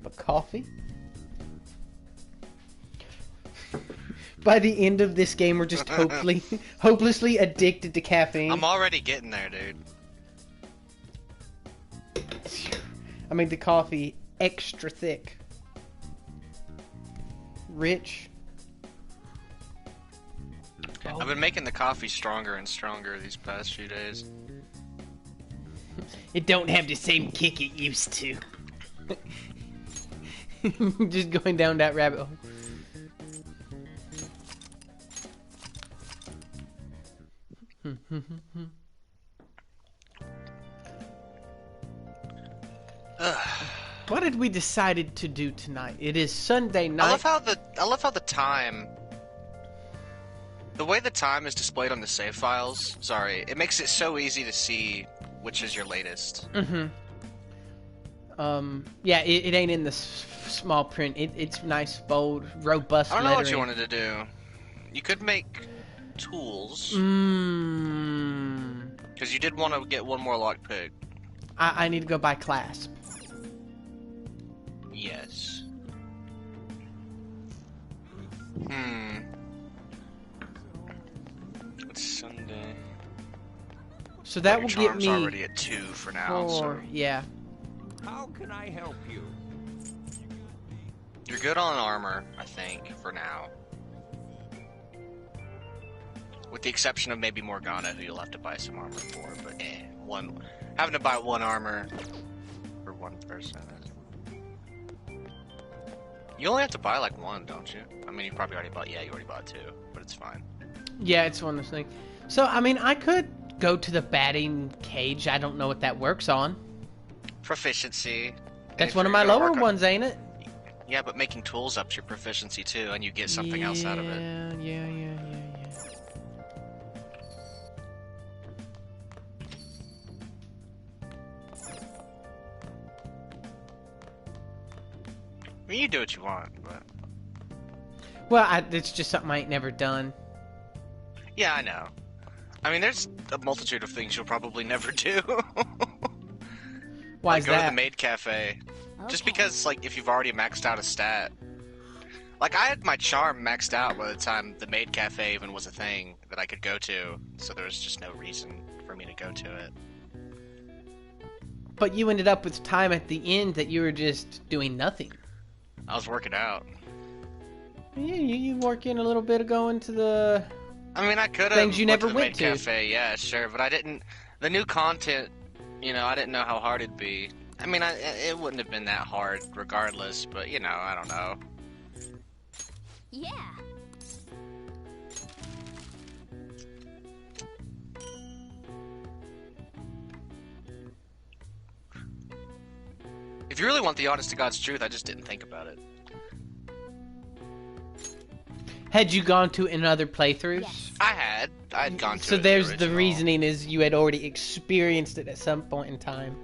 of coffee. By the end of this game, we're just hopelessly addicted to caffeine. I'm already getting there, dude. I made the coffee extra thick. Rich. I've been making the coffee stronger and stronger these past few days. It don't have the same kick it used to. Just going down that rabbit hole. What did we decided to do tonight? It is Sunday night. I love how the time, the way the time is displayed on the save files. Sorry, it makes it so easy to see which is your latest. Yeah, it ain't in the small print. It's nice, bold, robust. I don't know lettering. what you wanted to do. You could make tools. Because you did want to get one more lockpick. I need to go buy clasp. Yes. It's Sunday. So that will your get charm's me already at 2 for now. So yeah. How can I help you? you're good on armor, I think, for now. With the exception of maybe Morgana, who you'll have to buy some armor for. But having to buy one armor for one person. You only have to buy like one, don't you? I mean, you probably already bought. Yeah, you already bought 2, but it's fine. Yeah, it's one of those things. So I mean, I could go to the batting cage. I don't know what that works on. Proficiency. That's one of my lower ones, ain't it? Yeah, but making tools ups your proficiency too, and you get something else out of it. Yeah. I mean, you do what you want, but... Well, it's just something I ain't never done. Yeah, I know. I mean, there's a multitude of things you'll probably never do. Why like, is go that? to the maid cafe. Okay. Just because, like, if you've already maxed out a stat. Like, I had my charm maxed out by the time the maid cafe even was a thing that I could go to, so there was just no reason for me to go to it. But you ended up with time at the end that you were just doing nothing. I was working out. Yeah, you work in a little bit of going to the... I mean, I could have things you never went to. Cafe, yeah, sure, but I didn't... The new content, you know, I didn't know how hard it'd be. I mean, it wouldn't have been that hard regardless, but, you know, I don't know. Yeah. If you really want the honest to God's truth, I just didn't think about it. Had you gone to in other playthroughs? Yes. I'd gone to So it there's in the original. reasoning is you had already experienced it at some point in time.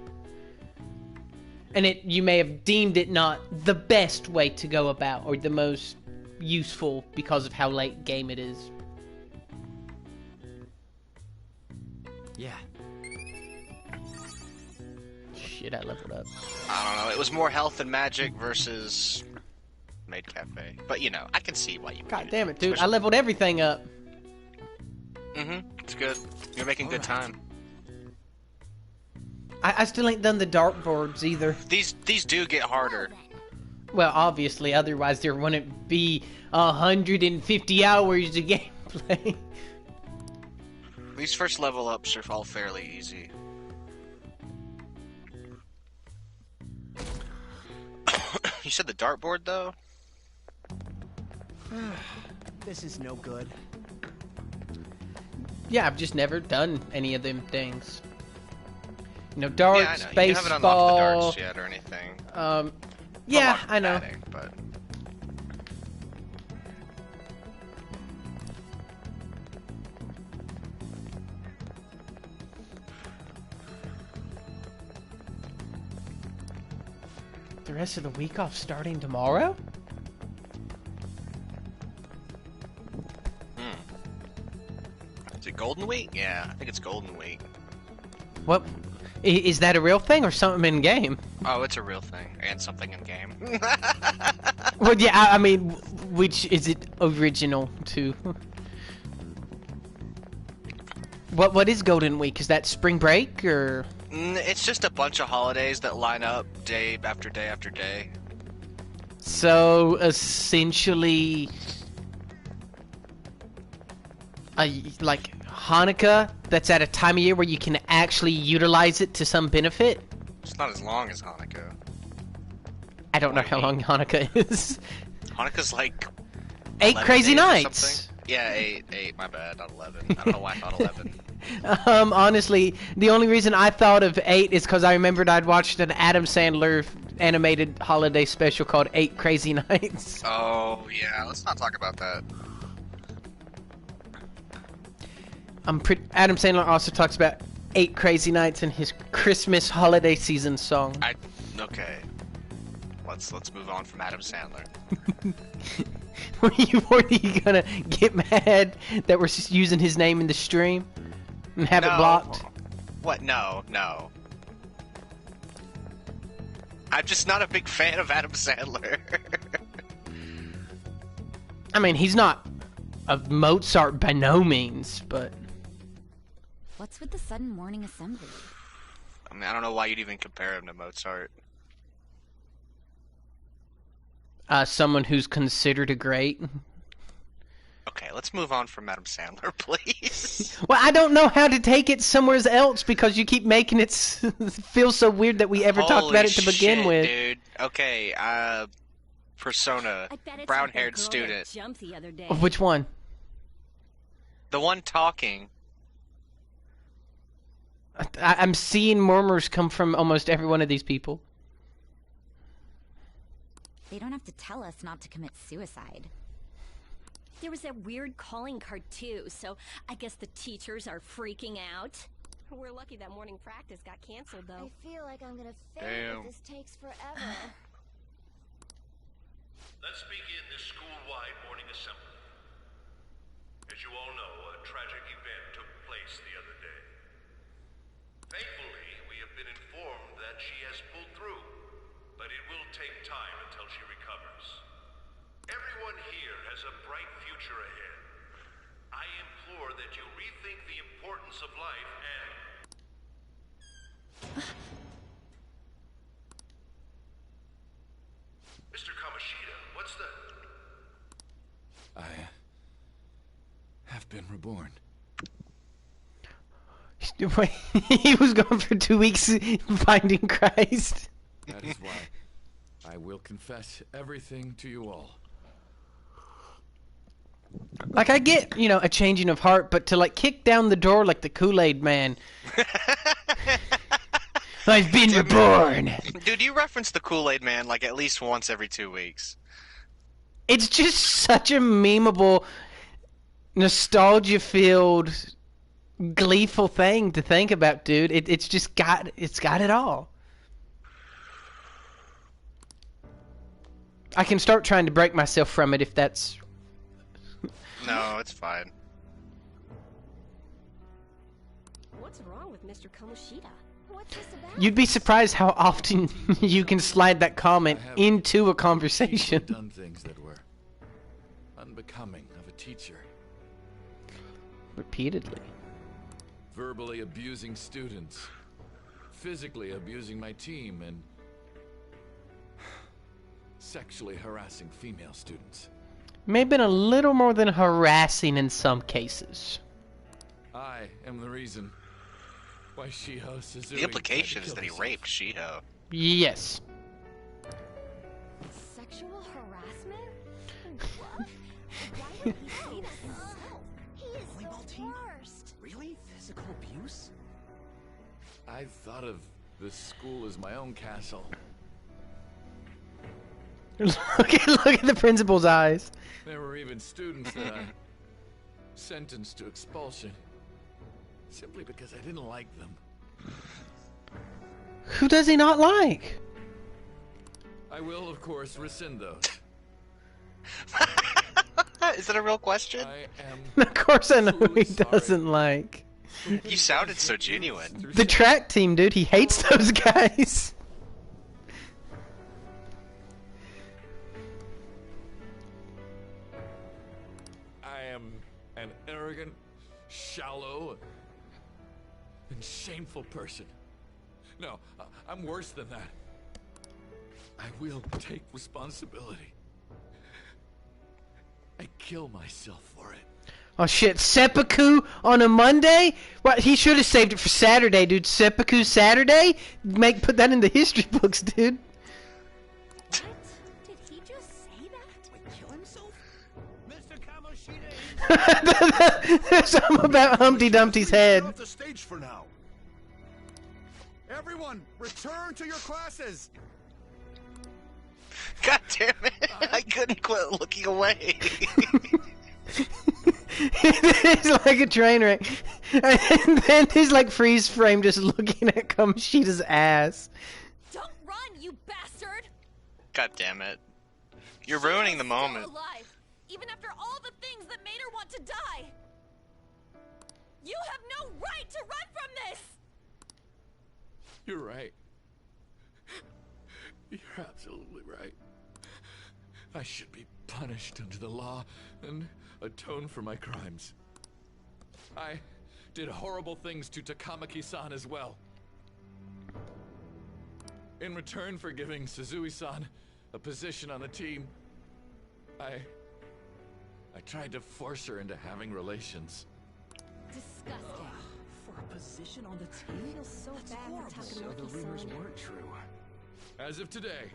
And you may have deemed it not the best way to go about or the most useful because of how late game it is. Yeah. Shit, I leveled up. I don't know. It was more health and magic versus maid cafe. But, you know, I can see why you would God do damn it, dude. I Especially- leveled everything up. It's good. You're making good time. I still ain't done the dartboards either. These do get harder. Well, obviously, otherwise there wouldn't be 150 hours of gameplay. These first level ups are all fairly easy. You said the dartboard, though? This is no good. Yeah, I've just never done any of them things. You know, Yeah, I darts, know. You haven't unlocked the baseball. darts yet or anything. Yeah, Unlocked I know. batting, but... The rest of the week off starting tomorrow? Is it Golden Week? Yeah, I think it's Golden Week. What? Is that a real thing or something in game? Oh, it's a real thing, and something in game. Well, yeah, I mean, which is it original to? What is Golden Week? Is that spring break or? It's just a bunch of holidays that line up day after day after day. So essentially, like Hanukkah, that's at a time of year where you can actually utilize it to some benefit. It's not as long as Hanukkah. I don't know how long Hanukkah is. Hanukkah's like 8 crazy days or nights. something. Yeah, 8. My bad, not 11. I don't know why I thought 11. Honestly, the only reason I thought of 8 is because I remembered I'd watched an Adam Sandler animated holiday special called 8 Crazy Nights. Oh, yeah, let's not talk about that. Adam Sandler also talks about 8 Crazy Nights in his Christmas holiday season song. Okay. Let's move on from Adam Sandler. Were you gonna get mad that we're just using his name in the stream and have it blocked? What? No. I'm just not a big fan of Adam Sandler. I mean, he's not a Mozart by no means, but... What's with the sudden morning assembly? I mean, I don't know why you'd even compare him to Mozart. Someone who's considered a great. Okay, let's move on from Adam Sandler, please. Well, I don't know how to take it somewhere else because you keep making it feel so weird that we ever talked about it to begin with. Dude. Okay, Persona, brown-haired student. The other day. Which one? The one talking. I'm seeing murmurs come from almost every one of these people. They don't have to tell us not to commit suicide. There was that weird calling card too, so I guess the teachers are freaking out. We're lucky that morning practice got canceled though. I feel like I'm gonna faint if this takes forever. Let's begin this school-wide morning assembly. As you all know, a tragic event took place the other day. Thankfully, we have been informed that she has pulled through, but it will take time until she recovers. Everyone here has a bright future ahead. I implore that you rethink the importance of life and... Mr. Kamoshida, what's the... I have been reborn. Wait, he was gone for 2 weeks finding Christ. That is why I will confess everything to you all. Like, I get, a changing of heart, but to, kick down the door like the Kool-Aid man. I've been reborn. Dude, you reference the Kool-Aid man, at least once every 2 weeks. It's just such a memeable, nostalgia-filled, gleeful thing to think about, dude. It's got it all. I can start trying to break myself from it if that's... No, it's fine. What's wrong with Mr. Kamoshida? What's this about? You'd be surprised how often you can slide that comment into a conversation. Done things that were unbecoming of a teacher. Repeatedly. Verbally abusing students, physically abusing my team, and sexually harassing female students. May have been a little more than harassing in some cases. I am the reason why Shiho Suzui The implication tried to is that he kill raped Shiho. Yes. Sexual harassment? What? Why would he say that himself? He is the worst. Really? Physical abuse? I thought of this school as my own castle. look at the principal's eyes. There were even students that I sentenced to expulsion simply because I didn't like them. Who does he not like? I will, of course, rescind those. Is that a real question? I am Of course I know who he truly doesn't sorry. like. You sounded so genuine. The track team, dude. He hates those guys. am an arrogant, shallow, and shameful person. No, I'm worse than that. I will take responsibility. I kill myself for it. Oh shit, seppuku on a Monday? What, he should have saved it for Saturday, dude. Seppuku Saturday? Put that in the history books, dude. What? Did he just say that? Wait, kill himself? Mr. Kamoshida. There's something about Humpty Dumpty's head. Get off the stage for now. Everyone, return to your classes. God damn it! I couldn't quit looking away. It's like a train wreck. And then he's like freeze frame just looking at Kamoshida's ass. Don't run, you bastard! God damn it! You're ruining the moment. Still alive, even after all the things that made her want to die. You have no right to run from this. You're right. You're absolutely right. I should be punished under the law and atone for my crimes. I did horrible things to Takamaki-san as well. In return for giving Suzui-san a position on the team, I tried to force her into having relations. Disgusting. For a position on the team? I feel so bad for So the rumors Takamaki-san. weren't true. As of today,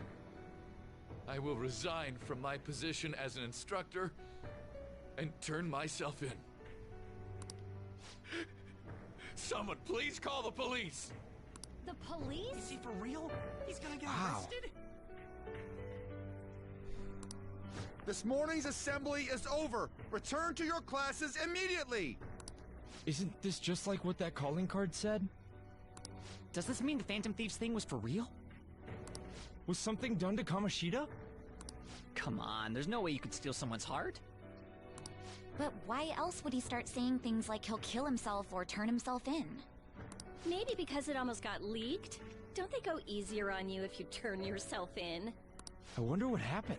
I will resign from my position as an instructor and turn myself in. Someone please call the police! The police? Is he for real? He's gonna get Wow. arrested? This morning's assembly is over. Return to your classes immediately. Isn't this just like what that calling card said? Does this mean the Phantom Thieves thing was for real? Was something done to Kamoshida? Come on, there's no way you could steal someone's heart. But why else would he start saying things like he'll kill himself or turn himself in? Maybe because it almost got leaked. Don't they go easier on you if you turn yourself in? I wonder what happened.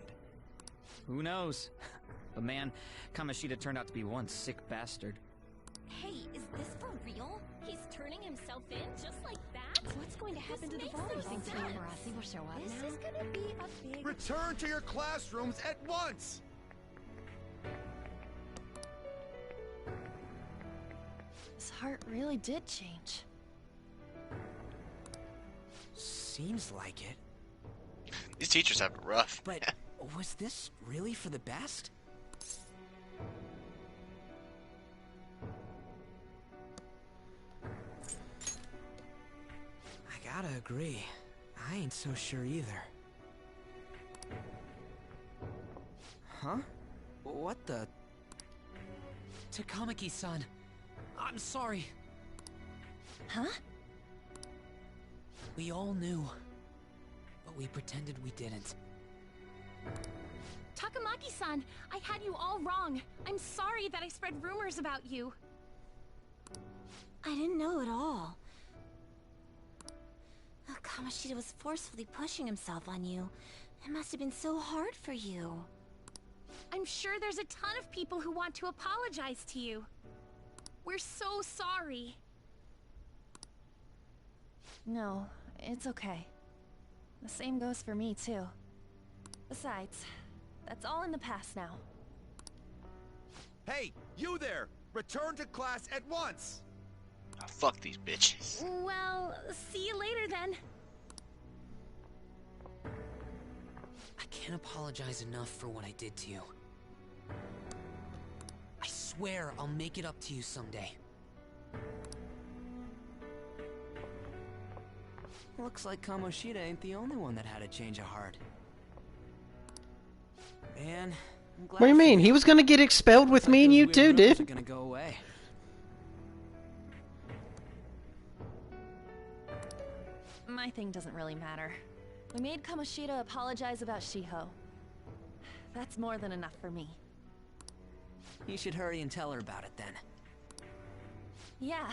Who knows? But man, Kamoshida turned out to be one sick bastard. Hey, is this for real? He's turning himself in just like that? What's going to happen to the volleyball team? Paparazzi will show up This now. is gonna be a big... Return to your classrooms at once. His heart really did change. Seems like it. These teachers have it rough. But was this really for the best? I gotta agree. I ain't so sure either. Huh? What the? Takamaki-san, I'm sorry. Huh? We all knew, but we pretended we didn't. Takamaki-san, I had you all wrong. I'm sorry that I spread rumors about you. I didn't know at all. Oh, Kamoshida was forcefully pushing himself on you. It must have been so hard for you. I'm sure there's a ton of people who want to apologize to you. We're so sorry. No, it's okay. The same goes for me, too. Besides, that's all in the past now. Hey, you there! Return to class at once. Oh, fuck these bitches. Well, see you later then. I can't apologize enough for what I did to you. I swear I'll make it up to you someday. Looks like Kamoshida ain't the only one that had a change of heart. Man, I'm glad What do you mean? He was gonna get expelled with me and you too, Those dude. are gonna go away. My thing doesn't really matter. We made Kamoshida apologize about Shiho. That's more than enough for me. You should hurry and tell her about it then. Yeah.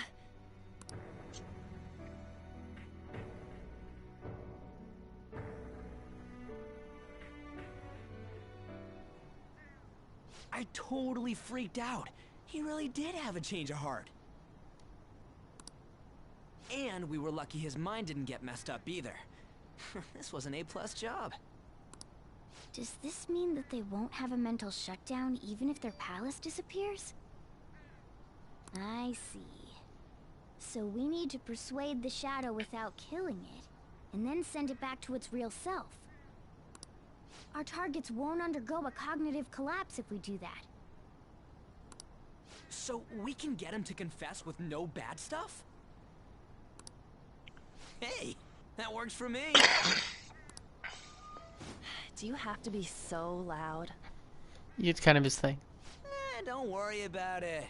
I totally freaked out. He really did have a change of heart. And we were lucky his mind didn't get messed up either. This was an A+ job. Does this mean that they won't have a mental shutdown even if their palace disappears? I see. So we need to persuade the shadow without killing it, and then send it back to its real self. Our targets won't undergo a cognitive collapse if we do that. So we can get him to confess with no bad stuff? Hey, that works for me. Do you have to be so loud? It's kind of his thing. Don't worry about it.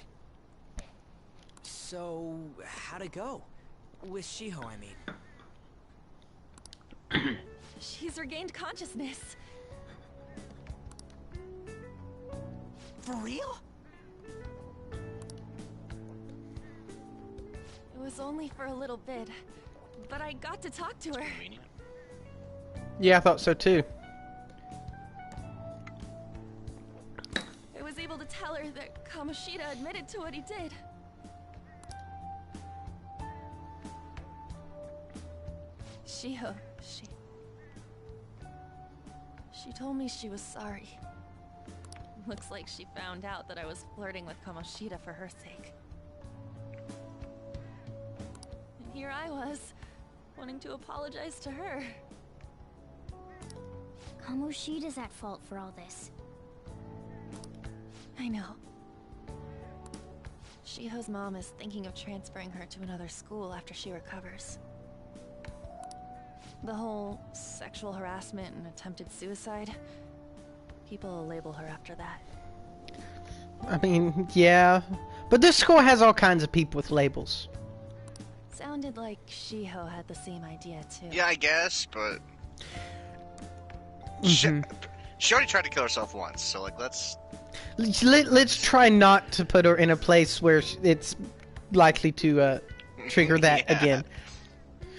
So, how'd it go? With Shiho, I mean. She's regained consciousness. For real? It was only for a little bit, but I got to talk to her. Yeah, I thought so too. I was able to tell her that Kamoshida admitted to what he did. Shiho, she told me she was sorry. Looks like she found out that I was flirting with Kamoshida for her sake. And here I was, wanting to apologize to her. Kamoshida's at fault for all this. I know. Shiho's mom is thinking of transferring her to another school after she recovers. The whole sexual harassment and attempted suicide, people will label her after that. I mean, yeah. But this school has all kinds of people with labels. Sounded like Shiho had the same idea too. Yeah, I guess, but Mm-hmm. she already tried to kill herself once, so like let's try not to put her in a place where it's likely to trigger that again.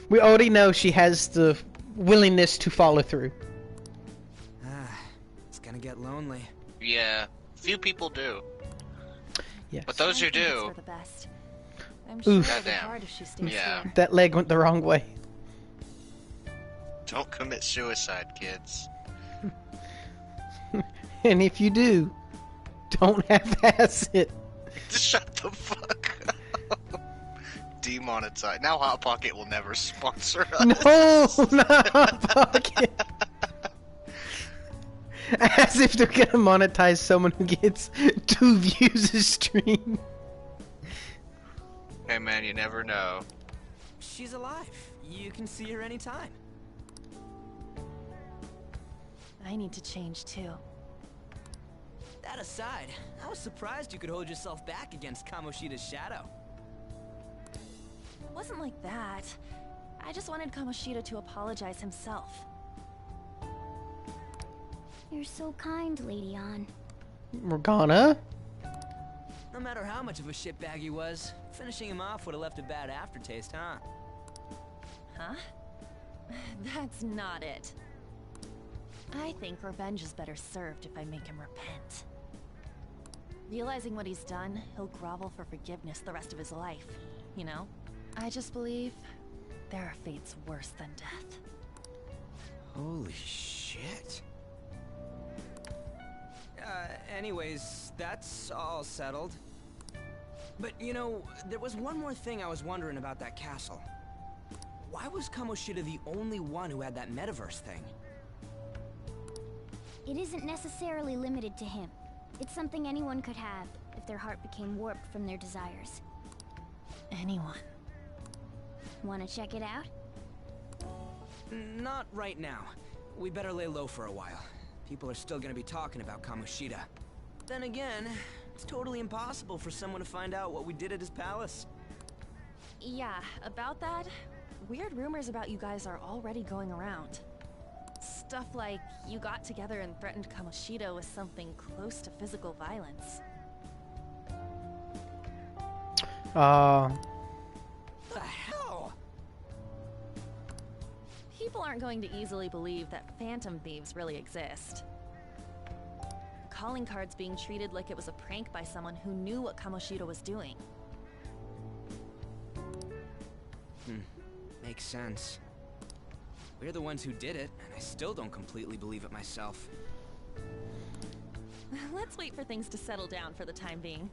We already know she has the willingness to follow through. It's gonna get lonely. Yeah, few people do. Yes. But those who do. For the best. I'm sure Oof. it'll be hard if she stays Yeah. here. That leg went the wrong way. Don't commit suicide, kids. And if you do, don't half-ass it. Shut the fuck up. Demonetized. Now Hot Pocket will never sponsor us. No, not Hot Pocket. As if they're gonna monetize someone who gets 2 views a stream. Hey man, you never know. She's alive. You can see her anytime. I need to change too. That aside, I was surprised you could hold yourself back against Kamoshida's shadow. It wasn't like that. I just wanted Kamoshida to apologize himself. You're so kind, Lady Ann. Morgana? No matter how much of a shitbag he was, finishing him off would have left a bad aftertaste, huh? Huh? That's not it. I think revenge is better served if I make him repent. Realizing what he's done, he'll grovel for forgiveness the rest of his life, you know? I just believe there are fates worse than death. Holy shit. Anyways, that's all settled. But, you know, there was one more thing I was wondering about that castle. Why was Kamoshida the only one who had that metaverse thing? It isn't necessarily limited to him. It's something anyone could have if their heart became warped from their desires. Anyone. Want to check it out? Not right now. We better lay low for a while. People are still gonna be talking about Kamoshida. Then again, it's totally impossible for someone to find out what we did at his palace. Yeah, about that, weird rumors about you guys are already going around. Stuff like you got together and threatened Kamoshida with something close to physical violence. The hell? People aren't going to easily believe that phantom thieves really exist. calling cards being treated like it was a prank by someone who knew what Kamoshida was doing. Makes sense. We're the ones who did it, and I still don't completely believe it myself. Let's wait for things to settle down for the time being.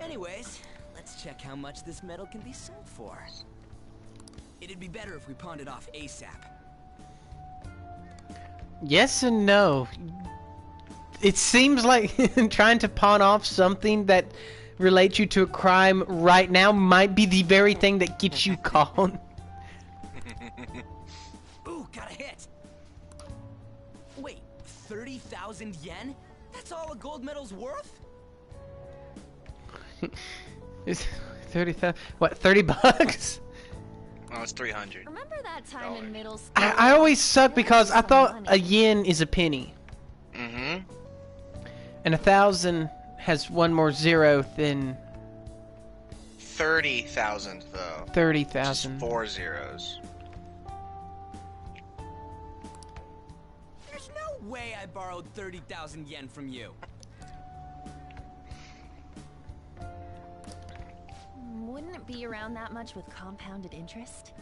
Anyways, let's check how much this metal can be sold for. It'd be better if we pawned it off ASAP. Yes and no. It seems like trying to pawn off something that relates you to a crime right now might be the very thing that gets you caught. Ooh, got a hit! Wait, 30,000 yen? That's all a gold medal's worth? It's 30,000. What, 30 bucks? Oh, it's 300. Remember that time in middle school? I always suck because I thought a yen is a penny. Mm-hmm. And 1,000 has one more zero than 30,000 though. 30,000. 4 zeros. There's no way I borrowed 30,000 yen from you. Wouldn't it be around that much with compounded interest?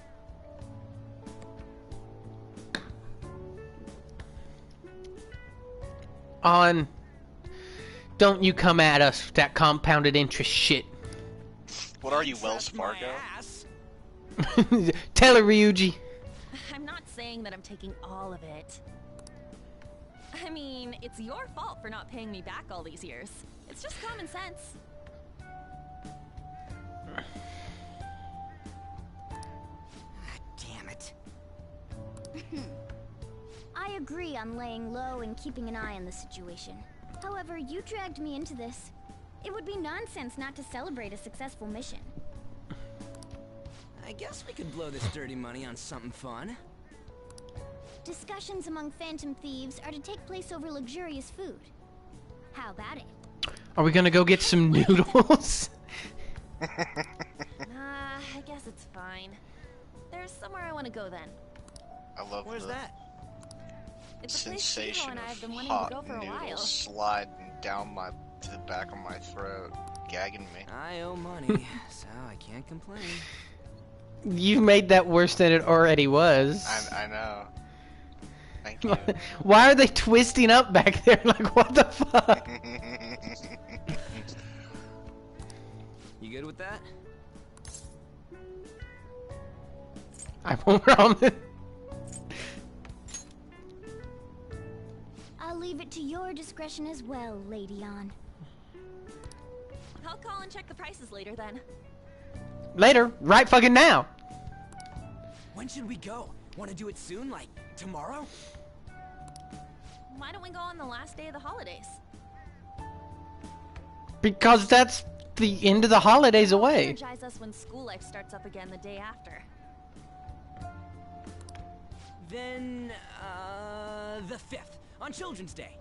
Don't you come at us with that compounded interest shit. What are you, Wells Fargo? Tell her, Ryuji. I'm not saying that I'm taking all of it. I mean, it's your fault for not paying me back all these years. It's just common sense. Damn it. I agree on laying low and keeping an eye on the situation. However, you dragged me into this. It would be nonsense not to celebrate a successful mission. I guess we could blow this dirty money on something fun. Discussions among phantom thieves are to take place over luxurious food. How about it? Are we gonna go get some noodles? I guess it's fine. There's somewhere I want to go then. I love Where's that? It's a place Shiho sensation and I have been of wanting to hot go for a while. noodles sliding down to the back of my throat, gagging me. I owe money, so I can't complain. You made that worse than it already was. I know. Thank you. Why are they twisting up back there? Like, what the fuck? You good with that? I want ramen. I'll leave it to your discretion as well, Lady An. I'll call and check the prices later then. Later, right fucking now. When should we go? Want to do it soon, like tomorrow? Why don't we go on the last day of the holidays? Because that's the end of the holidays away. Energize us when school life starts up again the day after. Then, the 5th, on Children's Day.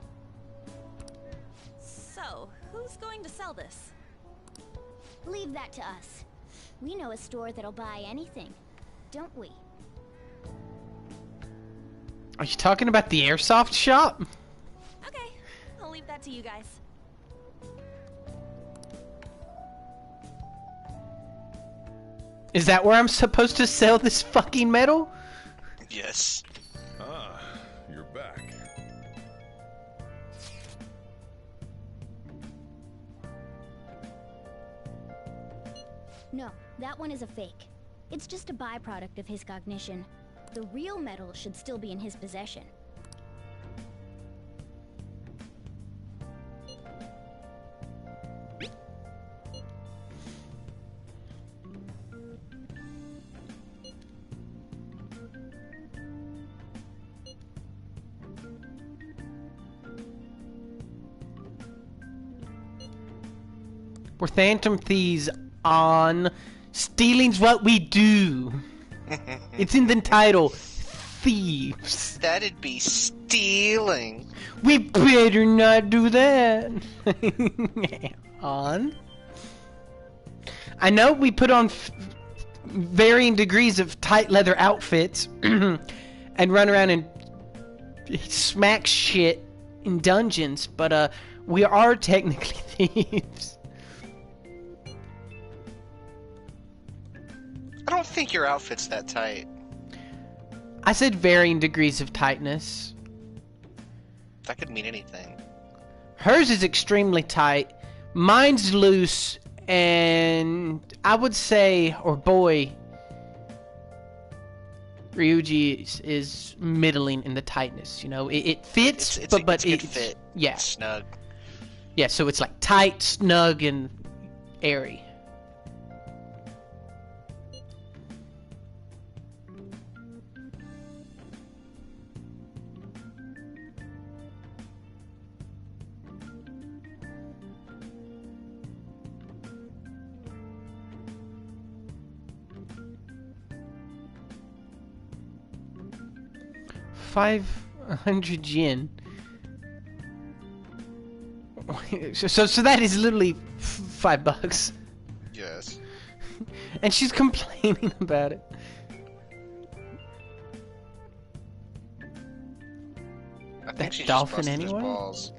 So, who's going to sell this? Leave that to us. We know a store that'll buy anything, don't we? Are you talking about the airsoft shop? Okay, I'll leave that to you guys. Is that where I'm supposed to sell this fucking metal? Yes. Ah, you're back. No, that one is a fake. It's just a byproduct of his cognition. The real metal should still be in his possession. We're phantom thieves on stealing's what we do. It's in the title, thieves. That'd be stealing. We better not do that. On. I know we put on varying degrees of tight leather outfits and run around in he smacks shit in dungeons, but we are technically thieves. I don't think your outfit's that tight. I said varying degrees of tightness. That could mean anything. Hers is extremely tight. Mine's loose, and I would say, or boy, Ryuji is middling in the tightness. You know, it fits, It's a but good fit. Yeah, It's snug. yeah. So it's like tight, snug, and airy. $500 yen. So that is literally $5. Yes. And she's complaining about it. I think That she dolphin just busted his anyway? balls.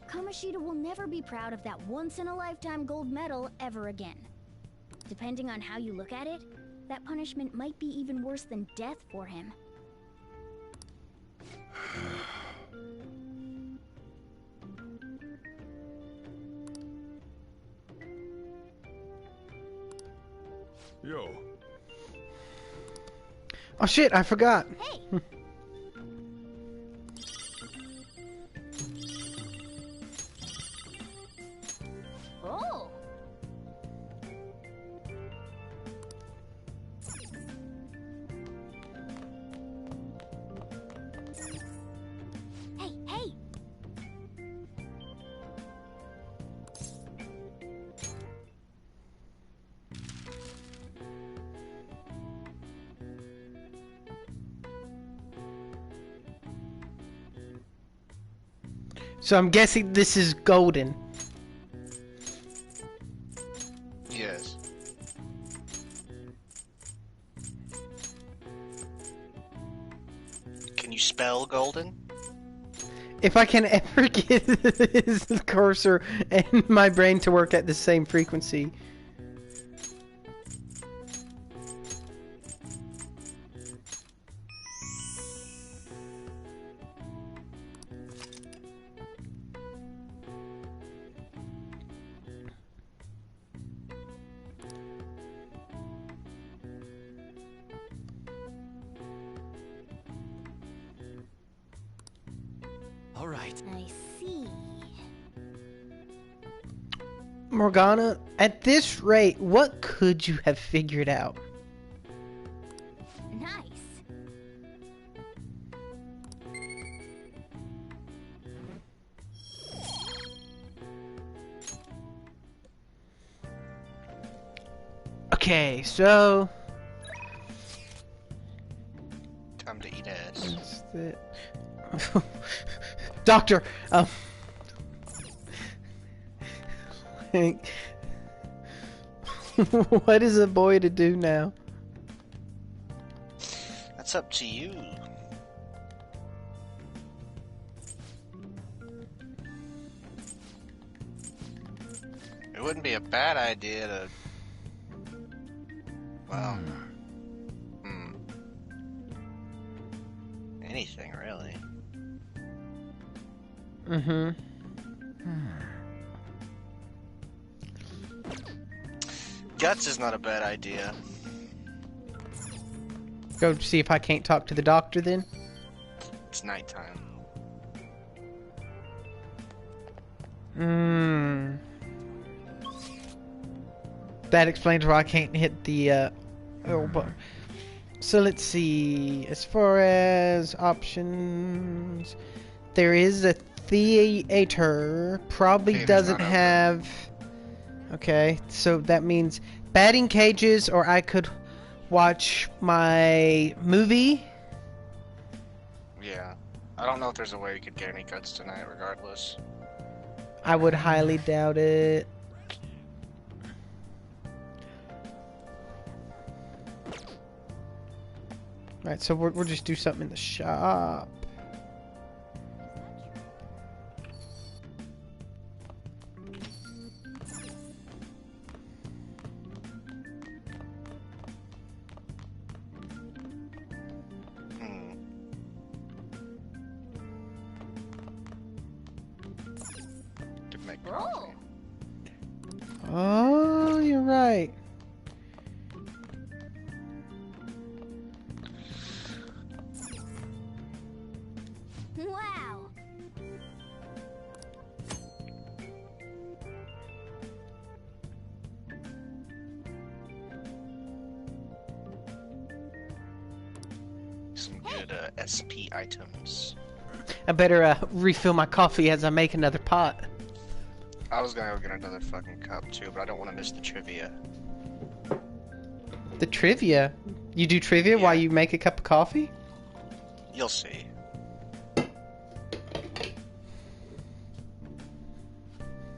Kamoshida will never be proud of that once-in-a-lifetime gold medal ever again. Depending on how you look at it, that punishment might be even worse than death for him. Yo. Oh shit, I forgot. Hey! Oh! Hey, hey! So I'm guessing this is golden. Yes. Can you spell golden? If I can ever get his cursor and my brain to work at the same frequency. All right. I see. Morgana, at this rate, what could you have figured out? Nice. Okay, so Time to eat ass. what's that? Doctor, like, what is a boy to do now? That's up to you. It wouldn't be a bad idea to... Well... Anything, really. Mm-hmm. Guts is not a bad idea. Go see if I can't talk to the doctor then. It's nighttime. that explains why I can't hit the L button. So let's see. As far as options, there is a theater. Probably Theater's doesn't not open. have. Okay, so that means batting cages, or I could watch my movie. Yeah. I don't know if there's a way you could get any cuts tonight, regardless. I would highly doubt it. Alright, so we'll just do something in the shop. Could make coffee. Oh, you're right. Wow. Some good SP items. I better refill my coffee as I make another pot. I was gonna go get another fucking cup too, but I don't want to miss the trivia. The trivia? You do trivia while you make a cup of coffee? You'll see.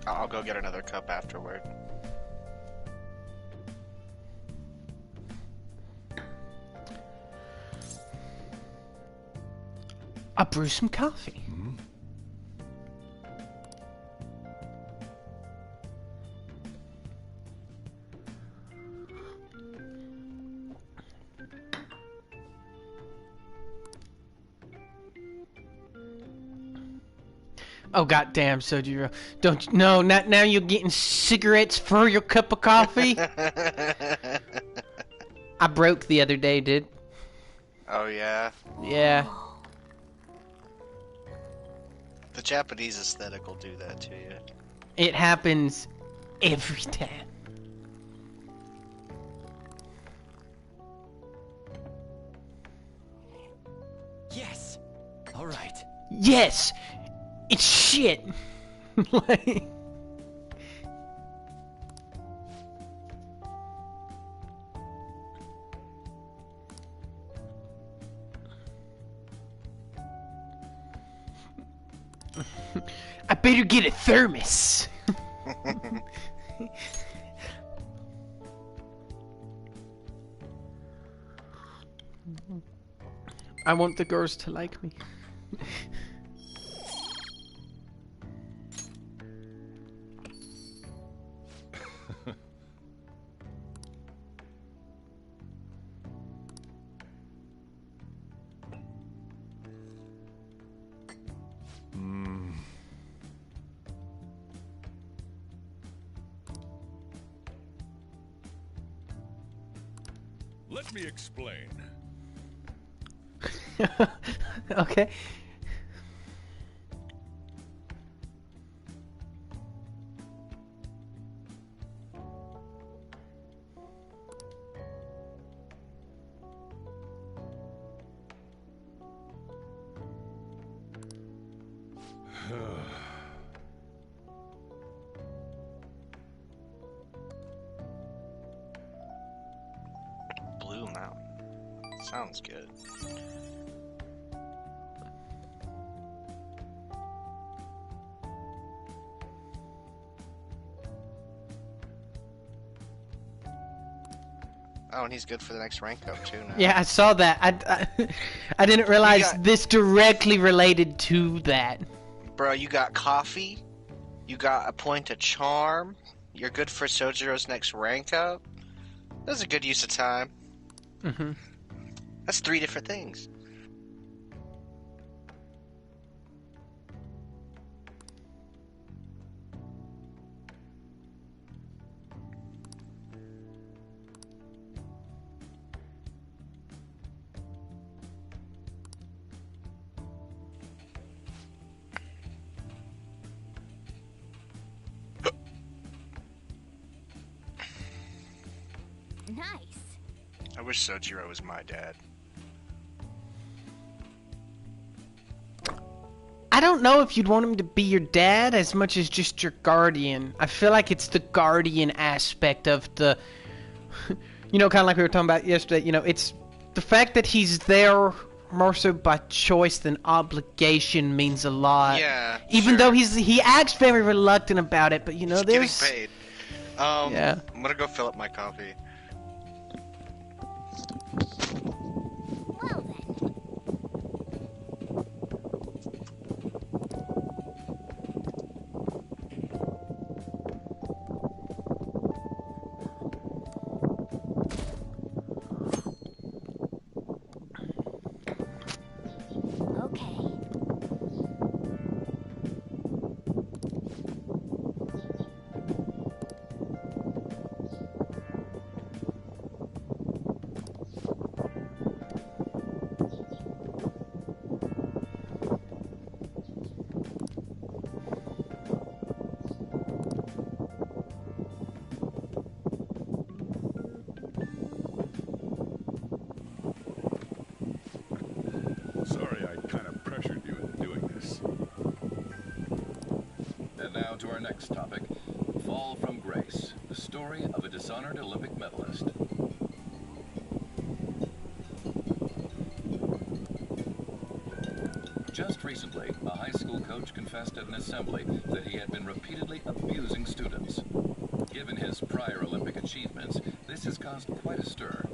I'll go get another cup afterward. I'll brew some coffee. Oh goddamn, Sojiro! Don't no, not now. You're getting cigarettes for your cup of coffee. I broke the other day, dude. Oh yeah. Yeah. The Japanese aesthetic will do that to you. It happens every time. Yes. All right. Yes, it's shit. Like... I better get a thermos. I want the girls to like me. Let me explain. Okay. Blue Mountain. Sounds good. Oh, and he's good for the next rank up too now. Yeah, I saw that. I didn't realize this directly related to that. Bro, you got coffee. You got a point of charm. You're good for Sojiro's next rank up. That's a good use of time. Mm-hmm. That's 3 different things. Nice. I wish Sojiro was my dad. I don't know if you'd want him to be your dad as much as just your guardian. I feel like it's the guardian aspect of the... You know, kind of like we were talking about yesterday, you know, it's the fact that he's there more so by choice than obligation means a lot. Yeah, Even though he acts very reluctant about it, but you know, he's there's... getting paid. Yeah. I'm gonna go fill up my coffee. Well then. Okay. Sorry I kind of pressured you into doing this. And now to our next topic, Fall from Grace, the story of a dishonored Olympic medalist. Just recently, a high school coach confessed at an assembly that he had been repeatedly abusing students. Given his prior Olympic achievements, this has caused quite a stir.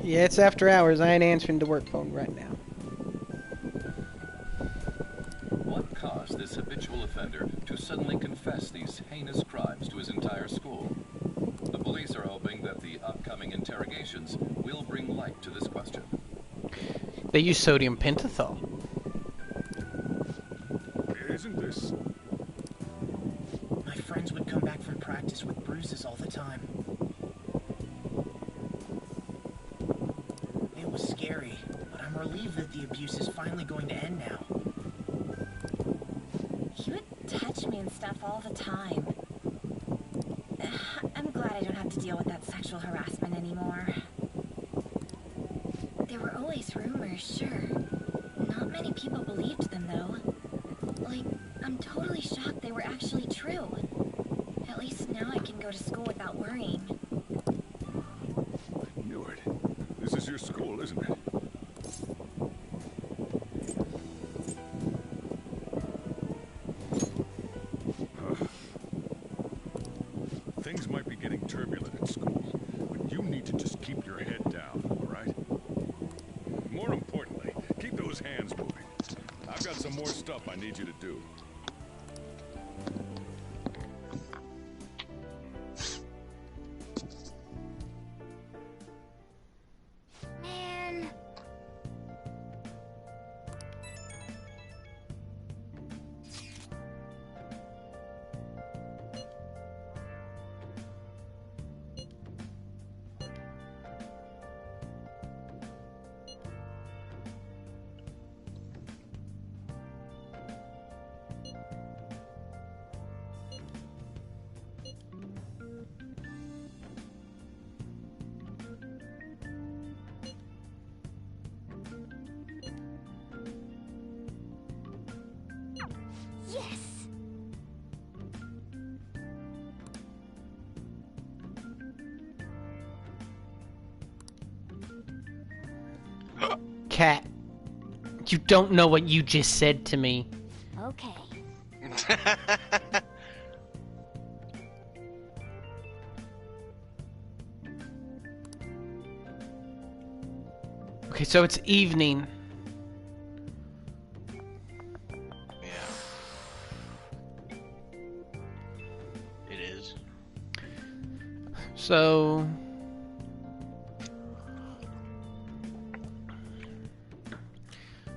Yeah, it's after hours. I ain't answering the work phone right now. What caused this habitual offender to suddenly confess these heinous crimes to his entire school? The police are hoping that the upcoming interrogations will bring light to this question. They use sodium pentothal. Isn't this... My friends would come back from practice with bruises all the time. It was scary, but I'm relieved that the abuse is finally going to end now. He would touch me and stuff all the time. I'm glad I don't have to deal with that sexual harassment anymore. There were always rumors, sure. Not many people believed them, though. Like, I'm totally shocked they were actually true. At least now I can go to school without worrying. I knew it. This is your school, isn't it? Things might be getting turbulent at school, but you need to just keep your head down, all right? More importantly, keep those hands moving. I've got some more stuff I need you to do. Man. Yes! Cat, you don't know what you just said to me. Okay. Okay, so it's evening. It is. So...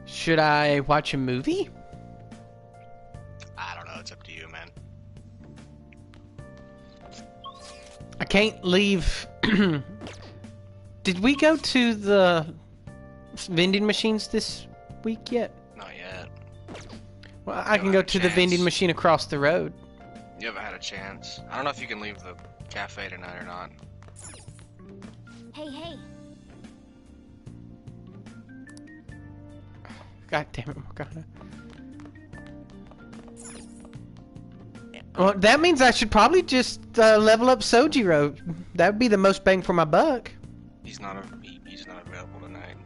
should I watch a movie? I don't know. It's up to you, man. I can't leave. Did we go to the vending machines this week yet? Not yet. Well, I can go to the vending machine across the road. You haven't had a chance. I don't know if you can leave the cafe tonight or not. Hey, hey. God damn it, Morgana. Well, that means I should probably just level up Sojiro. That would be the most bang for my buck. He's not available tonight.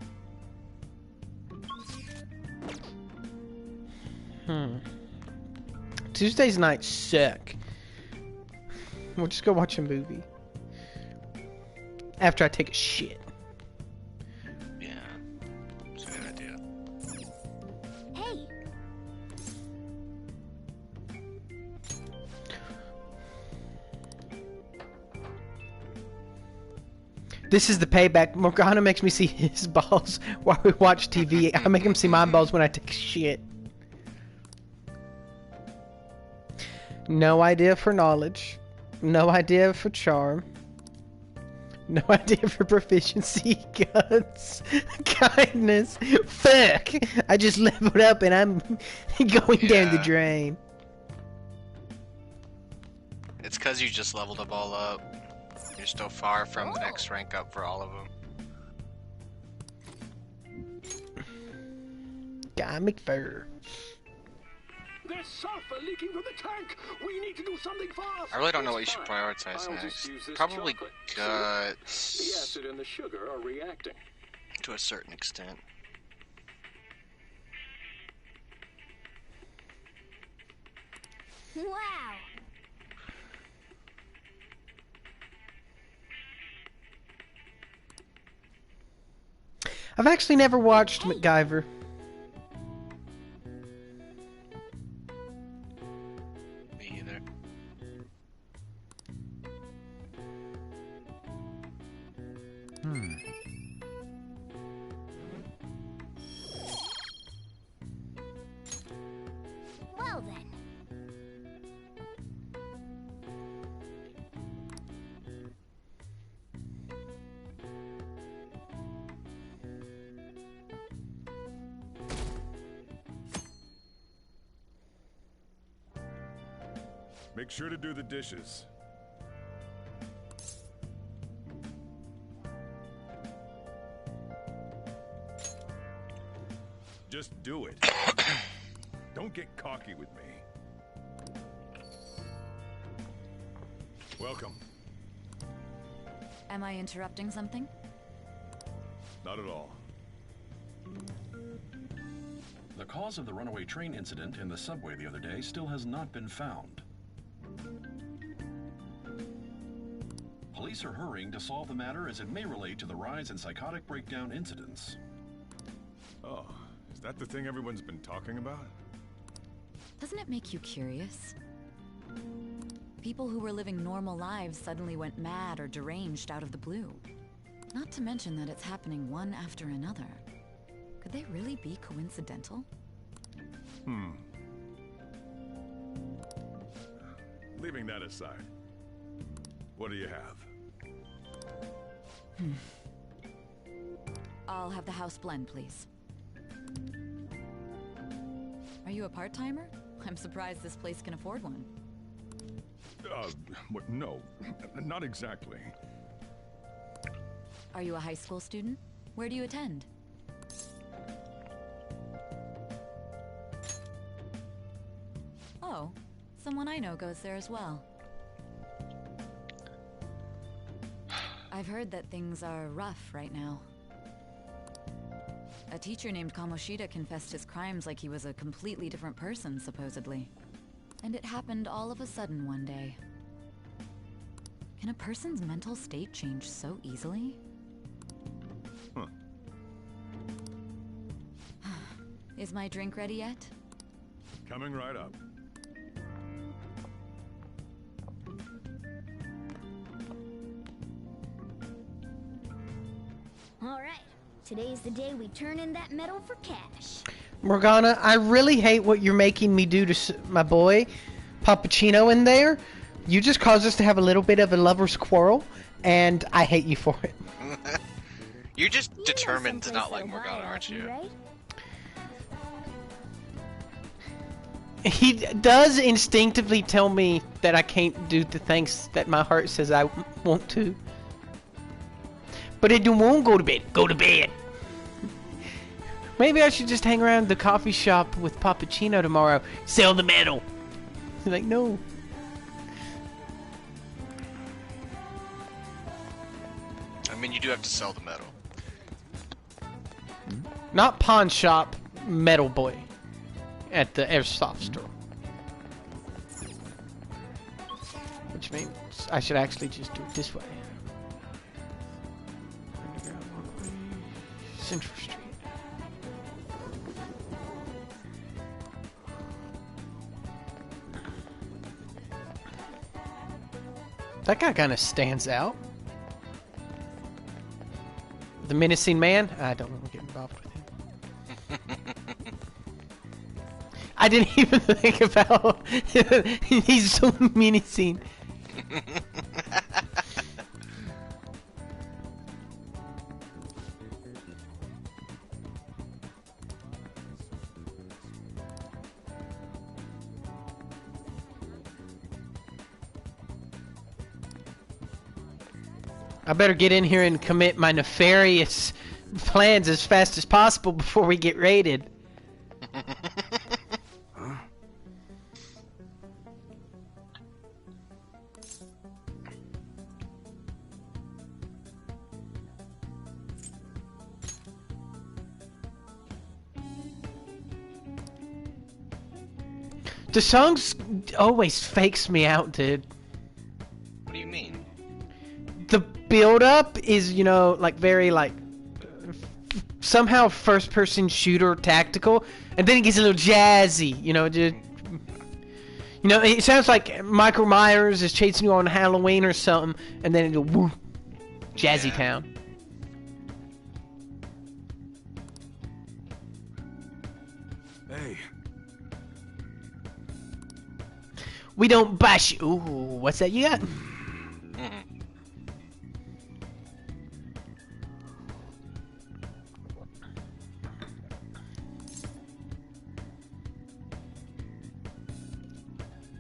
Tuesdays nights suck. We'll just go watch a movie. After I take a shit. Yeah. It's a good idea. Hey. This is the payback. Morgana makes me see his balls while we watch TV. I make him see my balls when I take a shit. No idea for knowledge. No idea for charm. No idea for proficiency, guts, kindness. Fuck! I just leveled up and I'm going down the drain. It's because you just leveled them all up. You're still far from the next rank up for all of them. Guy McFur. There's sulfur leaking from the tank. We need to do something fast. I really don't know what you should prioritize next. Probably guts. The acid and the sugar are reacting. To a certain extent. Wow. I've actually never watched MacGyver. Me either. Well then. Make sure to do the dishes. Just do it. Don't get cocky with me. Welcome. Am I interrupting something? Not at all. The cause of the runaway train incident in the subway the other day still has not been found. Police are hurrying to solve the matter as it may relate to the rise in psychotic breakdown incidents. Oh, is that the thing everyone's been talking about? Doesn't it make you curious? People who were living normal lives suddenly went mad or deranged out of the blue. Not to mention that it's happening one after another. Could they really be coincidental? Leaving that aside, what do you have? I'll have the house blend, please. Are you a part-timer? I'm surprised this place can afford one. No, not exactly. Are you a high school student? Where do you attend? Oh, someone I know goes there as well. I've heard that things are rough right now. A teacher named Kamoshida confessed his crimes like he was a completely different person, supposedly. And it happened all of a sudden one day. Can a person's mental state change so easily? Is my drink ready yet? Coming right up. Alright. Today's the day we turn in that medal for cash. Morgana, I really hate what you're making me do to my boy, Pappuccino, in there. You just caused us to have a little bit of a lover's quarrel, and I hate you for it. You're just determined to not like Morgana, aren't you? Right? He does instinctively tell me that I can't do the things that my heart says I want to. But it won't go to bed. Go to bed. Maybe I should just hang around the coffee shop with Pappuccino tomorrow. Sell the metal. He's like, no. I mean, you do have to sell the metal. Not pawn shop, metal boy. At the airsoft store. Which means I should actually just do it this way. Central Street. That guy kind of stands out. The menacing man? I don't want to get involved with him. I didn't even think about he's so menacing. I better get in here and commit my nefarious plans as fast as possible before we get raided. The songs always fakes me out, dude. What do you mean? The build-up is, you know, like very like somehow first-person shooter tactical, and then it gets a little jazzy, you know, dude. You know, it sounds like Michael Myers is chasing you on Halloween or something, and then it'll woo, jazzy town. Hey. We don't bash you. Ooh, what's that you got?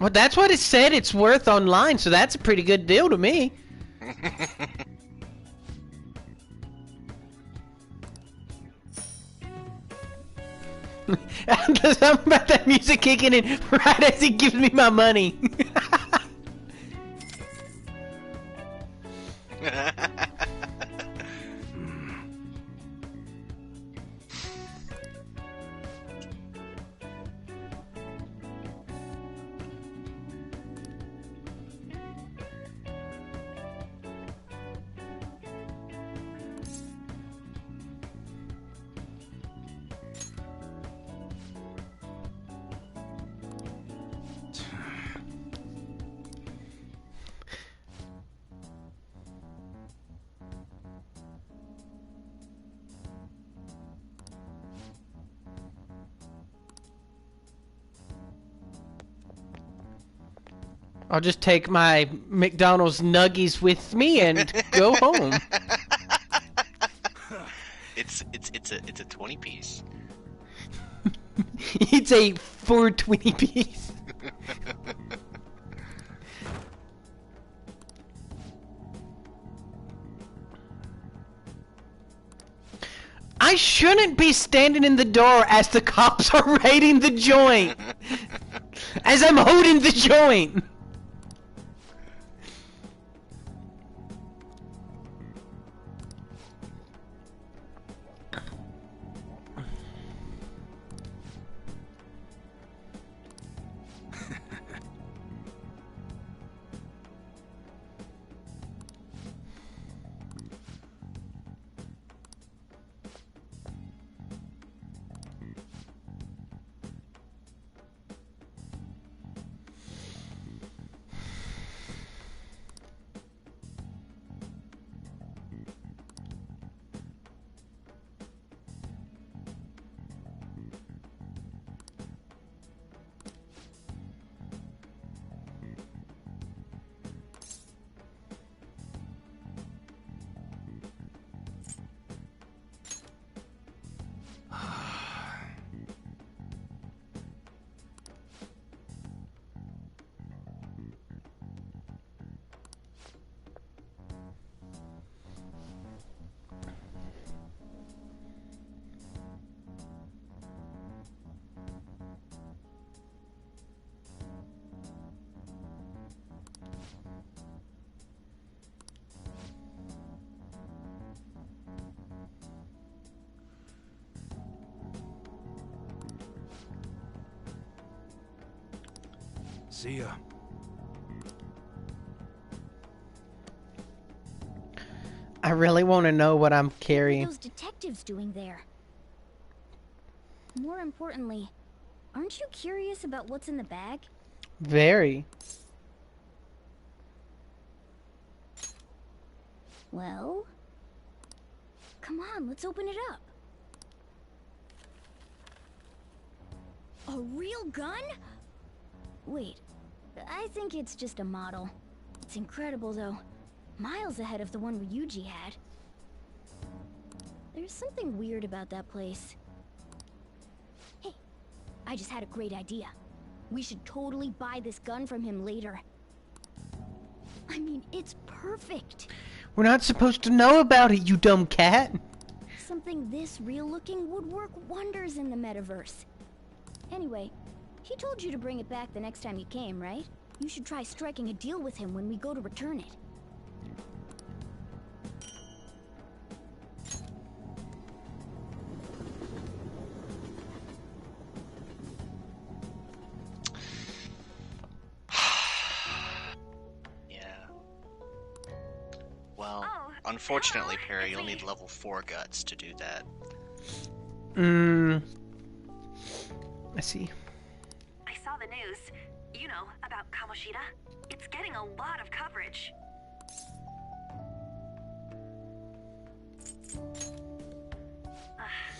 Well, that's what it said it's worth online, so that's a pretty good deal to me. There's something about that music kicking in right as he gives me my money. I'll just take my McDonald's nuggies with me and go home. It's a 20-piece. It's a 420 piece. I shouldn't be standing in the door as the cops are raiding the joint. As I'm holding the joint. See ya. I really want to know what I'm What are carrying. those detectives doing there? More importantly, aren't you curious about what's in the bag? Very. Well, come on, let's open it up. A real gun? Wait, I think it's just a model. It's incredible though. Miles ahead of the one Ryuji had. There's something weird about that place. Hey, I just had a great idea. We should totally buy this gun from him later. I mean, it's perfect. We're not supposed to know about it, you dumb cat. Something this real looking would work wonders in the metaverse. Anyway, he told you to bring it back the next time you came, right? You should try striking a deal with him when we go to return it. Well, unfortunately, Perry, you'll need level 4 guts to do that. I see. I saw the news. You know, about Kamoshida. It's getting a lot of coverage.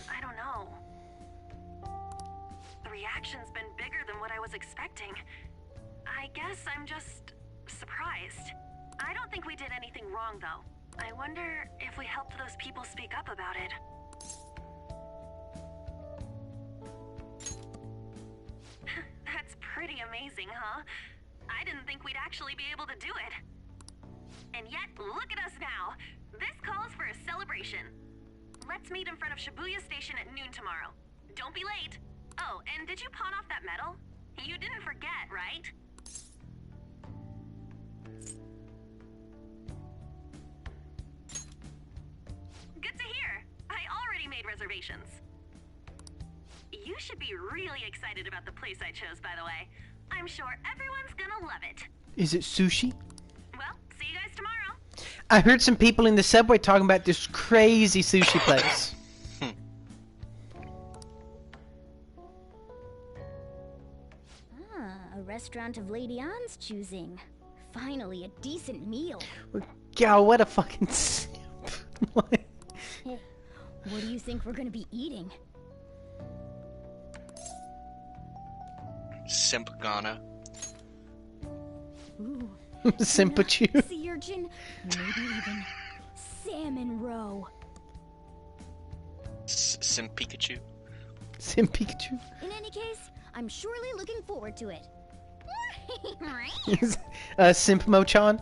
I don't know. The reaction's been bigger than what I was expecting. I guess I'm just surprised. I don't think we did anything wrong, though. I wonder if we helped those people speak up about it. That's pretty amazing, huh? I didn't think we'd actually be able to do it. And yet, look at us now. This calls for a celebration. Let's meet in front of Shibuya Station at noon tomorrow. Don't be late. Oh, and did you pawn off that medal? You didn't forget, right? Good to hear. I already made reservations. You should be really excited about the place I chose, by the way. I'm sure everyone's gonna love it. Is it sushi? Well, see you guys tomorrow. I heard some people in the subway talking about this crazy sushi place. A restaurant of Lady Ann's choosing. Finally, a decent meal. God, what a fucking simp. What? Hey, what do you think we're gonna be eating? Simp Ghana. Ooh. Simpachu. Sea urchin, maybe even salmon roe. Simp Pikachu. Simp Pikachu. In any case, I'm surely looking forward to it. Simp Mochan.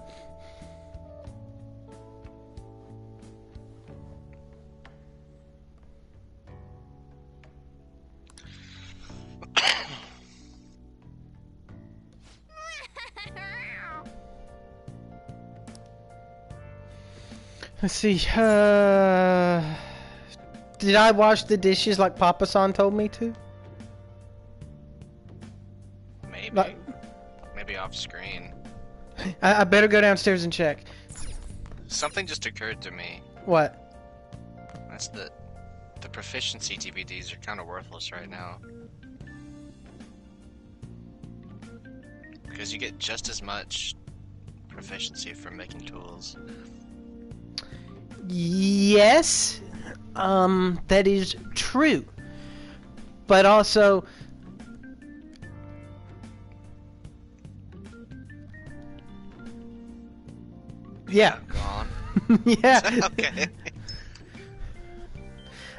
Let's see. Did I wash the dishes like Papa-san told me to? Maybe. Maybe off screen. I better go downstairs and check. Something just occurred to me. What? That's the proficiency DVDs are kind of worthless right now. Because you get just as much proficiency from making tools. Yes, that is true. But also, yeah. Gone. Yeah. Okay.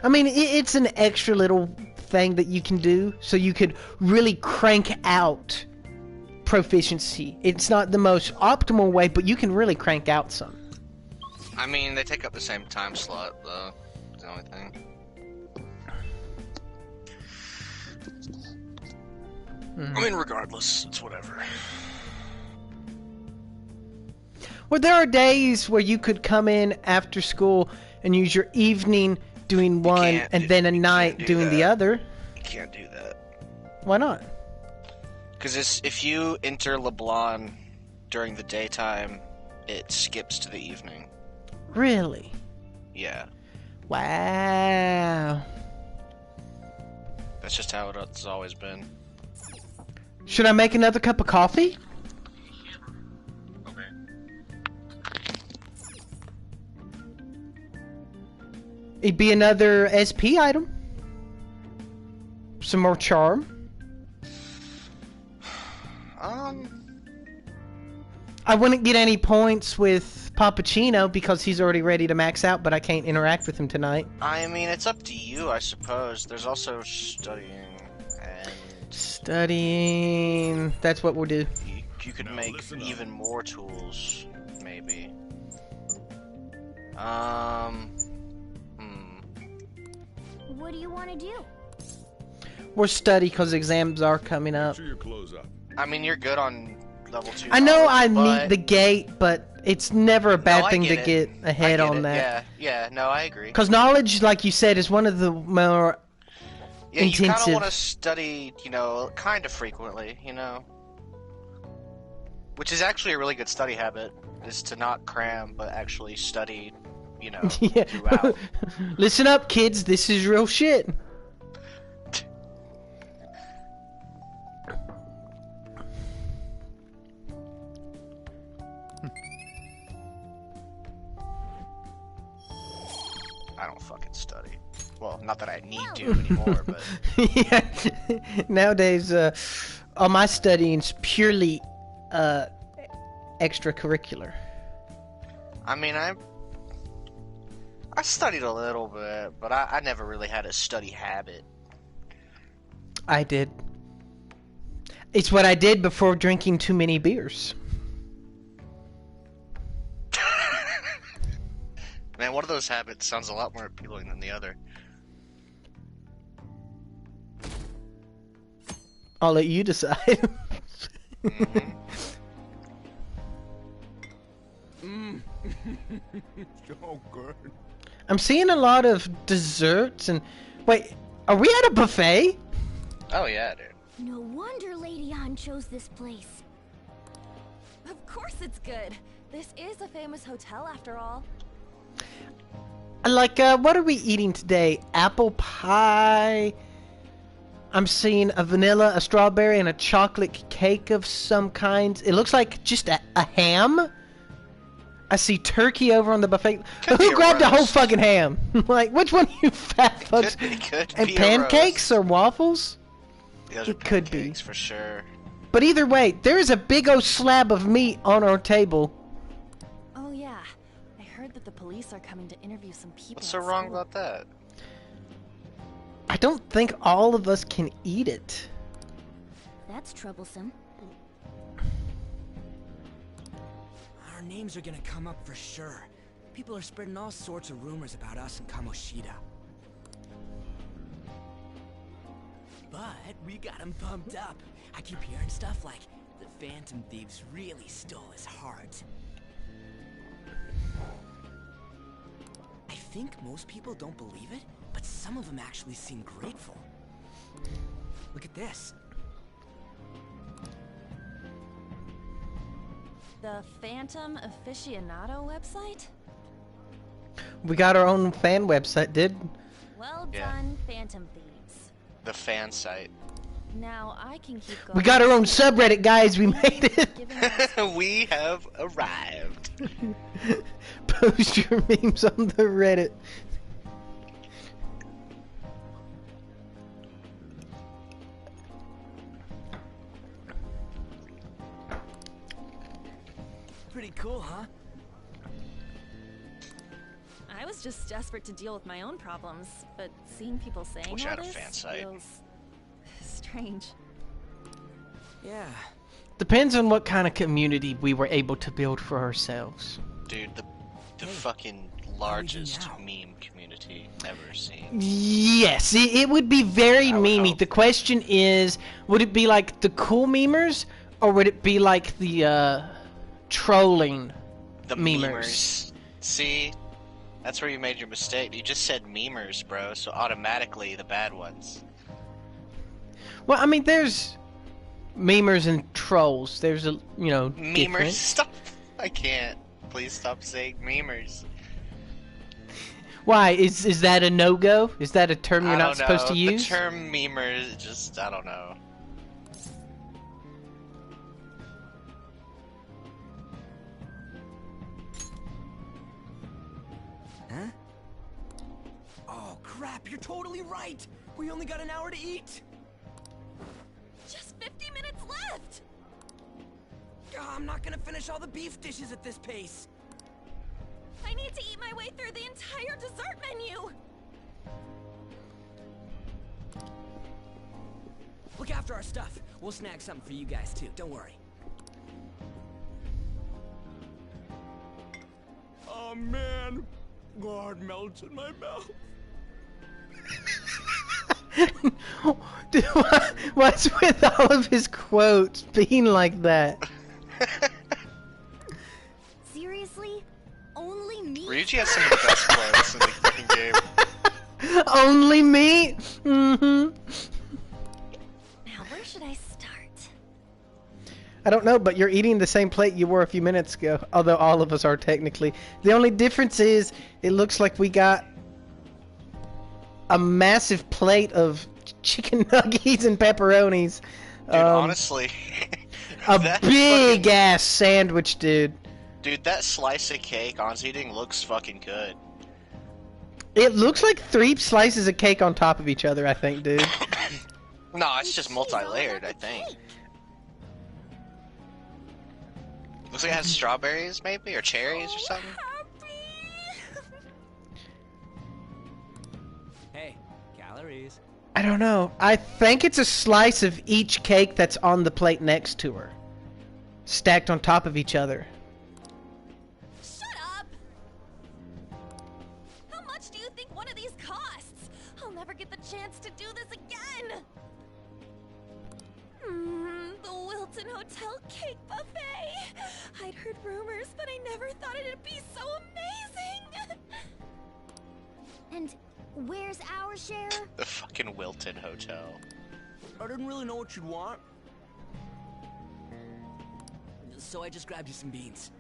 I mean, it's an extra little thing that you can do, so you could really crank out proficiency. It's not the most optimal way, but you can really crank out some. I mean, they take up the same time slot, though. That's the only thing. I mean, regardless, it's whatever. Well, there are days where you could come in after school and use your evening doing one and then a night doing the other. You can't do that. Why not? Because if you enter LeBlanc during the daytime, it skips to the evening. Really? Yeah. Wow. That's just how it's always been. Should I make another cup of coffee? Okay. It'd be another SP item. Some more charm. I wouldn't get any points with Pappuccino because he's already ready to max out, but I can't interact with him tonight. I mean, it's up to you, I suppose. There's also studying and... Studying... That's what we'll do. You could make even more tools, maybe. What do you want to do? We'll study because exams are coming up. Make sure your clothes up. I mean, you're good on level 2. I know I but... meet the gate, but it's never a bad thing to get ahead on that. Yeah, no, I agree. Because knowledge, like you said, is one of the more intensive... you kind of want to study, kind of frequently, Which is actually a really good study habit, is to not cram, but actually study, throughout. Listen up, kids, this is real shit. I don't fucking study. Well, not that I need to anymore, but... Yeah. Nowadays, all my studying's purely extracurricular. I mean, I studied a little bit, but I never really had a study habit. I did. It's what I did before drinking too many beers. Man, one of those habits sounds a lot more appealing than the other. I'll let you decide. So good. I'm seeing a lot of desserts and... Wait, are we at a buffet? Oh yeah, dude. No wonder Lady Han chose this place. Of course it's good. This is a famous hotel after all. Like, what are we eating today? Apple pie. I'm seeing a vanilla, a strawberry, and a chocolate cake of some kind. It looks like just a ham. I see turkey over on the buffet. Who grabbed a whole fucking ham? Like, which one of you fat fucks? Could and be pancakes or waffles? Those it could be. For sure. But either way, there is a big old slab of meat on our table. Oh yeah, I heard that the police are coming to interview some people. What's so wrong about that? I don't think all of us can eat it. That's troublesome. Our names are gonna come up for sure. People are spreading all sorts of rumors about us and Kamoshida. But we got him pumped up. I keep hearing stuff like the Phantom Thieves really stole his heart. I think most people don't believe it, but some of them actually seem grateful. Look at this. The Phantom Aficionado website? We got our own fan website, Well done, Phantom Thieves. The fan site. Now I can keep going. We got our own subreddit, guys. We made it. We have arrived. Post your memes on the Reddit. Pretty cool, huh? I was just desperate to deal with my own problems, but seeing people saying Wish I all had a this fan site. feels strange. Yeah. Depends on what kind of community we were able to build for ourselves. Dude, the fucking largest meme community ever seen. Yes, it would be very memey. The question is, would it be like the cool memers, or would it be like the trolling memers? See? That's where you made your mistake. You just said memers, bro, so automatically the bad ones. Well, I mean, there's Memers and trolls. There's a, you know, Memers, difference. stop. I can't. Please stop saying memers. Why? Is that a no-go? Is that a term you're not supposed to use? The term memers, just, I don't know. Huh? Oh, crap, you're totally right! We only got an hour to eat! Just 50 minutes left! I'm not gonna finish all the beef dishes at this pace! I need to eat my way through the entire dessert menu! Look after our stuff. We'll snag something for you guys, too. Don't worry. Oh, man. God melts in my mouth. Dude, what's with all of his quotes being like that? Seriously? Only meat? Ryuji has some of the best quotes in the fucking game. Only meat? Mm-hmm. Now, where should I start? I don't know, but you're eating the same plate you were a few minutes ago. Although all of us are technically. The only difference is it looks like we got a massive plate of chicken nuggets and pepperonis. Dude, honestly. A big ass sandwich, dude. Dude, that slice of cake on eating looks fucking good. It looks like 3 slices of cake on top of each other, I think, dude. No, it's just multi-layered, I think. Looks like it has strawberries, maybe, or cherries or something. Hey, calories. I don't know. I think it's a slice of each cake that's on the plate next to her. Stacked on top of each other. Shut up! How much do you think one of these costs? I'll never get the chance to do this again! The Wilton Hotel Cake Buffet! I'd heard rumors, but I never thought it'd be so amazing! And where's our share? The fucking Wilton Hotel. I didn't really know what you'd want. So I just grabbed you some beans.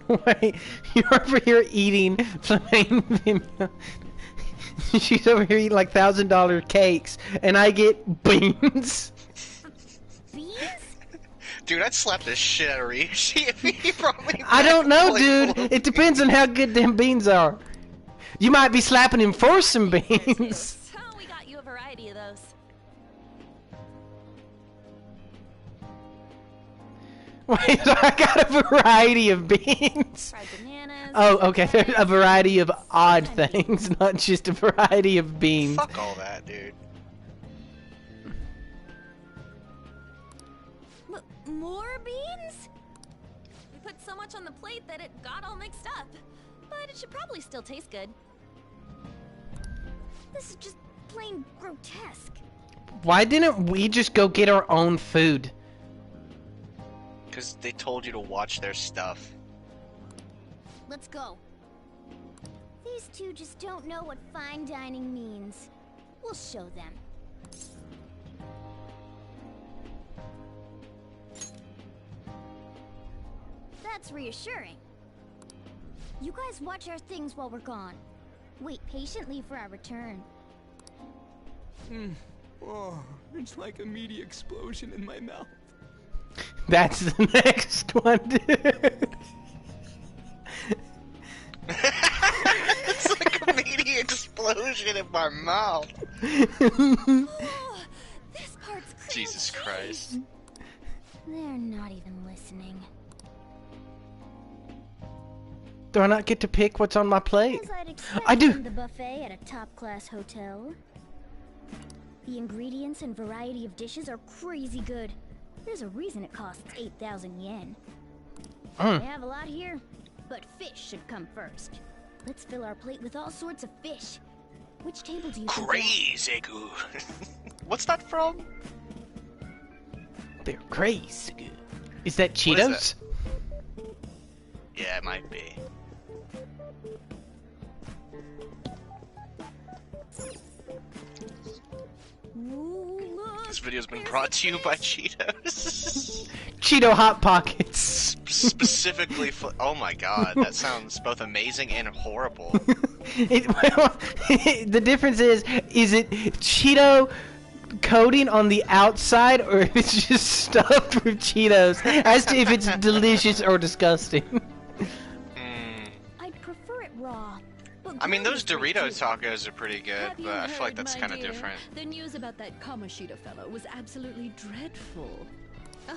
Wait, you're over here eating plain. She's over here eating like $1,000 cakes, and I get beans. Beans? Dude, I'd slap the shit out of Ryuji if he brought me I don't know, back dude. It depends on how good them beans are. You might be slapping him for some beans. So we got you a variety of those. Wait, so I got a variety of beans. Fried bananas. Oh, okay. There's a variety of odd things, not just a variety of beans. Fuck all that, dude. More beans? We put so much on the plate that it got all mixed up. But it should probably still taste good. This is just plain grotesque. Why didn't we just go get our own food? Because they told you to watch their stuff. Let's go. These two just don't know what fine dining means. We'll show them. That's reassuring. You guys watch our things while we're gone. Wait patiently for our return. Oh, it's like a meaty explosion in my mouth. That's the next one, dude. It's like a meaty explosion in my mouth. Oh, this part's cream Jesus cheese. Christ. They're not even listening. Do I not get to pick what's on my plate? As I'd expect I do. from the buffet at a top-class hotel. The ingredients and variety of dishes are crazy good. There's a reason it costs 8,000 yen. Mm. They have a lot here, but fish should come first. Let's fill our plate with all sorts of fish. Which table do you think? Crazy good. What's that from? They're crazy good. Is that What is Cheetos? Yeah, it might be. Ooh, look, this video has been brought to you by Cheetos. Cheeto Hot Pockets. Specifically for... Oh my god, that sounds both amazing and horrible. The difference is it Cheeto coating on the outside, or if it's just stuffed with Cheetos, as to if it's delicious or disgusting. I'd prefer it raw. I mean, those Dorito tacos are pretty good, but I feel like that's kind of dear? different. The news about that Kamoshida fellow was absolutely dreadful. Oh,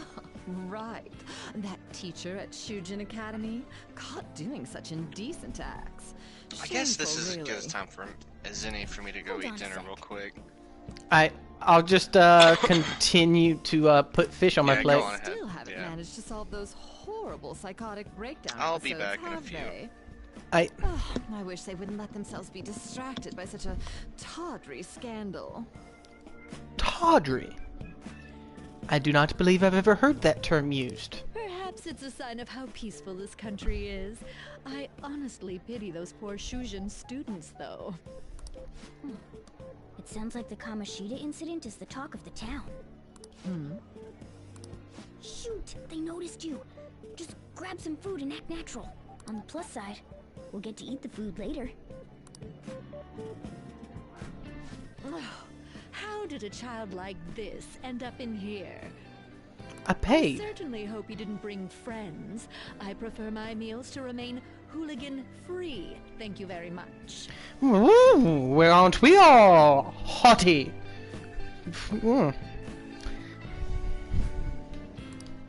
right. That teacher at Shujin Academy, caught doing such indecent acts. I guess this is Shameful, as good a time as any for me to go eat dinner real quick. I'll just continue to put fish on my plate. Go on ahead. Still haven't managed to solve those horrible psychotic breakdown I'll be episodes, back in a have few. they? I wish they wouldn't let themselves be distracted by such a tawdry scandal. Tawdry. I do not believe I've ever heard that term used. Perhaps it's a sign of how peaceful this country is. I honestly pity those poor Shujin students, though. It sounds like the Kamoshida incident is the talk of the town. Shoot, they noticed you. Just grab some food and act natural. On the plus side, we'll get to eat the food later. How did a child like this end up in here? I paid. I certainly hope you didn't bring friends. I prefer my meals to remain hooligan-free. Thank you very much. Ooh, where aren't we all haughty?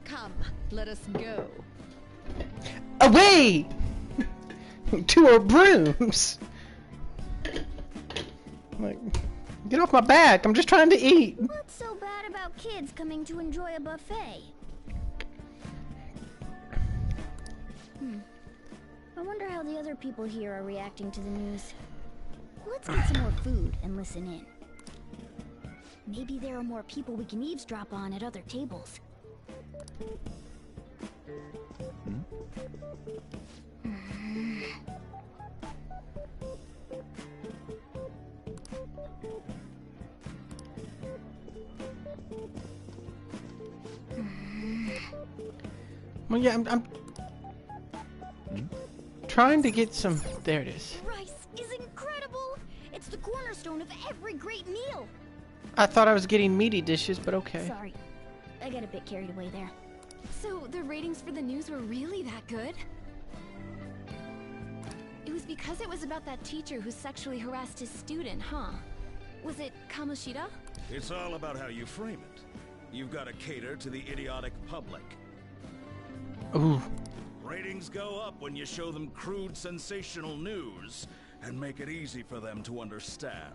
Come, let us go. Away! To our brooms! Like, get off my back, I'm just trying to eat. What's so bad about kids coming to enjoy a buffet? I wonder how the other people here are reacting to the news. Let's get some more food and listen in. Maybe there are more people we can eavesdrop on at other tables. Well, yeah, I'm trying to get some. There it is. Rice is incredible! It's the cornerstone of every great meal! I thought I was getting meaty dishes, but okay. Sorry, I got a bit carried away there. So, the ratings for the news were really that good? It was because it was about that teacher who sexually harassed his student, huh? Was it Kamoshida? It's all about how you frame it. You've got to cater to the idiotic public. Ooh. Ratings go up when you show them crude, sensational news and make it easy for them to understand.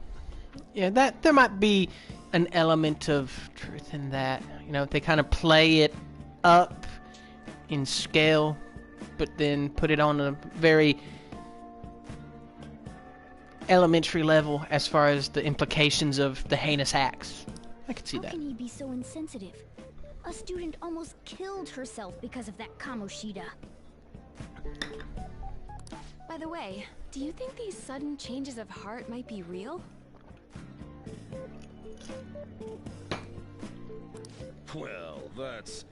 Yeah, that there might be an element of truth in that. You know, they kind of play it up in scale, but then put it on a very elementary level as far as the implications of the heinous acts. I could see that. How can he be so insensitive? A student almost killed herself because of that Kamoshida. By the way, do you think these sudden changes of heart might be real? Well, that's...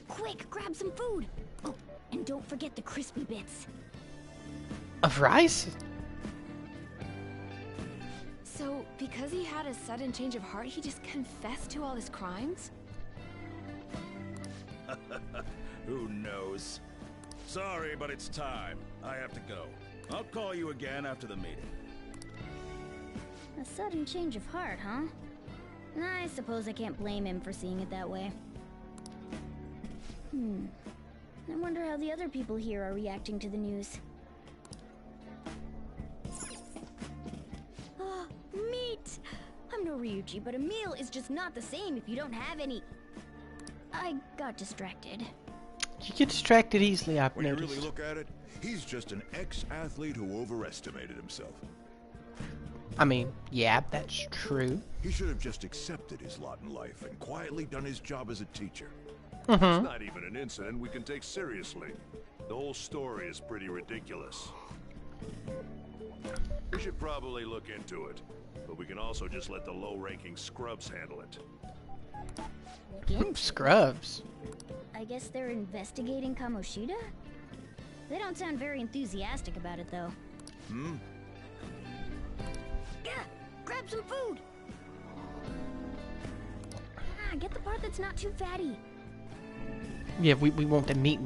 Quick, grab some food! Oh, and don't forget the crispy bits. Of rice? So, because he had a sudden change of heart, he just confessed to all his crimes? Who knows? Sorry, but it's time. I have to go. I'll call you again after the meeting. A sudden change of heart, huh? I suppose I can't blame him for seeing it that way. I wonder how the other people here are reacting to the news. Meat! I'm no Ryuji, but a meal is just not the same if you don't have any... I got distracted. You get distracted easily, I've When you noticed. really look at it, he's just an ex-athlete who overestimated himself. I mean, yeah, that's true. He should have just accepted his lot in life and quietly done his job as a teacher. Mm-hmm. It's not even an incident we can take seriously. The whole story is pretty ridiculous. We should probably look into it. but we can also just let the low-ranking scrubs handle it. Scrubs. I guess they're investigating Kamoshida? They don't sound very enthusiastic about it, though. Yeah, grab some food! Ah, get the part that's not too fatty. Yeah, we want the meat.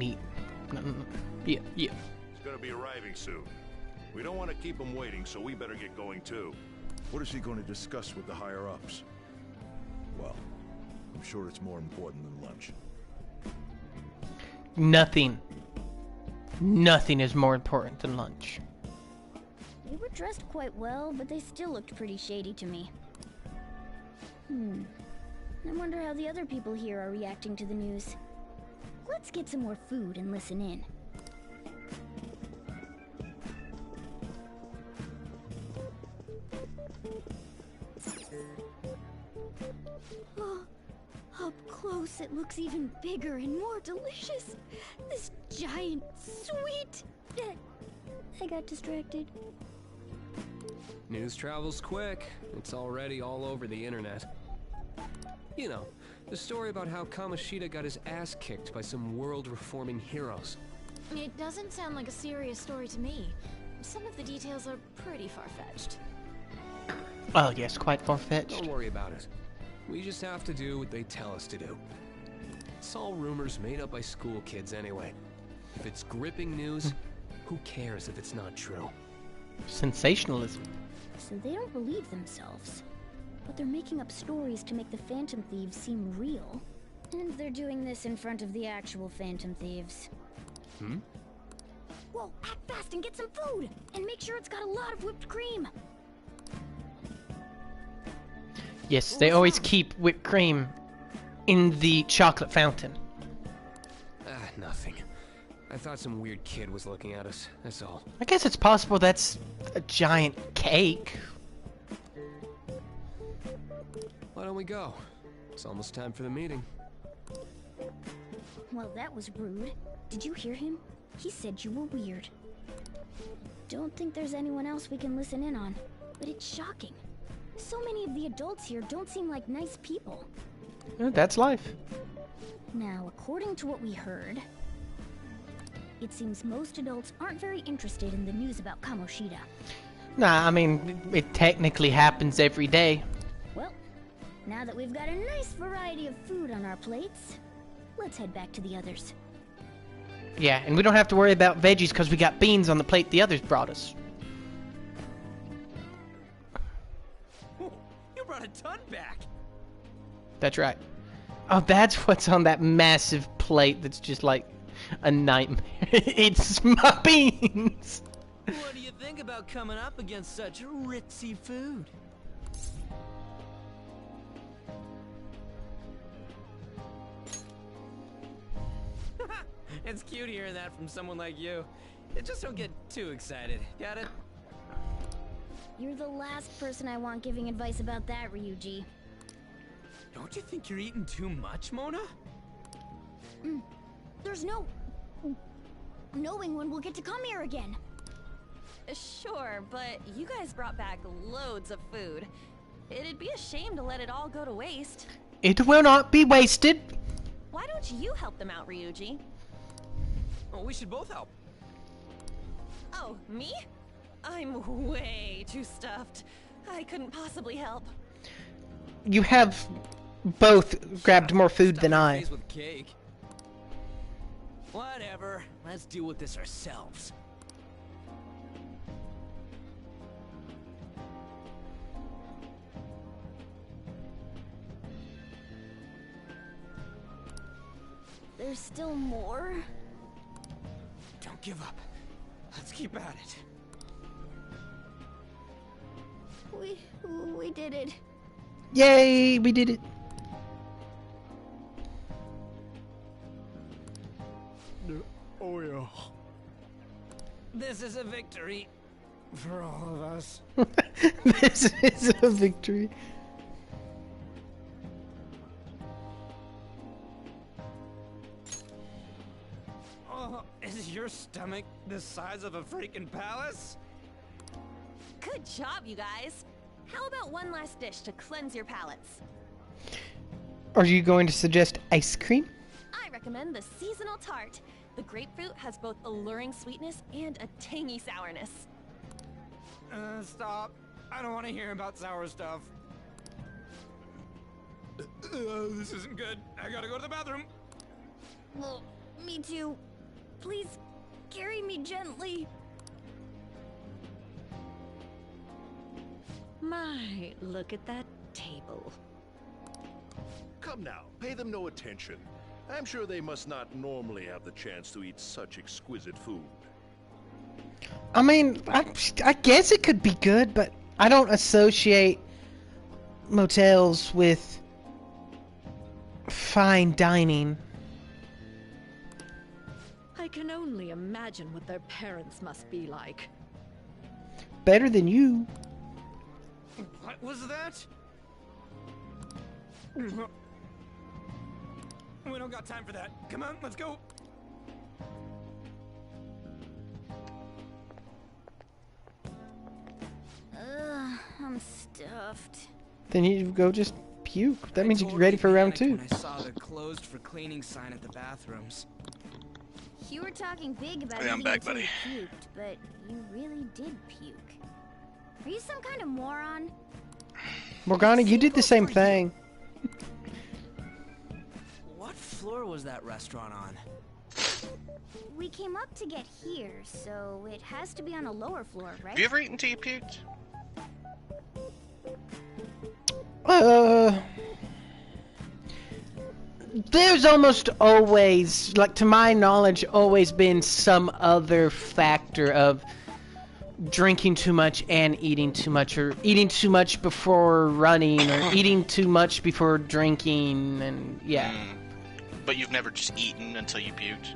Yeah. It's gonna be arriving soon. We don't want to keep him waiting, so we better get going too. What is he going to discuss with the higher-ups? Well, I'm sure it's more important than lunch. Nothing is more important than lunch. They were dressed quite well, but they still looked pretty shady to me. I wonder how the other people here are reacting to the news. Let's get some more food and listen in. Oh, up close it looks even bigger and more delicious. This giant sweet... I got distracted. News travels quick. It's already all over the internet. You know, the story about how Kamoshida got his ass kicked by some world-reforming heroes. It doesn't sound like a serious story to me. Some of the details are pretty far-fetched. Oh yes, quite far-fetched. Don't worry about it. We just have to do what they tell us to do. It's all rumors made up by school kids anyway. If it's gripping news, who cares if it's not true? Sensationalism. So they don't believe themselves. But they're making up stories to make the Phantom Thieves seem real. And they're doing this in front of the actual Phantom Thieves. Whoa, act fast and get some food! And make sure it's got a lot of whipped cream! Yes, they always keep whipped cream in the chocolate fountain. Nothing. I thought some weird kid was looking at us, that's all. I guess it's possible that's a giant cake. Why don't we go? It's almost time for the meeting. Well, that was rude. Did you hear him? He said you were weird. Don't think there's anyone else we can listen in on, but it's shocking. So many of the adults here don't seem like nice people. That's life. Now, according to what we heard, it seems most adults aren't very interested in the news about Kamoshida. Nah, I mean, it technically happens every day. Well, now that we've got a nice variety of food on our plates, let's head back to the others. Yeah, and we don't have to worry about veggies because we got beans on the plate the others brought us. You brought a ton back. That's right. Oh, that's what's on that massive plate that's just like a nightmare. It's my beans! What do you think about coming up against such ritzy food? It's cute hearing that from someone like you. Just don't get too excited. Got it? You're the last person I want giving advice about that, Ryuji. Don't you think you're eating too much, Mona? There's no... knowing when we'll get to come here again. Sure, but you guys brought back loads of food. It'd be a shame to let it all go to waste. It will not be wasted. Why don't you help them out, Ryuji? Well, we should both help. Oh, me? I'm way too stuffed. I couldn't possibly help. You have both grabbed more food than I. With cake. Whatever. Let's deal with this ourselves. There's still more? Don't give up. Let's keep at it. We did it. Yay, we did it. Oh yeah. This is a victory for all of us. This is a victory. Oh, is your stomach the size of a freaking palace? Good job, you guys. How about one last dish to cleanse your palates? Are you going to suggest ice cream? I recommend the seasonal tart. The grapefruit has both alluring sweetness and a tangy sourness. Stop. I don't want to hear about sour stuff. This isn't good. I gotta go to the bathroom. Well, me too. Please, carry me gently. My, look at that table. Come now, pay them no attention. I'm sure they must not normally have the chance to eat such exquisite food. I mean, I guess it could be good, but I don't associate motels with fine dining. I can only imagine what their parents must be like. Better than you. What was that? We don't got time for that. Come on, let's go. I'm stuffed. Then you go just puke. That means you're ready for round 2. When I saw the closed for cleaning sign at the bathrooms. You were talking big about Hey, I'm eating back, until buddy. you puked, but you really did puke. Are you some kind of moron? Morgana, you did the same thing. What floor was that restaurant on? We came up to get here, so it has to be on a lower floor, right? Have you ever eaten till you puked? There's almost always, like to my knowledge, always been some other factor of drinking too much and eating too much, or eating too much before running, or eating too much before drinking, and yeah. But you've never just eaten until you puked?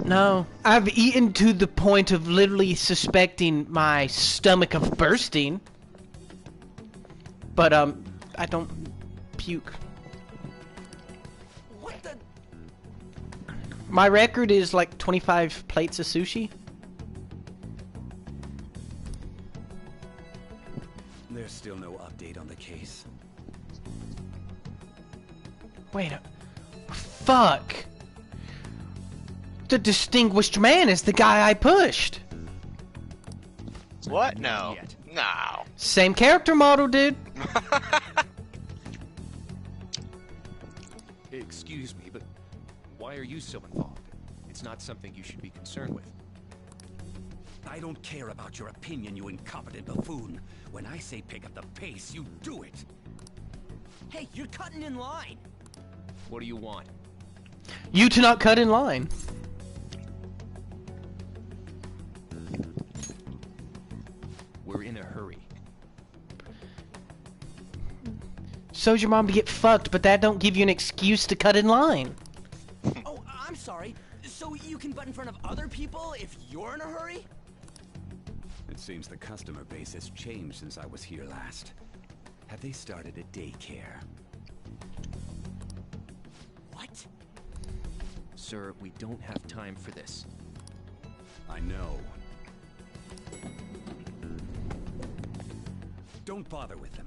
No, I've eaten to the point of literally suspecting my stomach of bursting. But, I don't puke. What the? My record is like 25 plates of sushi. There's still no update on the case. Wait a... Fuck! The distinguished man is the guy I pushed! What? No. No. Same character model, dude. Excuse me, but why are you so involved? It's not something you should be concerned with. I don't care about your opinion, you incompetent buffoon. When I say pick up the pace, you do it. Hey, you're cutting in line. What do you want? You to not cut in line. We're in a hurry. So's your mom to get fucked, but that don't give you an excuse to cut in line. Oh, I'm sorry. So you can butt in front of other people if you're in a hurry? It seems the customer base has changed since I was here last. Have they started a daycare? What? Sir, we don't have time for this. I know. Don't bother with them.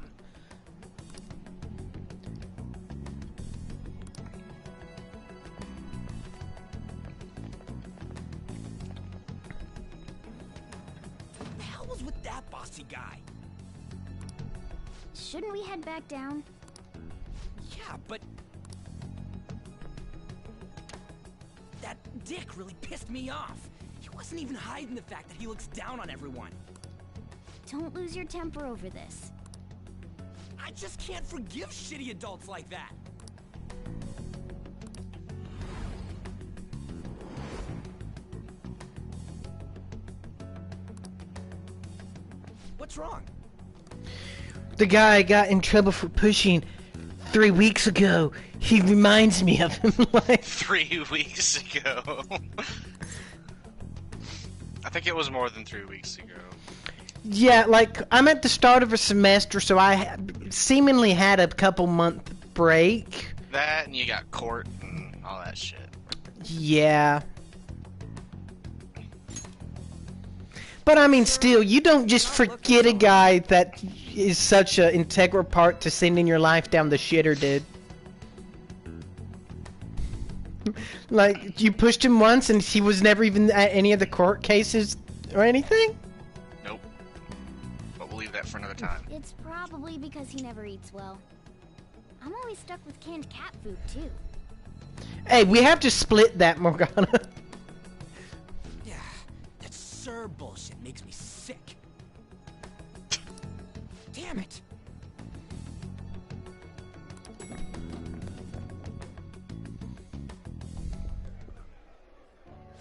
What the hell was with that bossy guy? Shouldn't we head back down? Yeah, but... that dick really pissed me off. He wasn't even hiding the fact that he looks down on everyone. Don't lose your temper over this. I just can't forgive shitty adults like that. What's wrong? The guy I got in trouble for pushing 3 weeks ago. He reminds me of him like 3 weeks ago. I think it was more than 3 weeks ago. Yeah, like, I'm at the start of a semester, so I seemingly had a couple-month break. That, and you got court and all that shit. Yeah. But I mean, still, you don't just forget a guy that is such an integral part to sending your life down the shitter, dude. Like, you pushed him once and he was never even at any of the court cases or anything? Nope. But we'll leave that for another time. It's probably because he never eats well. I'm always stuck with canned cat food, too. Hey, we have to split that, Morgana. Yeah, that sir bullshit makes me sick. Damn it!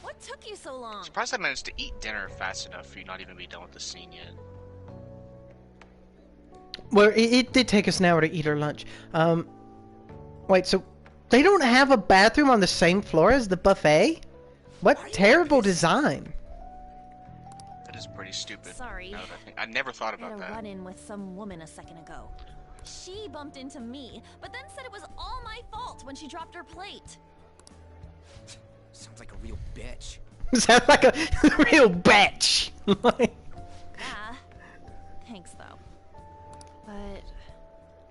What took you so long? Surprised I managed to eat dinner fast enough for you not even be done with the scene yet. Well, it did take us an hour to eat our lunch. Wait, so they don't have a bathroom on the same floor as the buffet? What terrible design. That is pretty stupid. Sorry. Now that I think. I never thought I had about a that. run-in with some woman a second ago. She bumped into me, but then said it was all my fault when she dropped her plate. Sounds like a real bitch. Sounds like a real bitch. Yeah. Thanks, though. But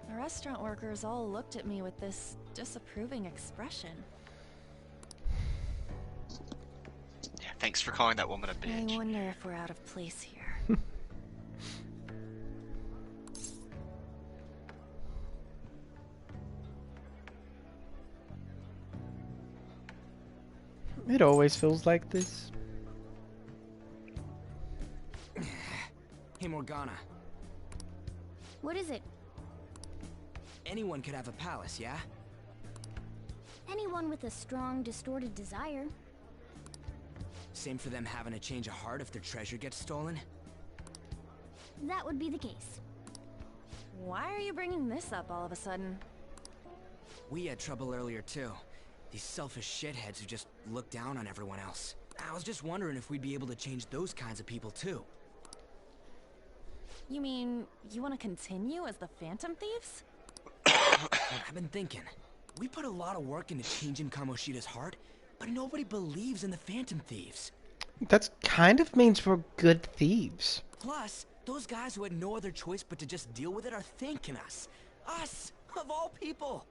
the restaurant workers all looked at me with this disapproving expression. Yeah, thanks for calling that woman a bitch. I wonder if we're out of place here. It always feels like this. Hey, Morgana. What is it? Anyone could have a palace, yeah? Anyone with a strong, distorted desire. Same for them having a change of heart if their treasure gets stolen? That would be the case. Why are you bringing this up all of a sudden? We had trouble earlier, too. These selfish shitheads who just look down on everyone else. I was just wondering if we'd be able to change those kinds of people, too. You mean, you want to continue as the Phantom Thieves? I've been thinking. We put a lot of work into changing Kamoshida's heart, but nobody believes in the Phantom Thieves. That kind of means we're good thieves. Plus, those guys who had no other choice but to just deal with it are thanking us. Us, of all people.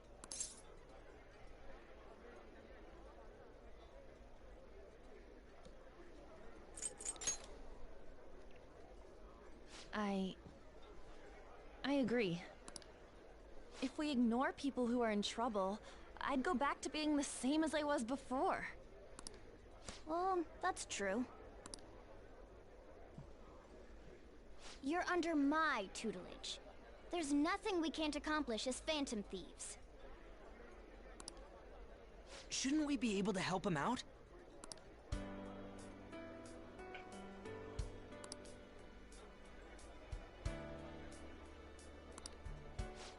I agree. If we ignore people who are in trouble, I'd go back to being the same as I was before. Well, that's true. You're under my tutelage. There's nothing we can't accomplish as Phantom Thieves. Shouldn't we be able to help him out?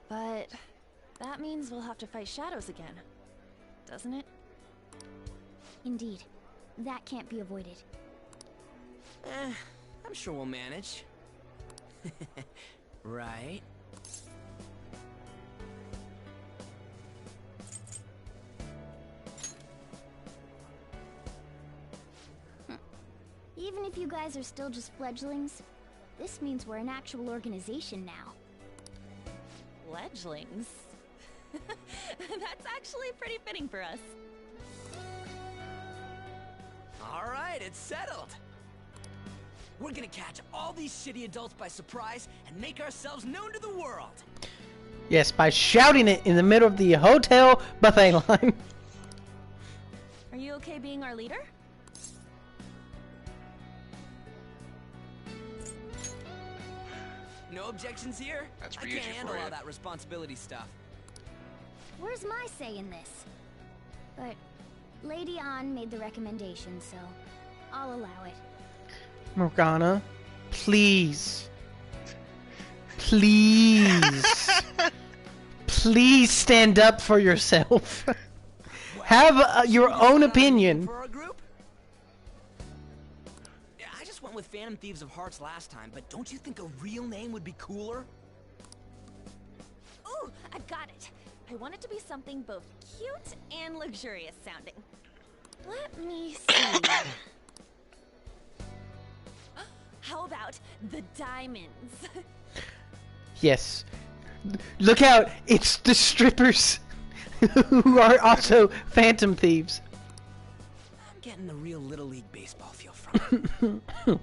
But that means we'll have to fight shadows again, doesn't it? Indeed. That can't be avoided. I'm sure we'll manage. Right? Even if you guys are still just fledglings, this means we're an actual organization now. Fledglings? That's actually pretty fitting for us. All right, it's settled. We're gonna catch all these shitty adults by surprise and make ourselves known to the world. Yes, by shouting it in the middle of the hotel buffet line. Are you okay being our leader? No objections here? That's for I you, can't handle Euphoria. all that responsibility stuff. Where's my say in this? But Lady An made the recommendation, so I'll allow it. Morgana, please. Please. Please stand up for yourself. Have your own opinion. For our group? Yeah, I just went with Phantom Thieves of Hearts last time, but don't you think a real name would be cooler? Ooh, I've got it. I want it to be something both cute and luxurious sounding. Let me see. How about the diamonds? Yes. Look out! It's the strippers who are also phantom thieves. I'm getting the real Little League Baseball feel from it.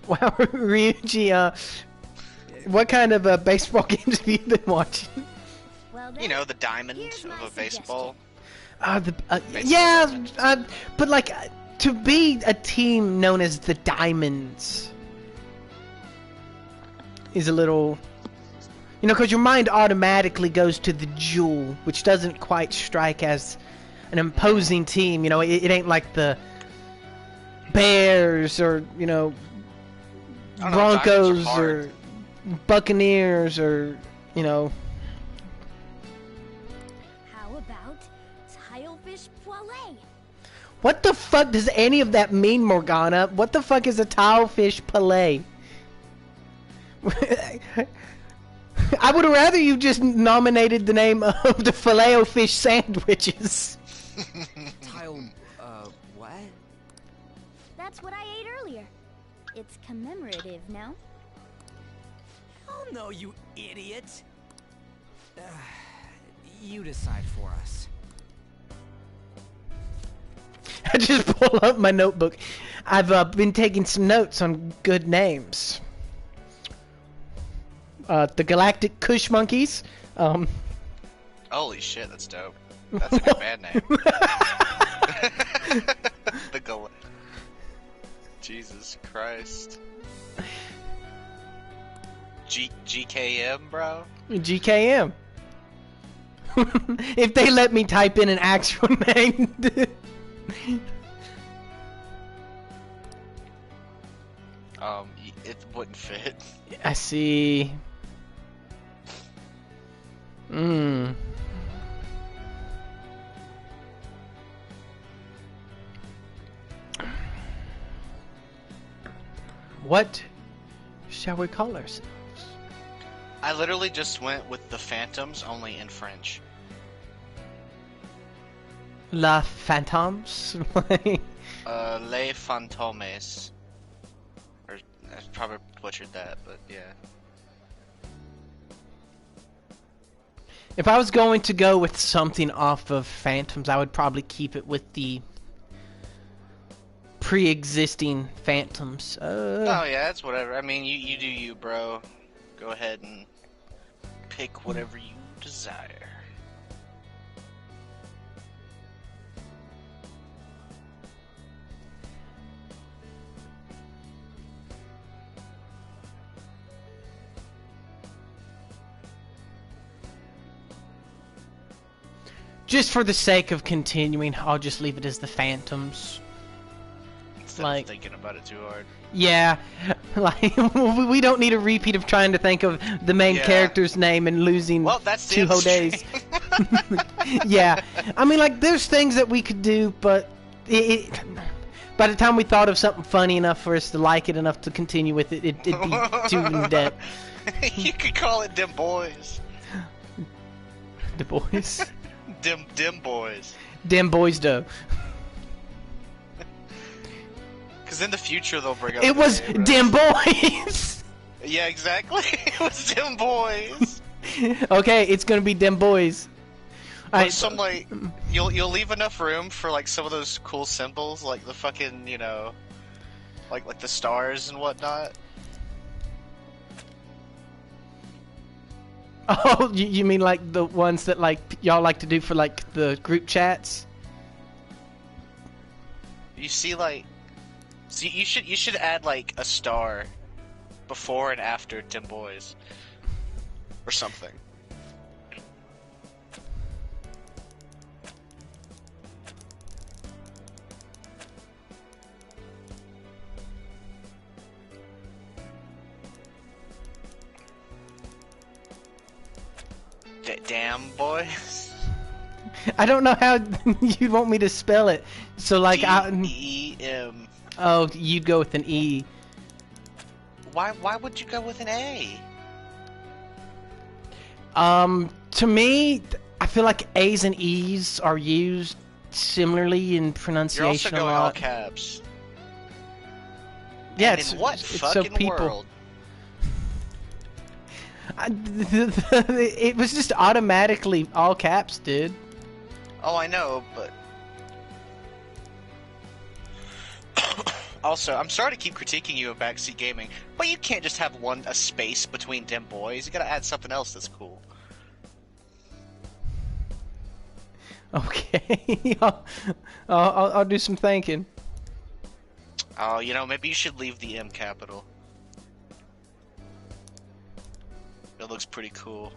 Wow, Ryuji, what kind of baseball games have you been watching? Well, You know, the diamond of a baseball. Yeah, but like, to be a team known as the Diamonds is a little, you know, because your mind automatically goes to the Jewel, which doesn't quite strike as an imposing team. You know, it ain't like the Bears or, you know, Broncos or Buccaneers or, you know. How about tilefish poêlée? What the fuck does any of that mean, Morgana? What the fuck is a tilefish palais? I would rather you just nominated the name of the Filet-O-Fish sandwiches. What? That's what I ate earlier. It's commemorative, no? Oh no, you idiot! You decide for us. I just pull up my notebook. I've been taking some notes on good names. The Galactic Kush Monkeys. Holy shit, that's dope. That's a good band name. Jesus Christ. GKM, bro? GKM. If they let me type in an actual name. It wouldn't fit. I see. What shall we call ourselves? I literally just went with the Phantoms, only in French. La Phantoms? Les Fantomes. Or, I probably butchered that, but yeah. If I was going to go with something off of Phantoms, I would probably keep it with the pre-existing Phantoms. Oh yeah, it's whatever. I mean, you do you, bro. Go ahead and pick whatever you desire. Just for the sake of continuing, I'll just leave it as the Phantoms. Instead of thinking about it too hard. Yeah, like we don't need a repeat of trying to think of the main character's name and losing that's 2 whole days. Yeah, I mean, like, there's things that we could do, but by the time we thought of something funny enough for us to like it enough to continue with it, it'd be too in depth. You could call it Dim Boys. The boys. Dim Boys. Dim Boys, though. Because in the future they'll bring up. It was Dim Boys. Yeah, exactly. It was Dim Boys. Okay, it's gonna be Dim Boys. Some like you'll leave enough room for like some of those cool symbols, like the fucking like the stars and whatnot. Oh, you mean like the ones that like y'all like to do for like the group chats? You see, like, you should add like a star before and after Dim Boys or something. Damn boys. I don't know how you'd want me to spell it. So like D-E-M. Oh, you'd go with an E. Why would you go with an A? To me, I feel like A's and E's are used similarly in pronunciation. You're also going a lot. all caps. Yeah, And it's in what it's fucking so people. world? It was just automatically all caps, dude. Oh, I know, but also, I'm sorry to keep critiquing you of backseat gaming, but you can't just have a space between dim boys. You gotta add something else that's cool. Okay, I'll do some thinking. Oh, you know, maybe you should leave the M capital. It looks pretty cool.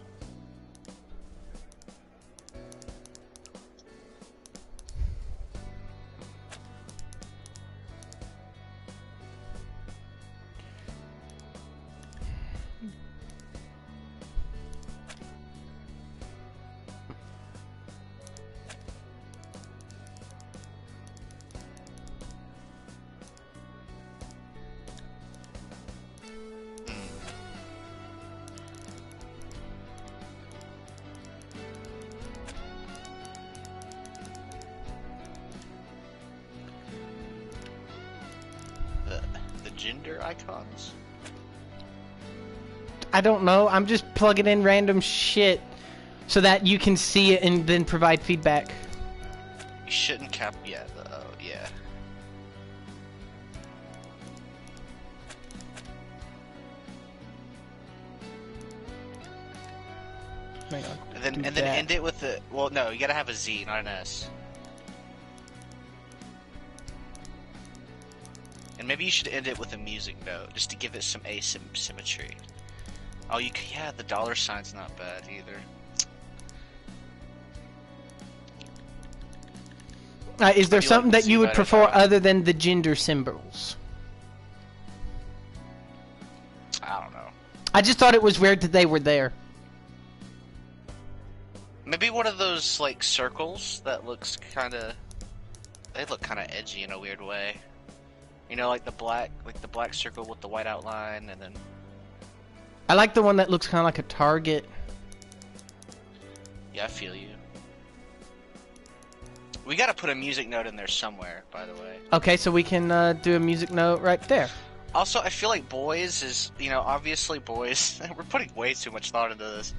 The gender icons? I don't know. I'm just plugging in random shit so that you can see it and then provide feedback. You shouldn't cap. Yeah, yeah. Hang on. And then end it with the. Well, no, you gotta have a Z, not an S. And maybe you should end it with a music note, just to give it some asymmetry. Oh, yeah, the dollar sign's not bad either. Is there How do you something like that to you see would better, prefer Tom? other than the gender symbols? I don't know. I just thought it was weird that they were there. Maybe one of those, like, circles that looks kinda... They look kinda edgy in a weird way. You know, like the black circle with the white outline, and then... I like the one that looks kind of like a target. Yeah, I feel you. We gotta put a music note in there somewhere, by the way. Okay, so we can do a music note right there. Also, I feel like boys is, you know, obviously boys... We're putting way too much thought into this.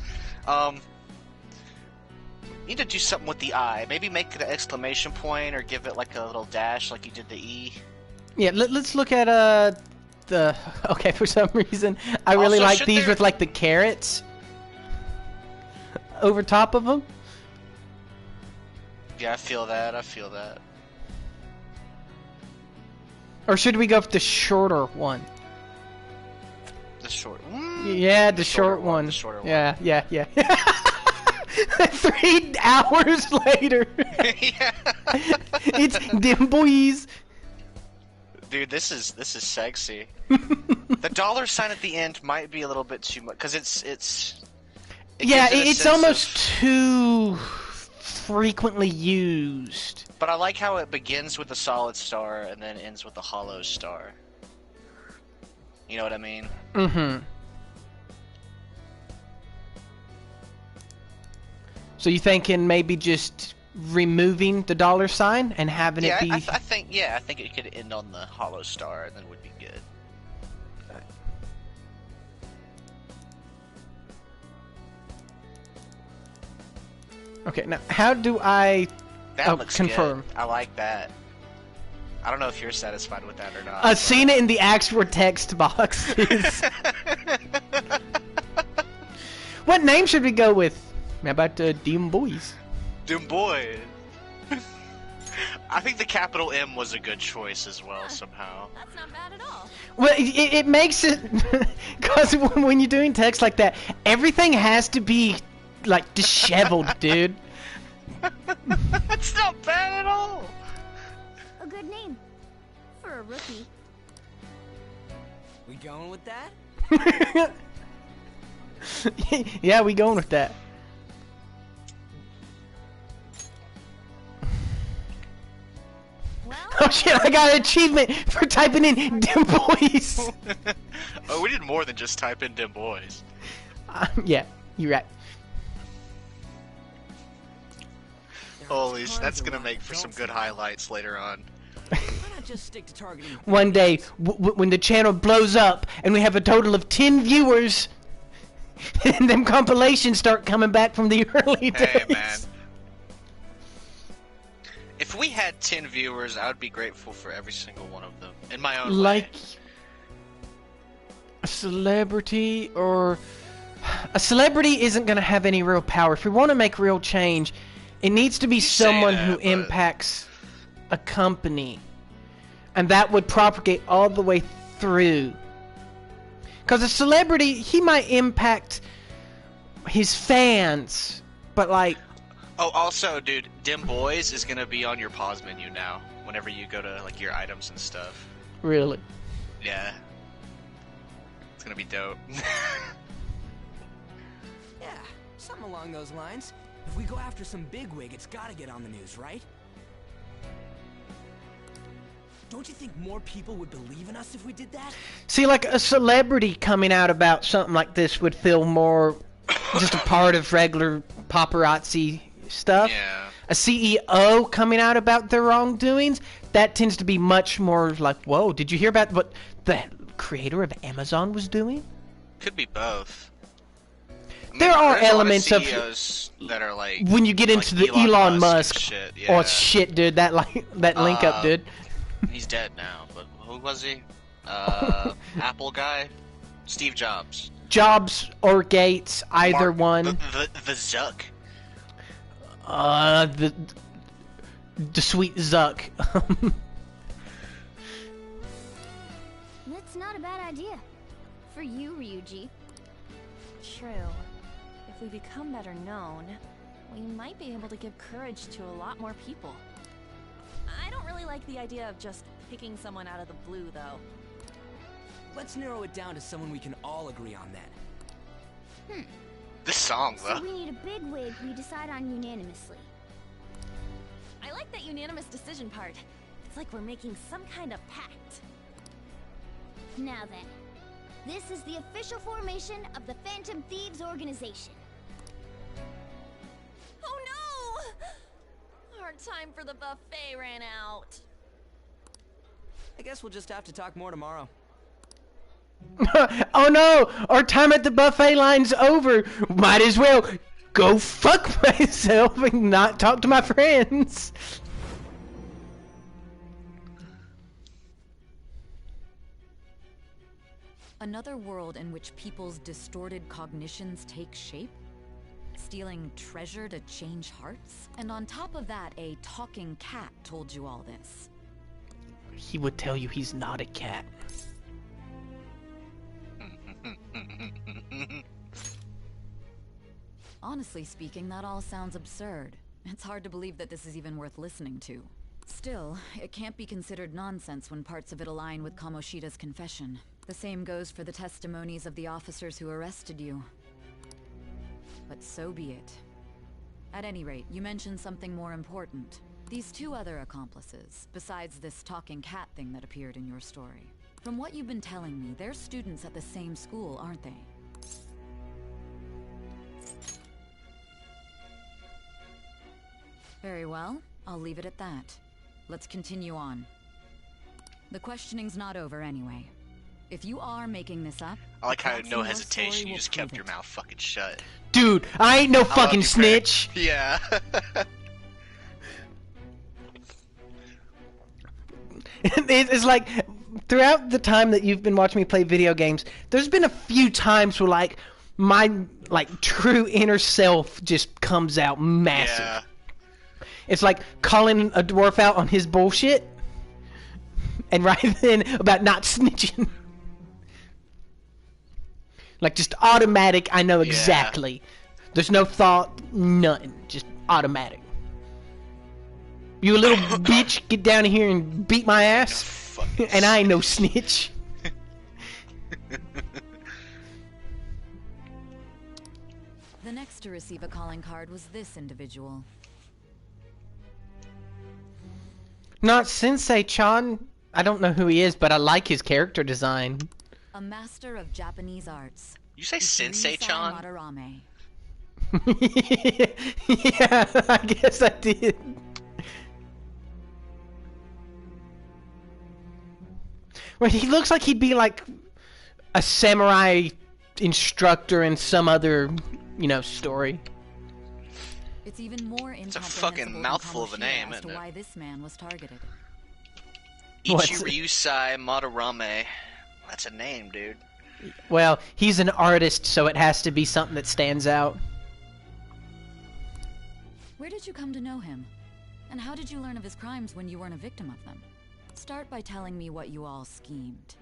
Need to do something with the I. Maybe make it an exclamation point, or give it like a little dash like you did the E. Yeah, let's look at the... Okay, for some reason, I really Also, like should these there- with like the carrots over top of them. Yeah, I feel that, I feel that. Or should we go with the shorter one? The short... Yeah, the short one. The shorter one. Yeah. 3 hours later. It's dim boys. Dude, this is sexy. The dollar sign at the end might be a little bit too much, because it's Yeah, gives it a it's sense almost of- too frequently used. But I like how it begins with a solid star and then ends with a hollow star. You know what I mean? Mm-hmm. So you thinking maybe just removing the dollar sign and having Yeah, it be... I think it could end on the hollow star, and then would be good. Okay, now how do I That looks confirm? good. I like that. I don't know if you're satisfied with that or not. Seeing it in the Axford text box is... What name should we go with? How about Dim Boys? Dim boy. I think the capital M was a good choice as well, somehow. That's not bad at all. Well, it makes it... Because when you're doing text like that, everything has to be, like, disheveled, dude. That's not bad at all. A good name. For a rookie. We going with that? Yeah, we going with that. Oh shit, I got an achievement for typing in Dim Boys. Oh, we did more than just type in dim boys. Yeah, you're right. Holy, that's gonna make for some good highlights later on. just stick to targeting one day when the channel blows up and we have a total of 10 viewers and them compilations start coming back from the early days. Hey, man. If we had 10 viewers, I would be grateful for every single one of them. In my own way. A celebrity or... A celebrity isn't going to have any real power. If we want to make real change, it needs to be someone who impacts a company. And that would propagate all the way through. Because a celebrity, he might impact his fans, but like... Oh, also, dude, Dim Boys is gonna be on your pause menu now, whenever you go to, like, your items and stuff. Really? Yeah. It's gonna be dope. Yeah, something along those lines. If we go after some bigwig, it's gotta get on the news, right? Don't you think more people would believe in us if we did that? See, like, a celebrity coming out about something like this would feel more just a part of regular paparazzi stuff. Yeah. A CEO coming out about their wrongdoings, that tends to be much more like, whoa, did you hear about what the creator of Amazon was doing? Could be both. I mean, There are there's elements a lot of CEOs that are like when you get into the Elon Musk shit. oh shit, dude, that link up, dude. He's dead now, but who was he? Apple guy? Steve Jobs. Jobs or Gates, either one. The Zuck. The sweet Zuck. That's not a bad idea. For you, Ryuji. True. If we become better known, we might be able to give courage to a lot more people. I don't really like the idea of just picking someone out of the blue, though. Let's narrow it down to someone we can all agree on then. This song, though. So we need a bigwig we decide on unanimously. I like that unanimous decision part. It's like we're making some kind of pact. Now then, this is the official formation of the Phantom Thieves organization. Oh no! Our time for the buffet ran out. I guess we'll just have to talk more tomorrow. Oh no! Our time at the buffet line's over. Might as well go fuck myself and not talk to my friends. Another world in which people's distorted cognitions take shape? Stealing treasure to change hearts? And on top of that, a talking cat told you all this. He would tell you he's not a cat. Honestly speaking, that all sounds absurd. It's hard to believe that this is even worth listening to. Still, it can't be considered nonsense when parts of it align with Kamoshida's confession. The same goes for the testimonies of the officers who arrested you. But so be it. At any rate, you mentioned something more important. These two other accomplices, besides this talking cat thing that appeared in your story. From what you've been telling me, they're students at the same school, aren't they? Very well, I'll leave it at that. Let's continue on. The questioning's not over anyway. If you are making this up... I like how no hesitation, you just kept your mouth fucking shut. Dude, I ain't no fucking snitch! Yeah. It's like, throughout the time that you've been watching me play video games, there's been a few times where, like, my, like, true inner self just comes out massive. Yeah. It's like calling a dwarf out on his bullshit, and right then about not snitching. Like, just automatic, I know exactly. Yeah. There's no thought, nothing. Just automatic. You a little bitch, get down here and beat my ass, and I ain't no snitch. The next to receive a calling card was this individual. Not Sensei-chan. I don't know who he is, but I like his character design. A master of Japanese arts. You say Sensei-chan? Madarame. Yeah, I guess I did. Well, he looks like he'd be like a samurai instructor in some other, story. It's even more It's a fucking mouthful of a name, as to isn't it? why this man was targeted. Ichiryusai Madarame. That's a name, dude. Well, he's an artist, so it has to be something that stands out. Where did you come to know him? And how did you learn of his crimes when you weren't a victim of them? Start by telling me what you all schemed.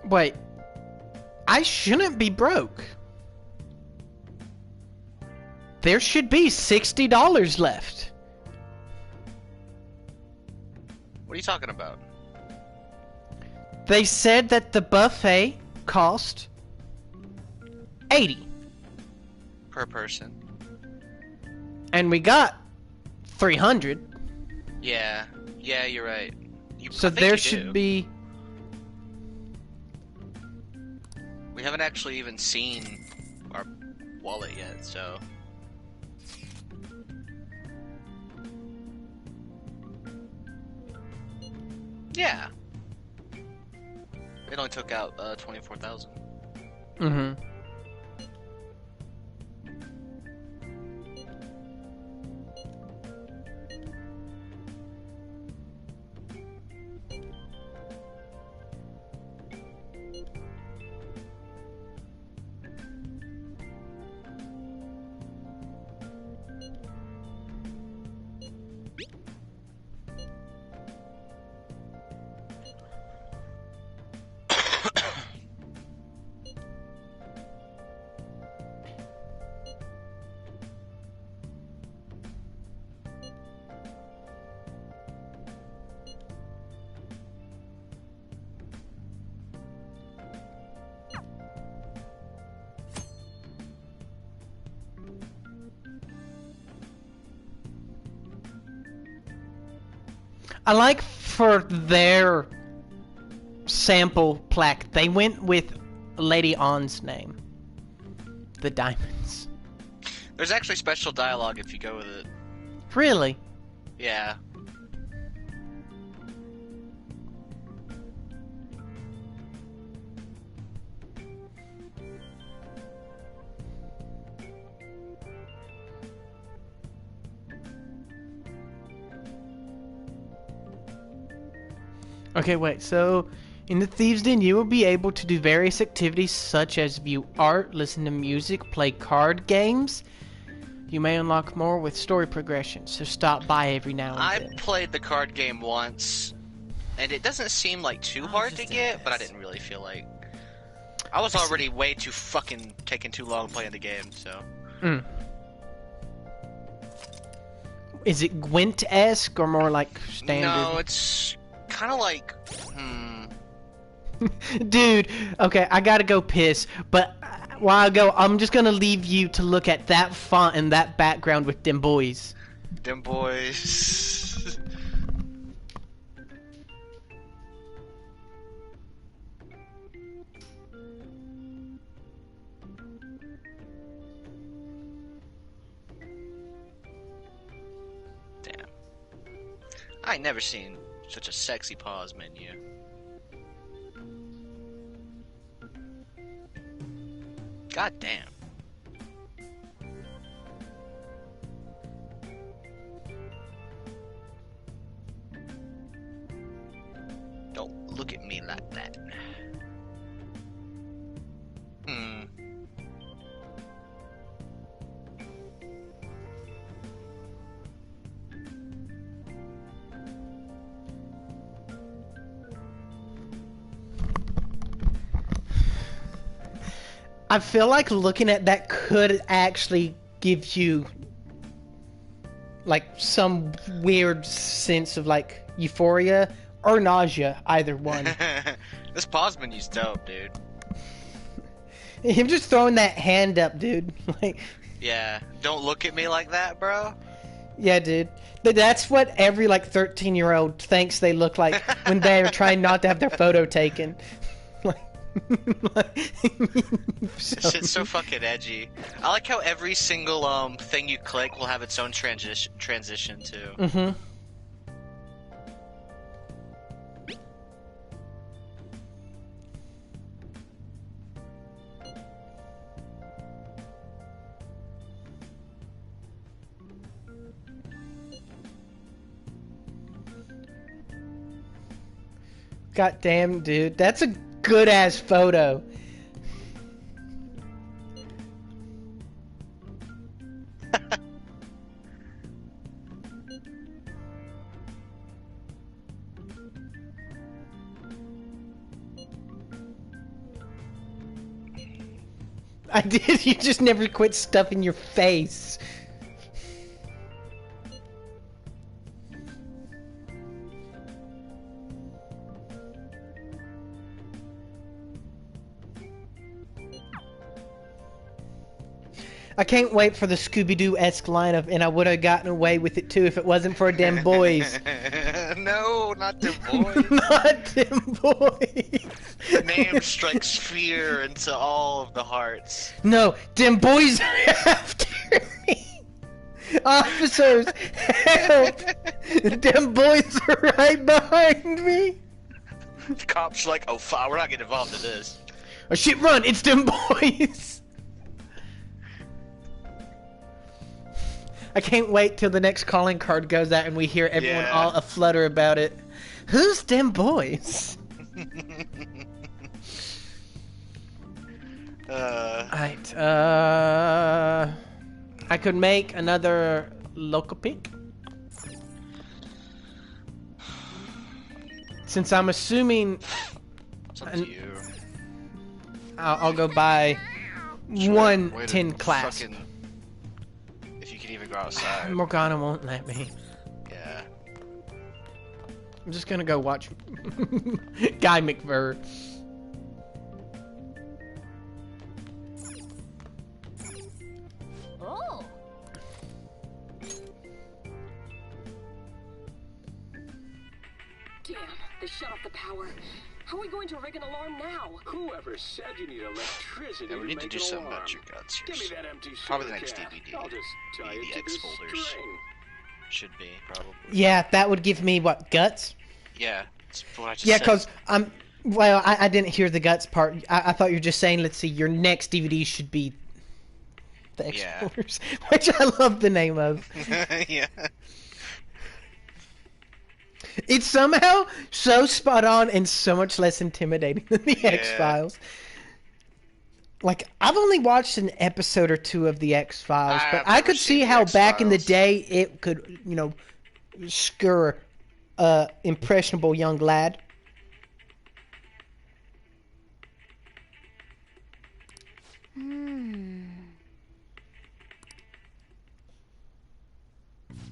Wait, I shouldn't be broke. There should be $60 left. What are you talking about? They said that the buffet cost $80 per person. And we got $300. Yeah, you're right. So there should be. We haven't actually even seen our wallet yet, so. Yeah. It only took out 24,000. Mm-hmm. I like for their sample plaque, they went with Lady On's name. The diamonds. There's actually special dialogue if you go with it. Really? Yeah. Okay, wait, so in the Thieves' Den you will be able to do various activities such as view art, listen to music, play card games. You may unlock more with story progression, so stop by every now and then. I played the card game once, and it doesn't seem like too hard to get, but I didn't really feel like... I was already way too fucking taking too long playing the game, so... Is it Gwent-esque or more like standard? No, it's kind of like... Dude, okay, I gotta go piss, but while I go, I'm just gonna leave you to look at that font and that background with them boys. Them boys. Damn. I ain't never seen such a sexy pause menu. God damn. Don't look at me like that. I feel like looking at that could actually give you like some weird sense of like euphoria or nausea, either one. This pause menu's dope, dude. Him just throwing that hand up, dude. Like, Yeah, don't look at me like that, bro. Yeah, dude. That's what every, like, 13-year-old thinks they look like when they're trying not to have their photo taken. This shit's so fucking edgy. I like how every single thing you click will have its own transition too. Mm-hmm. God damn, dude. That's a good-ass photo. I did. You just never quit stuffing your face. I can't wait for the Scooby-Doo-esque lineup, and I would have gotten away with it too if it wasn't for them boys. No, not them boys. Not them boys. The name strikes fear into all of the hearts. No, them boys are after me. Officers, help! Them boys are right behind me. The cops are like, oh, we're not getting involved in this. Oh shit, run! It's them boys. I can't wait till the next calling card goes out and we hear everyone all aflutter about it. Who's them boys? Alright, I could make another local pick. Since I'm assuming... It's up to you. I'll go buy one 10 class. If you can even go outside. Morgana won't let me. Yeah. I'm just gonna go watch Guy McVer. Oh. Damn, they shut off the power. How are we going to rig an alarm now? Whoever said you need electricity Yeah, we need to make do an something alarm? about your guts here. Give me that empty Probably the sewer next cap. DVD. I'll just tie it The to X this folders. string. Should be, probably. Yeah, that would give me, what, guts? Yeah, that's what I just Yeah, said. because well, I didn't hear the guts part. I thought you were just saying, let's see, your next DVD should be the Explorers, which I love the name of. Yeah. It's somehow so spot on and so much less intimidating than the X-Files. Like, I've only watched an episode or two of the X-Files, but I could see how back in the day it could, you know, scur a impressionable young lad.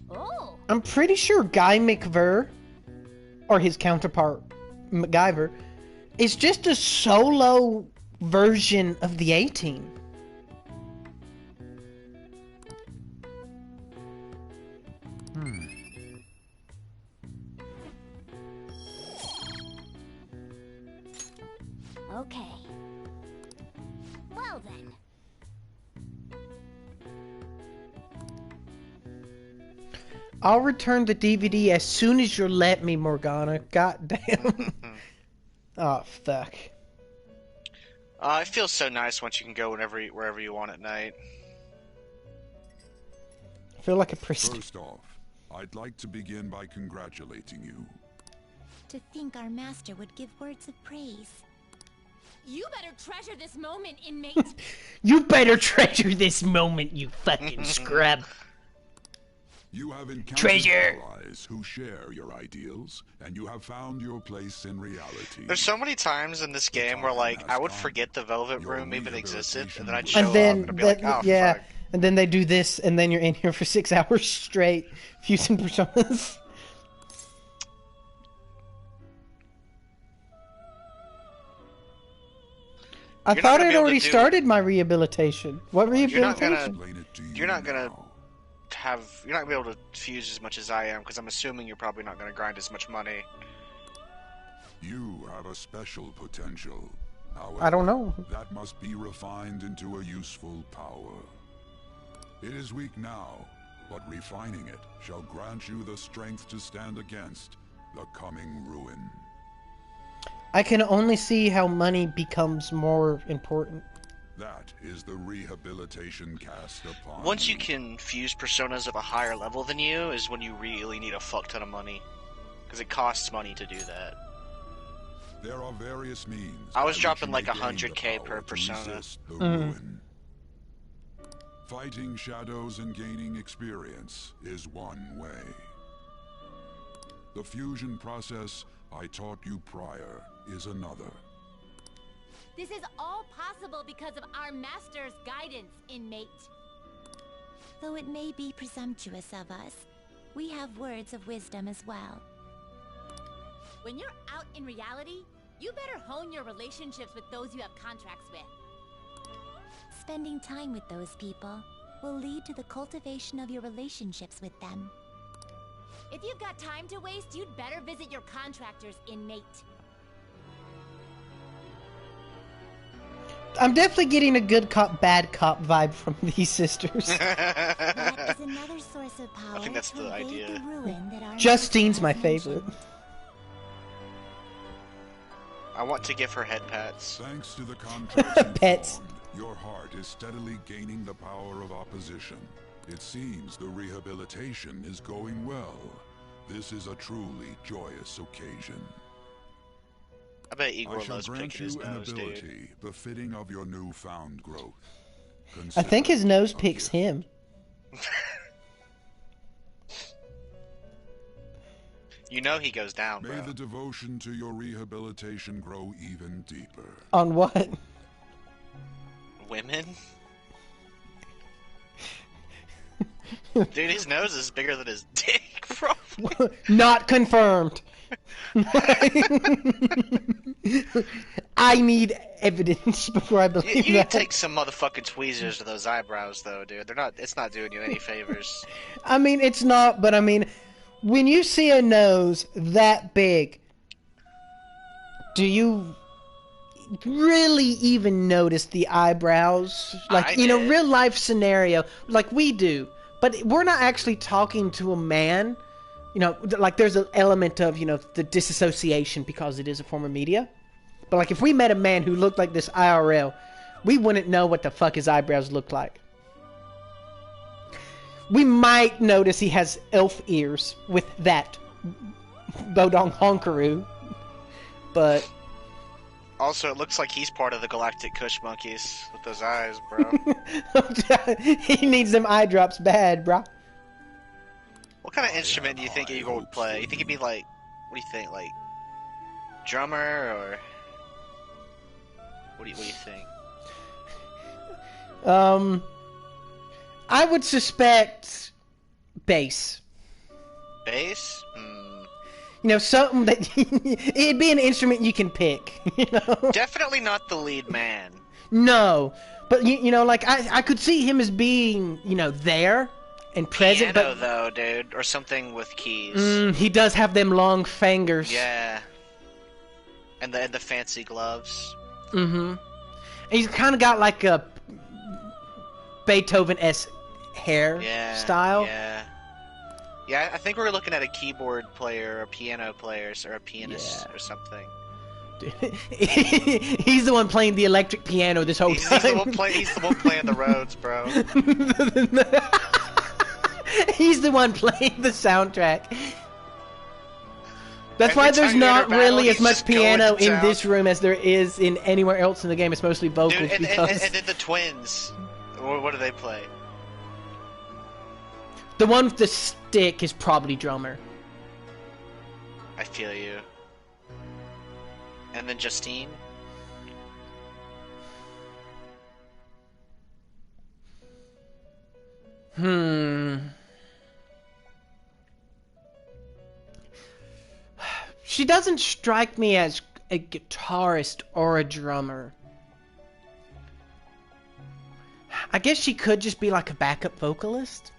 Oh. I'm pretty sure Guy McVer, or his counterpart, MacGyver, is just a solo version of the A-Team. Okay. Well then. I'll return the DVD as soon as you let me, Morgana. God damn. Oh, fuck. It feels so nice once you can go wherever you want at night. I feel like a priest. First off, I'd like to begin by congratulating you. To think our master would give words of praise. You better treasure this moment, inmate. You better treasure this moment, you fucking scrub. You have encountered Treasure. allies who share your ideals, and you have found your place in reality. There's so many times in this game where, like, I would forget the Velvet Room even existed, and then I'd show And then, up and I'd be like, oh, yeah, fuck. and then they do this, and then you're in here for 6 hours straight, fusing personas. I You're not thought gonna I'd be able to already do- started my rehabilitation. What You're not rehabilitation? gonna have. You're not gonna be able to fuse as much as I am, because I'm assuming you're probably not gonna grind as much money. You have a special potential. However, I don't know. That must be refined into a useful power. It is weak now, but refining it shall grant you the strength to stand against the coming ruin. I can only see how money becomes more important. That is the rehabilitation cast upon Once you can fuse personas of a higher level than you, is when you really need a fuck ton of money, because it costs money to do that. There are various means. I was by dropping which like you may gain the 100k power per to persona. resist the ruin. Fighting shadows and gaining experience is one way. The fusion process I taught you prior is another. This is all possible because of our master's guidance, inmate. Though it may be presumptuous of us, we have words of wisdom as well. When you're out in reality, you better hone your relationships with those you have contracts with. Spending time with those people will lead to the cultivation of your relationships with them. If you've got time to waste, you'd better visit your contractors, inmate. I'm definitely getting a good cop, bad cop vibe from these sisters. That is another source of power. I think that's the idea. The ruin that our Justine's my master has favorite. mentioned. I want to give her head pats. Thanks to the contracts you Pets. formed, your heart is steadily gaining the power of opposition. It seems the rehabilitation is going well. This is a truly joyous occasion. I bet Igor I shall loves grant picking his you an nose, dude. ability befitting of your newfound growth. I think his Consider nose it a picks gift. him. You know he goes down, May bro. the devotion to your rehabilitation grow even deeper. On what? Women? Dude, his nose is bigger than his dick, bro. Not confirmed. I need evidence before I You believe need to that. take some motherfucking tweezers to those eyebrows, though, dude. It's not doing you any favors. I mean, it's not, but I mean, when you see a nose that big, do you really even notice the eyebrows? Like, in a real life scenario, like we do. But we're not actually talking to a man. You know, like there's an element of, you know, the disassociation because it is a form of media. But like if we met a man who looked like this IRL, we wouldn't know what the fuck his eyebrows looked like. We might notice he has elf ears with that Bodong Honkaroo. But Also, it looks like he's part of the Galactic Kush Monkeys with those eyes, bro. he needs them eye drops bad, bro. What kind of instrument do you think Igor would play? You think he'd be like, what do you think, like, drummer, or what do you think? I would suspect bass. Bass? You know, something that it'd be an instrument you can pick. You know, Definitely not the lead man. no, but you know, like I could see him as being, you know, there and present. Piano, But though, dude, or something with keys. he does have them long fingers. Yeah. And the fancy gloves. Mm-hmm. He's kind of got like a Beethoven-esque hair style. Yeah. Yeah, I think we're looking at a keyboard player, or a piano player, or a pianist, or something. He's the one playing the electric piano this whole time. He's the one playing the Rhodes, bro. He's the one playing the soundtrack. That's Every why there's time you're in not a battle, really as he's much just going piano to in town. this room as there is in anywhere else in the game. It's mostly vocals Dude, and because then the twins. What do they play? the one with the stick is probably drummer. I feel you. And then Justine? She doesn't strike me as a guitarist or a drummer. I guess she could just be like a backup vocalist.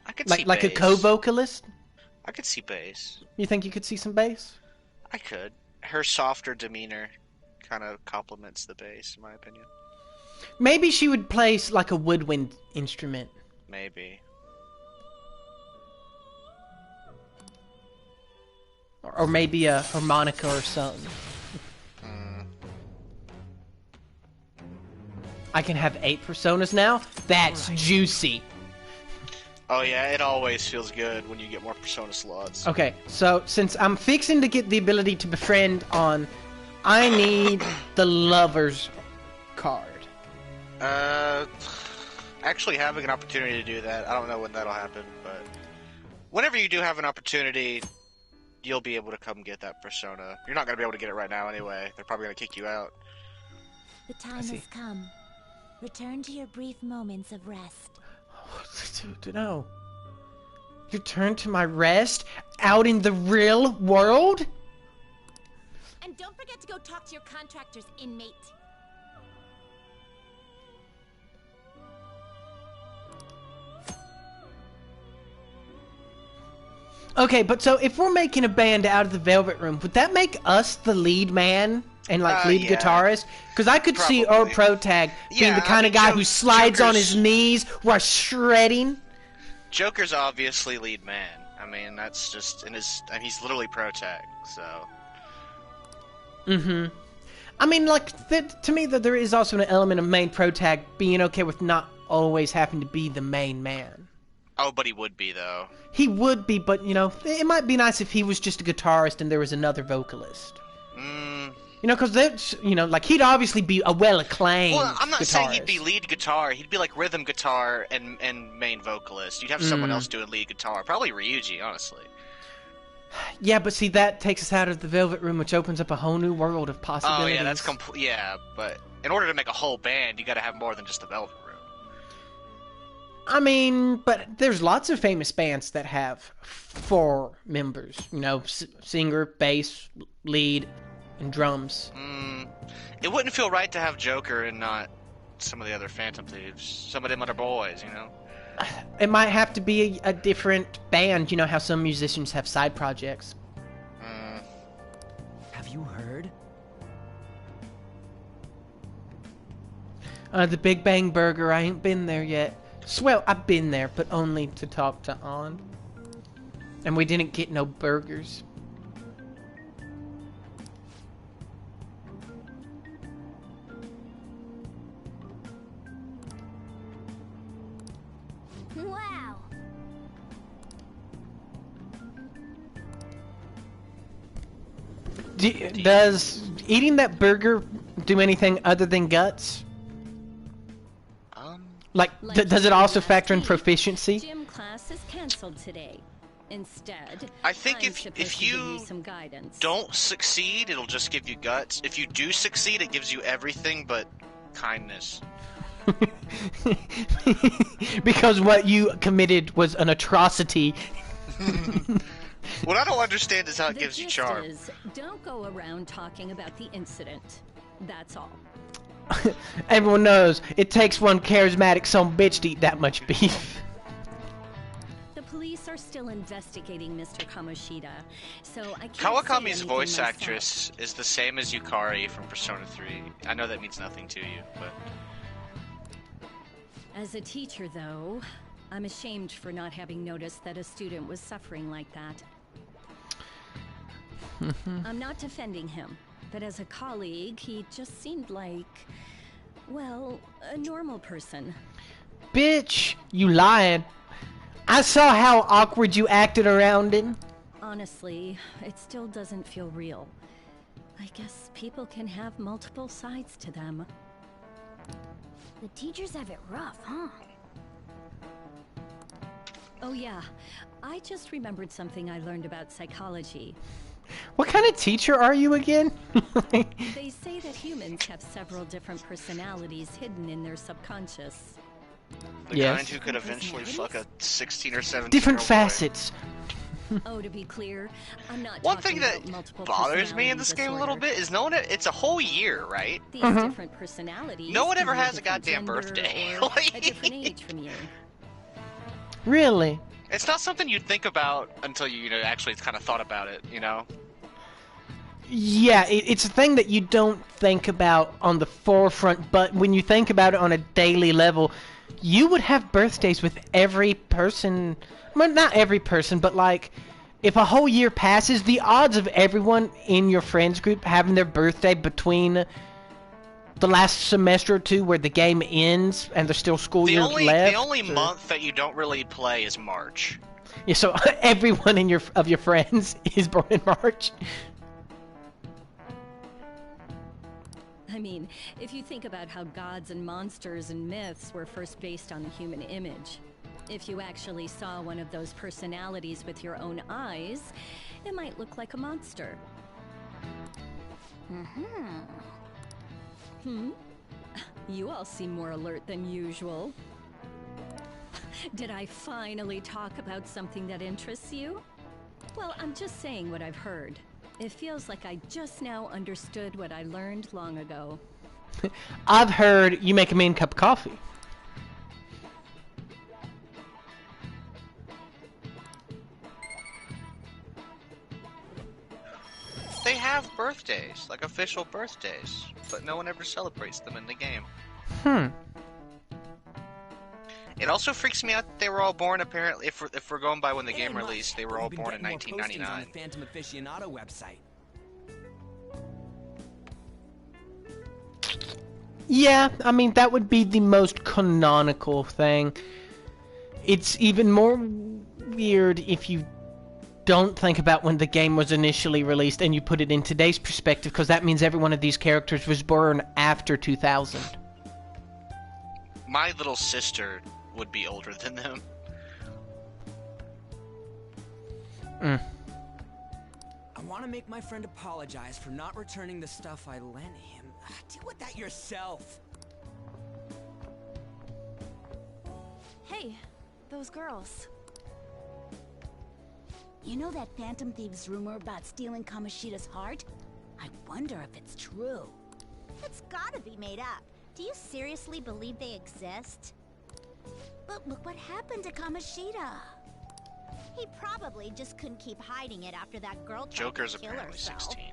I could see like a bass. co-vocalist. I could see bass. You think you could see some bass? I could. Her softer demeanor kind of complements the bass, in my opinion. Maybe she would play like a woodwind instrument. Maybe. Or maybe a harmonica or something. I can have 8 personas now? That's juicy. Oh yeah, it always feels good when you get more persona slots. Okay, so since I'm fixing to get the ability to befriend on, I need the lover's card. Actually having an opportunity to do that, I don't know when that'll happen, but whenever you do have an opportunity, you'll be able to come get that persona. You're not going to be able to get it right now anyway. They're probably going to kick you out. The time has come. Return to your brief moments of rest. No. Return to my rest? Out in the real world? And don't forget to go talk to your contractor's inmate. Okay, but so if we're making a band out of the Velvet Room, would that make us the lead man and like lead guitarist? Because I could see our Protag being the kind of guy who slides on his knees while shredding. Joker's obviously lead man. I mean, that's just in his. I mean, he's literally Protag, so. I mean, like to me, that there is also an element of main Protag being okay with not always having to be the main man. Oh, but he would be though. He would be, but you know, it might be nice if he was just a guitarist and there was another vocalist. You know, because that's, you know, like he'd obviously be a well-acclaimed. Well, I'm not guitarist. saying he'd be lead guitar. He'd be like rhythm guitar and main vocalist. You'd have someone else doing lead guitar. Probably Ryuji, honestly. Yeah, but see, that takes us out of the Velvet Room, which opens up a whole new world of possibilities. Oh yeah, that's complete. Yeah, but in order to make a whole band, you got to have more than just the Velvet Room. I mean, but there's lots of famous bands that have 4 members. You know, singer, bass, lead, and drums. It wouldn't feel right to have Joker and not some of the other Phantom Thieves. Some of them other boys, you know? It might have to be a different band. You know how some musicians have side projects. Have you heard? The Big Bang Burger, I ain't been there yet. Well, I've been there, but only to talk to An. And we didn't get no burgers. Wow. Does eating that burger do anything other than guts? Like, does it also factor in proficiency? Gym class is canceled today. Instead, I think I'm if supposed to you give you some guidance. don't succeed, it'll just give you guts. If you do succeed, it gives you everything but kindness. Because what you committed was an atrocity. What I don't understand is how it The gives you gist charm. is, don't go around talking about the incident. That's all. Everyone knows it takes one charismatic son bitch to eat that much beef. The police are still investigating Mr. Kamoshida, so I can't say Kawakami's anything voice myself. actress is the same as Yukari from Persona 3. I know that means nothing to you, but... As a teacher, though, I'm ashamed for not having noticed that a student was suffering like that. I'm not defending him, but as a colleague, he just seemed like, well, a normal person. Bitch, you lying. I saw how awkward you acted around him. Honestly, it still doesn't feel real. I guess people can have multiple sides to them. The teachers have it rough, huh? Oh yeah, I just remembered something I learned about psychology. What kind of teacher are you again? They say that humans have several different personalities hidden in their subconscious. The kind who could eventually fuck a 16 or 17 Different facets. Oh, to be clear, I'm not One talking thing that about multiple bothers me in this personality game a little disorder. bit is no one. It's a whole year, right? These different personalities. No one can ever be a has a different goddamn gender birthday. or a different age from you. Really? It's not something you'd think about until you actually kind of thought about it, you know? Yeah, it's a thing that you don't think about on the forefront, but when you think about it on a daily level, you would have birthdays with every person. Well, not every person, but like, if a whole year passes, the odds of everyone in your friends group having their birthday between the last semester or two where the game ends and there's still school years left. The only month that you don't really play is March. Yeah, so everyone in your friends is born in March. I mean, if you think about how gods and monsters and myths were first based on the human image, if you actually saw one of those personalities with your own eyes, it might look like a monster. You all seem more alert than usual. Did I finally talk about something that interests you? Well, I'm just saying what I've heard. It feels like I just now understood what I learned long ago. I've heard you make a mean cup of coffee. They have birthdays, like official birthdays, but no one ever celebrates them in the game. It also freaks me out that they were all born, apparently, if we're going by when the game released, they were all born in 1999. On the Phantom Aficionado website. Yeah, I mean, that would be the most canonical thing. It's even more weird if you don't think about when the game was initially released and you put it in today's perspective, because that means every one of these characters was born after 2000. My little sister would be older than them. I want to make my friend apologize for not returning the stuff I lent him. Deal with that yourself. Hey, those girls. You know that Phantom Thieves rumor about stealing Kamoshida's heart? I wonder if it's true. It's gotta be made up. Do you seriously believe they exist? But look what happened to Kamoshida. He probably just couldn't keep hiding it after that girl tried Joker's to kill apparently herself. 16.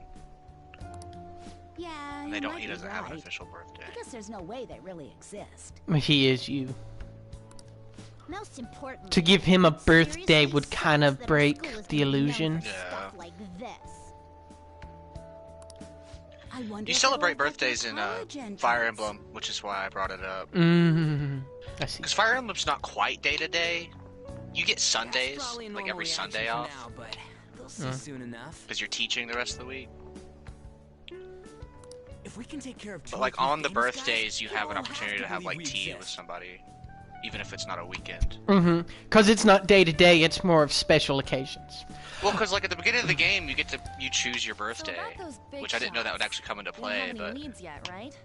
Yeah, And you might he be doesn't have an right. official birthday. I guess there's no way they really exist. He is you. Most importantly, To give him a birthday would kind of break the illusion. Yeah. like this. I wonder You if celebrate it'll affect birthdays your in college entrance. Fire Emblem, which is why I brought it up. I see. Because Fire Emblem's not quite day to day. You get Sundays, Probably a like normal every reaction Sunday for off. now, but we'll see soon enough. Because you're teaching the rest of the week. If we can take care of two But like or three on the famous guys, birthdays, you have an people will opportunity to have believe like we tea exist. with somebody, even if it's not a weekend. Because it's not day to day, it's more of special occasions. Well, because like at the beginning of the game, you choose your birthday, about those big which I didn't know that would shots. actually come into You don't play, have any but leads yet, right?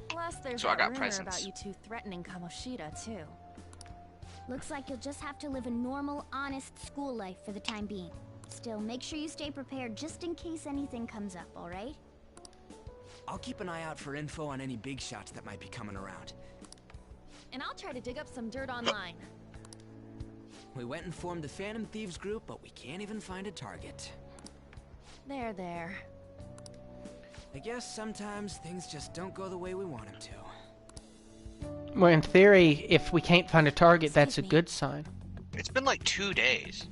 Plus, there's So I that got rumor presents. about you two threatening Kamoshida too. Looks like you'll just have to live a normal, honest school life for the time being. Still, make sure you stay prepared just in case anything comes up, alright? I'll keep an eye out for info on any big shots that might be coming around. And I'll try to dig up some dirt online. We went and formed the Phantom Thieves group, but we can't even find a target. There. I guess sometimes things just don't go the way we want them to. Well, in theory, if we can't find a target, that's a good sign. it's been like 2 days.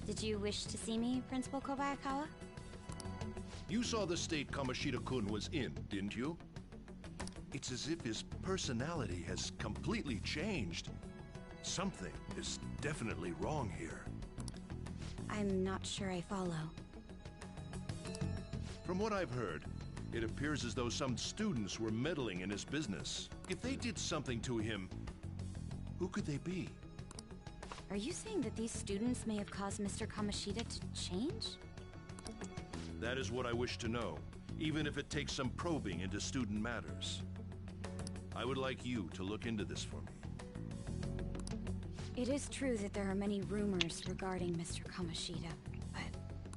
Did you wish to see me, Principal Kobayakawa? You saw the state Kamoshida-kun was in, didn't you? It's as if his personality has completely changed. Something is definitely wrong here. I'm not sure I follow. From what I've heard, it appears as though some students were meddling in his business. If they did something to him, who could they be? Are you saying that these students may have caused Mr. Kamoshida to change? That is what I wish to know, even if it takes some probing into student matters. I would like you to look into this for me. It is true that there are many rumors regarding Mr. Kamoshida, but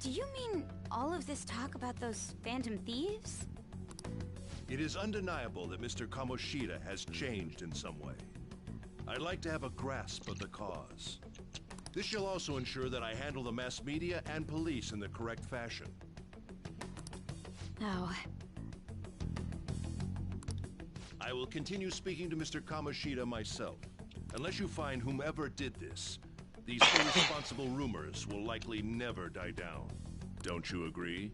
do you mean all of this talk about those phantom thieves? It is undeniable that Mr. Kamoshida has changed in some way. I'd like to have a grasp of the cause. This shall also ensure that I handle the mass media and police in the correct fashion. Oh. I will continue speaking to Mr. Kamoshida myself. Unless you find whomever did this, these irresponsible rumors will likely never die down. Don't you agree?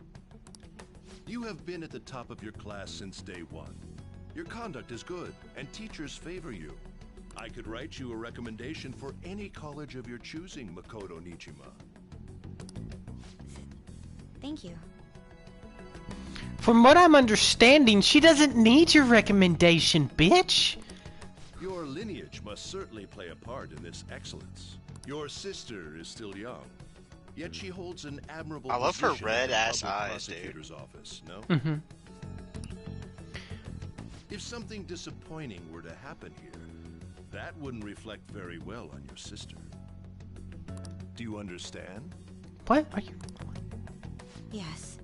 You have been at the top of your class since day one. Your conduct is good, and teachers favor you. I could write you a recommendation for any college of your choosing, Makoto Nijima. Thank you. From what I'm understanding, she doesn't need your recommendation, bitch. Your lineage must certainly play a part in this excellence. Your sister is still young, yet she holds an admirable I love her position red in the ass public eyes, prosecutor's dude. office, no? Mm-hmm. If something disappointing were to happen here, that wouldn't reflect very well on your sister. Do you understand? What are you? Yes.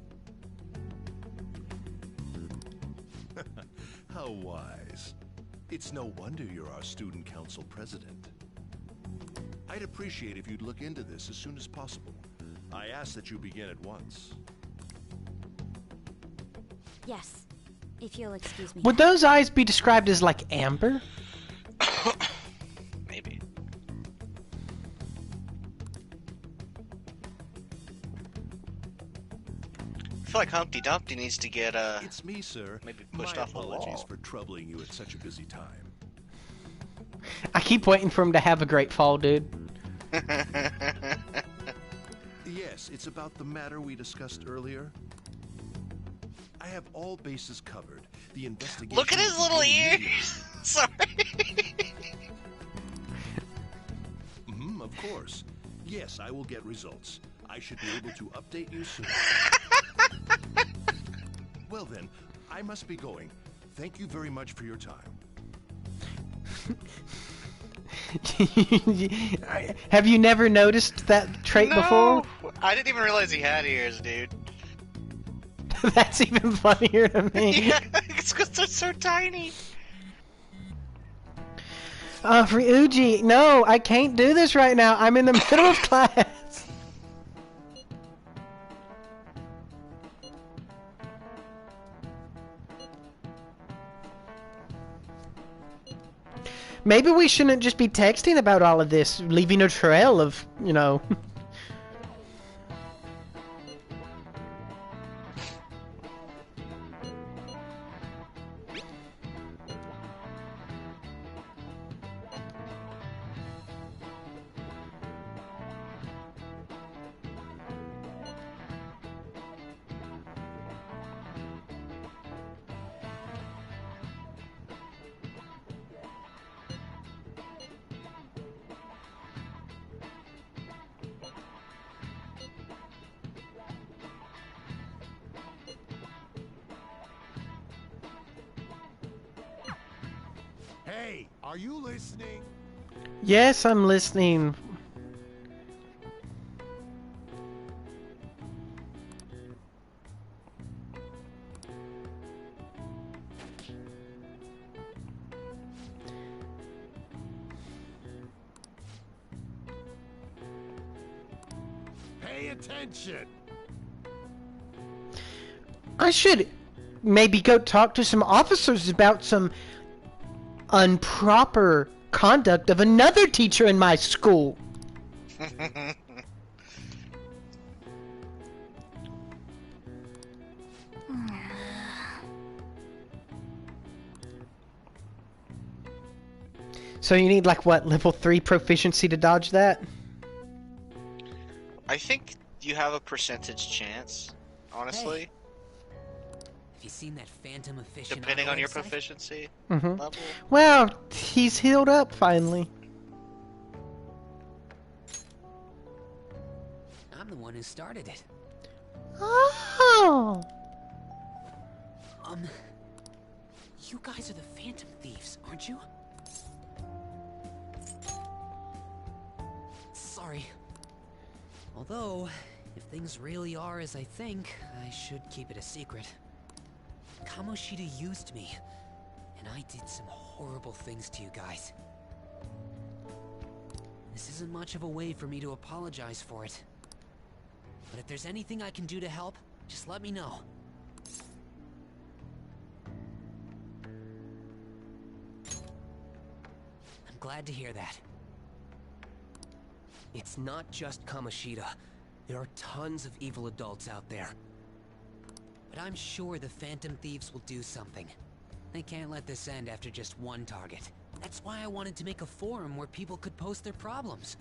How wise. It's no wonder you're our student council president. I'd appreciate if you'd look into this as soon as possible. I ask that you begin at once. Yes. If you'll excuse me. Would those eyes be described as like amber? Maybe. I feel like Humpty Dumpty needs to get It's me, sir. maybe pushed My off a apologies wall. for troubling you at such a busy time. I keep waiting for him to have a great fall, dude. Yes, it's about the matter we discussed earlier. I have all bases covered. The investigation. Look at his is little beginning ears. Sorry. Of course. Yes, I will get results. I should be able to update you soon. Well then, I must be going. Thank you very much for your time. Have you never noticed that trait before? I didn't even realize he had ears, dude. That's even funnier to me. Yeah, it's because they're so tiny. Ryuji, no, I can't do this right now. I'm in the middle of class. Maybe we shouldn't just be texting about all of this, leaving a trail of, you know. Hey, are you listening? Yes, I'm listening. Pay attention. I should maybe go talk to some officers about some improper conduct of another teacher in my school. So you need like what, level 3 proficiency to dodge that? I think you have a percentage chance, honestly. Hey. Have you seen that phantom aficionado Depending on your website? proficiency Mm-hmm. level. Well, he's healed up finally. I'm the one who started it. Oh. You guys are the phantom thieves, aren't you? sorry. Although, if things really are as I think, I should keep it a secret. Kamoshida used me, and I did some horrible things to you guys. This isn't much of a way for me to apologize for it. But if there's anything I can do to help, just let me know. I'm glad to hear that. It's not just Kamoshida. There are tons of evil adults out there. But I'm sure the Phantom Thieves will do something. They can't let this end after just one target. That's why I wanted to make a forum where people could post their problems.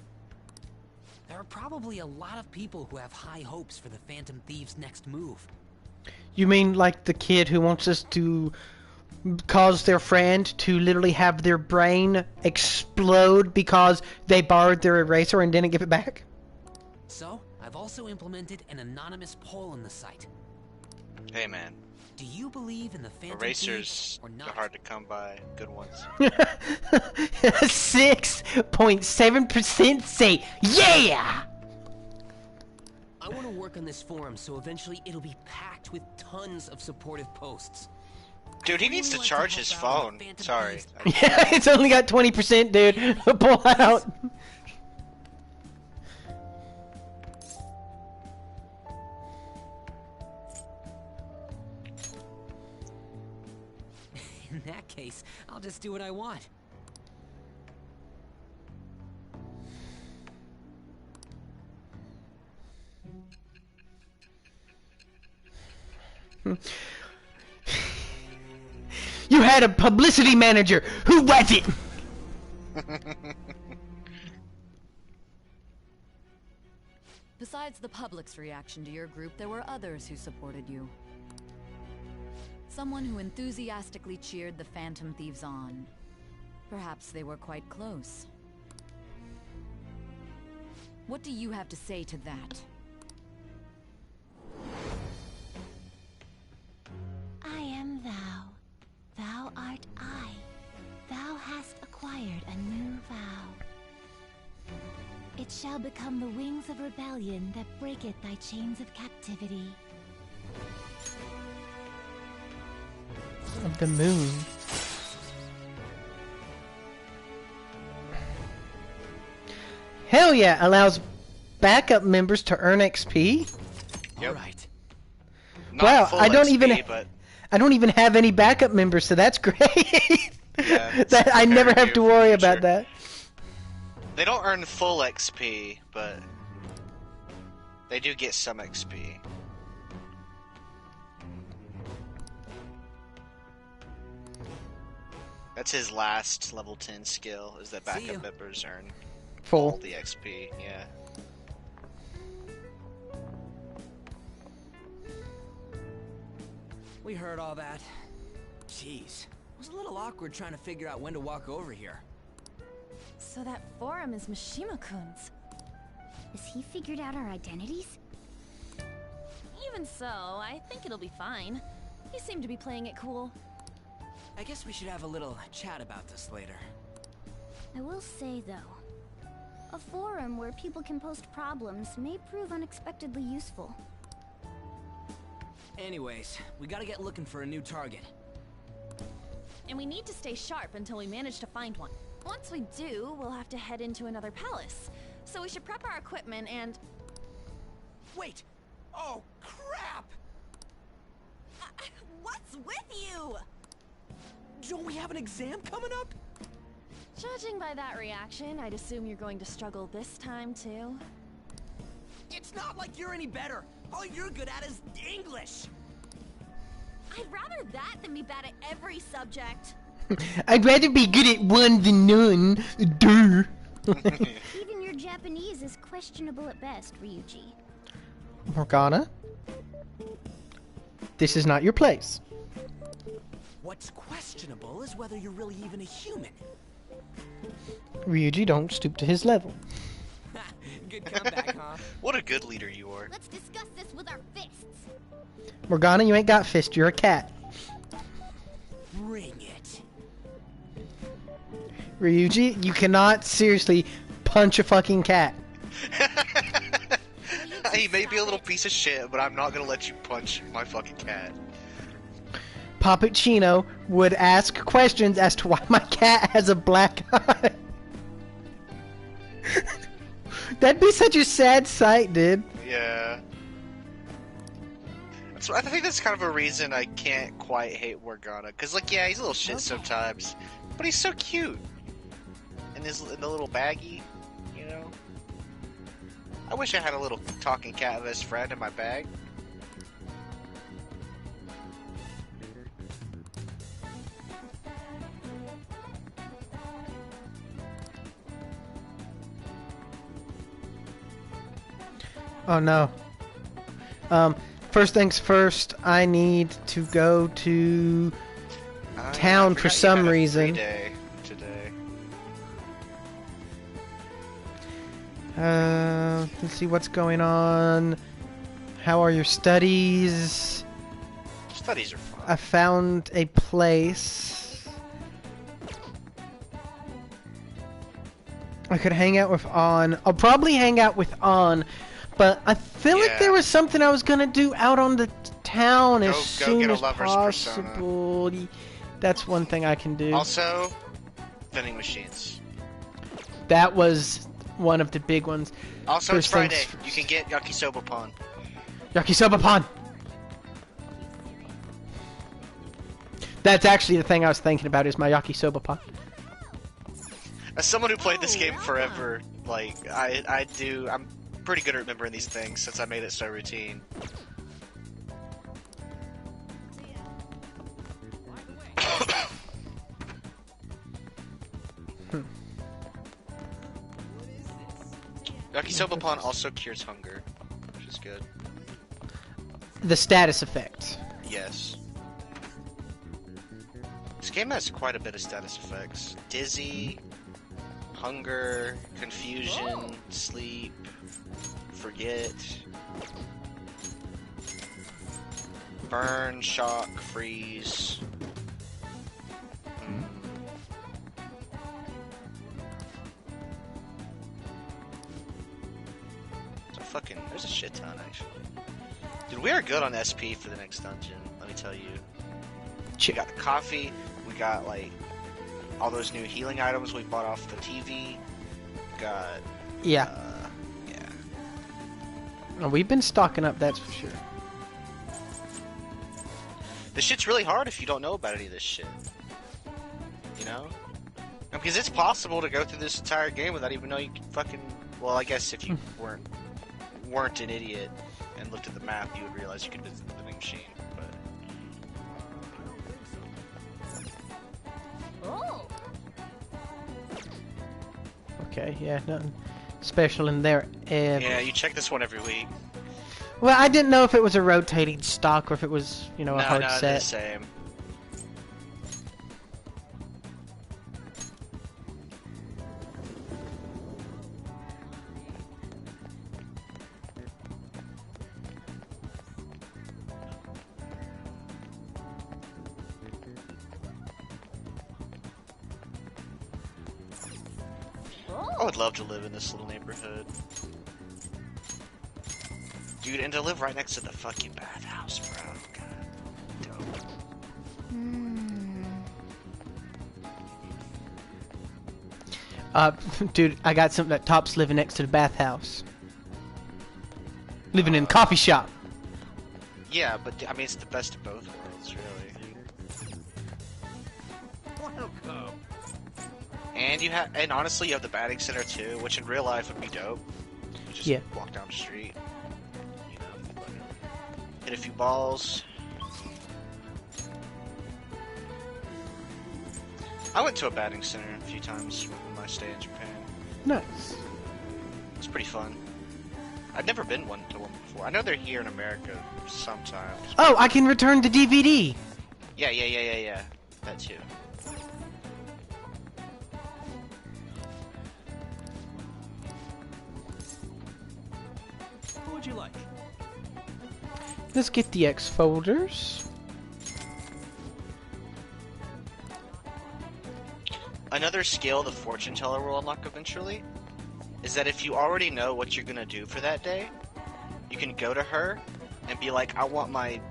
There are probably a lot of people who have high hopes for the Phantom Thieves' next move. You mean like the kid who wants us to cause their friend to literally have their brain explode because they borrowed their eraser and didn't give it back? So, I've also implemented an anonymous poll on the site. Hey man. Do you believe in the Phantom Erasers Thieves or are not? hard to come by. Good ones. 6.7% say yeah! I want to work on this forum so eventually it'll be packed with tons of supportive posts. Dude, he needs to charge his phone. Sorry. Yeah, it's only got 20%, dude. Pull out. In that case, I'll just do what I want. You had a publicity manager. Who was it? Besides the public's reaction to your group, there were others who supported you. Someone who enthusiastically cheered the Phantom Thieves on. Perhaps they were quite close. What do you have to say to that? I am thou. Thou art I. Thou hast acquired a new vow. It shall become the wings of rebellion that breaketh thy chains of captivity. Of the moon. Hell yeah, allows backup members to earn XP. Yep. Alright. Wow, I don't XP, even but I don't even have any backup members, so that's great. yeah, that I never have to worry about that. They don't earn full XP, but they do get some XP. That's his last level 10 skill, is that backup members earn Full. all the XP, yeah. We heard all that. Jeez. It was a little awkward trying to figure out when to walk over here. So that forum is Mishima-kun's. Has he figured out our identities? Even so, I think it'll be fine. He seemed to be playing it cool. I guess we should have a little chat about this later. I will say, though, a forum where people can post problems may prove unexpectedly useful. Anyways, we gotta get looking for a new target. And we need to stay sharp until we manage to find one. Once we do, we'll have to head into another palace. So we should prep our equipment and... Wait! Oh, crap! What's with you? Don't we have an exam coming up? Judging by that reaction, I'd assume you're going to struggle this time, too. It's not like you're any better! All you're good at is English! I'd rather that than be bad at every subject. I'd rather be good at one than none. Duh. Even your Japanese is questionable at best, Ryuji. Morgana, this is not your place. What's questionable is whether you're really even a human. Ryuji, don't stoop to his level. Good comeback, huh? What a good leader you are. Let's discuss this with our fists. Morgana, you ain't got fist, you're a cat. Bring it. Ryuji, you cannot seriously punch a fucking cat. He may be a little piece of shit, but I'm not gonna let you punch my fucking cat. Papuccino would ask questions as to why my cat has a black eye. That'd be such a sad sight, dude. Yeah. I think that's kind of a reason I can't quite hate Morgana. Cause like, yeah, he's a little shit sometimes, but he's so cute. In the little baggie, you know. I wish I had a little talking cat best friend in my bag. Oh no. First things first, I need to go to town for some reason. Day today. Let's see what's going on. How are your studies? Studies are fine. I found a place. I could hang out with On. I'll probably hang out with On, but I feel like there was something I was gonna do out on the town as soon as possible. That's one thing I can do. Also, vending machines. That was one of the big ones. Also, it's Friday. You can get Yakisoba Pon. Yakisoba Pon! That's actually the thing I was thinking about, is my Yakisoba Pon. As someone who played this game forever, like, I'm pretty good at remembering these things since I made it so routine. Yakisoba Pon also cures hunger, which is good. The status effect. Yes. This game has quite a bit of status effects. Dizzy, hunger, confusion, sleep, forget, burn, shock, freeze. There's a shit ton, actually. Dude, we are good on SP for the next dungeon, let me tell you. We got the coffee, we got, like, all those new healing items we bought off the TV. We got... Yeah. Oh, we've been stocking up, that's for sure. This shit's really hard if you don't know about any of this shit. You know? Because it's possible to go through this entire game without even knowing you can fucking... Well, I guess if you weren't an idiot and looked at the map, you would realize you could visit the vending machine, but... Oh. Okay, yeah, nothing special in there. Yeah, you check this one every week. Well, I didn't know if it was a rotating stock or if it was, you know, a hard set. No, it's the same. I would love to live in this little neighborhood. Dude, and to live right next to the fucking bathhouse, bro. God, dope. Dude, I got something that tops living next to the bathhouse. Living in a coffee shop. Yeah, but I mean, it's the best of both worlds, really. Welcome. And honestly, you have the batting center too, which in real life would be dope. You just walk down the street, you know, hit a few balls. I went to a batting center a few times with my stay in Japan. Nice. It's pretty fun. I've never been to one before. I know they're here in America sometimes. Oh, I can return the DVD. Yeah. That too. What would you like? Let's get the X folders. Another skill the fortune teller will unlock eventually is that if you already know what you're gonna do for that day, you can go to her and be like, I want my,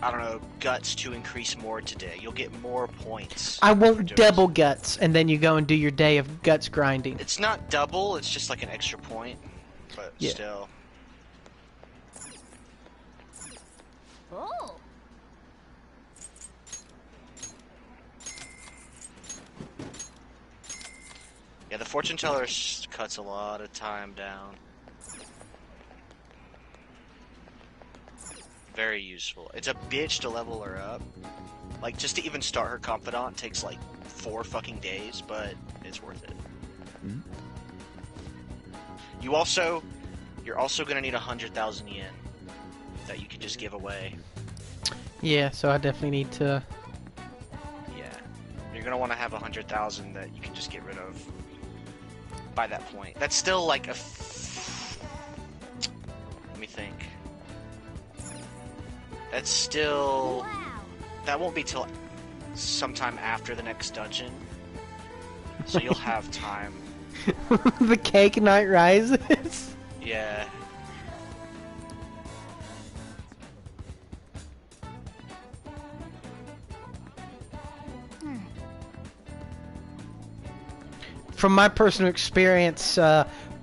I don't know, guts to increase more today. You'll get more points. I want double guts, and then you go and do your day of guts grinding. It's not double, it's just like an extra point, but Yeah. still. Oh. Yeah, the fortune teller cuts a lot of time down. Very useful. It's a bitch to level her up. Like, just to even start her confidant takes like 4 fucking days, but it's worth it. Mm-hmm. You're also gonna need 100,000 yen that you can just give away. Yeah, so I definitely need to... Yeah. You're gonna want to have 100,000 that you can just get rid of by that point. That's still like a... Let me think. That's still... That won't be till sometime after the next dungeon. So you'll have time. The cake night rises? Yeah. From my personal experience,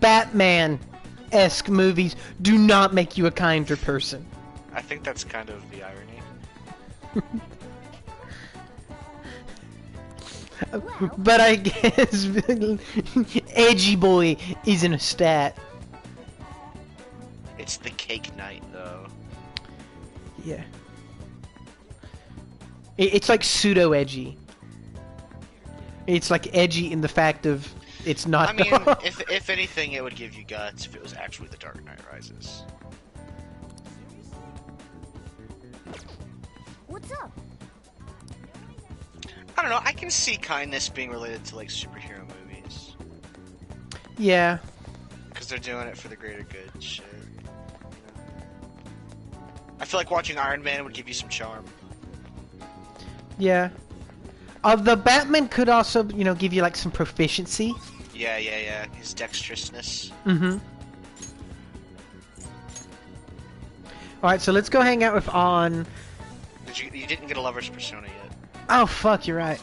Batman-esque movies do not make you a kinder person. I think that's kind of the irony. But I guess Edgy Boy isn't a stat. It's the cake night, though. Yeah. It's like pseudo-edgy. It's like edgy in the fact of it's not... I mean, if anything, it would give you guts if it was actually the Dark Knight Rises. What's up? I don't know, I can see kindness being related to, like, superhero movies. Yeah. Because they're doing it for the greater good and shit. You know? I feel like watching Iron Man would give you some charm. Yeah. The Batman could also, you know, give you, like, some proficiency. Yeah. His dexterousness. Mm-hmm. Alright, so let's go hang out with On. You didn't get a lover's persona yet. Oh, fuck, you're right.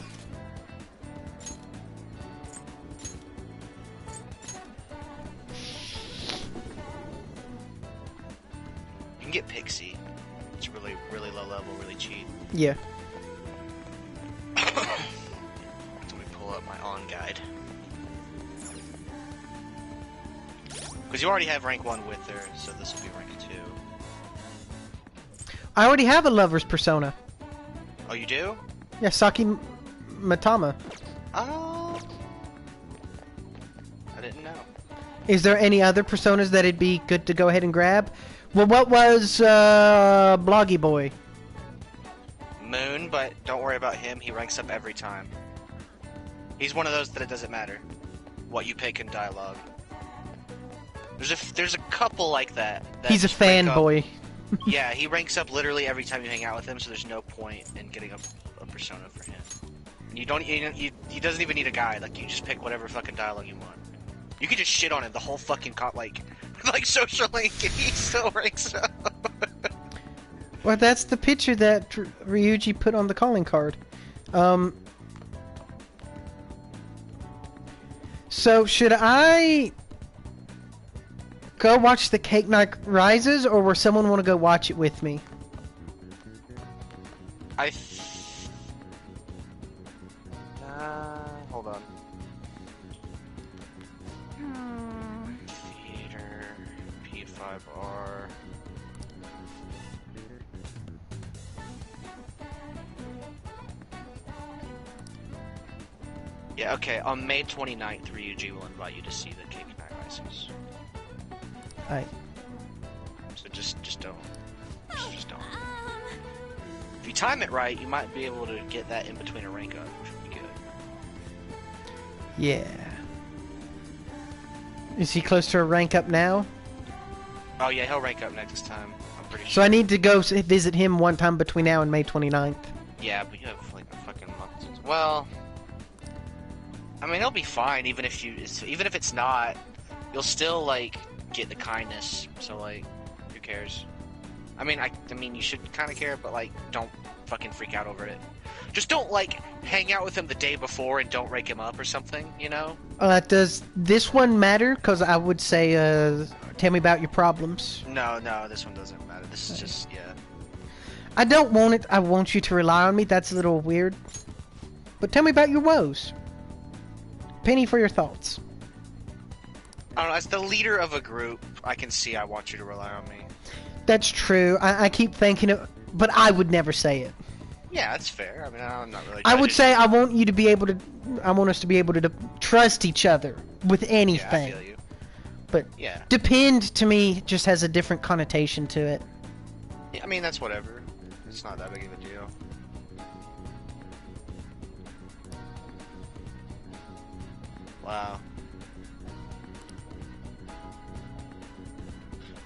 You can get Pixie. It's really, really low level, really cheap. Yeah. Let me pull up my on guide. Because you already have rank 1 with her, so this will be rank 2. I already have a lover's persona. Oh, you do? Yeah, Saki Matama. Oh. I didn't know. Is there any other personas that it'd be good to go ahead and grab? Well, what was Bloggy Boy? Moon, but don't worry about him. He ranks up every time. He's one of those that it doesn't matter what you pick in dialogue. There's a couple like that. He's a fanboy. Yeah, he ranks up literally every time you hang out with him, so there's no point in getting a persona for him. And he doesn't even need a guide. Like, you just pick whatever fucking dialogue you want. You could just shit on him the whole fucking like social link, and he still ranks up. Well, that's the picture that Ryuji put on the calling card. So should I go watch the Cake Night Rises, or will someone want to go watch it with me? Hold on. Theater, P5R. Yeah, okay, on May 29th, Ryuji will invite you to see the Cake Night Rises. Alright. So just don't. Just don't. If you time it right, you might be able to get that in between a rank up, which would be good. Yeah. Is he close to a rank up now? Oh yeah, he'll rank up next time. I'm pretty sure. So I need to go visit him one time between now and May 29th. Yeah, but you have like a fucking month. Well, I mean, he'll be fine even if it's not. you'll still like get the kindness. So like, who cares? I mean, I mean, you should kind of care, but like, don't fucking freak out over it. Just don't like hang out with him the day before and don't rake him up or something, you know? Does this one matter? Because I would say, tell me about your problems. No, this one doesn't matter. This is just, yeah. I don't want it. I want you to rely on me. That's a little weird. But tell me about your woes. Penny for your thoughts. I don't know, as the leader of a group, I can see I want you to rely on me. That's true. I keep thinking it, but I would never say it. Yeah, that's fair. I mean, I'm not really. I would say I want you to be able to. I want us to be able to trust each other with anything. Yeah, I feel you. But yeah, depend to me just has a different connotation to it. Yeah, I mean that's whatever. It's not that big of a deal. Wow.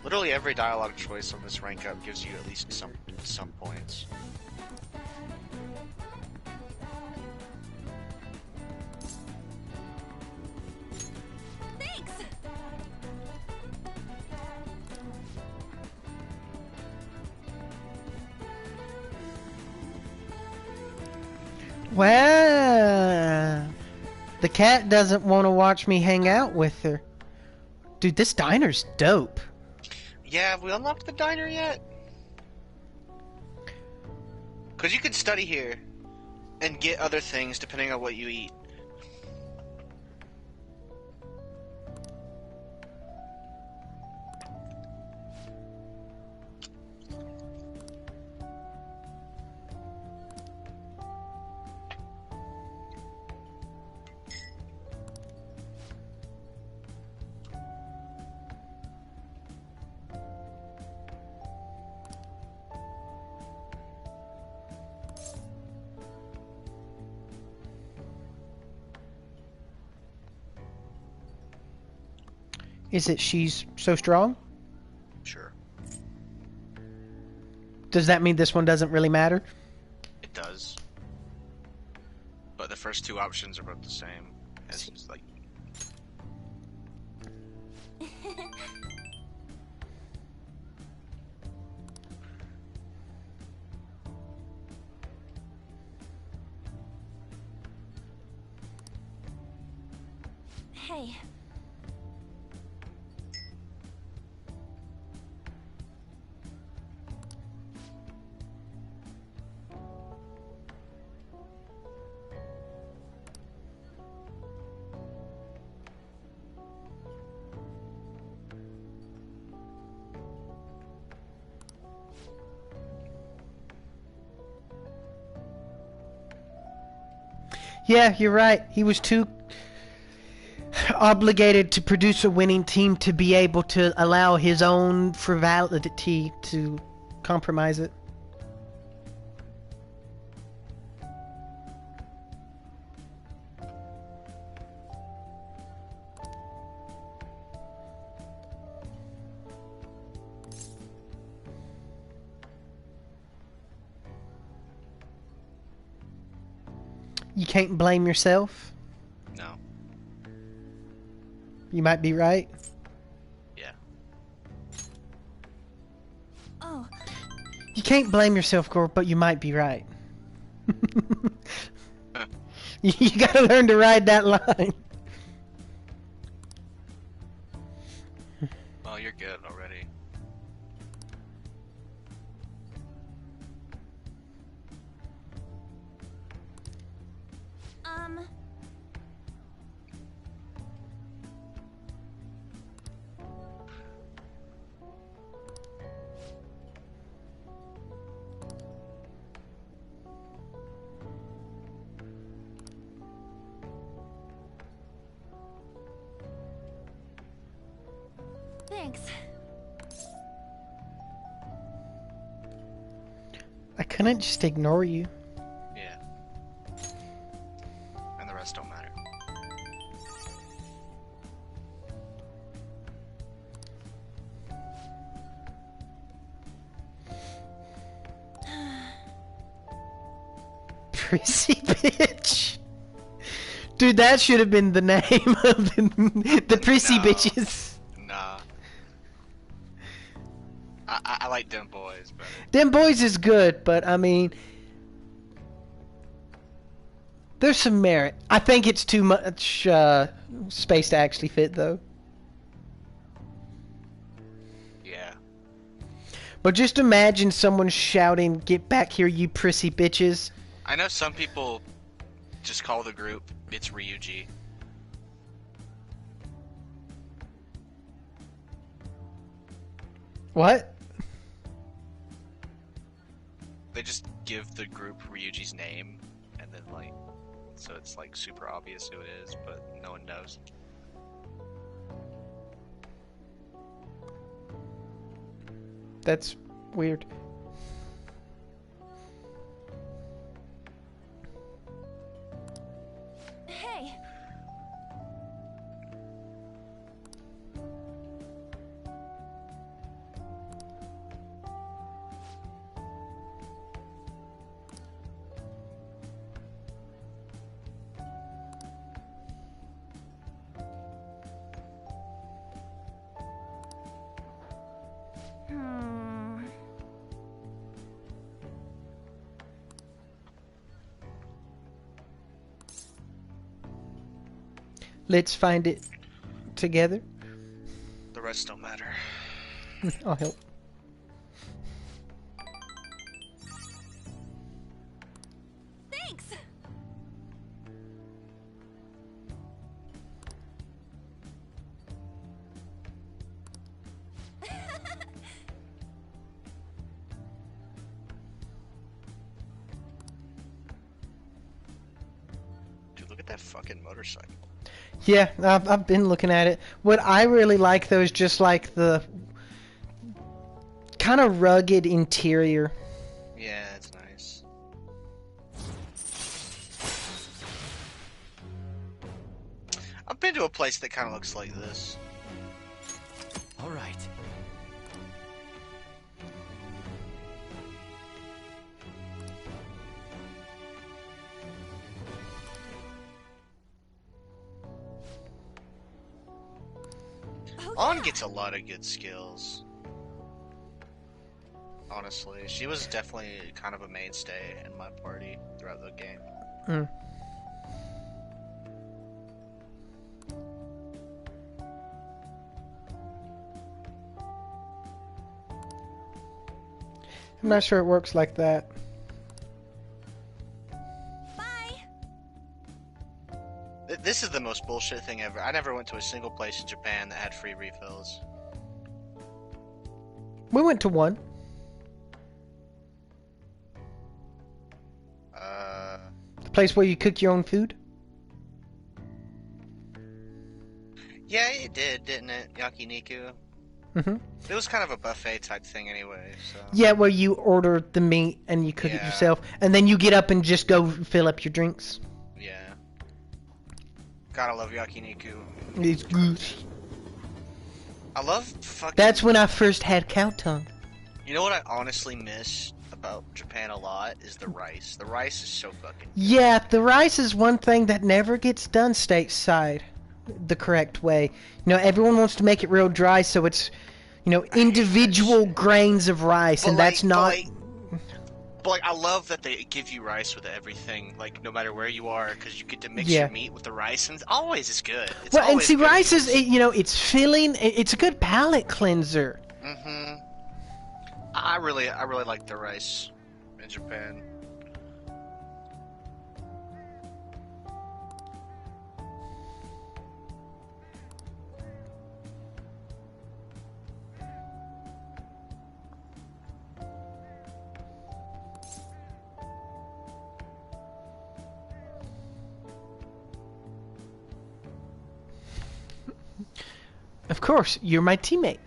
Literally every dialogue choice on this rank up gives you at least some points. Thanks. Well, the cat doesn't want to watch me hang out with her. Dude, this diner's dope. Yeah, have we unlocked the diner yet? Because you could study here and get other things depending on what you eat. Is it she's so strong? Sure. Does that mean this one doesn't really matter? It does. But the first two options are both the same. As like. Hey. Yeah, you're right. He was too obligated to produce a winning team to be able to allow his own frivolity to compromise it. You can't blame yourself. No. You might be right. Yeah. Oh. You can't blame yourself, girl, but you might be right. You gotta learn to ride that line. Well, you're good already. Thanks. I couldn't just ignore you. Yeah. And the rest don't matter. Prissy bitch. Dude, that should have been the name of the prissy bitches. Nah. I like them boys, but Them boys is good, but I mean, there's some merit. I think it's too much space to actually fit, though. yeah. But just imagine someone shouting, "Get back here, you prissy bitches." I know some people just call the group It's Ryuji. What? They just give the group Ryuji's name, and then like, so it's like super obvious who it is, but no one knows. That's weird. Hey. Let's find it together. The rest don't matter. I'll help. Thanks. Dude, look at that fucking motorcycle. Yeah, I've been looking at it. What I really like, though, is just like the kind of rugged interior. Yeah, it's nice. I've been to a place that kind of looks like this. All right. On gets a lot of good skills. Honestly, she was definitely kind of a mainstay in my party throughout the game. Mm. I'm not sure it works like that. This is the most bullshit thing ever. I never went to a single place in Japan that had free refills. We went to one. The place where you cook your own food? Yeah, it did, didn't it? Yakiniku. Mm-hmm. It was kind of a buffet type thing anyway, so... Yeah, where you order the meat and you cook it yourself, and then you get up and just go fill up your drinks. Yeah. Gotta love yakiniku. It's good. I love fucking... That's when I first had cow tongue. You know what I honestly miss about Japan a lot is the rice. The rice is so fucking... Yeah, the rice is one thing that never gets done stateside the correct way. You know, everyone wants to make it real dry, so it's, you know, individual grains of rice, and that's not... But, like, I love that they give you rice with everything, like, no matter where you are, because you get to mix your meat with the rice, and it always is good. It's well, and always see, good. rice is, you know, it's filling, it's a good palate cleanser. Mm-hmm. I really like the rice in Japan. Of course, you're my teammate.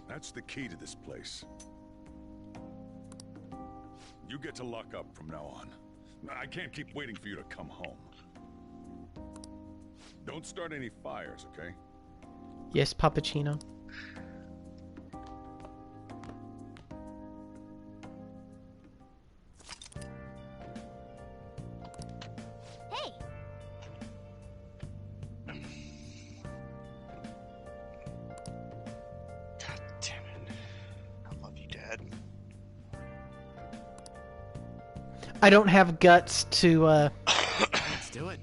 That's the key to this place. You get to lock up from now on. I can't keep waiting for you to come home. Don't start any fires, okay? Yes, Pappuccino. Hey! God damn it. I love you, Dad. I don't have guts to, Let's do it.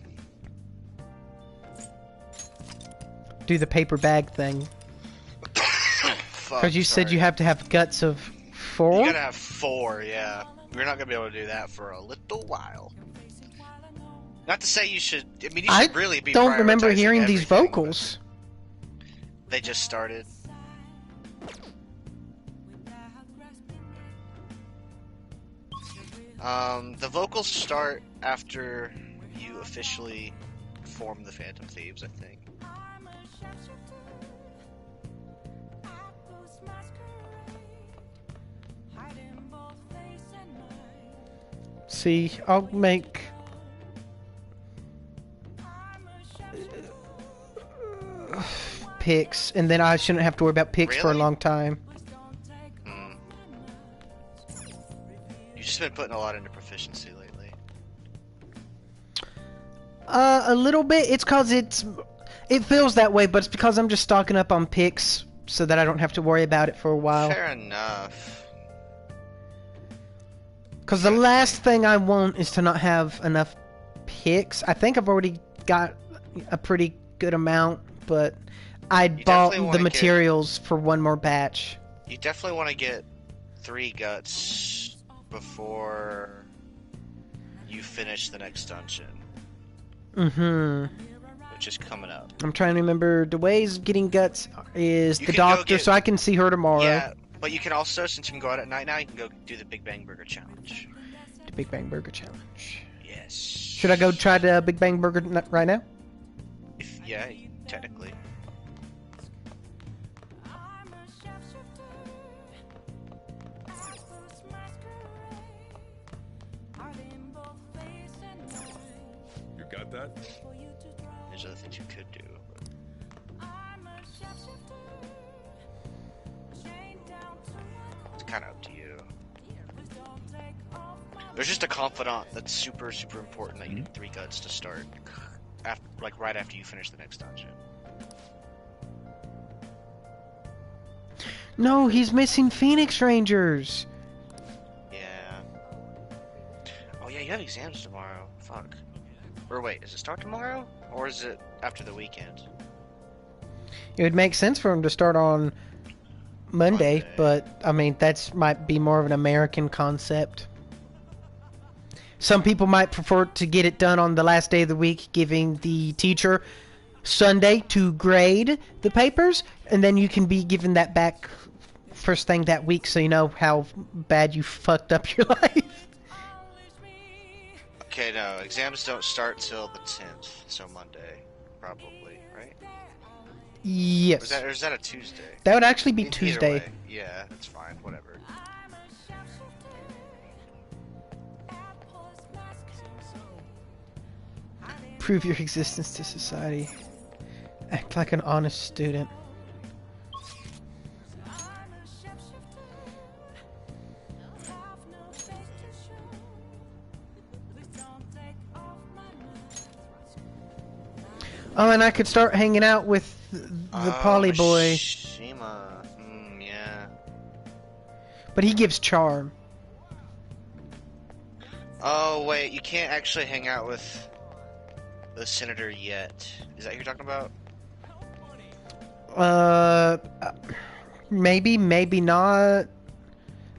do the paper bag thing. Because you said you have to have guts of 4? You gotta have 4, yeah. We're not gonna be able to do that for a little while. Not to say you should. I mean, you should really be. I don't remember prioritizing hearing these everything, vocals. They just started. The vocals start after you officially form the Phantom Thieves, I think. See, I'll make... picks, and then I shouldn't have to worry about picks for a long time. You've just been putting a lot into proficiency lately. A little bit. It's cause it feels that way, but it's because I'm just stocking up on picks so that I don't have to worry about it for a while. Fair enough. Because the last thing I want is to not have enough picks. I think I've already got a pretty good amount, but I bought the materials for one more batch. You definitely want to get 3 guts before you finish the next dungeon. Mm-hmm. Which is coming up. I'm trying to remember. The ways getting guts is You the can doctor, so I can see her tomorrow. Yeah, but you can also, since you can go out at night now, you can go do the Big Bang Burger Challenge. The Big Bang Burger Challenge. Yes. Should I go try the Big Bang Burger right now? Yeah, technically. You got that? There's other things you could do. It's kind of up to you. There's just a confidant that's super, super important that you need 3 guts to start. After, like, right after you finish the next dungeon. No, he's missing Phoenix Rangers. Yeah. Oh yeah, you have exams tomorrow. Fuck. Or wait, does it start tomorrow? Or is it after the weekend? It would make sense for him to start on Monday, but I mean that's might be more of an American concept. Some people might prefer to get it done on the last day of the week, giving the teacher Sunday to grade the papers, and then you can be given that back first thing that week so you know how bad you fucked up your life. Okay, no, exams don't start till the 10th, so Monday, probably, right? Yes. Or is that a Tuesday? That would actually be Either Tuesday. way. Yeah, that's fine, whatever. Prove your existence to society. Act like an honest student. Oh, and I could start hanging out with the Polly boy. Shima. Yeah. But he gives charm. Oh, wait, you can't actually hang out with the senator yet. Is that who you're talking about? Maybe, maybe not.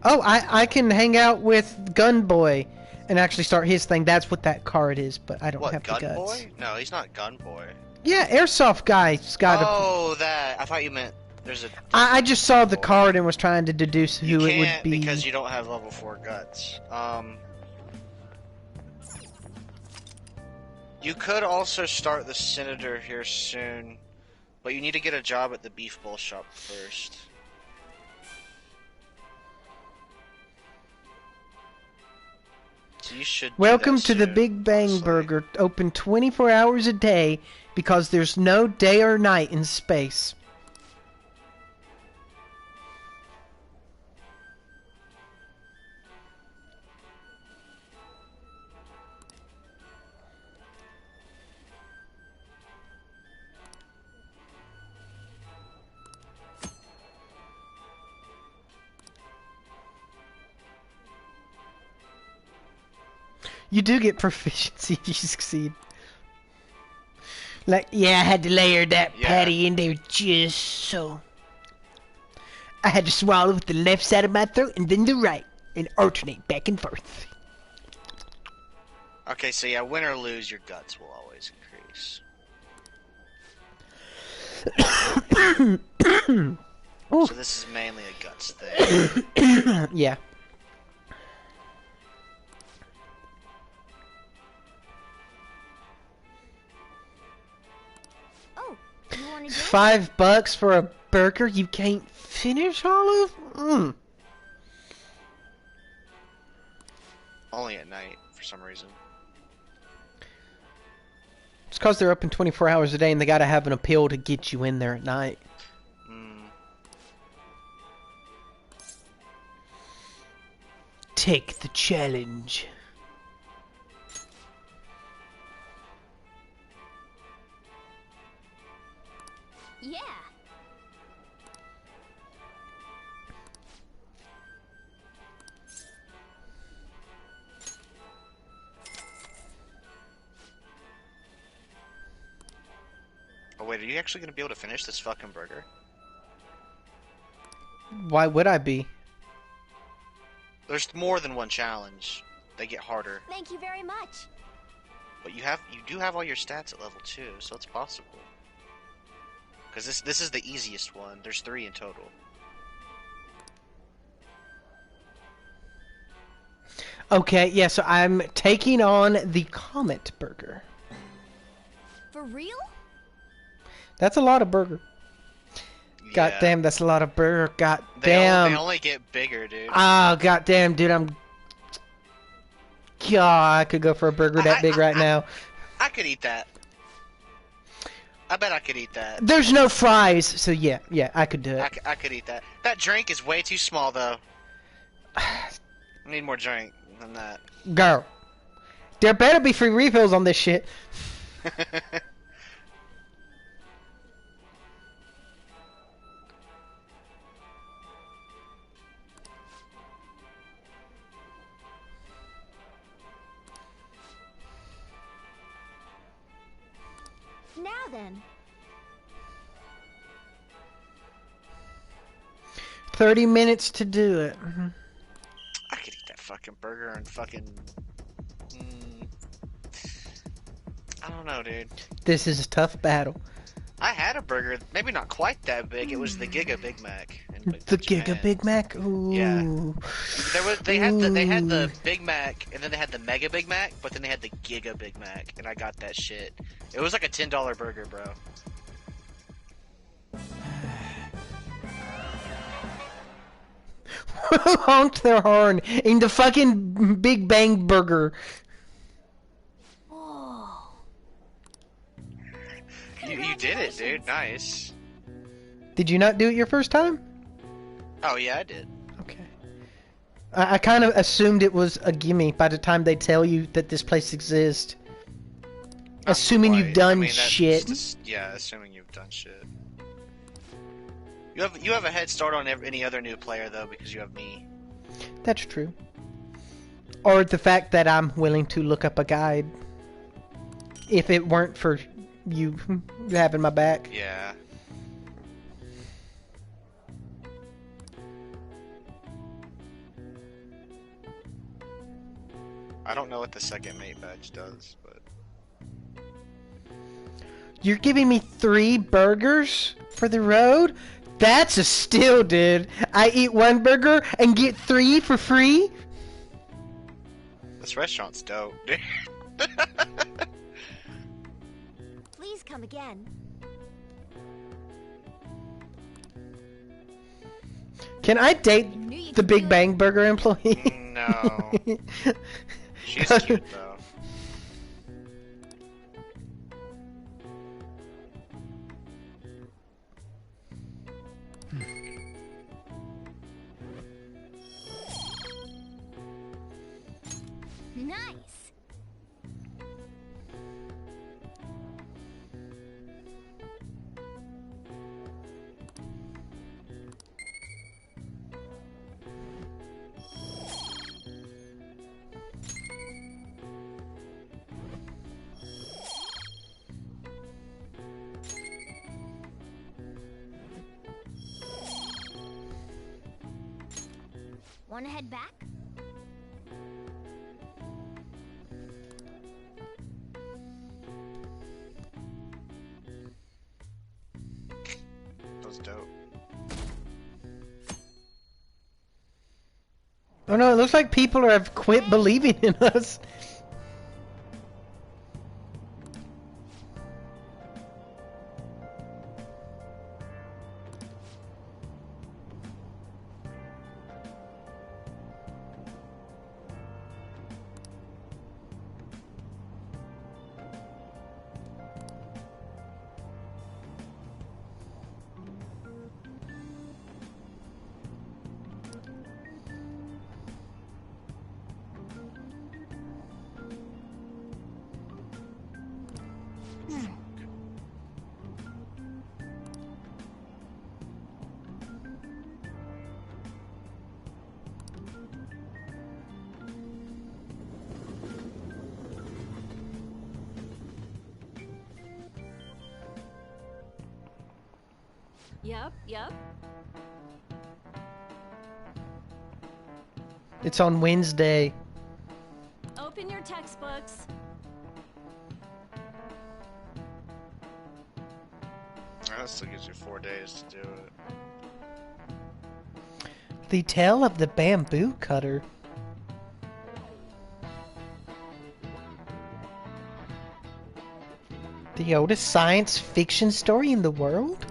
Oh, I can hang out with Gun Boy and actually start his thing. That's what that card is, but I don't have the Gun guts. Boy? No, he's not Gun Boy. Yeah, Airsoft Guy's got Oh, that. I thought you meant there's a... I just saw the card and was trying to deduce who it would be. Because you don't have level 4 guts. You could also start the senator here soon, but you need to get a job at the beef bowl shop first. So you should. Welcome to the Big Bang Burger. Open 24 hours a day because there's no day or night in space. You do get proficiency if you succeed. Like, yeah, I had to layer that patty in there just so. I had to swallow with the left side of my throat and then the right, and alternate back and forth. Okay, so yeah, win or lose, your guts will always increase. So this is mainly a guts thing. Yeah. $5 for a burger you can't finish all of? Only at night, for some reason. It's because they're open 24 hours a day and they gotta have an appeal to get you in there at night. Take the challenge. Yeah. Oh wait, are you actually gonna be able to finish this fucking burger? Why would I be? There's more than one challenge. They get harder. Thank you very much. But you do have all your stats at level 2, so it's possible. Because this is the easiest one. There's 3 in total. Okay, yeah, so I'm taking on the Comet Burger. For real? That's a lot of burger. God damn, that's a lot of burger. God damn. They only get bigger, dude. Oh, god damn, dude, God, I could go for a burger that big right now. I could eat that. I bet I could eat that. There's no fries, so yeah, I could do it. I could eat that. That drink is way too small, though. I need more drink than that. Girl, there better be free refills on this shit. Now then. 30 minutes to do it. I could eat that fucking burger and fucking... I don't know, dude. This is a tough battle. I had a burger, maybe not quite that big. It was the Giga Big Mac. The Giga Big Mac? Ooh. Yeah. They had the Big Mac, and then they had the Mega Big Mac, but then they had the Giga Big Mac, and I got that shit. It was like a $10 burger, bro. Honked their horn in the fucking Big Bang Burger. You did it, dude. Nice. Did you not do it your first time? Oh, yeah, I did. Okay. I kind of assumed it was a gimme by the time they tell you that this place exists. Assuming you've done shit. Yeah, assuming you've done shit. You have a head start on any other new player, though, because you have me. That's true. Or the fact that I'm willing to look up a guide. If it weren't for you having my back. Yeah. I don't know what the second mate badge does, but... You're giving me 3 burgers for the road? That's a steal, dude. I eat 1 burger and get 3 for free? This restaurant's dope, dude. Please come again. Can I date the Big Bang Burger employee? No. She's cute though. Nice. Wanna head back? That was dope. Oh no, it looks like people have quit believing in us. Yep. It's on Wednesday. Open your textbooks. That still gives you 4 days to do it. The Tale of the Bamboo Cutter. The oldest science fiction story in the world?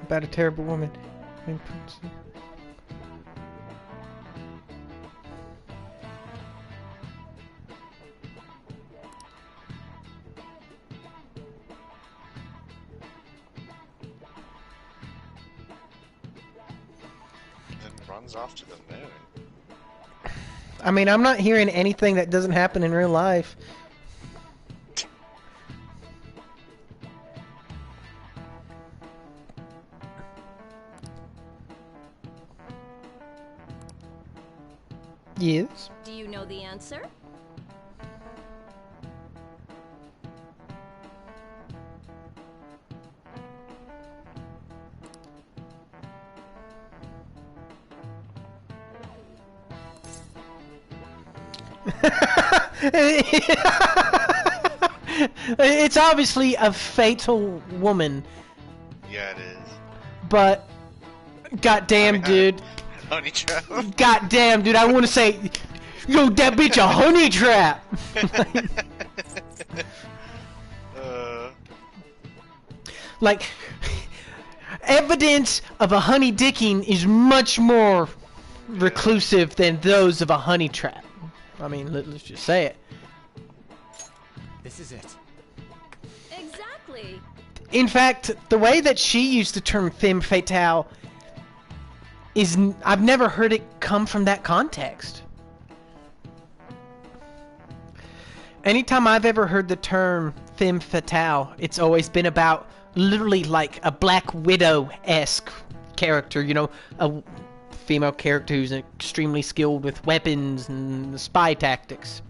About a terrible woman. Then runs off to the moon. I mean, I'm not hearing anything that doesn't happen in real life. Yes. Do you know the answer? It's obviously a fatal woman. Yeah, it is. But, goddamn, dude. Honey trap. Goddamn, dude, I want to say, yo, that bitch a honey trap. Like, evidence of a honey dicking is much more reclusive than those of a honey trap. I mean, let's just say it. This is it. Exactly. In fact, the way that she used the term femme fatale is, I've never heard it come from that context. Anytime I've ever heard the term femme fatale, it's always been about literally like a Black Widow-esque character, you know, a female character who's extremely skilled with weapons and spy tactics.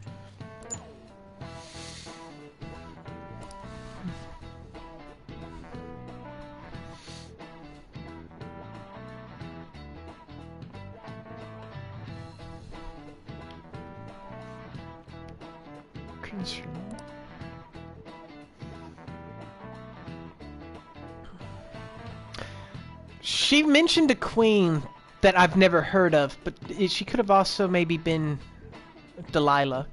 She mentioned a queen that I've never heard of, but she could have also maybe been Delilah.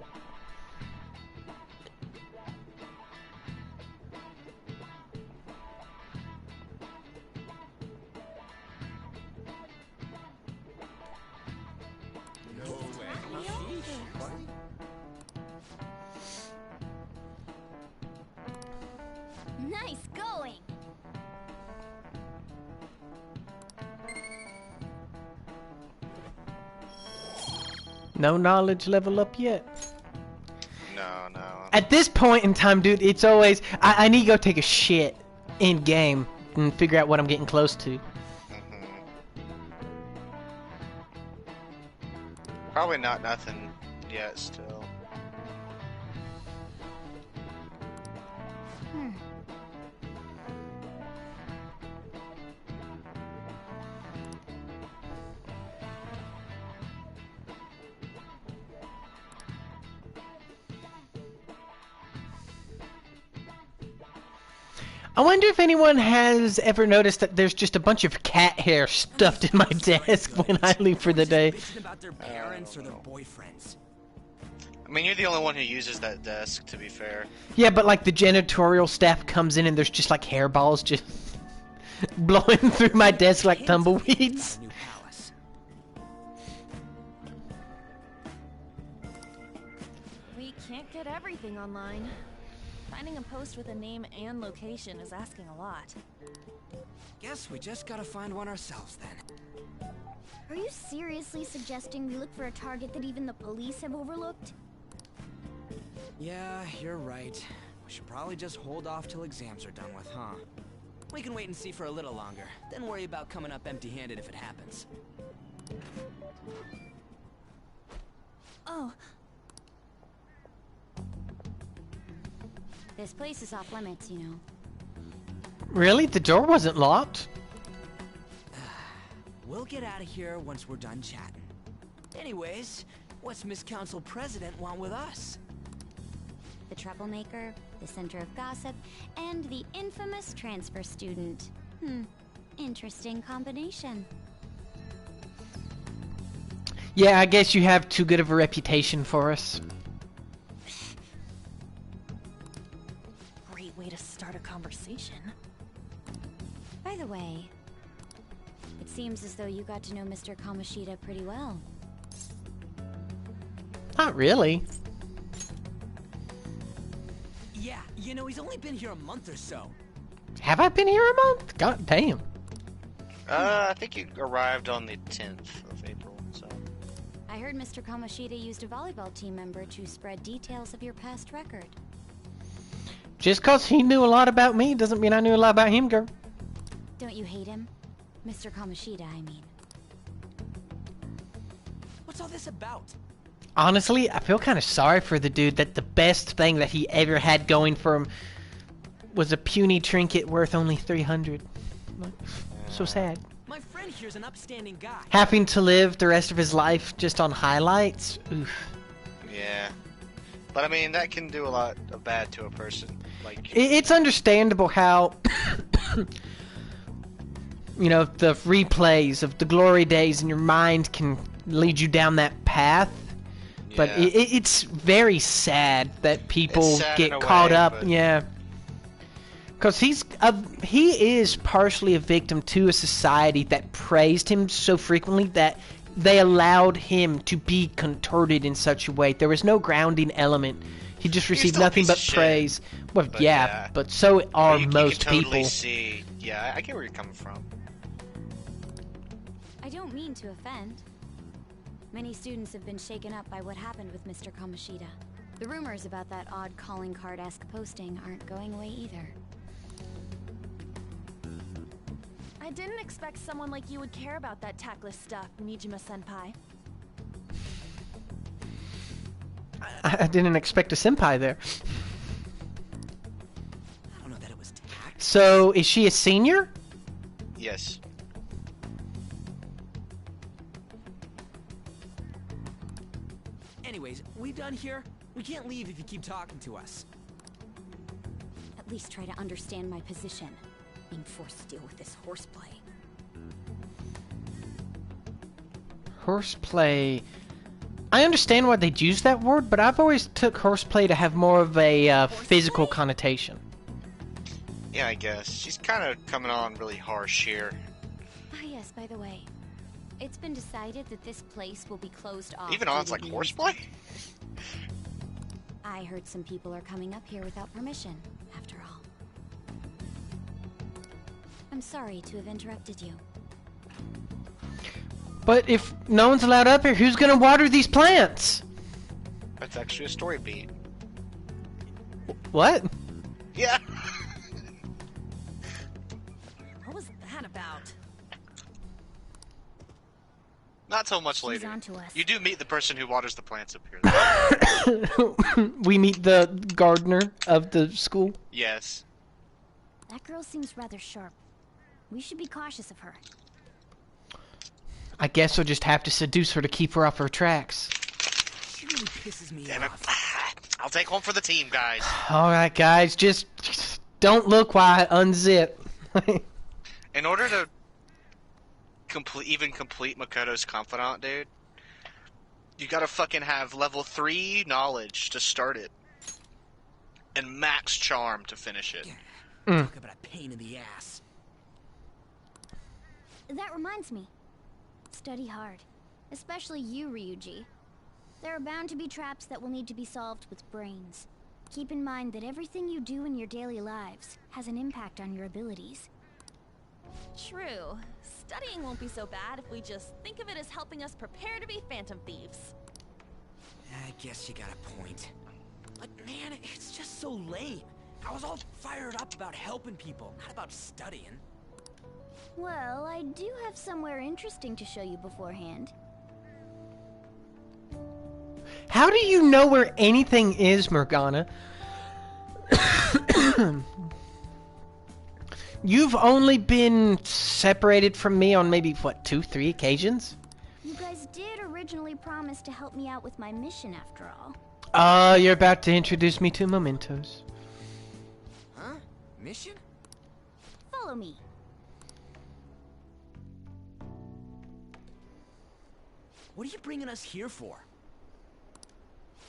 No knowledge level up yet. No, no. At this point in time, dude, it's always... I need to go take a shit in-game and figure out what I'm getting close to. Probably not nothing yet still. I wonder if anyone has ever noticed that there's just a bunch of cat hair stuffed in my desk when I leave for the day. About their parents or their boyfriends. I mean, you're the only one who uses that desk, to be fair. Yeah, but like the janitorial staff comes in and there's just like hairballs just blowing through my desk like tumbleweeds. We can't get everything online. Finding a post with a name and location is asking a lot. Guess we just gotta find one ourselves then. Are you seriously suggesting we look for a target that even the police have overlooked? Yeah, you're right. We should probably just hold off till exams are done with, huh? We can wait and see for a little longer, then worry about coming up empty-handed if it happens. Oh. This place is off limits, you know. Really? The door wasn't locked? We'll get out of here once we're done chatting. Anyways, what's Miss Council President want with us? The troublemaker, the center of gossip, and the infamous transfer student. Interesting combination. Yeah, I guess you have too good of a reputation for us. Great way to start a conversation. By the way, it seems as though you got to know Mr. Kamoshida pretty well. Not really. Yeah, you know, he's only been here a month or so. Have I been here a month? God damn. I think you arrived on the 10th of April, so... I heard Mr. Kamoshida used a volleyball team member to spread details of your past record. Just cause he knew a lot about me doesn't mean I knew a lot about him, girl. Don't you hate him? Mr. Kamoshida, I mean. What's all this about? Honestly, I feel kind of sorry for the dude that the best thing that he ever had going for him was a puny trinket worth only 300. So sad. My friend here's an upstanding guy. Having to live the rest of his life just on highlights? Oof. Yeah. But I mean, that can do a lot of bad to a person. Like, it's understandable how, you know, the replays of the glory days in your mind can lead you down that path. But yeah. It's very sad that people sad get caught up. but... Yeah. Because he is partially a victim to a society that praised him so frequently that they allowed him to be contorted in such a way. There was no grounding element. He just received nothing but praise. Well, but yeah, but so are most you can totally people. See, yeah, I get where you're coming from. I don't mean to offend. Many students have been shaken up by what happened with Mr. Kamoshida. The rumors about that odd calling card-esque posting aren't going away either. I didn't expect someone like you would care about that tactless stuff, Nijima-senpai. I didn't expect a senpai there. I don't know that it was tactless. So, is she a senior? Yes. Anyways, we done here? We can't leave if you keep talking to us. At least try to understand my position. Being forced to deal with this horseplay. Horseplay. I understand why they'd use that word, but I've always took horseplay to have more of a physical connotation. Yeah, I guess. She's kind of coming on really harsh here. Ah, yes, by the way. It's been decided that this place will be closed off. Even on it's like horseplay? I heard some people are coming up here without permission, after all. I'm sorry to have interrupted you. But if no one's allowed up here, who's gonna water these plants? That's actually a story beat. What? Yeah. What was that about? Not so much later. onto us. You do meet the person who waters the plants up here. We meet the gardener of the school. Yes. That girl seems rather sharp. We should be cautious of her. I guess we'll just have to seduce her to keep her off her tracks. She really pisses me Damn it. off. I'll take one for the team, guys. Alright, guys, just don't look while I unzip. In order to even complete Makoto's confidant, dude, you gotta fucking have level 3 knowledge to start it. And max charm to finish it. Talk about a pain in the ass. That reminds me. Study hard. Especially you, Ryuji. There are bound to be traps that will need to be solved with brains. Keep in mind that everything you do in your daily lives has an impact on your abilities. True. Studying won't be so bad if we just think of it as helping us prepare to be phantom thieves. I guess you got a point. But man, it's just so lame. I was all fired up about helping people, not about studying. Well, I do have somewhere interesting to show you beforehand. How do you know where anything is, Morgana? You've only been separated from me on maybe, what, 2-3 occasions? You guys did originally promise to help me out with my mission after all. You're about to introduce me to mementos. Huh? Mission? Follow me. What are you bringing us here for?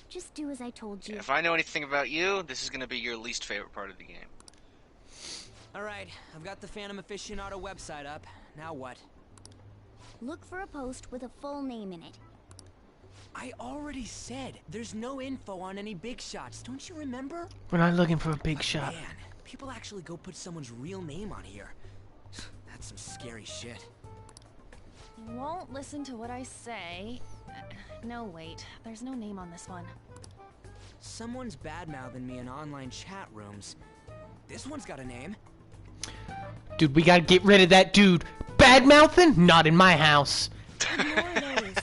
Just do as I told you. If I know anything about you, this is gonna be your least favorite part of the game. Alright, I've got the Phantom Aficionado website up. Now what? Look for a post with a full name in it. I already said there's no info on any big shots. Don't you remember? We're not looking for a big shot. Man, people actually go put someone's real name on here. That's some scary shit. You won't listen to what I say. No, wait. There's no name on this one. Someone's bad-mouthing me in online chat rooms. This one's got a name. Dude, we gotta get rid of that dude. Bad-mouthing? Not in my house. Ignore those.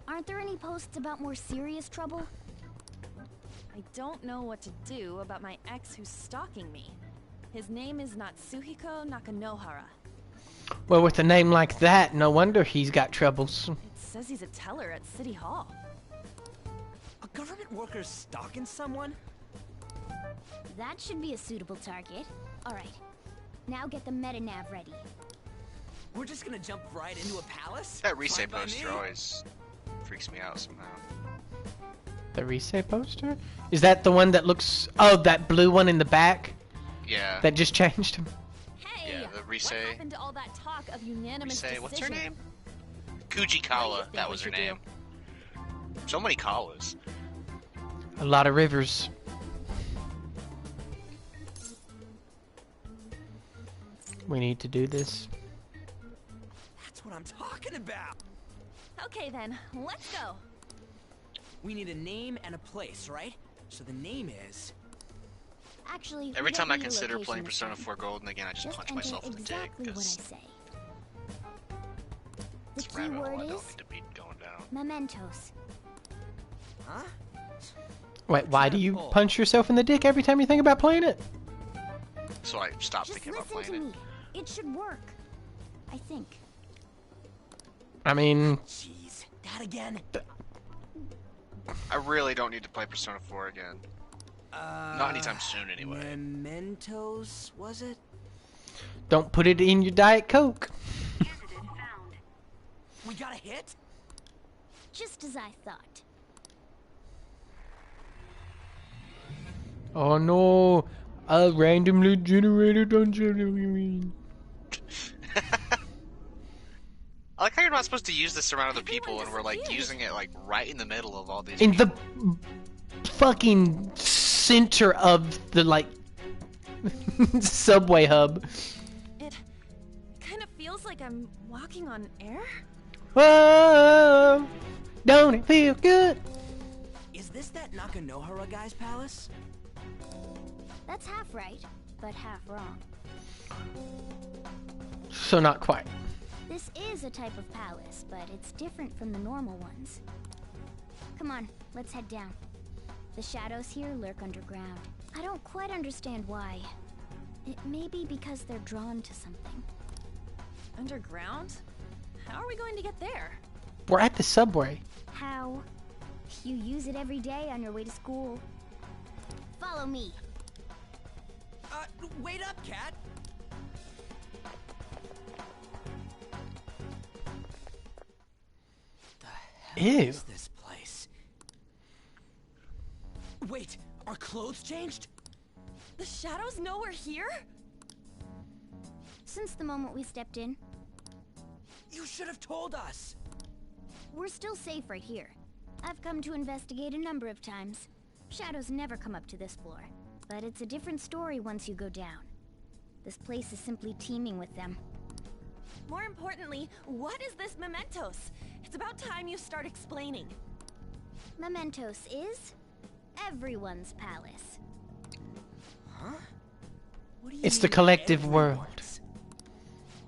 Aren't there any posts about more serious trouble? I don't know what to do about my ex who's stalking me. His name is Natsuhiko Nakanohara. Well, with a name like that, no wonder he's got troubles. It says he's a teller at City Hall. A government worker stalking someone? That should be a suitable target. Alright. Now get the meta-nav ready. We're just gonna jump right into a palace? That Risei poster always freaks me out somehow. The Risei poster? Is that the one that looks... Oh, that blue one in the back? Yeah. That just changed him? Yeah, the Risei. What happened to all that talk of unanimous Risei, decision? what's her name? Kujikawa, that was her name. So many Kawas. A lot of rivers. We need to do this. That's what I'm talking about. Okay then, let's go. We need a name and a place, right? So the name is... Actually, Every time I consider playing Persona 4 Golden again, I just punch myself in the dick. Exactly what I say. The It's a key rabbit hole word I don't is need to be going down. mementos. Huh? Wait, why do you punch yourself in the dick every time you think about playing it? So I stopped Just thinking about listen playing to it. me. It should work. I think. I mean... Jeez, that again? I really don't need to play Persona 4 again. Not anytime soon, anyway. Mementos, was it? Don't put it in your Diet Coke. We got a hit? Just as I thought. Oh no, a randomly generated dungeon. I like how you're not supposed to use this around other people, and we're like using it like right in the middle of all these. In the fucking center of the like subway hub. It kind of feels like I'm walking on air. Whoa, don't it feel good? Is this that Nakanohara guy's palace? That's half right, but half wrong. So not quite. This is a type of palace, but it's different from the normal ones. Come on, let's head down. The shadows here lurk underground. I don't quite understand why. It may be because they're drawn to something. Underground? How are we going to get there? We're at the subway. How? You use it every day on your way to school. Follow me. Wait up, Cat! The hell Ew. is this place? Wait, our clothes changed? The shadows know we're here? Since the moment we stepped in, You should have told us! we're still safe right here. I've come to investigate a number of times. Shadows never come up to this floor. But it's a different story once you go down. This place is simply teeming with them. More importantly, what is this Mementos? It's about time you start explaining. Mementos is everyone's palace. Huh? What do you It's the mean, collective world. everyone's?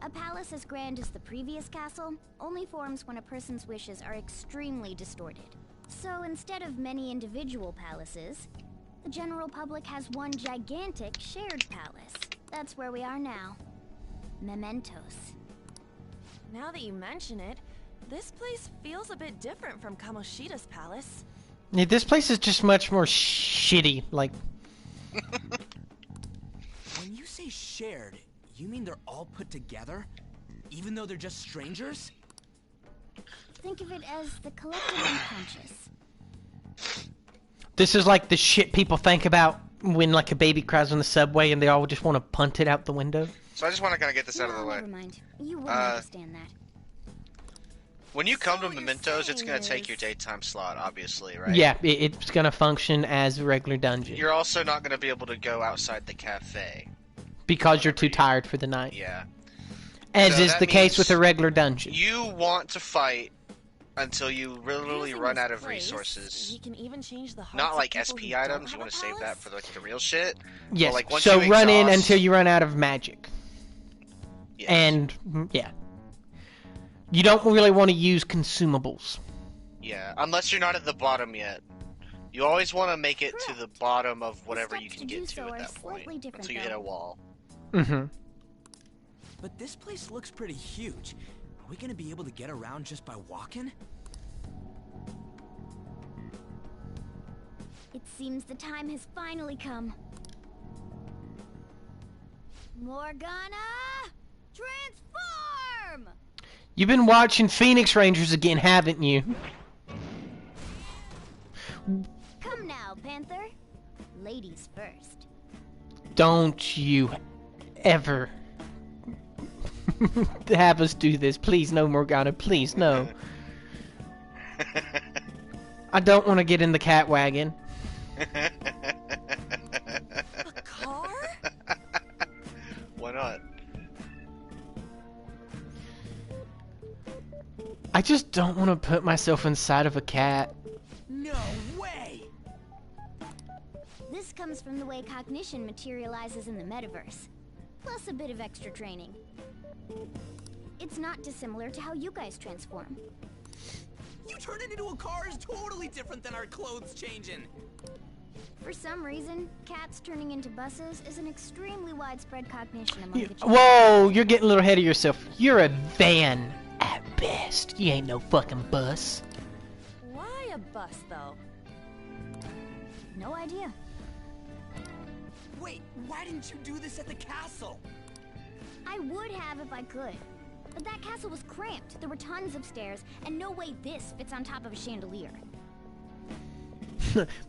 A palace as grand as the previous castle only forms when a person's wishes are extremely distorted. So instead of many individual palaces, the general public has one gigantic shared palace. That's where we are now. Mementos. Now that you mention it, this place feels a bit different from Kamoshida's palace. Yeah, this place is just much more shitty. Like, When you say shared, you mean they're all put together? Even though they're just strangers? Think of it as the collective unconscious. this is like the shit people think about when like a baby cries on the subway and they all just want to punt it out the window. So I just want to kind of get this out of the way. Never mind. You wouldn't understand that. When you come to Mementos, it's going to take your daytime slot, obviously, right? Yeah, it's gonna function as a regular dungeon. You're also not going to be able to go outside the cafe. Because you're too tired for the night. Yeah. As So is that the case means with a regular dungeon. You want to fight until you literally Using run this out of place, resources. We can even change the hearts Not of like people SP who don't items, you have want to a save that palace? for like the real shit. Yes, But, like, once so you run in exhaust- until you run out of magic. Yes. And, yeah. You don't really want to use consumables. Yeah, unless you're not at the bottom yet. You always want to make it to the bottom of whatever you can get to at that point, until you hit a wall. Mm-hmm. But this place looks pretty huge. Are we gonna be able to get around just by walking? It seems the time has finally come. Morgana! Transform! You've been watching Phoenix Rangers again, haven't you? Come now, Panther. Ladies first. Don't you ever have us do this. Please, no, Morgana. Please, no. I don't want to get in the cat wagon. A car? Why not? I just don't want to put myself inside of a cat. No way! This comes from the way cognition materializes in the metaverse, plus a bit of extra training. It's not dissimilar to how you guys transform. You turning into a car is totally different than our clothes changing. For some reason, cats turning into buses is an extremely widespread cognition among the children. Whoa, you're getting a little ahead of yourself. You're a van at best. You ain't no fucking bus. Why a bus, though? No idea. Wait, why didn't you do this at the castle? I would have if I could. But that castle was cramped. There were tons of stairs, and no way this fits on top of a chandelier.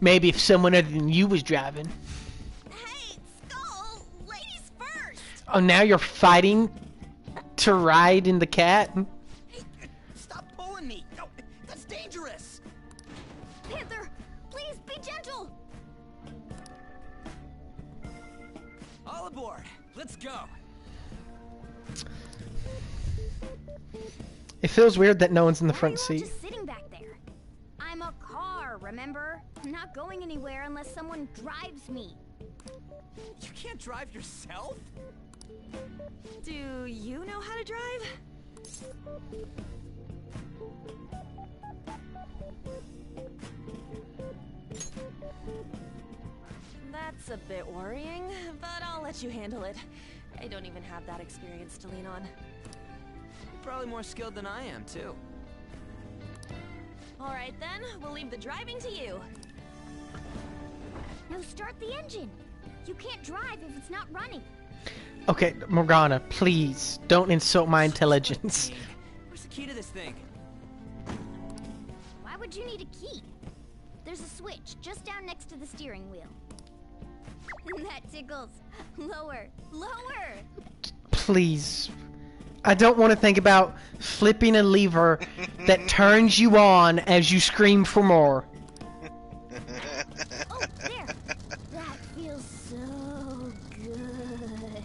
Maybe if someone other than you was driving. Hey, Skull! Ladies first! Oh, now you're fighting to ride in the cat? Hey, stop pulling me! No, that's dangerous! Panther, please be gentle! All aboard! Let's go! It feels weird that no one's in the Why front are you all seat. just sitting back there? I'm a car, remember? I'm not going anywhere unless someone drives me. You can't drive yourself? Do you know how to drive? That's a bit worrying, but I'll let you handle it. I don't even have that experience to lean on. You're probably more skilled than I am, too. All right then, we'll leave the driving to you. No, start the engine. You can't drive if it's not running. Okay, Morgana, please don't insult my intelligence. Where's the key to this thing? Why would you need a key? There's a switch just down next to the steering wheel. That tickles. Lower, lower. Please. I don't want to think about flipping a lever that turns you on as you scream for more. Oh, there. That feels so good.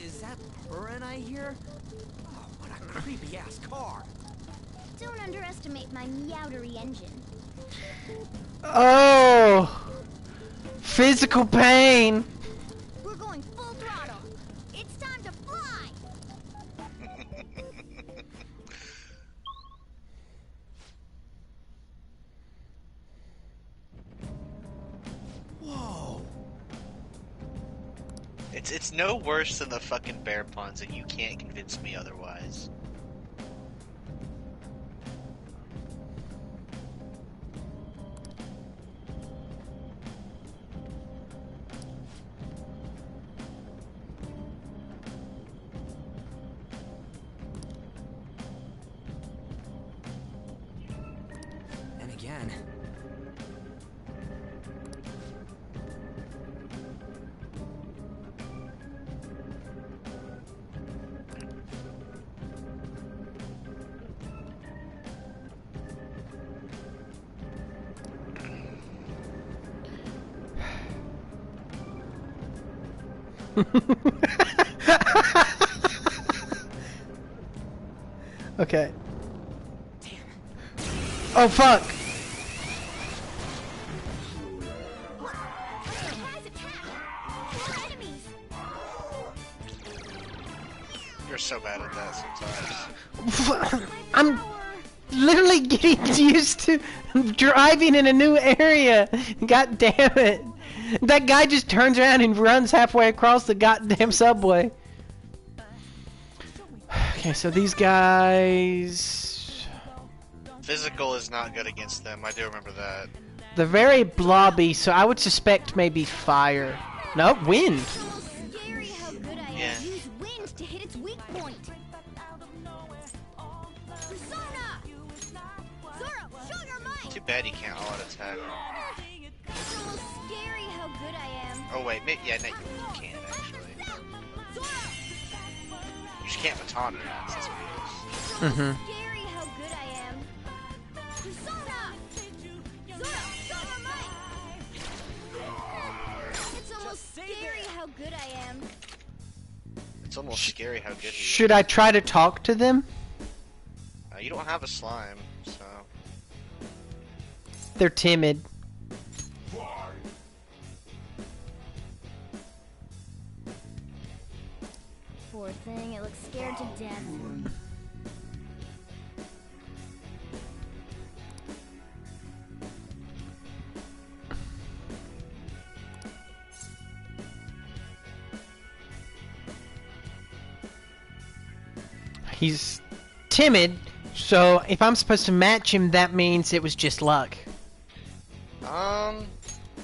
Is that Purin I hear? Oh, what a creepy-ass car. Don't underestimate my meowdery engine. Oh! Physical pain! We're going full throttle. It's time to fly! Whoa! It's no worse than the fucking bear puns, and you can't convince me otherwise. And again. Okay. Oh fuck! You're so bad at that sometimes. I'm literally getting used to driving in a new area. God damn it. That guy just turns around and runs halfway across the goddamn subway. Okay, so these guys... Physical is not good against them, I do remember that. They're very blobby, so I would suspect maybe fire. No, wind. Scary how good I am. Use wind to hit its weak point. Persona! Zoro, show your might! Too bad you can't auto attack. It's almost scary how good I am. Oh wait, yeah, no, you can actually. You just can't baton it. That's what it is. Scary how good I am. Persona! Zoro, show your might! It's almost scary how good I am. It's almost scary how good he is. Should I try to talk to them? You don't have a slime, so... They're timid. Poor thing, it looks scared to death. He's timid, so if I'm supposed to match him, that means it was just luck. I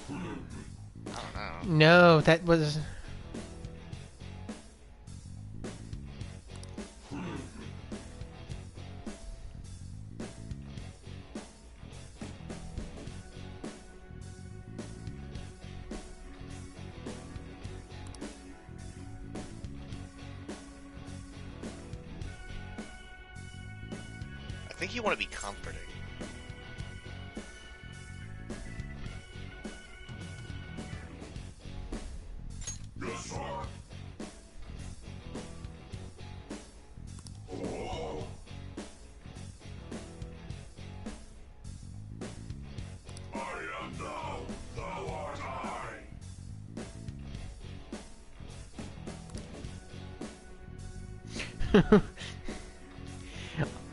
don't know. No, that was... I think you want to be comforting.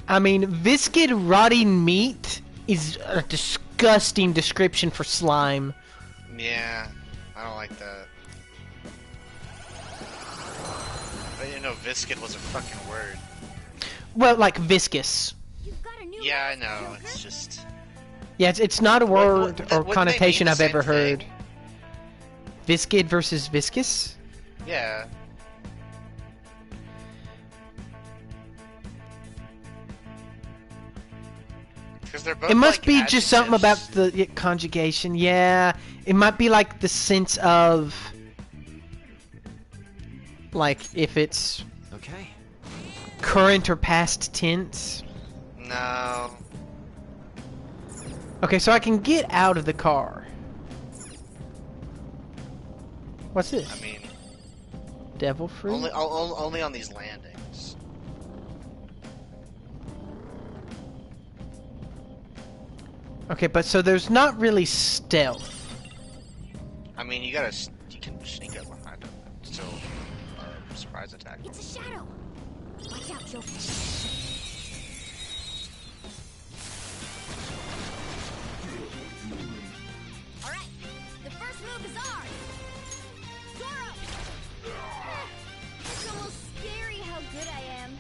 I mean, viscid rotting meat is a disgusting description for slime. Yeah, I don't like that. I didn't know viscid was a fucking word. Well, like viscous. Yeah, I know. It's just. Yeah, it's not a word or wouldn't connotation they mean I've the ever same heard. thing? Viscid versus viscous? Yeah. Because they're both. It must like be just something about adjectives. the conjugation. Yeah, it might be like the sense of, like if it's Okay. current or past tense. No. Okay, so I can get out of the car. What's this? I mean, Devil fruit? only on these landings. Okay, but so there's not really stealth. I mean, you can sneak up behind them. Still, surprise attack. It's a shadow. Watch out, Joker. All right, the first move is ours. Zoro. It's almost scary how good I am.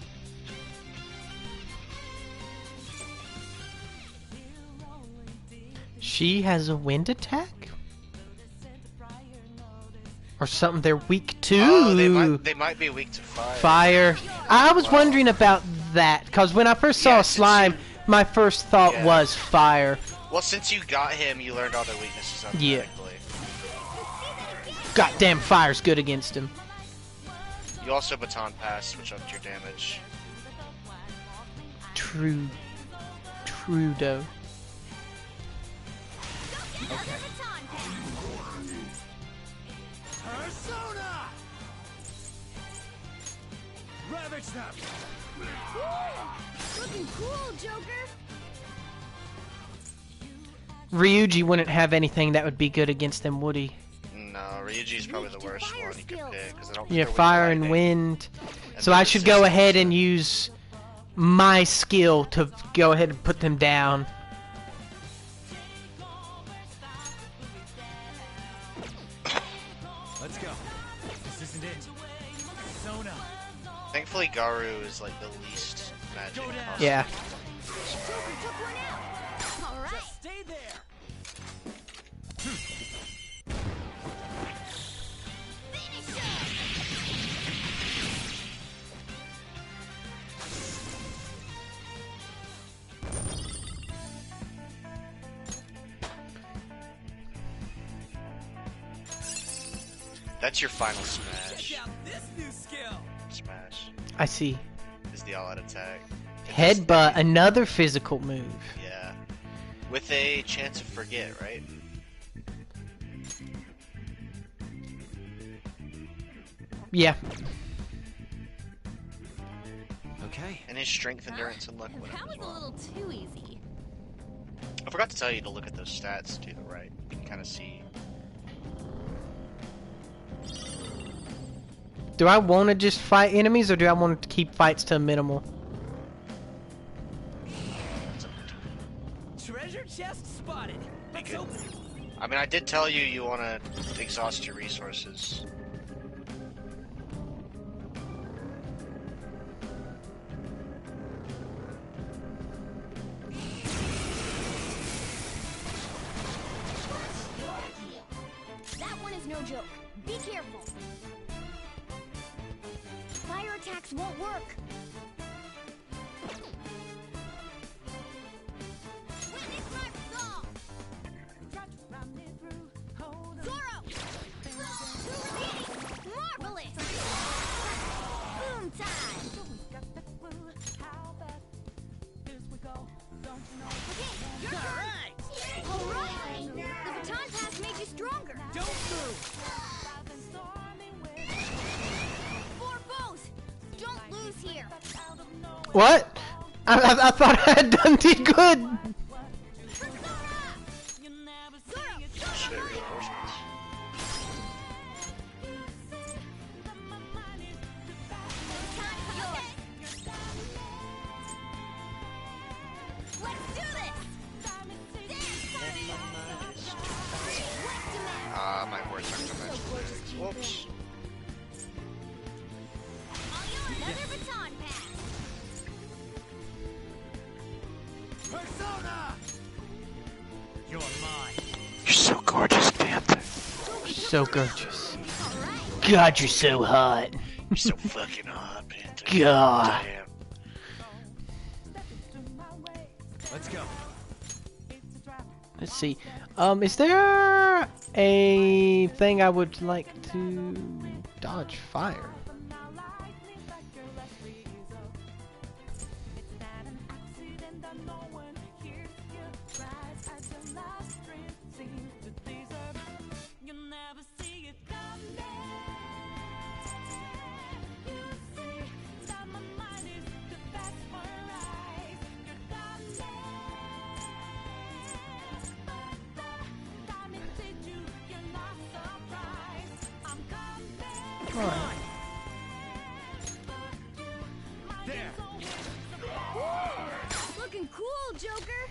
She has a wind attack? Or something they're weak to? Oh, they might be weak to fire. Fire. I was wondering about that, because when I first saw slime, my first thought was fire. Well, since you got him, you learned all their weaknesses automatically. Goddamn, fire's good against him. You also baton pass, which upped your damage. True. Trudeau. Okay. Persona! Ravage them! Looking cool, Joker. Ryuji wouldn't have anything that would be good against them, would he? No, Ryuji's probably the worst one you could pick, because I don't Yeah, they're weak to fire and lightning. wind. And So they're I should go resistant ahead to- and use my skill to go ahead and put them down. Let's go. This isn't it. Persona. Thankfully, Garu is like the least magic. possible. Yeah. All right. Stay there! That's your final smash. Check out this new skill. Smash I see. is the all-out attack. Headbutt, another physical move. Yeah. With a chance of forget, right? Yeah. Okay. And his strength, endurance, and luck went up That was as a well. little too easy. I forgot to tell you to look at those stats to the right. You can kind of see. Do I want to just fight enemies, or do I want to keep fights to a minimal? Treasure chest spotted. Let's open it. I mean, I did tell you you want to exhaust your resources. That one is no joke. Be careful. Fire attacks won't work. Witness my resolve. Zoro! Marvelous! Boom time! Okay, you're Alright! Alright! The baton pass made you stronger! Don't move! Four foes! Don't lose here! What? I thought I had done did good. Shit, reinforcements. Whoops. Another baton pass. Persona! You're mine. You're so gorgeous, Panther. So gorgeous. God, you're so hot. You're so fucking hot, Panther. God. Damn. Let's go. Let's see. Is there a thing I would like to dodge fire? Looking cool, Joker.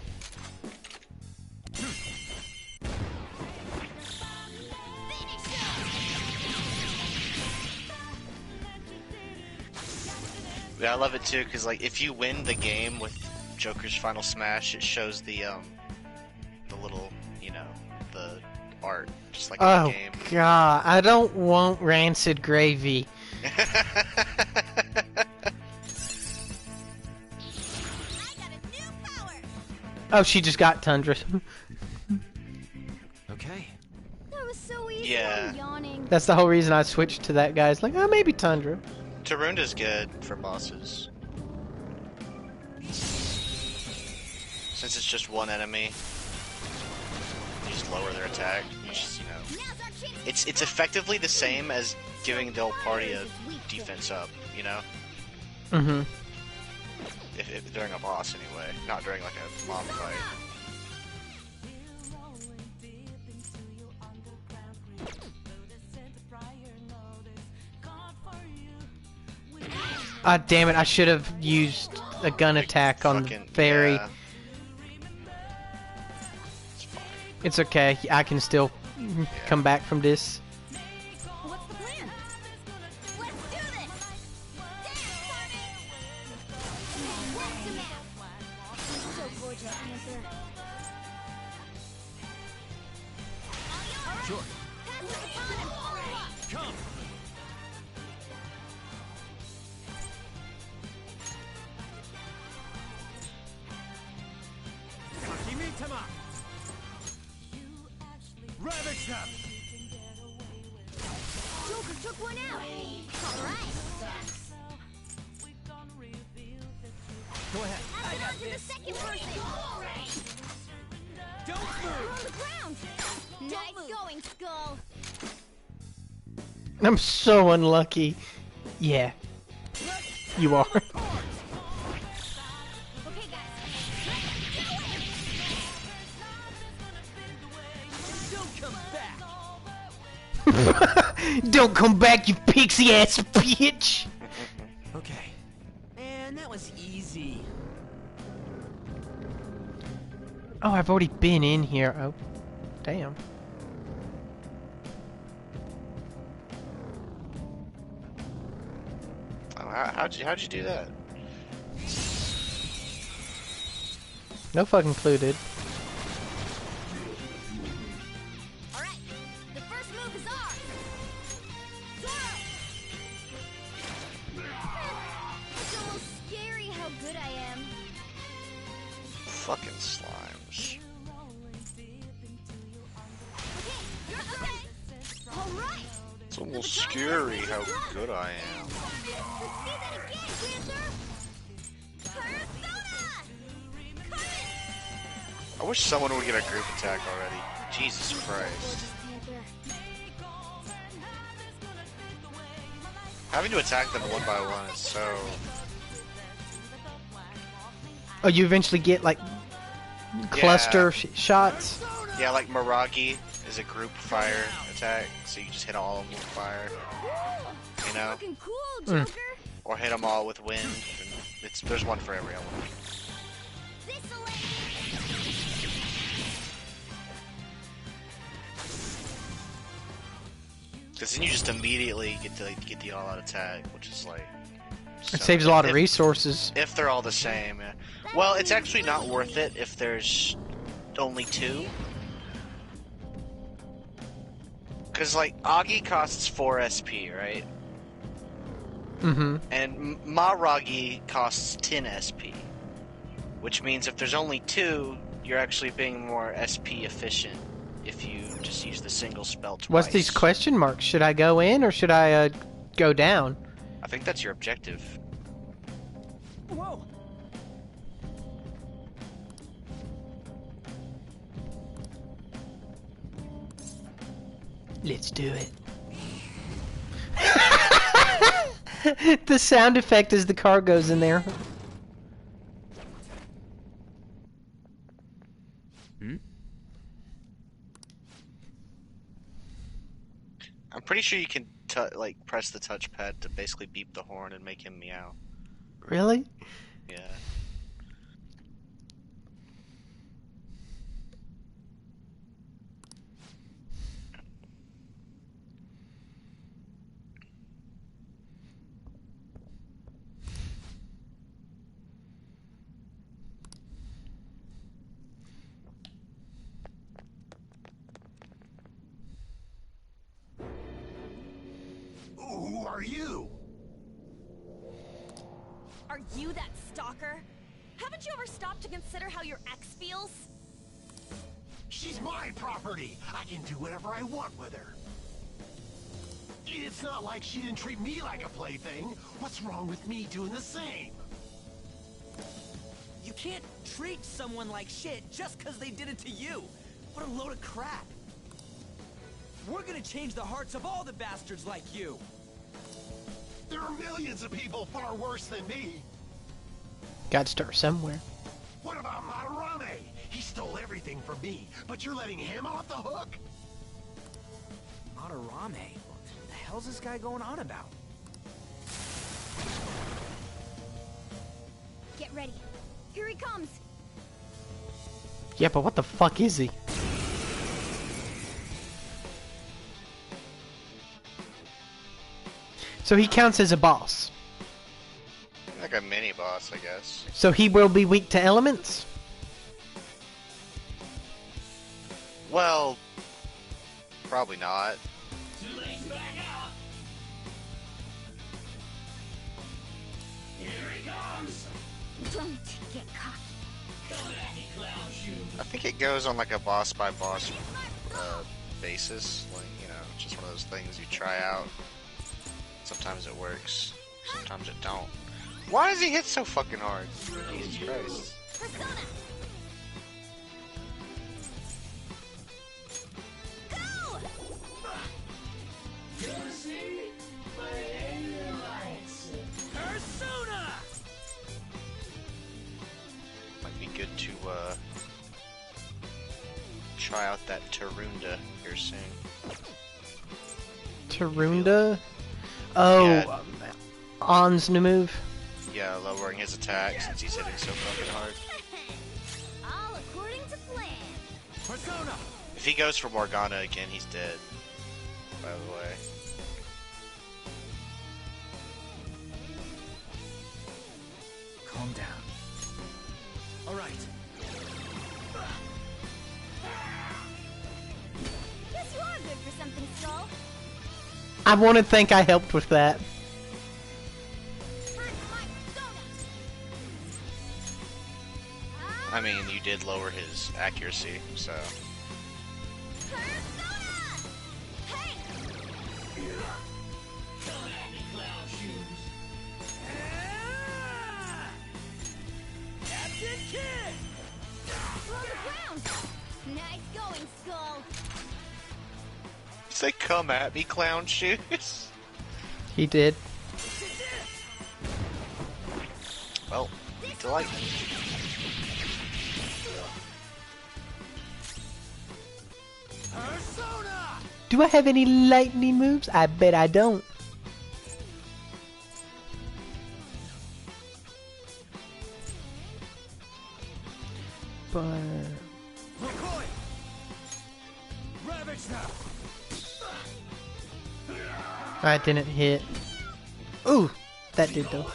Yeah, I love it too, because like if you win the game with Joker's Final Smash, it shows the little, you know, the art, just like in the game. God, I don't want rancid gravy. Oh, she just got Tundra. Okay. That was so easy. Yeah. I'm yawning. That's the whole reason I switched to that guy. It's like, oh, maybe Tundra. Tarunda's good for bosses. Since it's just one enemy, you just lower their attack, which is, you know, it's effectively the same as giving the whole party a defense up, you know? Mm-hmm. If during a boss anyway, not during like a mob fight. Ah, damn it! I should have used a gun attack on the fairy. Yeah. It's okay. I can still come back from this. What's the plan? Let's do this. What's the map? So gorgeous, Panther. Sure. Pass the baton and follow up. Come. Hakimitama. Ravage them. Joker took one out. All right. Go ahead. Pass it on to the second person. Don't move. On the ground. Nice going, Skull. I'm so unlucky. Yeah. You are. Okay, guys. Don't come back. Don't come back, you pixie ass bitch! Okay. And that was easy. Oh, I've already been in here. Oh, damn. Oh, how'd you do that? No fucking clue, dude. All right. The first move is ours. Zoro. It's almost scary how good I am. Fucking slimes. Okay, you're okay. All right. It's almost scary how good I am. Let's see that again, Panther. Persona. I wish someone would get a group attack already. Jesus Christ. Having to attack them one by one is so... Oh, you eventually get, like, cluster shots? Yeah, like Miragi is a group fire attack, so you just hit all of them with fire. You know? Looking cool, Joker. Or hit them all with wind. And there's one for every element. Because then you just immediately get the all-out attack, which is like... It saves a lot of resources. If they're all the same, yeah. Well, it's actually not worth it if there's only 2. Because, like, Agi costs 4 SP, right? Mm-hmm. And Maragi costs 10 SP. Which means if there's only 2, you're actually being more SP efficient if you just use the single spell twice. What's these question marks? Should I go in or should I go down? I think that's your objective. Whoa! Let's do it. The sound effect as the car goes in there. I'm pretty sure you can like press the touchpad to basically beep the horn and make him meow. Really? Yeah. Who are you? Are you that stalker? Haven't you ever stopped to consider how your ex feels? She's my property. I can do whatever I want with her. It's not like she didn't treat me like a plaything. What's wrong with me doing the same? You can't treat someone like shit just because they did it to you. What a load of crap. We're gonna change the hearts of all the bastards like you. There are millions of people far worse than me. Got to start somewhere. What about Madarame? He stole everything from me, but you're letting him off the hook? Madarame? What the hell's this guy going on about? Get ready. Here he comes. Yeah, but what the fuck is he? So he counts as a boss. Like a mini boss, I guess. So he will be weak to elements? Well, probably not. Don't get caught. I think it goes on like a boss by boss basis. Like, you know, it's just one of those things you try out. Sometimes it works, sometimes it don't. Why does he hit so fucking hard? Jesus Christ. Persona! Might be good to try out that Tarunda here soon. Tarunda? Oh, Yeah. On's new move. Yeah, lowering his attack since he's hitting so fucking hard. All according to plan. Persona! If he goes for Morgana again, he's dead. By the way. Calm down. All right. Guess you are good for something, Skull. I want to think I helped with that. I mean, you did lower his accuracy, so... Captain Kid! We're on the ground. Nice going, Skull. You say, come at me, clown shoes? He did. Well, delight. Persona! Do I have any lightning moves? I bet I don't. But... McCoy! Ravage now! That didn't hit. Ooh, that did though.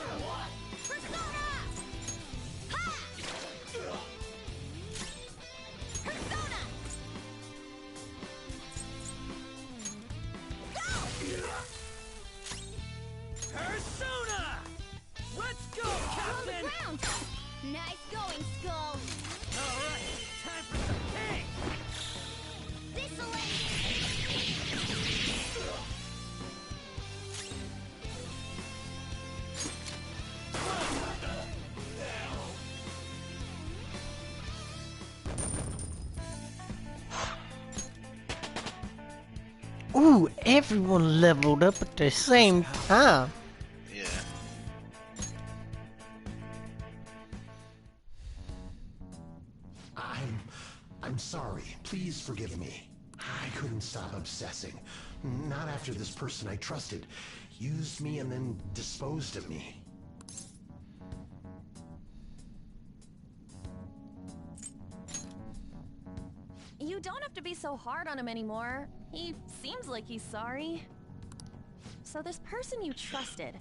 Persona! Let's go, Captain! Nice going, Skull. Alright, time for some pain! Ooh, everyone leveled up at the same time. Yeah. I'm sorry. Please forgive me. I couldn't stop obsessing. Not after this person I trusted used me and then disposed of me. You don't have to be so hard on him anymore. He seems like he's sorry. So this person you trusted,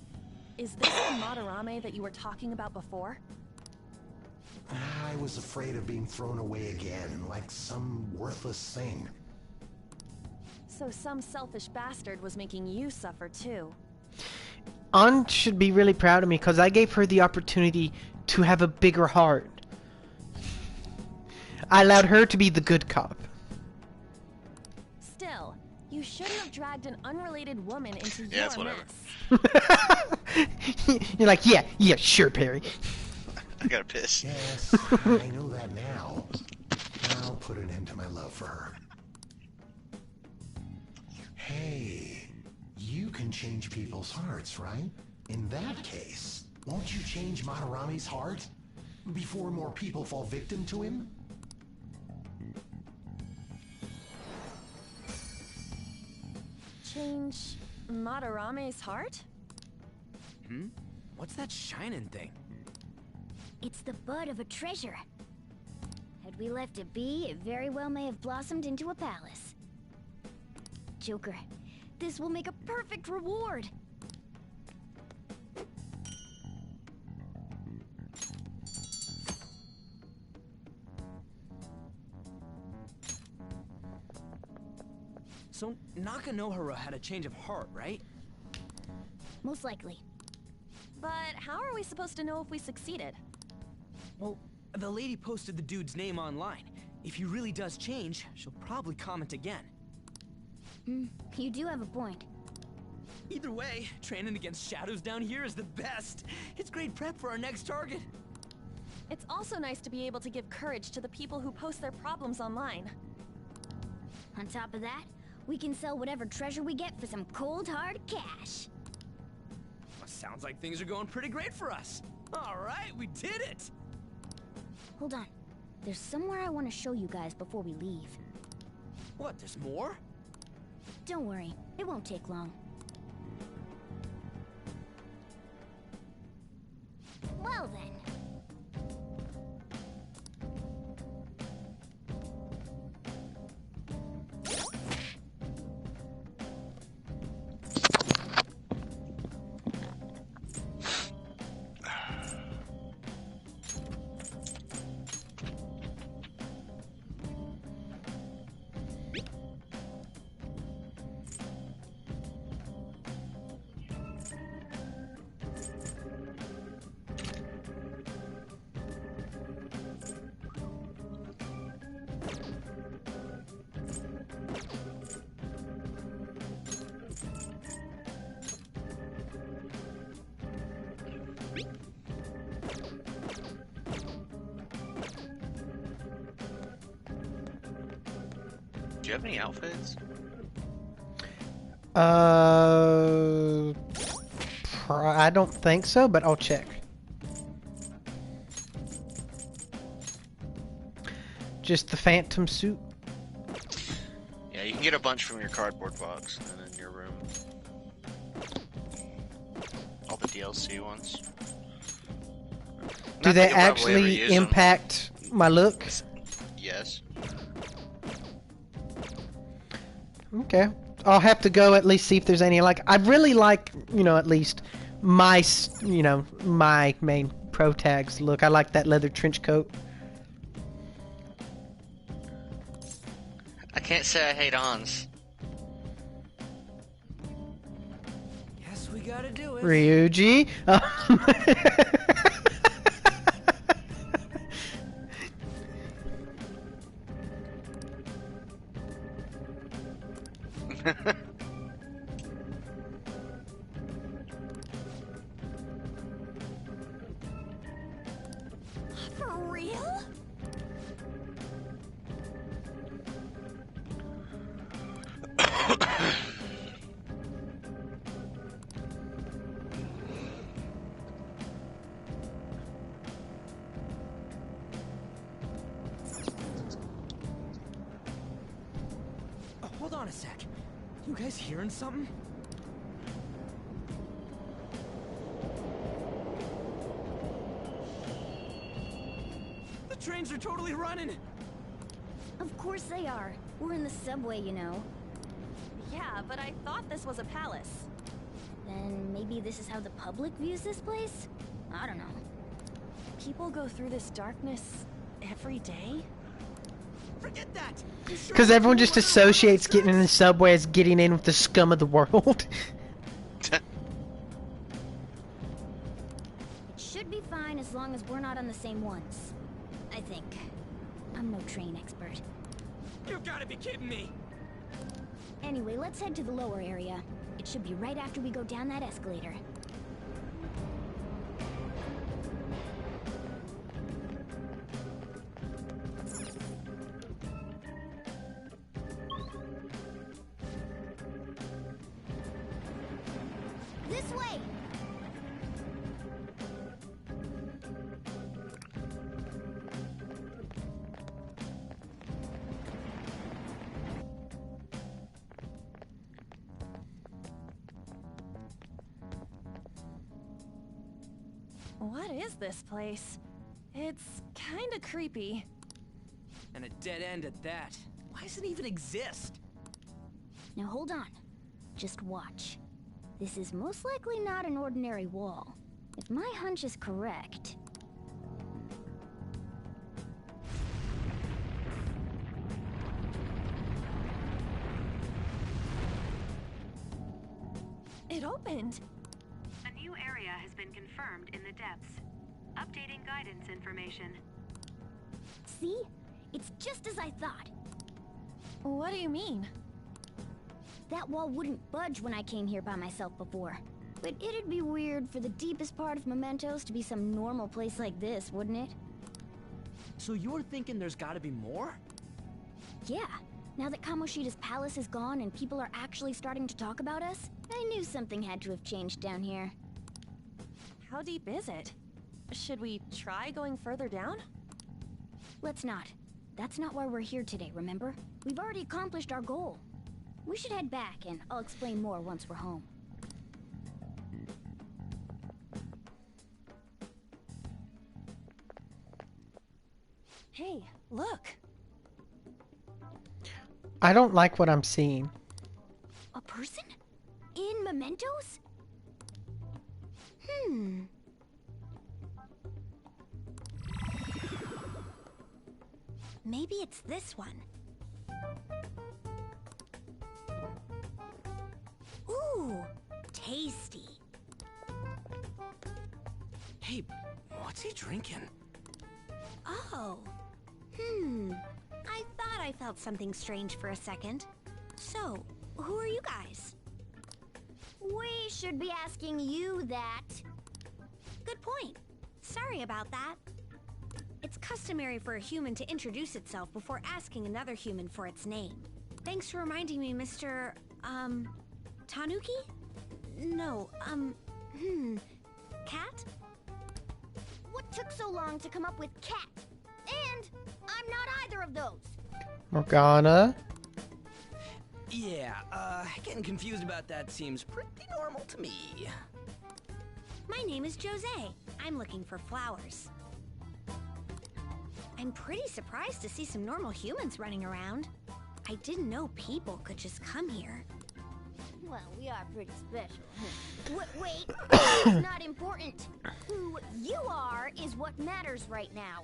is this the Madarame that you were talking about before? I was afraid of being thrown away again, like some worthless thing. So some selfish bastard was making you suffer too. An should be really proud of me because I gave her the opportunity to have a bigger heart. I allowed her to be the good cop. Still, you shouldn't have dragged an unrelated woman into Yeah, your whatever. mess. You're like, yeah, sure, Perry. I gotta piss. Yes, I know that now. I'll put an end to my love for her. Hey, you can change people's hearts, right? In that case, won't you change Madarame's heart? Before more people fall victim to him? Change Madarame's heart? Hmm? What's that shining thing? It's the bud of a treasure. Had we left it be, it very well may have blossomed into a palace. Joker, this will make a perfect reward. So Nakanohara had a change of heart, right? Most likely. But how are we supposed to know if we succeeded? Well, the lady posted the dude's name online. If he really does change, she'll probably comment again. You do have a point. Either way, training against shadows down here is the best. It's great prep for our next target. It's also nice to be able to give courage to the people who post their problems online. On top of that, we can sell whatever treasure we get for some cold hard cash. Well, sounds like things are going pretty great for us. All right, we did it! Hold on. There's somewhere I want to show you guys before we leave. What, there's more? Don't worry, it won't take long. Well then. Do you have any outfits? I don't think so, but I'll check. Just the phantom suit. Yeah, you can get a bunch from your cardboard box and in your room. All the DLC ones. Do they actually impact my look? Yes. Okay. I'll have to go at least see if there's any. Like, I really like, at least my, my main pro tags look. I like that leather trench coat. I can't say I hate Ons. Guess we gotta do it. Ryuji. For real? Hold on a sec. You guys hearing something? The trains are totally running! Of course they are. We're in the subway, Yeah, but I thought this was a palace. Then maybe this is how the public views this place? I don't know. People go through this darkness every day? Forget that! Because everyone just associates getting in the subway as getting in with the scum of the world. It should be fine as long as we're not on the same ones. I think. I'm no train expert. You gotta be kidding me! Anyway, let's head to the lower area. It should be right after we go down that escalator. This way! What is this place? It's kinda creepy. And a dead end at that. Why does it even exist? Now hold on. Just watch. This is most likely not an ordinary wall. If my hunch is correct... It opened! A new area has been confirmed in the depths. Updating guidance information. See? It's just as I thought. What do you mean? That wall wouldn't budge when I came here by myself before. But it'd be weird for the deepest part of Mementos to be some normal place like this, wouldn't it? So you're thinking there's gotta be more? Yeah. Now that Kamoshida's palace is gone and people are actually starting to talk about us, I knew something had to have changed down here. How deep is it? Should we try going further down? Let's not. That's not why we're here today, remember? We've already accomplished our goal. We should head back, and I'll explain more once we're home. Hey, look! I don't like what I'm seeing. A person? In Mementos? Maybe it's this one. Ooh, tasty. Hey, what's he drinking? Oh. I thought I felt something strange for a second. So, who are you guys? We should be asking you that. Good point. Sorry about that. It's customary for a human to introduce itself before asking another human for its name. Thanks for reminding me, Mr. Tanuki? No, Cat? What took so long to come up with cat? And I'm not either of those. Morgana. Yeah, getting confused about that seems pretty normal to me. My name is Jose. I'm looking for flowers. I'm pretty surprised to see some normal humans running around. I didn't know people could just come here. Well, we are pretty special. Wait, it's not important. Who you are is what matters right now.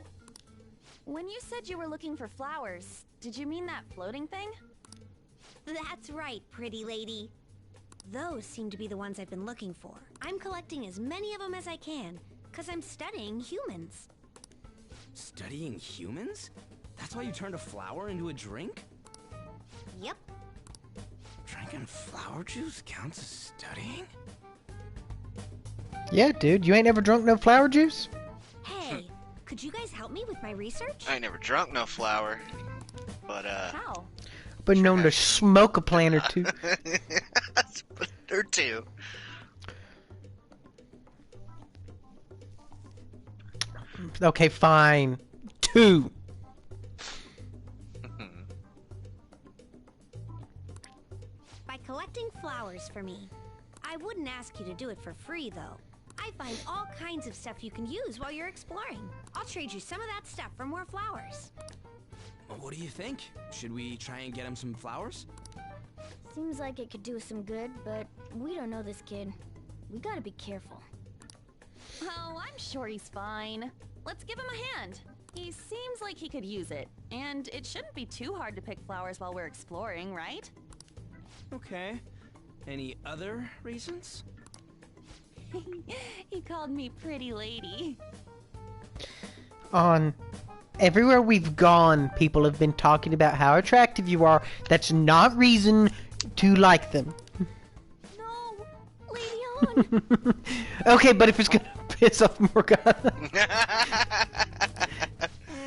When you said you were looking for flowers, did you mean that floating thing? That's right, pretty lady. Those seem to be the ones I've been looking for. I'm collecting as many of them as I can, because I'm studying humans. Studying humans? That's why you turned a flower into a drink? Yep. Drinking flower juice counts as studying? Yeah, dude, you ain't never drunk no flower juice? Hey, could you guys help me with my research? I ain't never drunk no flower, but How? Been known to smoke a plant or two. or two. Okay, fine. 2. By collecting flowers for me. I wouldn't ask you to do it for free, though. I find all kinds of stuff you can use while you're exploring. I'll trade you some of that stuff for more flowers. What do you think? Should we try and get him some flowers? Seems like it could do us some good, but we don't know this kid. We gotta be careful. Oh, I'm sure he's fine. Let's give him a hand. He seems like he could use it, and it shouldn't be too hard to pick flowers while we're exploring, right? Okay. Any other reasons? He called me pretty lady. On everywhere we've gone, people have been talking about how attractive you are. That's not reason to like them. No, Lady On. Okay, but if it's gonna piss off Morgana.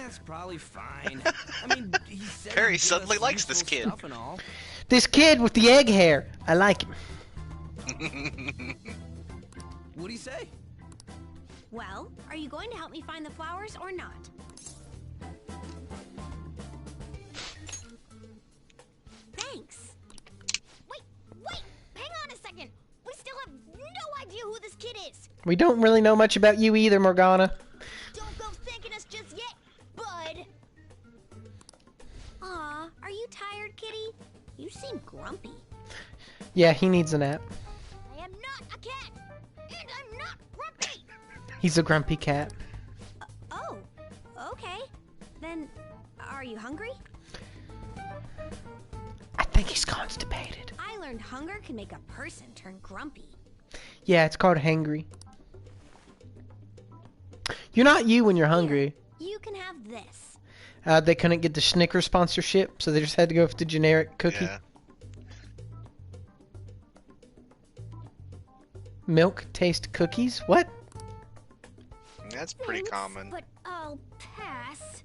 It's probably fine. I mean, he said Perry suddenly likes this kid. And all. This kid with the egg hair. I like him. What'd he say? Well, are you going to help me find the flowers or not? Thanks. Wait, hang on a second. We still have no idea who this kid is. We don't really know much about you either, Morgana. Don't go thanking us just yet, bud. Aw, are you tired, kitty? You seem grumpy. Yeah, he needs a nap. I am not a cat, and I'm not grumpy. He's a grumpy cat. Oh, okay. Then, are you hungry? I think he's constipated. I learned hunger can make a person turn grumpy. Yeah, it's called hangry. You're not you when you're hungry. You can have this. They couldn't get the Snickers sponsorship, so they just had to go with the generic cookie. Yeah. Milk taste cookies? What? That's pretty common. But I'll pass.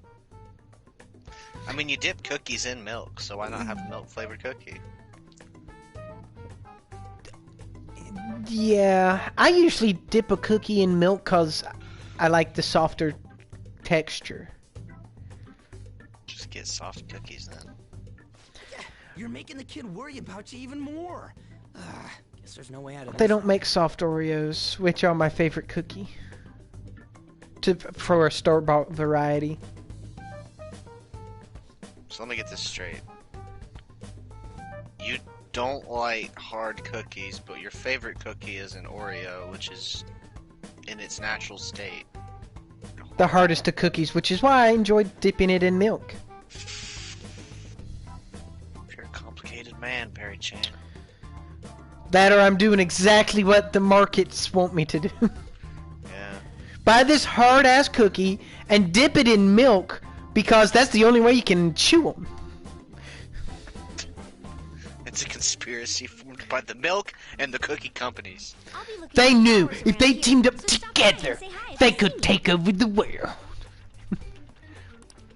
I mean, you dip cookies in milk, so why not have a milk-flavored cookie? Yeah, I usually dip a cookie in milk because I like the softer texture. Just get soft cookies then. Yeah, you're making the kid worry about you even more. Guess there's no way out of this. They don't make soft Oreos, which are my favorite cookie. For a store-bought variety. So let me get this straight. You don't like hard cookies, but your favorite cookie is an Oreo, which is in its natural state. The hardest of cookies, which is why I enjoyed dipping it in milk. You're a complicated man, Perry Chan. That or I'm doing exactly what the markets want me to do. Yeah. Buy this hard-ass cookie and dip it in milk because that's the only way you can chew them. It's a conspiracy formed by the milk and the cookie companies. They knew if they teamed up together, they could take over the world.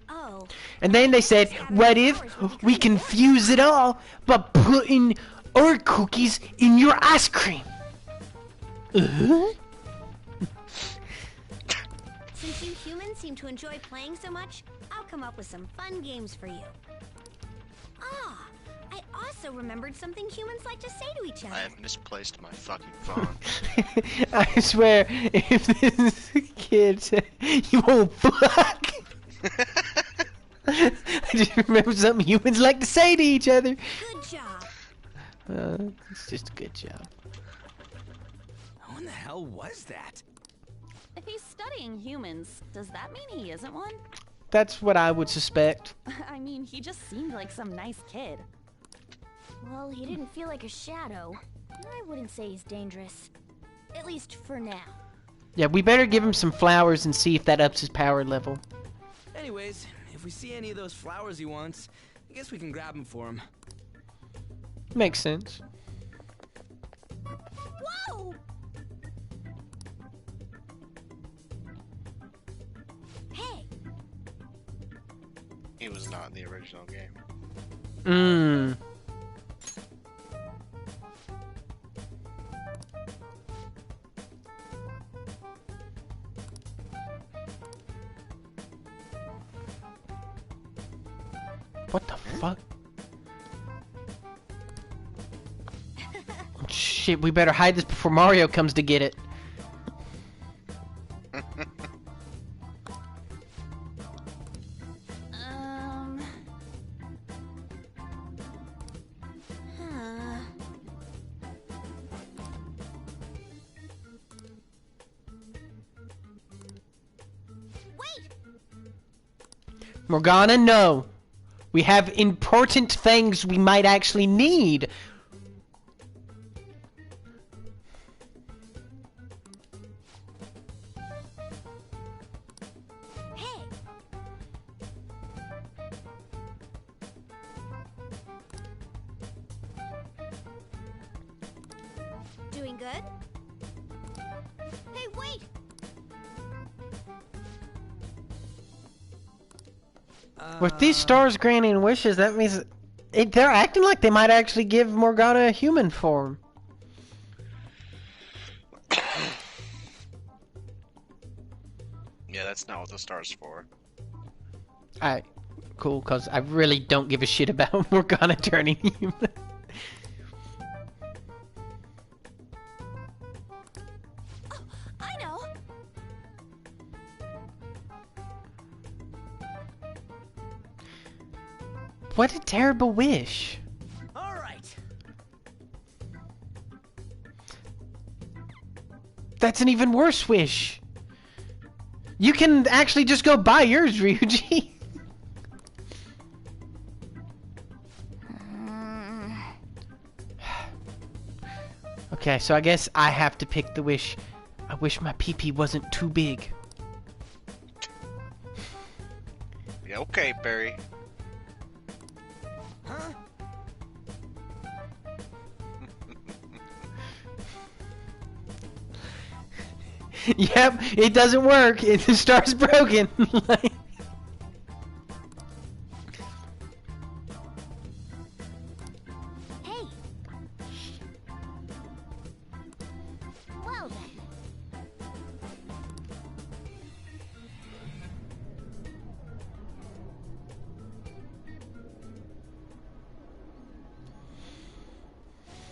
Oh. And then they said, what if we confuse it all by putting our cookies in your ice cream? Since you humans seem to enjoy playing so much, I'll come up with some fun games for you. Ah, I also remembered something humans like to say to each other. I have misplaced my fucking phone. I swear, if this kid said, you won't fuck. I just remember something humans like to say to each other. Good job. It's just a good job. Who in the hell was that? If he's studying humans, does that mean he isn't one? That's what I would suspect. I mean, he just seemed like some nice kid. Well, he didn't feel like a shadow. I wouldn't say he's dangerous. At least for now. Yeah, we better give him some flowers and see if that ups his power level. Anyways, if we see any of those flowers he wants, I guess we can grab them for him. Makes sense. Whoa! Hey! He was not in the original game. Mmm. What the fuck? Shit, we better hide this before Mario comes to get it. Morgana, no. We have important things we might actually need. Hey. Doing good? Hey, wait! With these stars granting wishes, that means they're acting like they might actually give Morgana a human form. Yeah, that's not what the star's for. Alright, cool, because I really don't give a shit about Morgana turning human. I know! What a terrible wish. All right. That's an even worse wish. You can actually just go buy yours, Ryuji. Okay, so I guess I have to pick the wish. I wish my pee-pee wasn't too big. Yeah, okay, Barry. Huh? Yep, it doesn't work. The star's broken. Hey! Well then.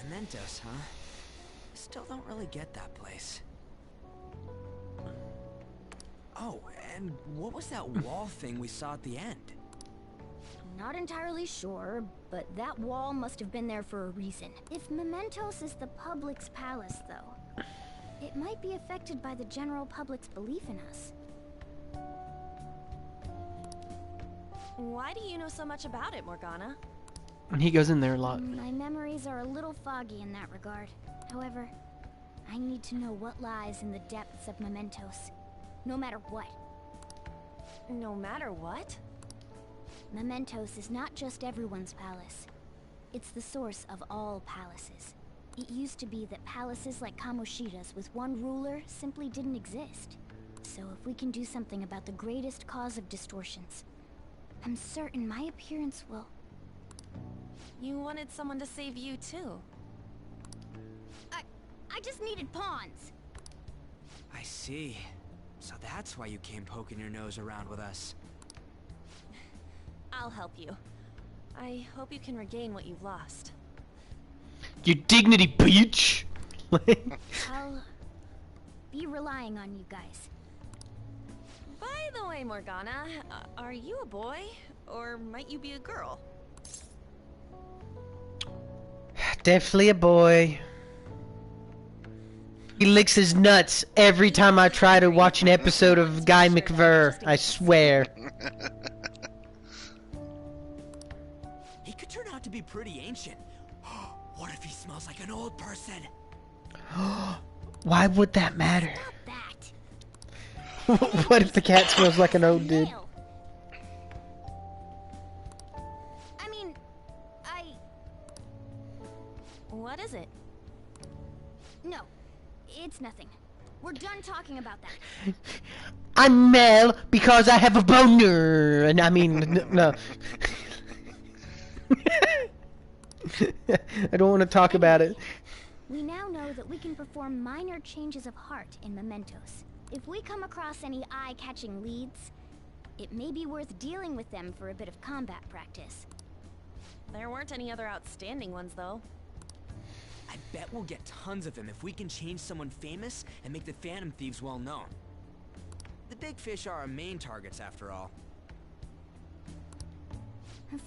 Mementos, huh? Still don't really get that place. Oh, and what was that wall thing we saw at the end? Not entirely sure, but that wall must have been there for a reason. If Mementos is the public's palace, though, it might be affected by the general public's belief in us. Why do you know so much about it, Morgana? And he goes in there a lot. My memories are a little foggy in that regard. However, I need to know what lies in the depths of Mementos. No matter what. No matter what? Mementos is not just everyone's palace. It's the source of all palaces. It used to be that palaces like Kamoshida's with one ruler simply didn't exist. So if we can do something about the greatest cause of distortions, I'm certain my appearance will... You wanted someone to save you, too. I just needed pawns! I see. So that's why you came poking your nose around with us. I'll help you. I hope you can regain what you've lost. Your dignity, bitch! I'll be relying on you guys. By the way, Morgana, are you a boy? Or might you be a girl? Definitely a boy. He licks his nuts every time I try to watch an episode of Guy McVer, I swear. He could turn out to be pretty ancient. What if he smells like an old person? Why would that matter? What if the cat smells like an old dude? I mean, What is it? No, it's nothing. We're done talking about that. I'm Mel because I have a boner, and I mean, no. I don't want to talk about it. We now know that we can perform minor changes of heart in mementos. If we come across any eye-catching leads, it may be worth dealing with them for a bit of combat practice. There weren't any other outstanding ones, though. I bet we'll get tons of them if we can change someone famous and make the Phantom Thieves well known. The big fish are our main targets, after all.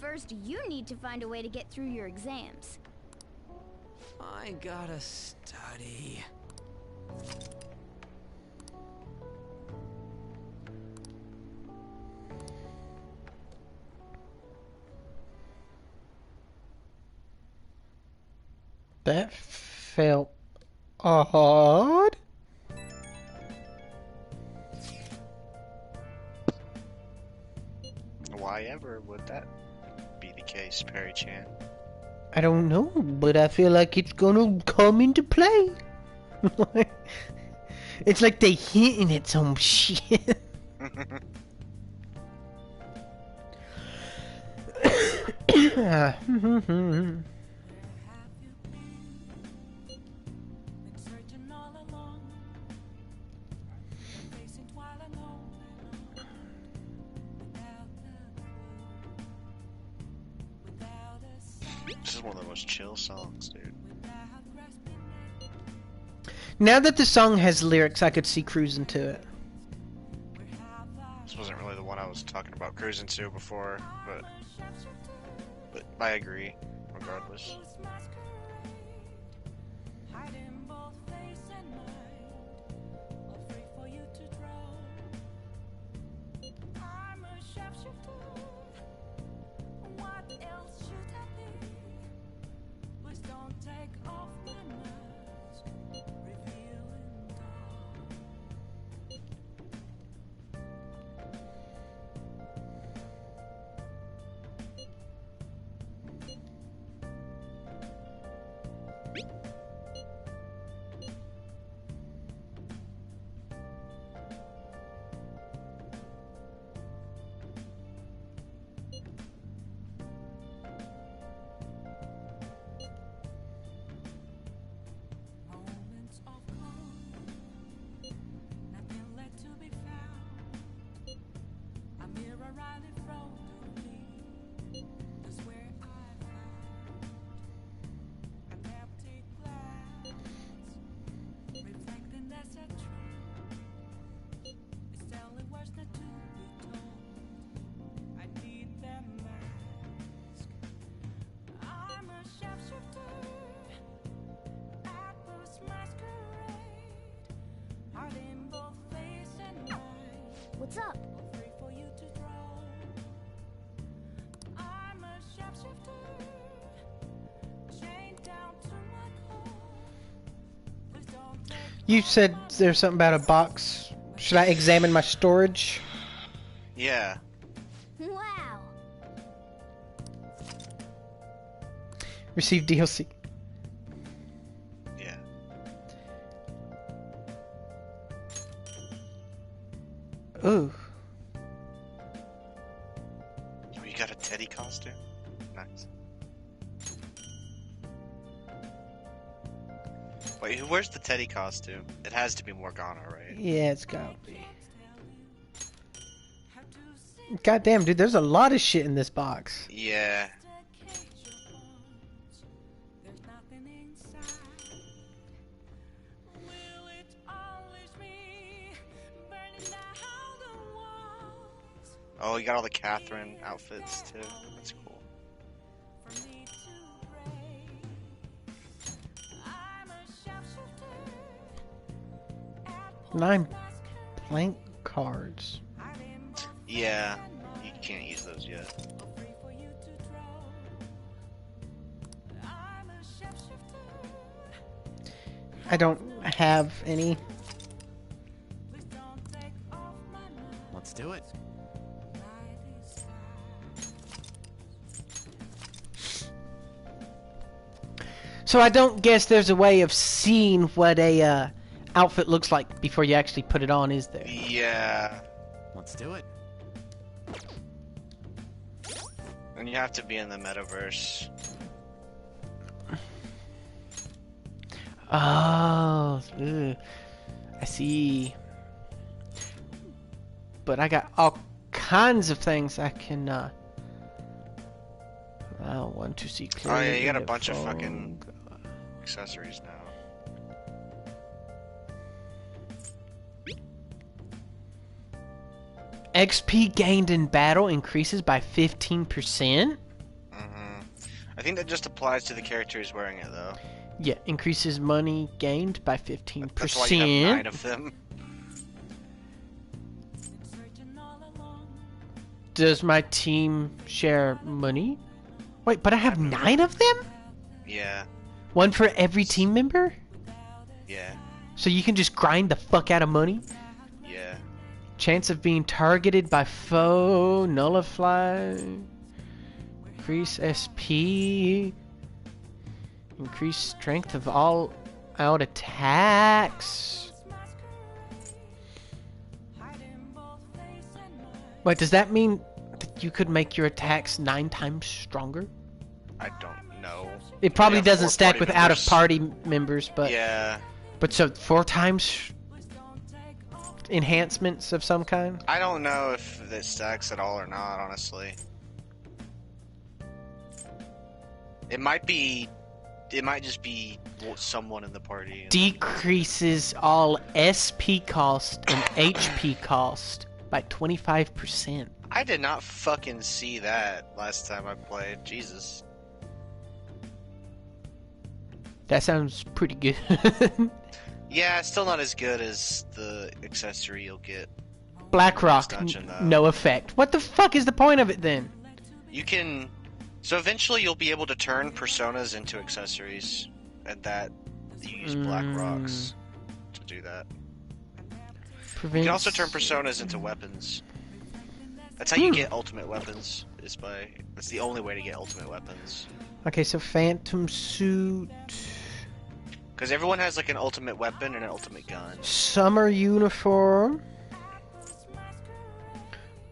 First, you need to find a way to get through your exams. I gotta study. That felt odd. Why ever would that be the case, Perry-chan? I don't know, but I feel like it's gonna come into play. It's like they hinting at some shit. This is one of the most chill songs, dude. Now that the song has lyrics, I could see cruising to it. This wasn't really the one I was talking about cruising to before, but I agree, regardless. What's up? You said there's something about a box. Should I examine my storage? Yeah. Wow. Receive DLC. Yeah. Ooh. Oh, you got a Teddy costume? Nice. Wait, where's the Teddy costume? It has to be Morgana, right? Yeah, it's gotta be. Goddamn, dude, there's a lot of shit in this box. Yeah. Oh, you got all the Catherine outfits too. That's cool. 9 blank cards. Yeah, you can't use those yet. I don't have any. Let's do it. So I don't guess there's a way of seeing what a outfit looks like before you actually put it on, is there? Yeah. Let's do it. And you have to be in the metaverse. Oh, ugh. I see. But I got all kinds of things I can, I want to see clearly. Oh yeah, you got a in the bunch of phone. fucking accessories now. XP gained in battle increases by 15%? I think that just applies to the character who's wearing it, though. Yeah, increases money gained by 15%. That's why you have 9 of them. Does my team share money? Wait, but I have 9 of them? Yeah. One for every team member? Yeah. So you can just grind the fuck out of money? Yeah. Chance of being targeted by foe, nullify, increase SP, increase strength of all out attacks. Wait, does that mean that you could make your attacks 9 times stronger? I don't know. It probably have doesn't 4 stack party with members. out-of-party members, but... Yeah. But so 4 times enhancements of some kind? I don't know if it stacks at all or not, honestly. It might be... It might just be someone in the party. Decreases all SP cost and HP cost by 25%. I did not fucking see that last time I played. Jesus. That sounds pretty good. Yeah, it's still not as good as the accessory you'll get. BlackRock, Dungeon, though. no effect. What the fuck is the point of it then? You can... So eventually you'll be able to turn personas into accessories, and that you use black rocks to do that. You can also turn personas into weapons. That's how you get ultimate weapons. That's the only way to get ultimate weapons. Okay, so Phantom Suit... Because everyone has like an ultimate weapon and an ultimate gun. Summer uniform.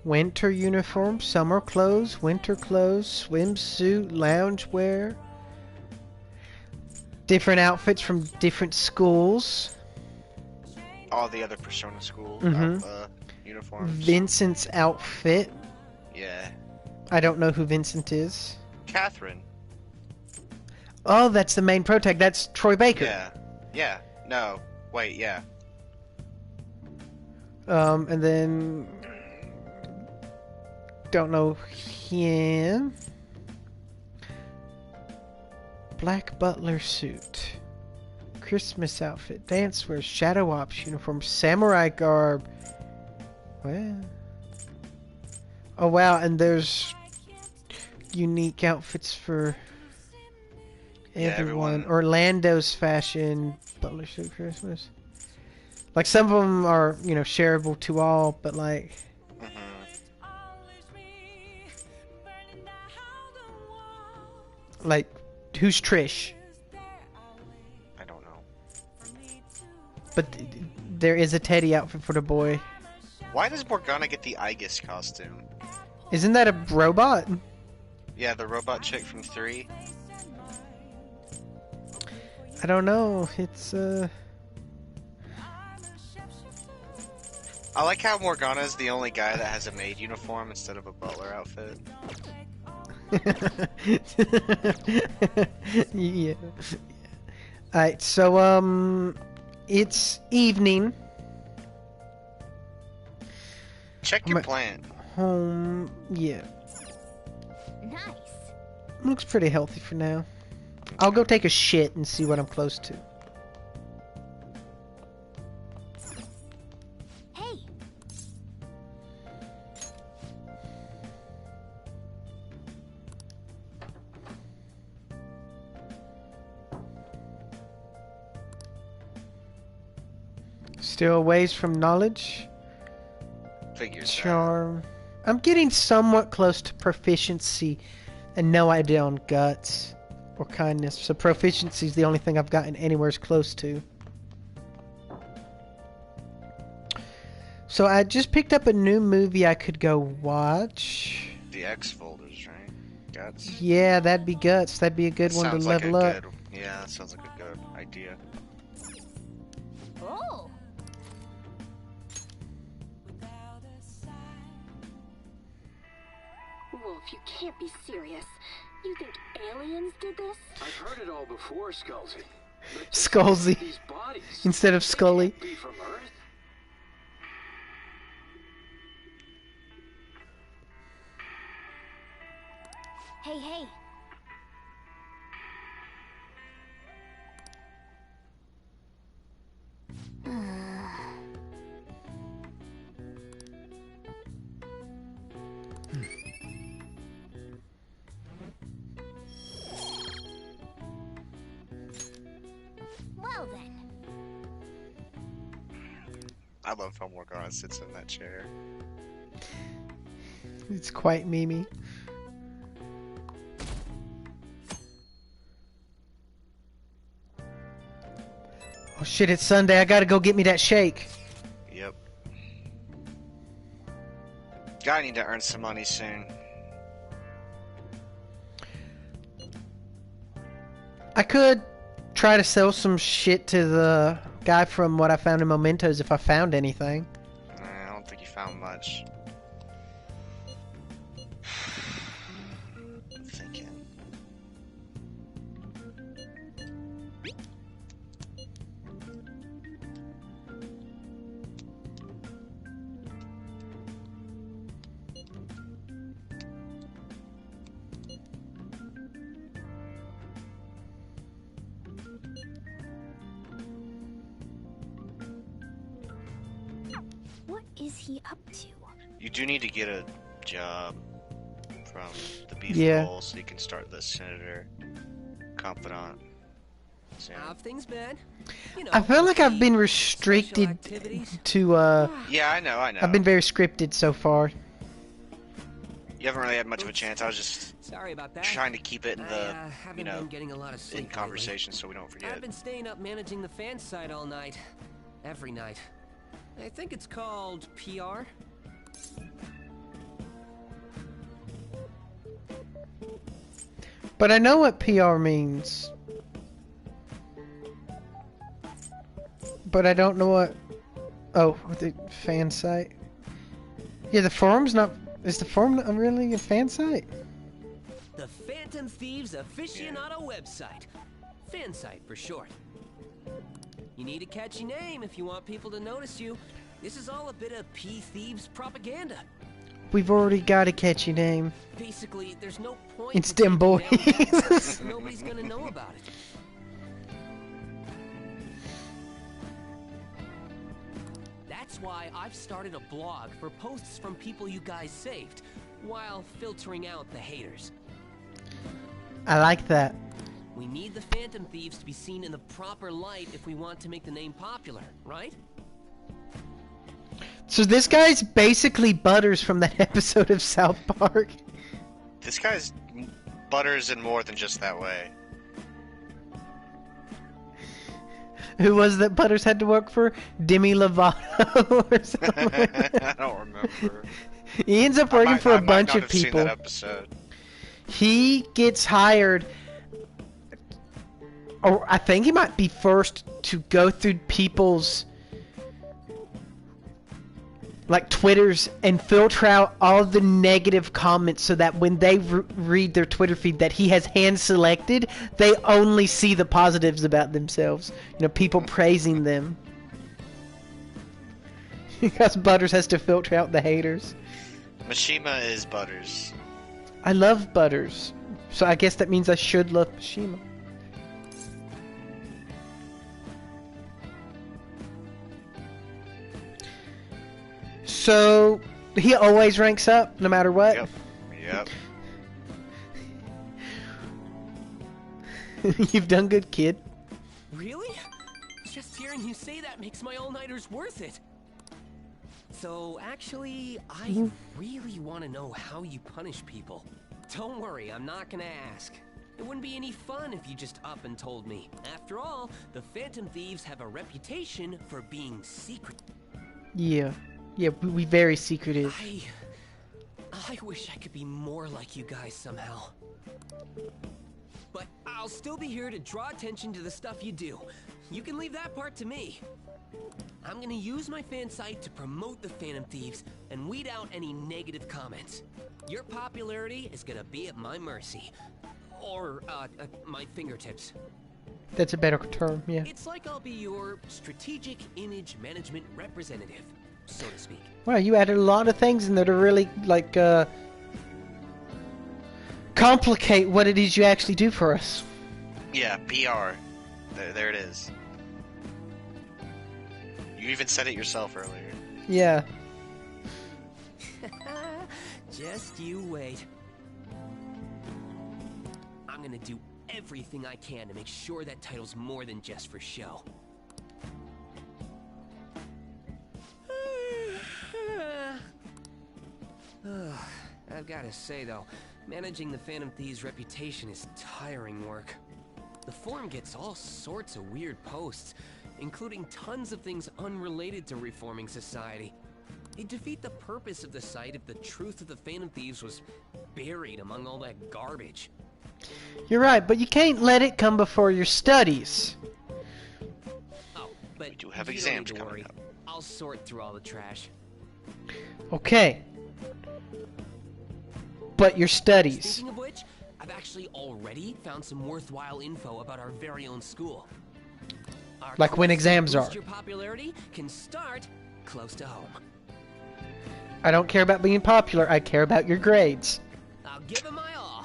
Winter uniform, summer clothes, winter clothes, swimsuit, loungewear. Different outfits from different schools. All the other Persona school uniforms. Vincent's outfit. Yeah. I don't know who Vincent is. Catherine. Oh, that's the main protag. That's Troy Baker. Yeah. Yeah. No. Wait, yeah. And then... Don't know him. Black butler suit. Christmas outfit. Dance wear. Shadow Ops uniform. Samurai garb. Well. Oh wow, and there's unique outfits for everyone. Orlando's fashion. Butler suit Christmas. Like some of them are, you know, shareable to all, but like... Like, who's Trish? I don't know. But there is a Teddy outfit for the boy. Why does Morgana get the Aegis costume? Isn't that a robot? Yeah, the robot chick from 3. I don't know. It's I like how Morgana's the only guy that has a maid uniform instead of a butler outfit. Yeah. Alright, so it's evening. Check your plant. Home, yeah. Nice. Looks pretty healthy for now. I'll go take a shit and see what I'm close to. Still a ways from knowledge. Figures. Charm. I'm getting somewhat close to proficiency and no idea on guts or kindness. So proficiency is the only thing I've gotten anywhere as close to. So I just picked up a new movie I could go watch. The X folders, right? Guts. Yeah, that'd be Guts. That'd be a good one to Sounds like level a up. good, yeah, that sounds like a good idea. Oh. Wolf, you can't be serious. You think aliens did this? I've heard it all before, Skullsy. Skullsy. These bodies, Instead of Scully. be from Earth? Hey, hey. Well then. I love how Morgana sits in that chair. It's quite memey. Oh shit, it's Sunday. I gotta go get me that shake. Yep. Gotta need to earn some money soon. I could try to sell some shit to the guy from what I found in Mementos if I found anything. I don't think you found much. I'm thinking. What is he up to? You do need to get a job from the Beef Yeah. Bowl so you can start the Senator Confidant. soon. How have things been? You know, I feel like I've been restricted to, Yeah, I know. I've been very scripted so far. You haven't really had much of a chance. I was just Sorry about that. trying to keep it in the, haven't you know, been getting a lot of sleep in lately. conversation so we don't forget. I've been staying up managing the fan site all night. Every night. I think it's called PR. But I know what PR means. But I don't know what... Oh, the fan site. Yeah, the forum's not... Is the forum not really a fan site? The Phantom Thieves Aficionado website. Fan site for short. You need a catchy name if you want people to notice you. This is all a bit of P-Thieves propaganda. We've already got a catchy name. Basically, there's no point It's in them boys. taking down if nobody's gonna know about it. That's why I've started a blog for posts from people you guys saved, while filtering out the haters. I like that. We need the Phantom Thieves to be seen in the proper light if we want to make the name popular, right? So this guy's basically Butters from that episode of South Park. This guy's Butters in more than just that way. Who was that Butters had to work for? Demi Lovato or something? I don't remember. He ends up working for a bunch I might not of have seen people. that episode. He gets hired, or I think he might be first to go through people's like Twitters and filter out all the negative comments so that when they read their Twitter feed that he has hand selected, they only see the positives about themselves. You know, people praising them. Because Butters has to filter out the haters. Mishima is Butters. I love Butters, so I guess that means I should love Mishima. So, he always ranks up, no matter what? Yep. You've done good, kid. Really? Just hearing hearing you say that makes my all-nighters worth it. So, actually, I really want to know how you punish people. Don't worry, I'm not gonna ask. It wouldn't be any fun if you just up and told me. After all, the Phantom Thieves have a reputation for being secret. Yeah. Yeah, we very secretive. I wish I could be more like you guys somehow. But I'll still be here to draw attention to the stuff you do. You can leave that part to me. I'm gonna use my fan site to promote the Phantom Thieves and weed out any negative comments. Your popularity is gonna be at my mercy. Or, my fingertips. That's a better term, yeah. It's like I'll be your strategic image management representative, so to speak. Wow, you added a lot of things in there to really, like, complicate what it is you actually do for us. Yeah, PR. There it is. You even said it yourself earlier. Yeah. Just you wait. I'm gonna do everything I can to make sure that title's more than just for show. I've gotta say though, managing the Phantom Thieves' reputation is tiring work. The forum gets all sorts of weird posts, including tons of things unrelated to reforming society. It'd defeat the purpose of the site if the truth of the Phantom Thieves was buried among all that garbage. You're right, but you can't let it come before your studies. Oh, but we do have you exams don't need to coming worry. up. I'll sort through all the trash. Okay. But your studies. Speaking of which, I've actually already found some worthwhile info about our very own school. Our Like when quest to exams boost are. Your popularity can start close to home. I don't care about being popular, I care about your grades. I'll give it my all.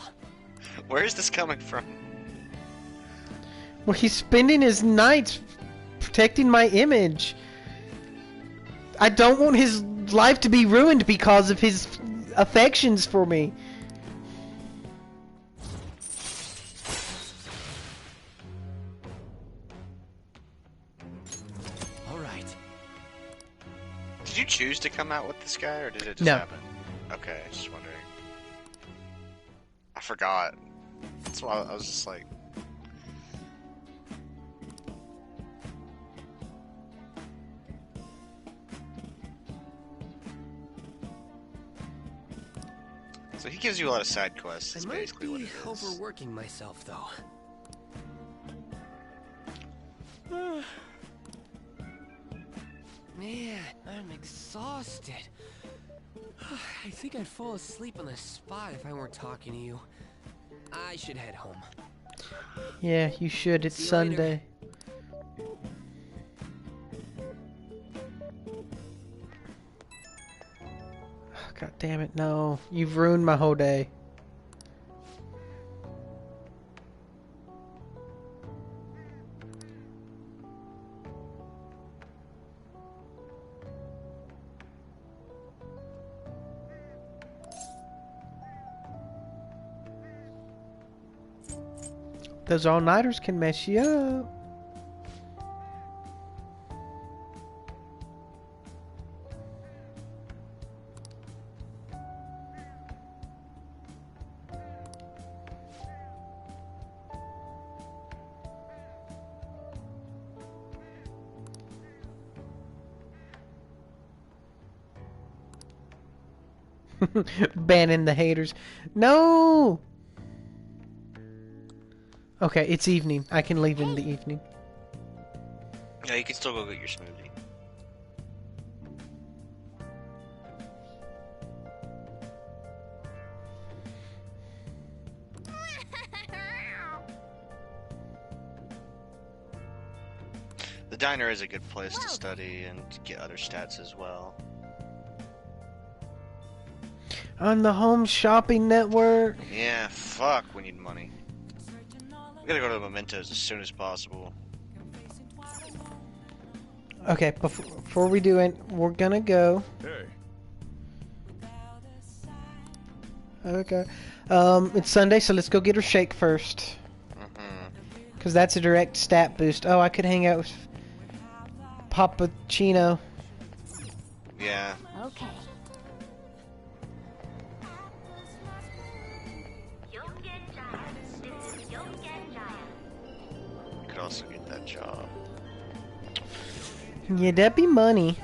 Where is this coming from? Well, he's spending his nights protecting my image. I don't want his life to be ruined because of his affections for me. All right. Did you choose to come out with this guy, or did it just No. happen? Okay, just wondering. I forgot. That's why I was just like... So he gives you a lot of side quests, I is might basically what be it is. overworking myself, though. Man, I'm exhausted. I think I'd fall asleep on the spot if I weren't talking to you. I should head home. Yeah, you should. It's See you Sunday. God damn it, no. You've ruined my whole day. Those all-nighters can mess you up. Banning the haters. No! Okay, it's evening. I can leave in the evening. Yeah, you can still go get your smoothie. The diner is a good place to study and get other stats as well. On the Home Shopping Network. Yeah, fuck, we need money. We gotta go to the Mementos as soon as possible. Okay, before we do it, we're gonna go. Hey. Okay. It's Sunday, so let's go get her shake first. Because that's a direct stat boost. Oh, I could hang out with Pappuccino. Yeah. Okay. You could also get that job. Yeah, that'd be money.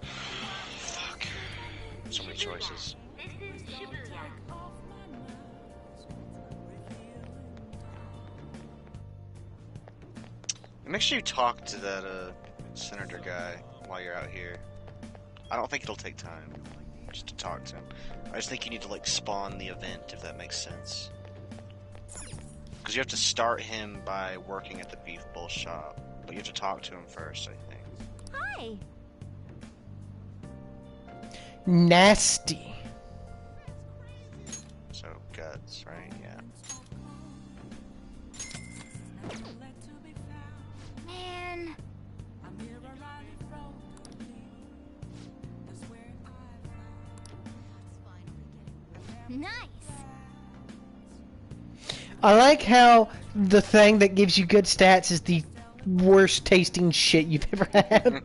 Fuck. So many choices. Make sure you talk to that senator guy while you're out here. I don't think it'll take time just to talk to him. I just think you need to like spawn the event, if that makes sense. Because you have to start him by working at the beef bowl shop, but you have to talk to him first, I think. Hi. Nasty. So guts, right? Yeah. Man. Nice. I like how the thing that gives you good stats is the worst tasting shit you've ever had.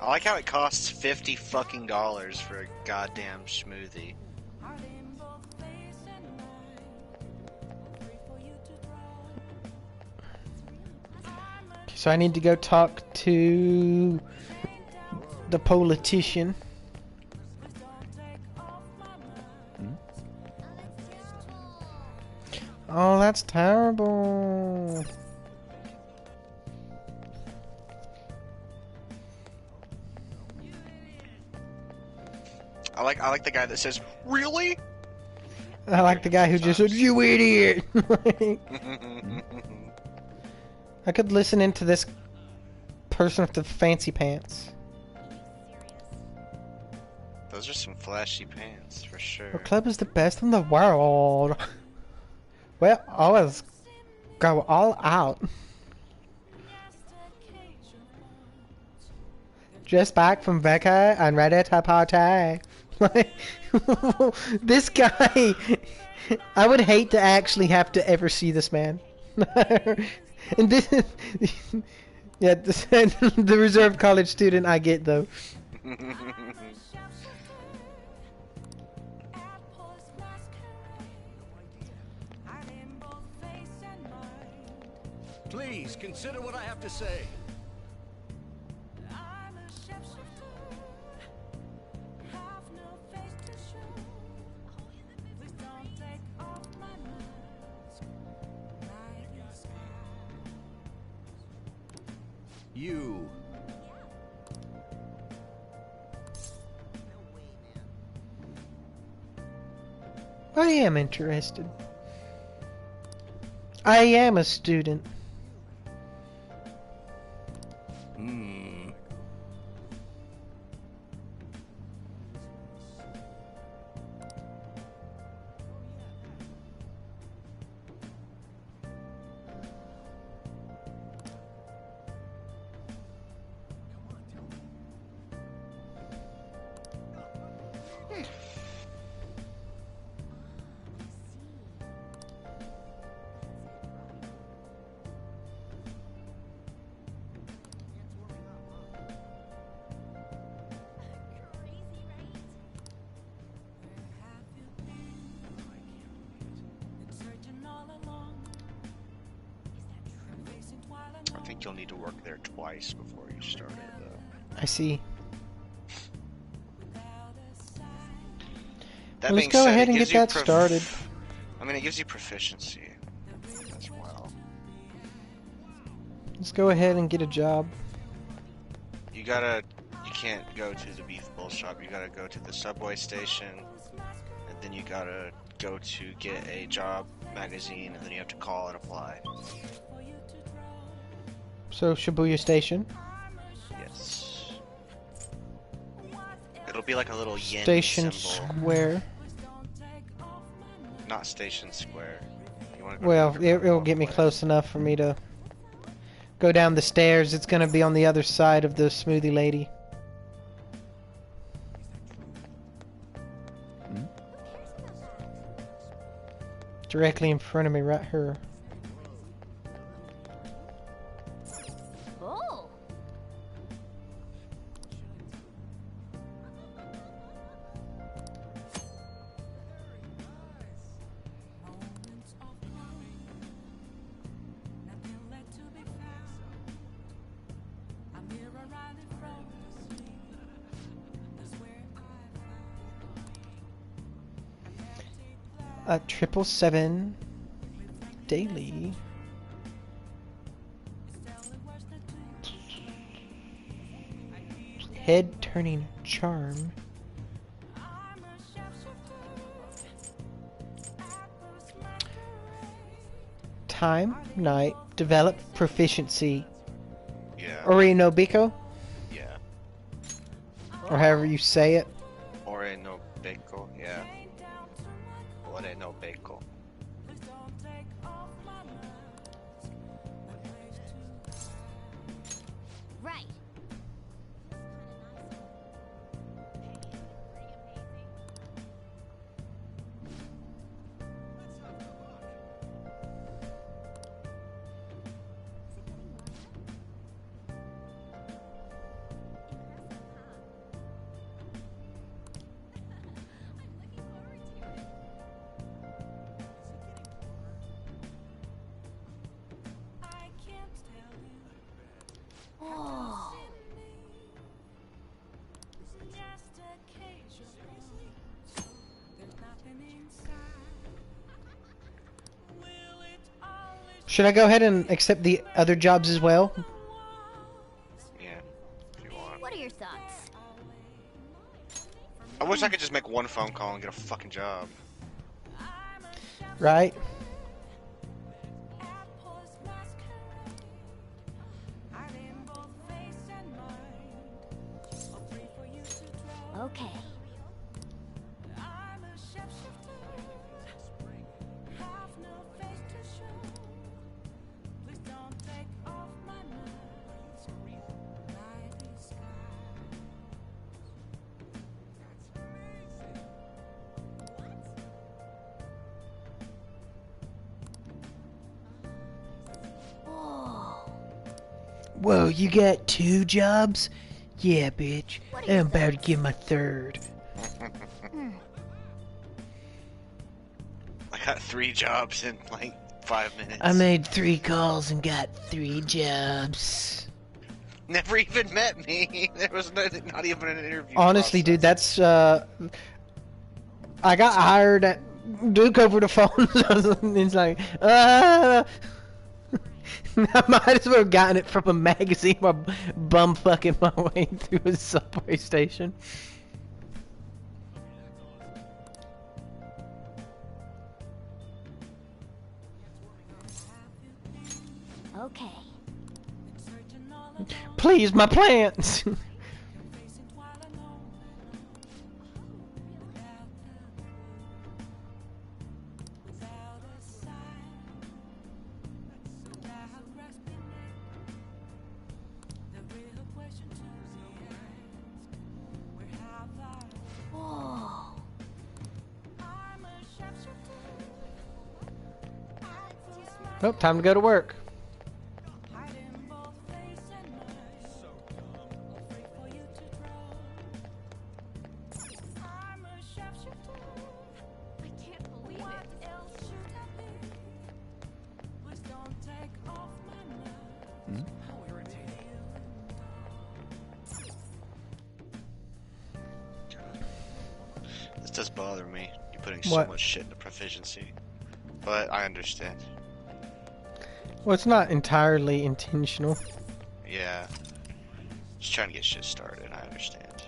I like how it costs $50 fucking for a goddamn smoothie. So I need to go talk to the politician. Oh, that's terrible. I like the guy that says, "Really?" I like the guy who just said, "You idiot." I could listen into this person with the fancy pants. Those are some flashy pants, for sure. Our club is the best in the world. We'll always go all out. Just back from Becca and ready to party. This guy, I would hate to actually have to ever see this man. And this, yeah, the reserved college student I get though. Please consider what I have to say. You. I am interested. I am a student. I think you'll need to work there twice before you start it, though. I see. That Let's go ahead and get that started. I mean, it gives you proficiency as well. Let's go ahead and get a job. You can't go to the beef bowl shop. You gotta go to the subway station, and then you gotta go to get a job magazine, and then you have to call and apply. So Shibuya Station. Yes. It'll be like a little yen Station symbol. Square. Not Station Square. You wanna go Well, it'll get me close enough for me to go down the stairs. It's gonna be on the other side of the smoothie lady. directly in front of me, right here. Oh. A 777 daily. Head turning charm. Time, night, develop proficiency. Yeah. Orinobiko? Yeah. Or however you say it. Orinobiko, yeah. Orinobiko. Right. Oh. Should I go ahead and accept the other jobs as well? Yeah, if you want. What are your thoughts? I wish I could just make one phone call and get a fucking job. Right? Okay. Whoa, you got 2 jobs? Yeah, bitch. I'm about to get my 3rd. I got 3 jobs in like 5 minutes. I made 3 calls and got 3 jobs. Never even met me. There was not even an interview. Honestly, dude, that's I got hired at Duke over the phone. It's like, I might as well have gotten it from a magazine while bum fucking my way through a subway station. Okay. Please, my plants! Oh, time to go to work. This does bother me. You're putting so much shit into proficiency. But I understand. Well, it's not entirely intentional. Yeah. Just trying to get shit started, I understand.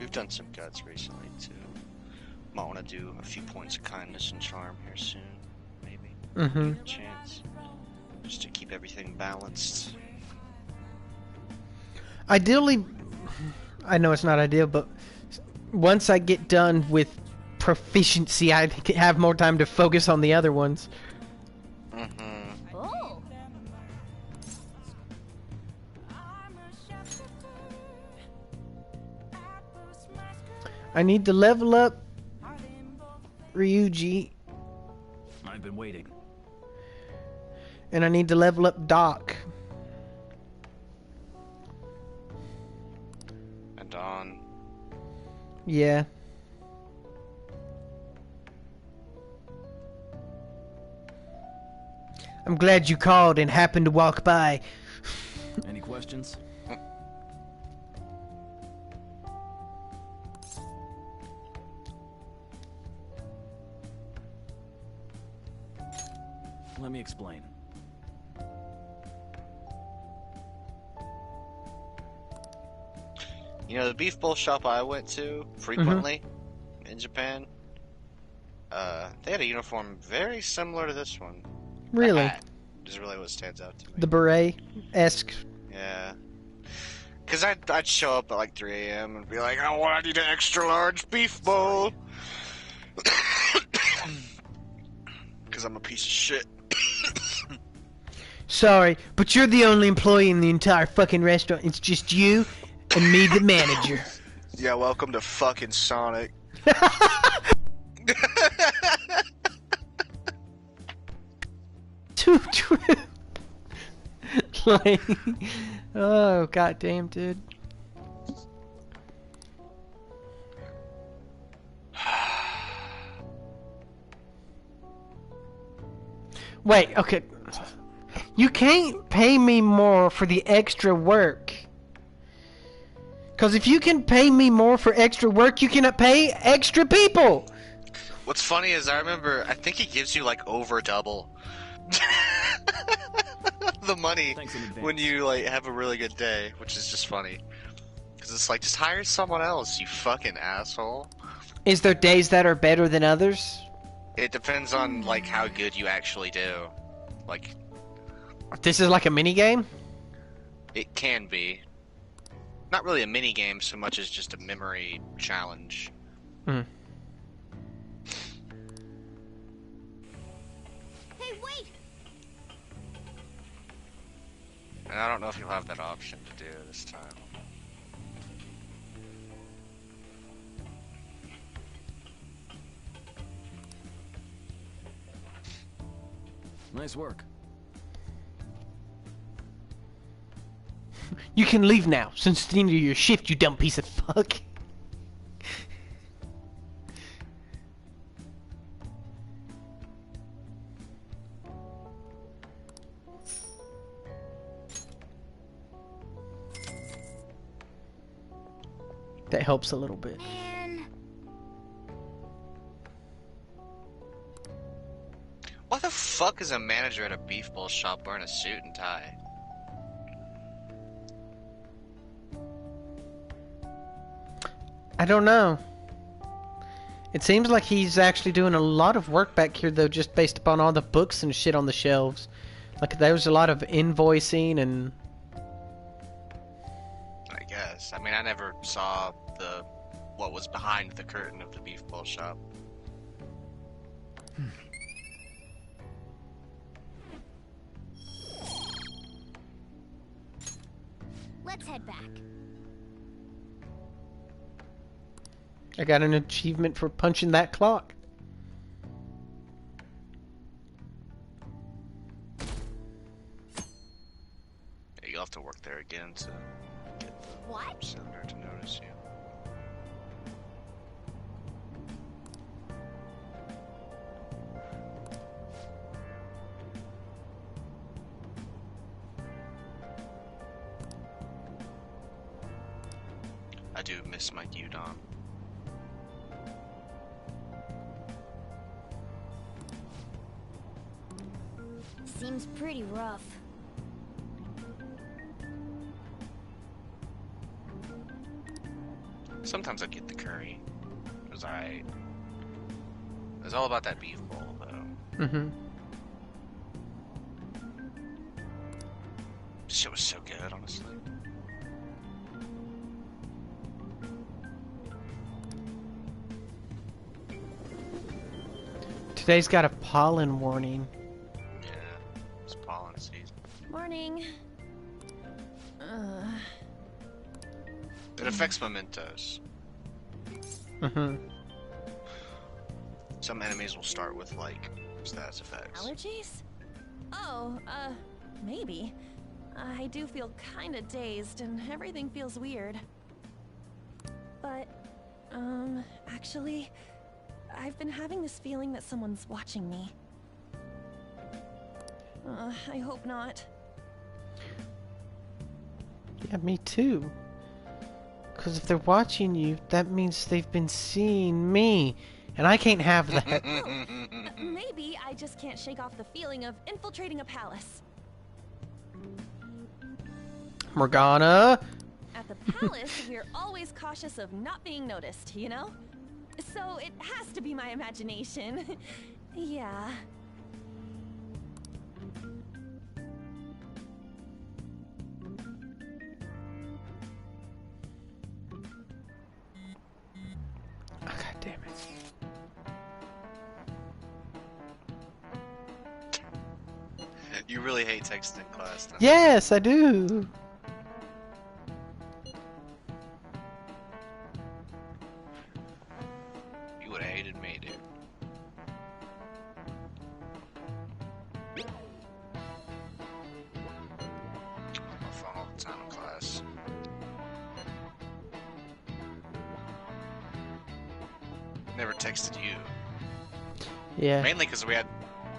We've done some guts recently, too. Might want to do a few points of kindness and charm here soon, maybe. Mm-hmm. Chance. Just to keep everything balanced. Ideally, I know it's not ideal, but once I get done with proficiency, I can have more time to focus on the other ones. Mm-hmm. Oh. I need to level up Ryuji. I've been waiting. And I need to level up Doc. And Dawn. Yeah. I'm glad you called and happened to walk by. Any questions? Let me explain. You know, the beef bowl shop I went to frequently in Japan, they had a uniform very similar to this one. Really? The hat is really what stands out to me. The beret-esque. Yeah. Because I'd show up at like 3 a.m. and be like, oh, I need an extra large beef bowl. Because I'm a piece of shit. Sorry, but you're the only employee in the entire fucking restaurant. It's just you and me, the manager. Yeah, welcome to fucking Sonic. Too true. Like, oh goddamn, dude. Wait, okay. You can't pay me more for the extra work. Because if you can pay me more for extra work, you cannot pay extra people. What's funny is I think he gives you like over double the money when you like have a really good day, which is just funny. Because it's like, just hire someone else, you fucking asshole. Is there days that are better than others? It depends on like how good you actually do. Like, this is like a mini game? It can be. Not really a mini game so much as just a memory challenge. Hmm. Hey, wait! And I don't know if you'll have that option to do this time. Nice work. You can leave now, since it's the end of your shift, you dumb piece of fuck. That helps a little bit. Man. Why the fuck is a manager at a beef bowl shop wearing a suit and tie? I don't know. It seems like he's actually doing a lot of work back here, though, just based upon all the books and shit on the shelves. Like, there was a lot of invoicing and... I guess. I mean, I never saw what was behind the curtain of the beef bowl shop. Let's head back. I got an achievement for punching that clock. Yeah, you'll have to work there again to get the senator to notice you. I do miss my gyudon. Seems pretty rough. Sometimes I'd get the curry. It was alright. It was all about that beef bowl, though. Mm-hmm. This shit was so good, honestly. Today's got a pollen warning. Yeah, it's pollen season. Morning. It affects mementos. Mm-hmm. Some enemies will start with, like, status effects. Allergies? Oh, maybe. I do feel kinda dazed and everything feels weird. But, actually, I've been having this feeling that someone's watching me. I hope not. Yeah, me too. Because if they're watching you, that means they've been seeing me. And I can't have that. Maybe I just can't shake off the feeling of infiltrating a palace. Morgana? At the palace, we're always cautious of not being noticed, you know? So it has to be my imagination. Yeah. Oh, God damn it. You really hate texting in class, don't Yes, I do. you? Would have hated me, dude. On my phone all the time in class. Never texted you. Yeah. Mainly because we had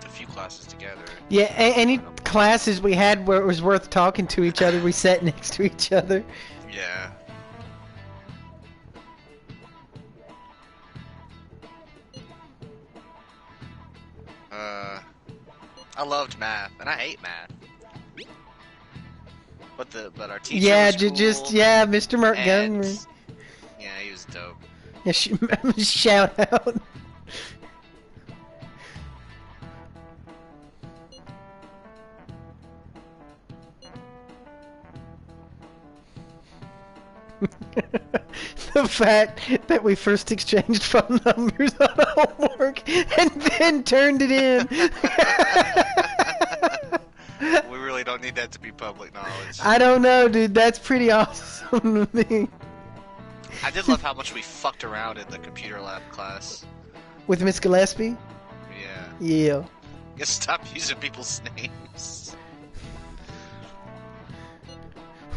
a few classes together. Yeah, any classes we had where it was worth talking to each other, we sat next to each other. Yeah. I loved math, and I hate math. But our teacher Yeah, was cool, yeah, Mr. Montgomery. and yeah, he was dope. Yeah, shout out. The fact that we first exchanged phone numbers on homework and then turned it in. We really don't need that to be public knowledge. I don't know, dude. That's pretty awesome to me. I did love how much we fucked around in the computer lab class. With Miss Gillespie? Yeah. Yeah. Just stop using people's names.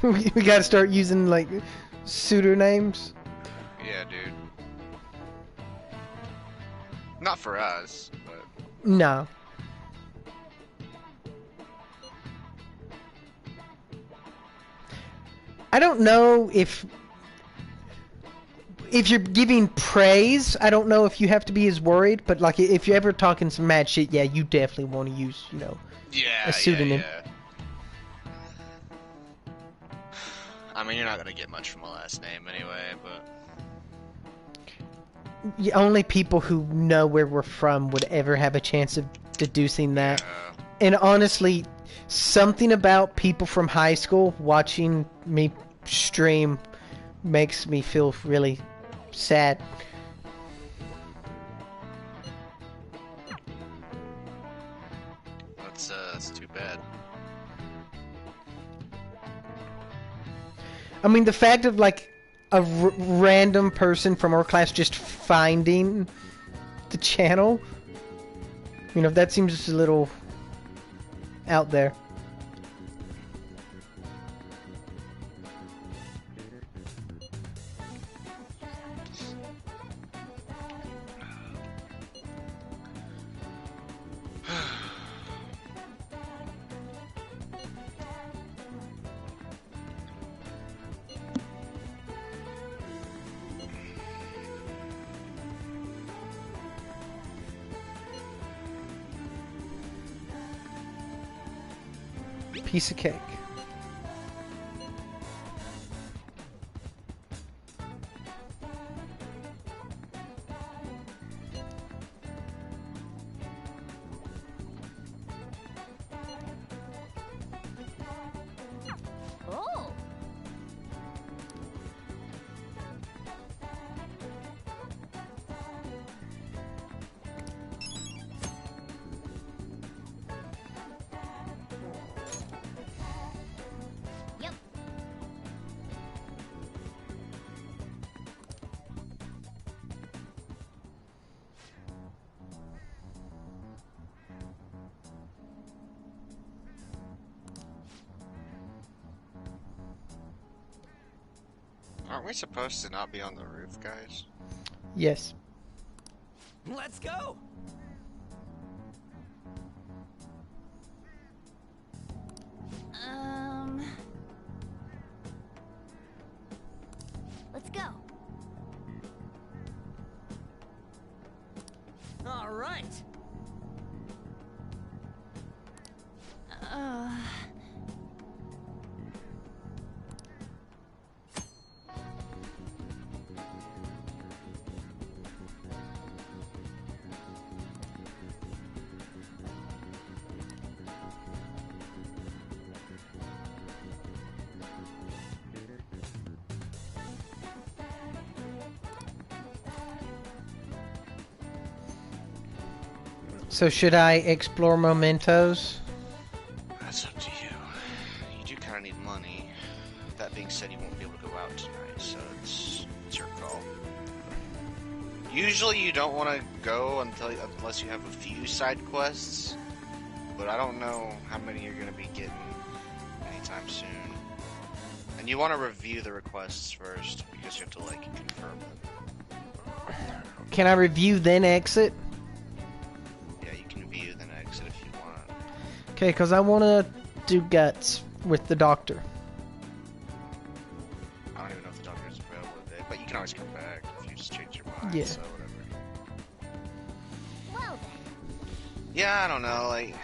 We gotta start using, like, pseudonames. Yeah, dude. Not for us, but... No. I don't know if you're giving praise, I don't know if you have to be as worried, but like if you're ever talking some mad shit, yeah, you definitely want to use, you know, a pseudonym. Yeah. I mean, you're not gonna get much from a last name anyway, but... Only people who know where we're from would ever have a chance of deducing that. And honestly, something about people from high school watching me stream makes me feel really sad. That's too bad. I mean, the fact of like a random person from our class just finding the channel, you know, that seems just a little out there. Piece of cake. Oh! Aren't we supposed to not be on the roof, guys? Yes. Let's go! Let's go. All right. So should I explore mementos? That's up to you. You do kind of need money. That being said, you won't be able to go out tonight, so it's your call. Usually you don't want to go unless you have a few side quests, but I don't know how many you're going to be getting anytime soon. And you want to review the requests first, because you have to, like, confirm them. Can I review then exit? Okay, because I want to do guts with the doctor. I don't even know if the doctor is available today, but you can always come back if you just change your mind, Yeah. so whatever. Well then. Yeah, I don't know, like...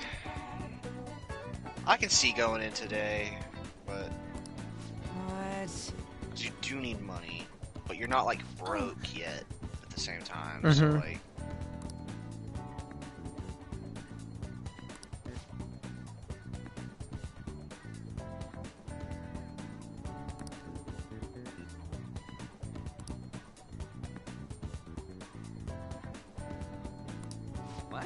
I can see going in today, but... What? 'Cause you do need money, but you're not, like, broke yet at the same time, so, Mhm. like... What?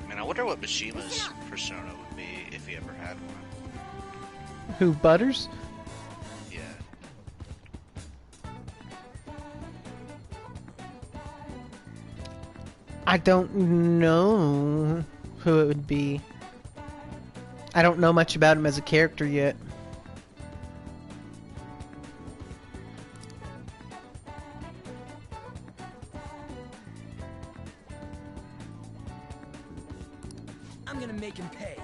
Man, I wonder what Mishima's persona would be if he ever had one. Who, Butters? Yeah. I don't know who it would be. I don't know much about him as a character yet. I'm gonna make him pay.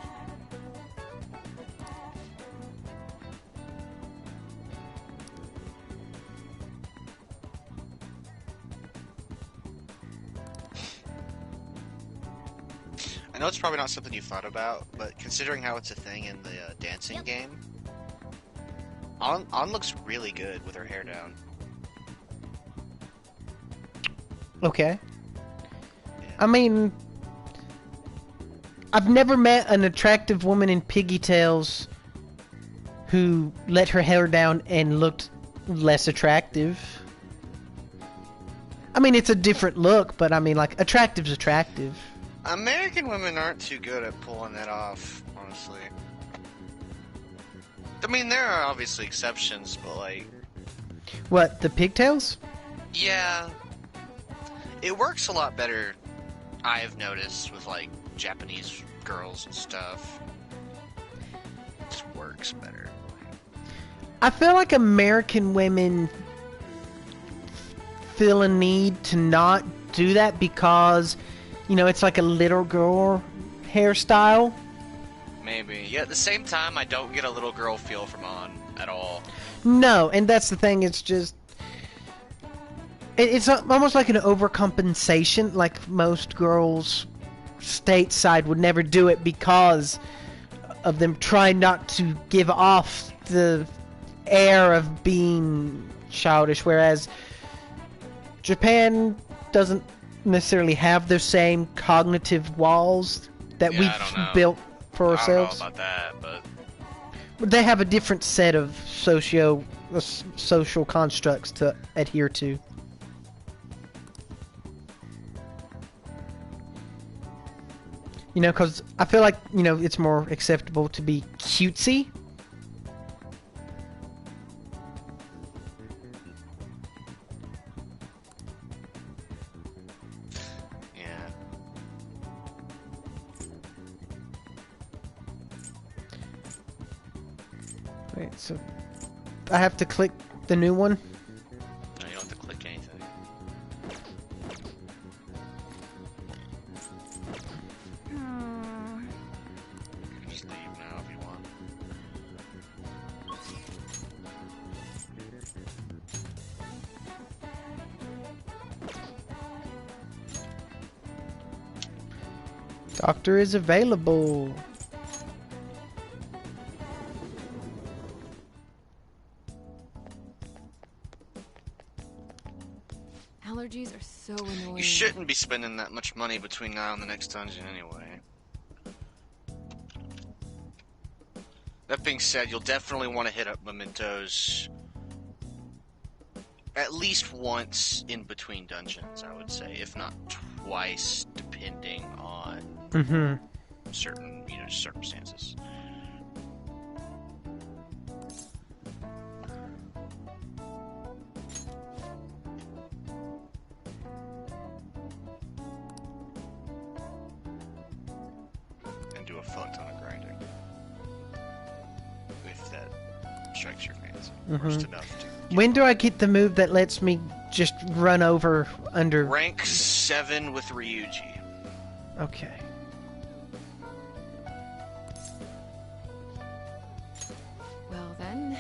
I know it's probably not something you thought about, but considering how it's a thing in the dancing game, An looks really good with her hair down. Okay. I mean, I've never met an attractive woman in pigtails who let her hair down and looked less attractive. I mean, it's a different look, but I mean, like, attractive's attractive. American women aren't too good at pulling that off, honestly. I mean, there are obviously exceptions, but like... What, the pigtails? Yeah. It works a lot better, I've noticed, with like Japanese girls and stuff. It just works better. I feel like American women feel a need to not do that because, you know, it's like a little girl hairstyle. Maybe. Yeah, at the same time, I don't get a little girl feel from On at all. No, and that's the thing, it's just... It's almost like an overcompensation, like most girls stateside would never do it because of them trying not to give off the air of being childish, whereas Japan doesn't necessarily have those same cognitive walls that Yeah, I don't we've know. built for ourselves. I don't know about that, but They have a different set of social constructs to adhere to. You know, because I feel like, you know, it's more acceptable to be cutesy. yeah. Wait, so I have to click the new one? No, you don't have to click anything. You can just leave now if you want. Doctor is available. Allergies are so annoying. You shouldn't be spending that much money between now and the next dungeon anyway. That being said, you'll definitely want to hit up Mementos at least once in between dungeons, I would say, if not twice, depending on certain, circumstances. And do a fuck ton of grinding. If that strikes your fancy. Just enough to... When do I get the move that lets me just run over under... Rank 7 with Ryuji. Okay. Well then.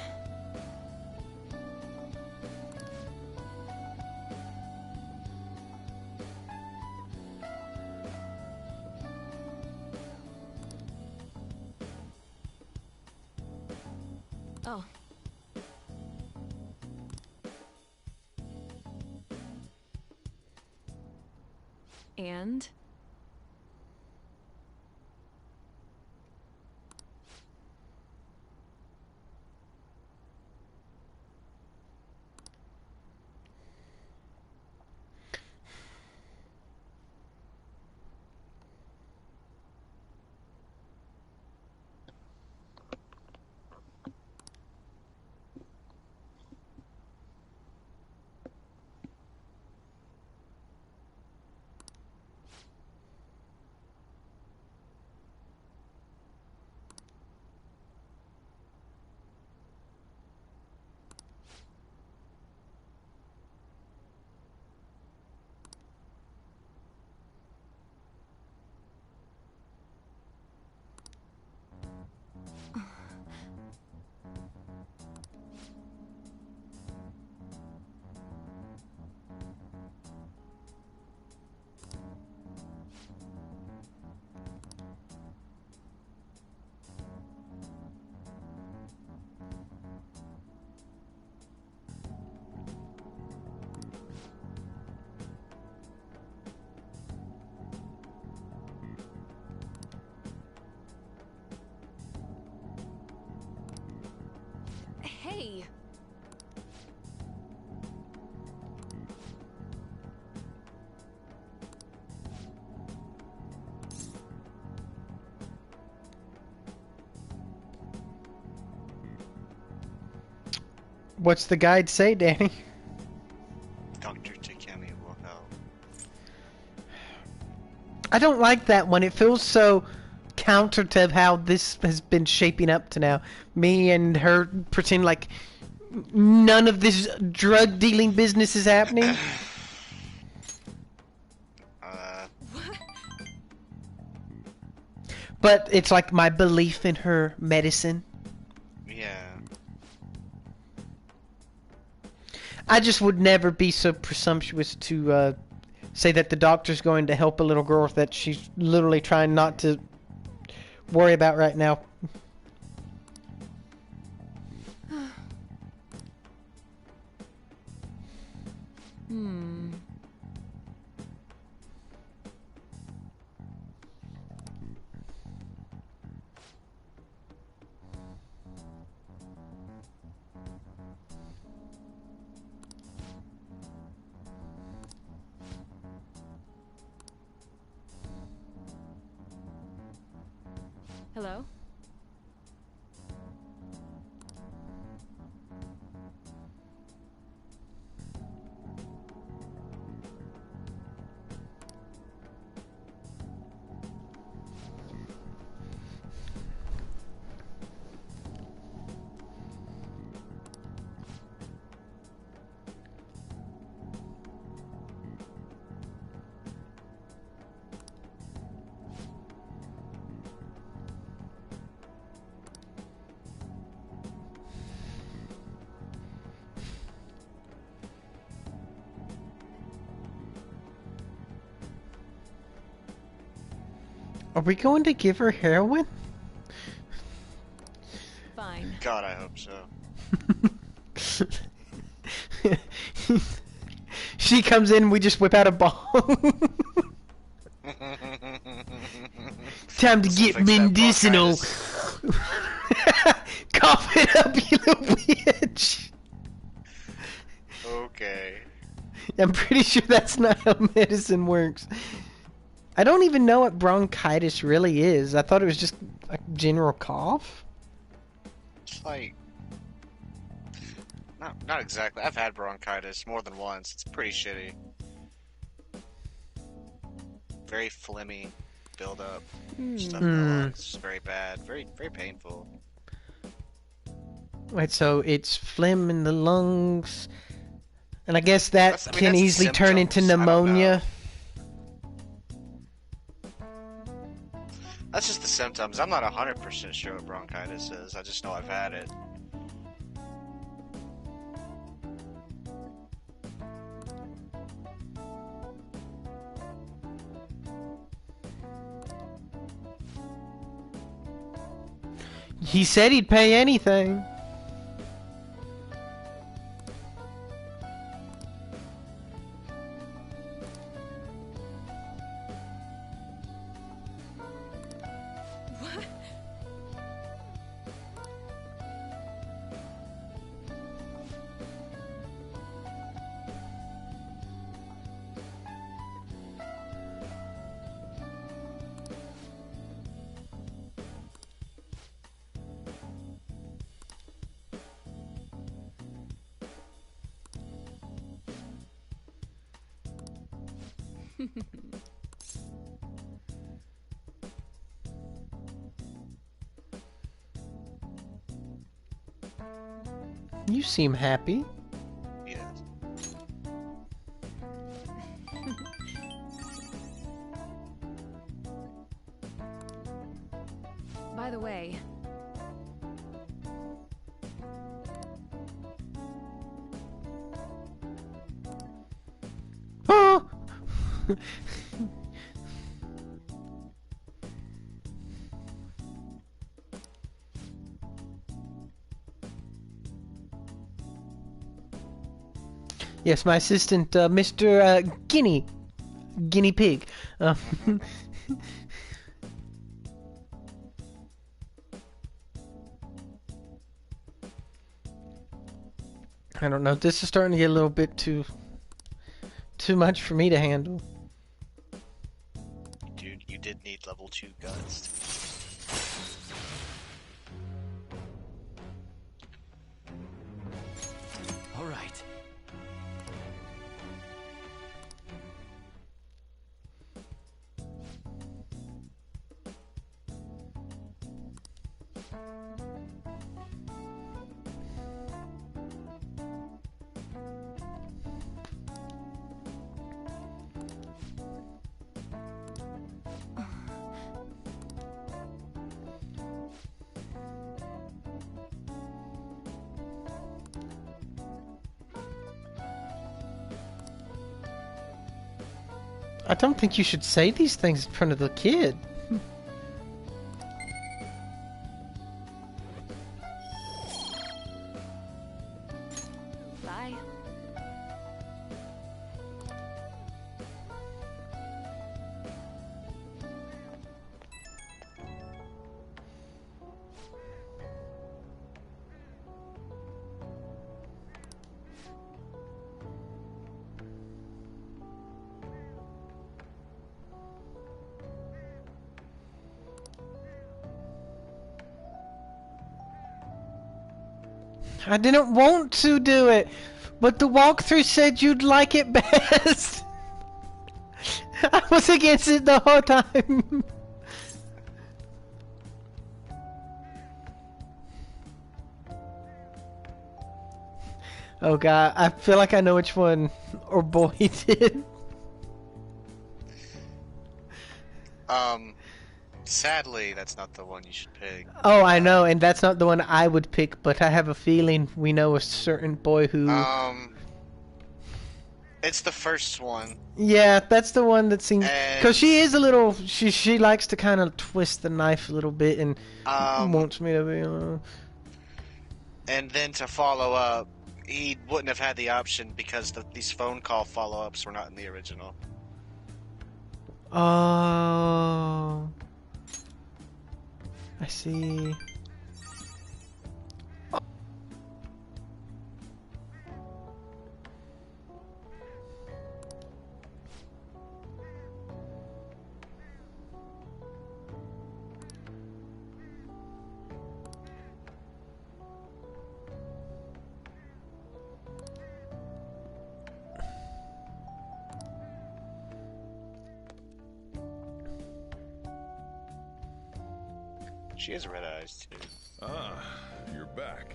Oh. And? Hey! What's the guide say, Danny? Dr. Takemi will help. I don't like that one. It feels so counter to how this has been shaping up to now. Me and her pretend like none of this drug dealing business is happening. But it's like my belief in her medicine. Yeah. I just would never be so presumptuous to say that the doctor's going to help a little girl that she's literally trying not to worry about right now. Hello? Are we going to give her heroin? Fine. God, I hope so. She comes in, we just whip out a bong. Time to get medicinal. Cough it up, you little bitch. Okay. I'm pretty sure that's not how medicine works. I don't even know what bronchitis really is. I thought it was just a general cough. It's like... Not exactly. I've had bronchitis more than once. It's pretty shitty. Very phlegmy build-up. Stuff in the lungs. It's very bad. Very, very painful. Wait, so it's phlegm in the lungs, and I guess that can that's easily turn into pneumonia. That's just the symptoms. I'm not 100% sure what bronchitis is. I just know I've had it. He said he'd pay anything. You seem happy. Yes. By the way, Oh! Yes, my assistant, Mr. Guinea Pig. I don't know. This is starting to get a little bit too much for me to handle. Dude, you did need level 2 guts. All right. I don't think you should say these things in front of the kid. bye. I didn't want to do it, but the walkthrough said you'd like it best. I was against it the whole time. Oh god, I feel like I know which one or boy did. Sadly, that's not the one you should pick. Oh, I know, and that's not the one I would pick, but I have a feeling we know a certain boy who... It's the first one. Yeah, that's the one that seems... Because she is a little... She likes to kind of twist the knife a little bit and wants me to be... And then to follow up, he wouldn't have had the option because these phone call follow-ups were not in the original. Oh... I see... She has red eyes, too. Ah, you're back.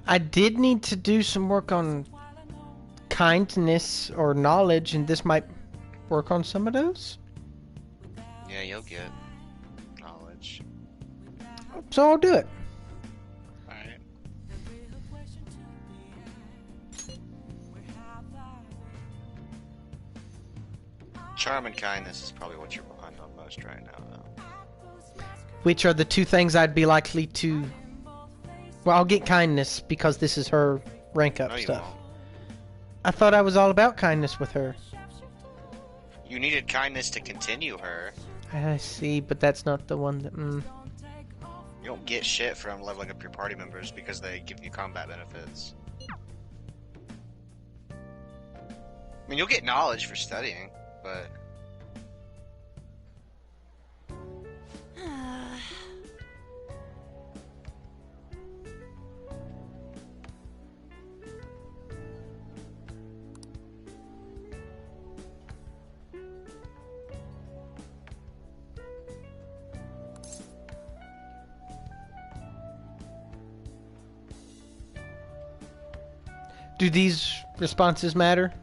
I did need to do some work on kindness or knowledge, and this might work on some of those. Yeah, you'll get knowledge. So I'll do it. Alright. Charm and kindness is probably what you're behind on most right now, though. Which are the two things I'd be likely to... Well, I'll get kindness because this is her rank up stuff. I thought I was all about kindness with her. You needed kindness to continue her. I see, but that's not the one that... You don't get shit from leveling up your party members because they give you combat benefits. I mean, you'll get knowledge for studying, but... Do these responses matter?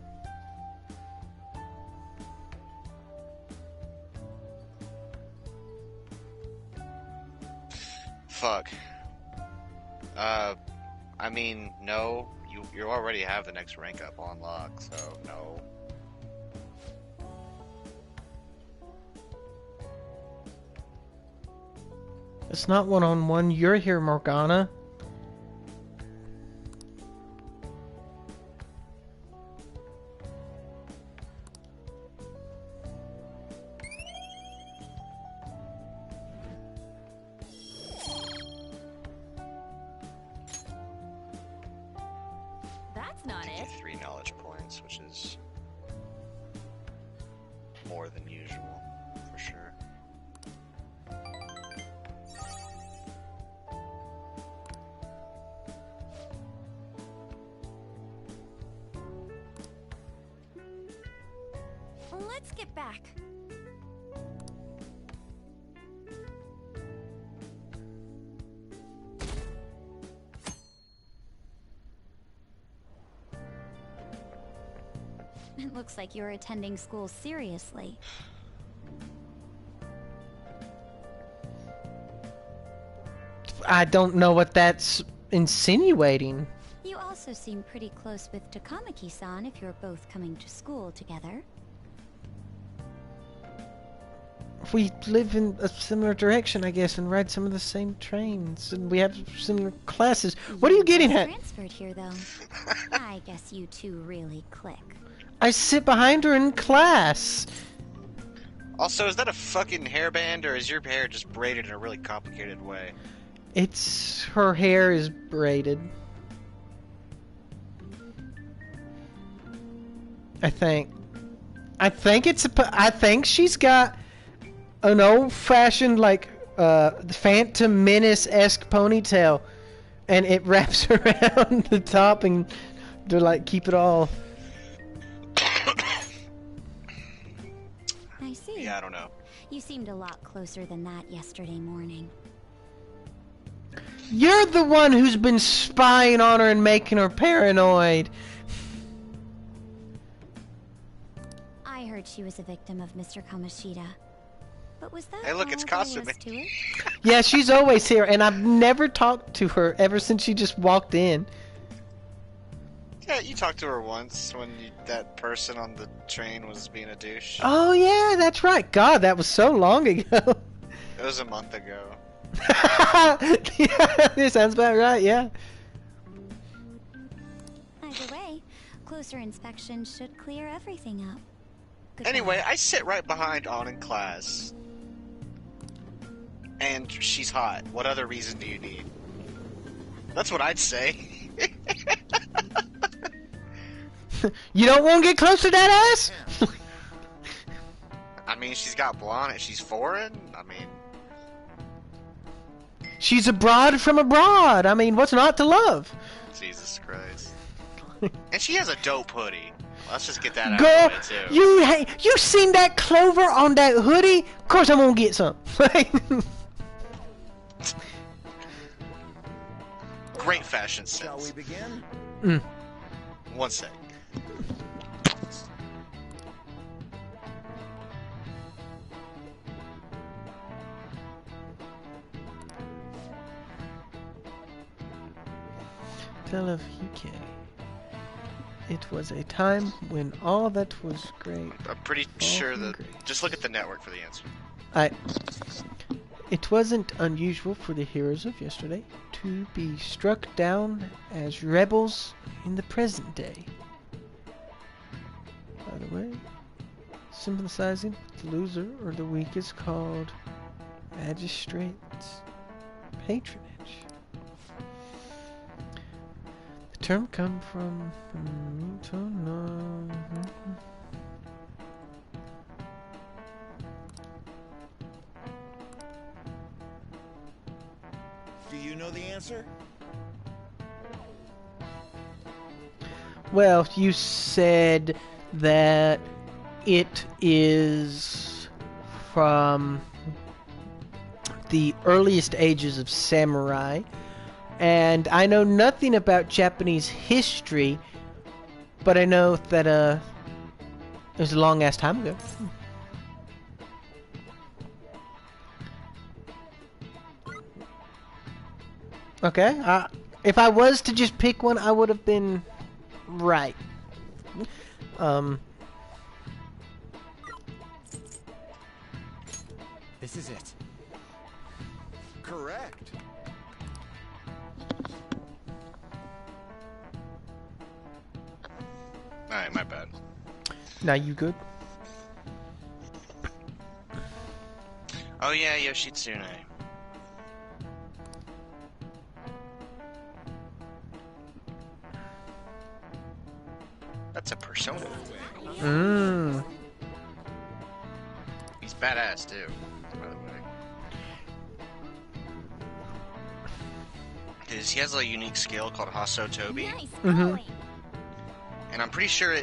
Fuck. I mean, no. You already have the next rank up on lock, so no. It's not one-on-one. You're here, Morgana. That's not it. 3 knowledge points, which is more than usual, for sure. Let's get back. It looks like you're attending school seriously. I don't know what that's insinuating. You also seem pretty close with Takamaki-san if you're both coming to school together. we live in a similar direction, I guess, and ride some of the same trains, and we have similar classes. What are you getting at? Transferred here, though. I guess you two really click. I sit behind her in class. Also, is that a fucking hairband, or is your hair just braided in a really complicated way? Her hair is braided. I think she's got an old-fashioned, like, Phantom Menace-esque ponytail, and it wraps around the top and to, like, keep it all. I see. Yeah, I don't know. You seemed a lot closer than that yesterday morning. You're the one who's been spying on her and making her paranoid. I heard she was a victim of Mr. Kamoshida. But was that Hey, look, it's all there Kasumi. was to it? Yeah, she's always here, and I've never talked to her ever since she just walked in. Yeah, you talked to her once when that person on the train was being a douche. Oh, yeah, that's right. God, that was so long ago. It was a month ago. Yeah, it sounds about right, yeah. Either way, closer inspection should clear everything up. Goodbye. Anyway, I sit right behind On in class. And she's hot. What other reason do you need? That's what I'd say. You don't want to get close to that ass? I mean, she's got blonde and she's foreign. I mean... She's a broad from abroad. I mean, what's not to love? Jesus Christ. And she has a dope hoodie. Let's just get that out Girl, of the way, too. you seen that clover on that hoodie? Of course I'm gonna get some. Great fashion sense. Shall we begin? 1 sec. Tell of Hike. It was a time when all that was great. I'm pretty sure that... Just look at the network for the answer. It wasn't unusual for the heroes of yesterday to be struck down as rebels in the present day. By the way, sympathizing with the loser or the weak is called magistrate's patronage. The term comes from... Do you know the answer? Well, you said that it is from the earliest ages of samurai, and I know nothing about Japanese history, but I know that it was a long ass time ago. Okay, if I was to just pick one, I would have been right. This is it. Correct. Alright, my bad. Now you good? Oh yeah, Yoshitsune. That's a persona. He's badass too, by the way. He has a unique skill called Hasso Tobi. Nice And I'm pretty sure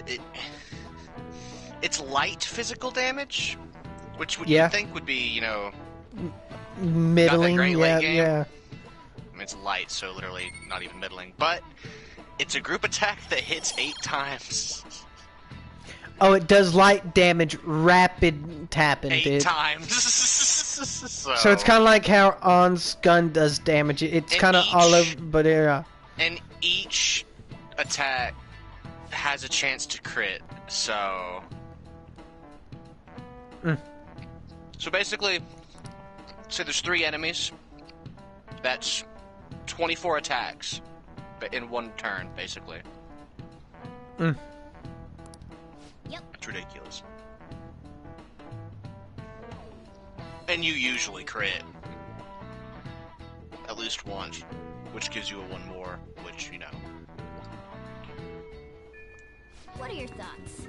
it's light physical damage, which you think would be, you know, middling. not that great late game. Yeah. I mean, it's light, so literally not even middling. But it's a group attack that hits 8 times. Oh, it does light damage, rapid tapping. 8 times. So it's kind of like how On's gun does damage. It's kind of all over, but yeah. And each attack has a chance to crit, so... So basically, say there's 3 enemies. That's 24 attacks, but in one turn, basically. Mm. Yep. It's ridiculous. And you usually crit at least once, which gives you a 1 more, which, you know. What are your thoughts?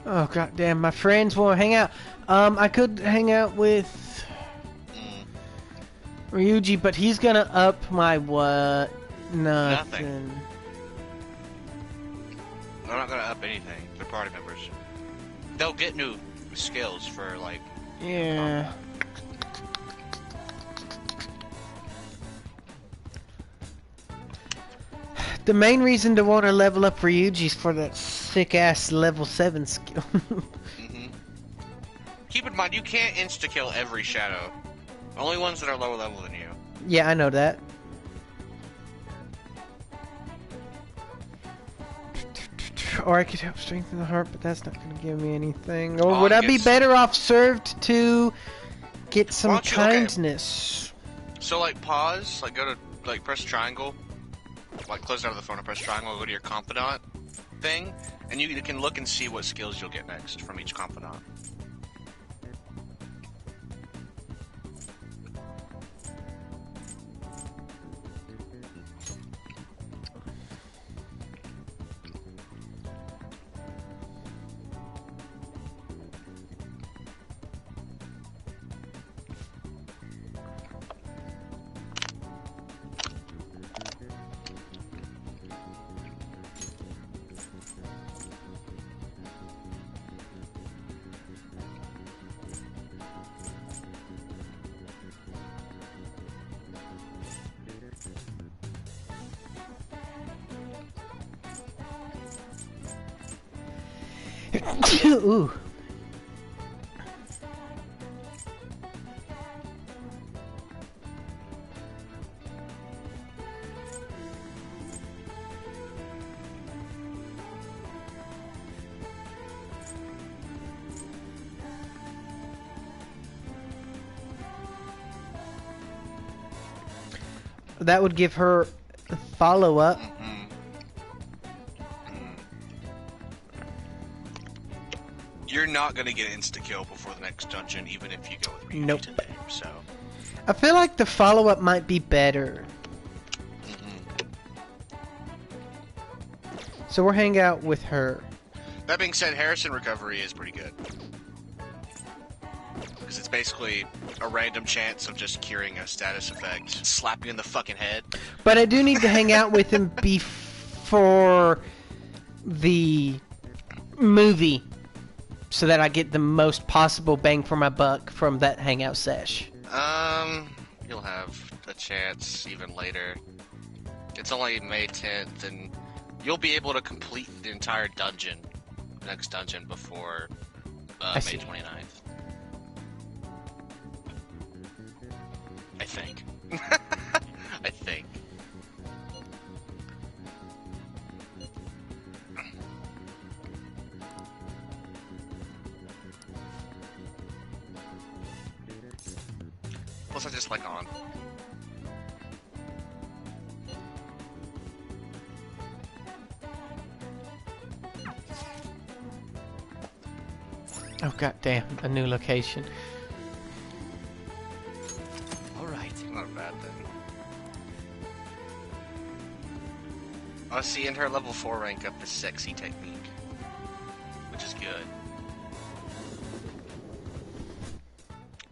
Oh goddamn! My friends want to hang out. I could hang out with Ryuji, but he's gonna up my what? Nothing. They're not gonna up anything. They're party members. They'll get new skills for like. Yeah. The main reason to want to level up Ryuji's for that sick-ass level 7 skill. Keep in mind, you can't insta-kill every shadow. Only ones that are lower level than you. Yeah, I know that. Or I could help strengthen the heart, but that's not going to give me anything. Or would I be better off served to get some kindness? Okay. So, like, pause, like, go to, like, press triangle. Like, close out of the phone and press triangle, go to your confidant thing, and you can look and see what skills you'll get next from each confidant. Ooh. That would give her a follow-up. You're not going to get insta-kill before the next dungeon, even if you go with Ryuji Nope. today, so... I feel like the follow-up might be better. So we'll hang out with her. That being said, Harrison Recovery is pretty good. Because it's basically a random chance of just curing a status effect. Slap you in the fucking head. But I do need to hang out with him before the movie, so that I get the most possible bang for my buck from that hangout sesh. You'll have a chance even later. It's only May 10th, and you'll be able to complete the entire dungeon, next dungeon, before May 29th. I think. I think. Plus, I just like on. Oh goddamn! A new location. All right, not a bad thing. Oh, see, in her level 4 rank up the sexy technique, which is good.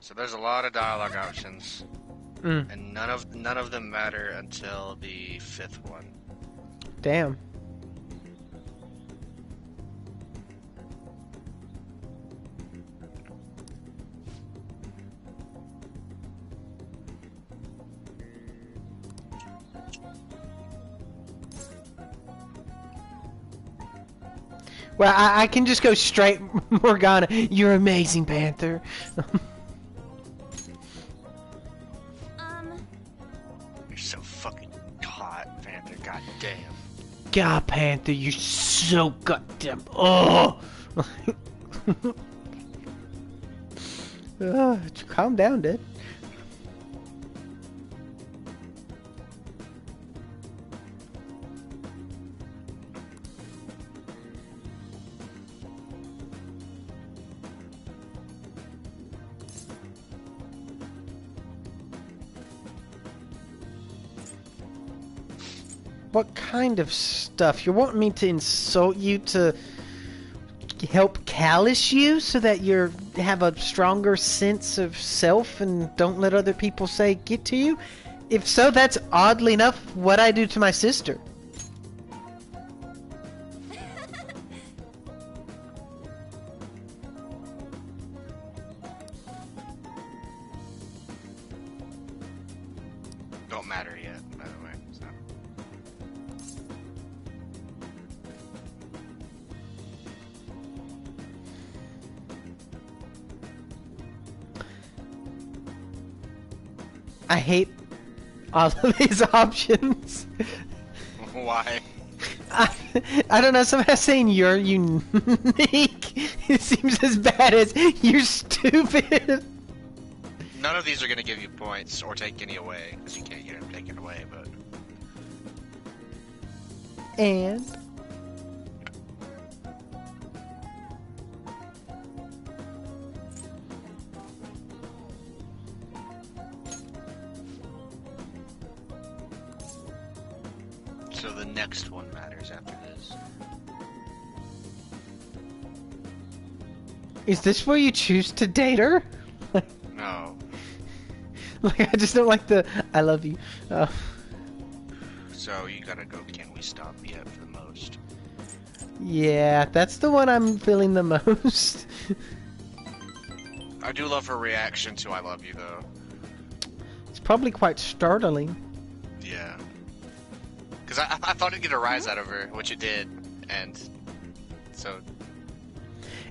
So there's a lot of dialogue options, and none of them matter until the 5th one. Damn. Well, I can just go straight Morgana. You're amazing, Panther. You're so fucking hot, Panther. God damn. God, Panther, you're so goddamn. Oh. Calm down, dude. What kind of stuff? You want me to insult you to help callous you so that you have a stronger sense of self and don't let other people say get to you? If so, that's oddly enough what I do to my sister. Don't matter yet, by the way. So. I hate all of these options. Why? I don't know, somehow saying you're unique it seems as bad as you're stupid. None of these are gonna give you points or take any away, because you can't get them taken away, but... And... So the next one matters after this. Is this where you choose to date her? No. Like, I just don't like the I love you. So you gotta go Can We Stop Yet for the most. Yeah, that's the one I'm feeling the most. I do love her reaction to I love you, though. It's probably quite startling. Yeah. Because I thought it'd get a rise out of her, which it did, and so...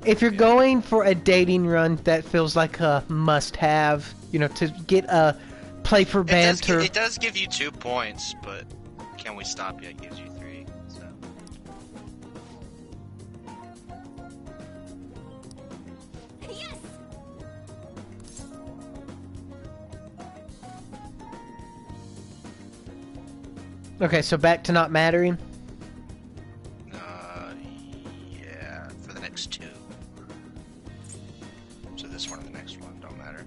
If you're going for a dating run, that feels like a must-have, you know, to get a play for banter. It does give you 2 points, but Can We Stop Yet gives you 3, so... Yes! Okay, so back to not mattering. Yeah, for the next 2. So this one and the next one don't matter.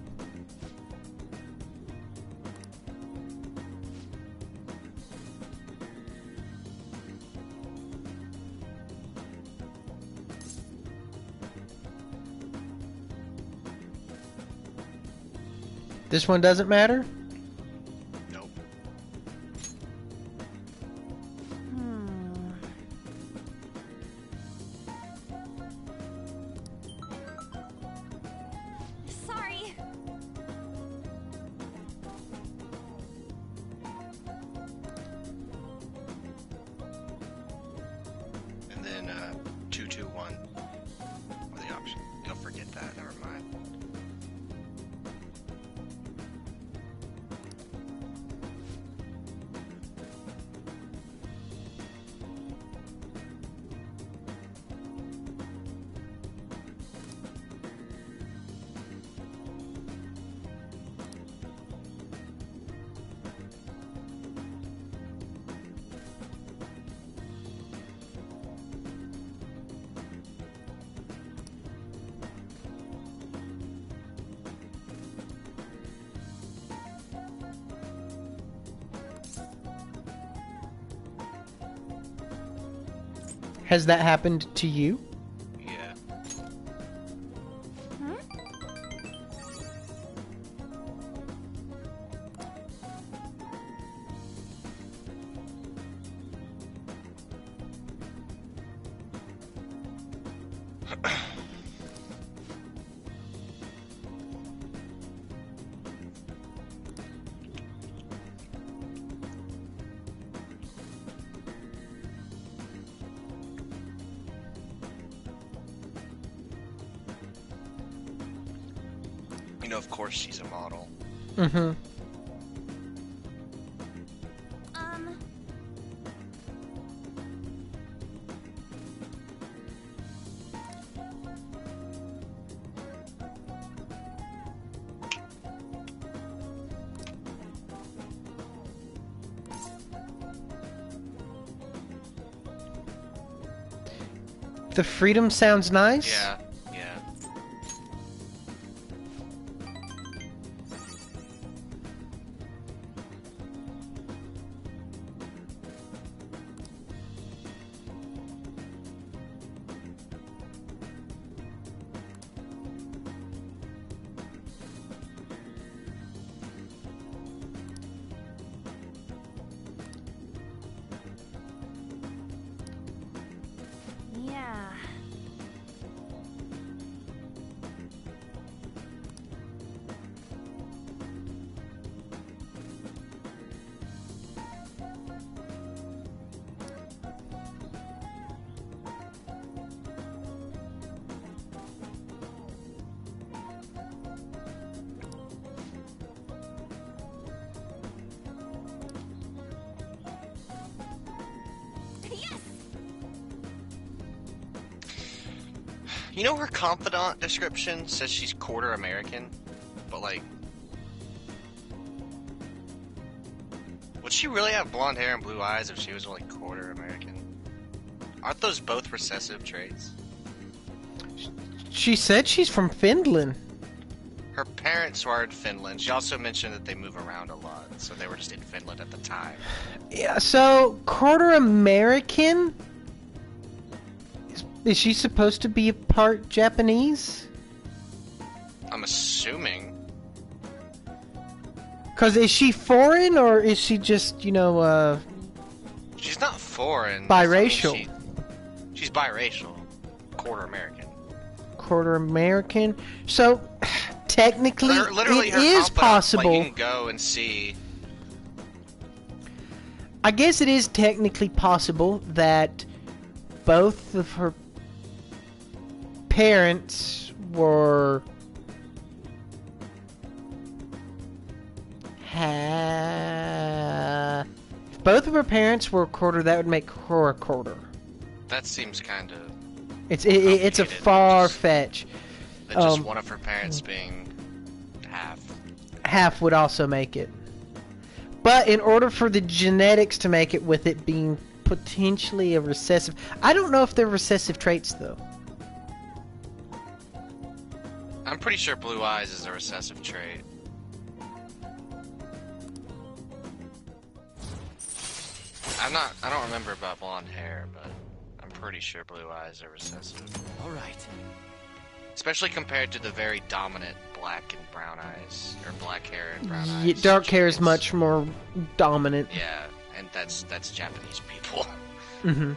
This one doesn't matter? Nope. Sorry. And then 221 are the option. You'll forget that. Never mind. Has that happened to you? Yeah. You know, of course she's a model. Mm-hmm. The freedom sounds nice. Yeah, yeah. Yeah. You know, her confidant description says she's quarter American, but like, would she really have blonde hair and blue eyes if she was only quarter American? Aren't those both recessive traits? She said she's from Finland. Her parents were in Finland. She also mentioned that they move around a lot, so they were just in Finland at the time. Yeah, so quarter American? Is she supposed to be a part Japanese? I'm assuming. Because is she foreign or is she just, you know, She's not foreign. biracial? I mean, she's biracial. Quarter American. Quarter American? So, technically, Literally, it her is confidant, possible. Like, you can go and see. I guess it is technically possible that both of her parents were if both of her parents were a quarter, that would make her a quarter. That seems kind of. It's a far fetch. That just one of her parents being half. Half would also make it. But in order for the genetics to make it with it being potentially a recessive... I don't know if they're recessive traits, though. I'm pretty sure blue eyes is a recessive trait. I don't remember about blonde hair, but I'm pretty sure blue eyes are recessive. Alright. Especially compared to the very dominant black and brown eyes, or black hair and brown eyes. Dark hair is much more dominant. Yeah, and that's Japanese people. Mm-hmm.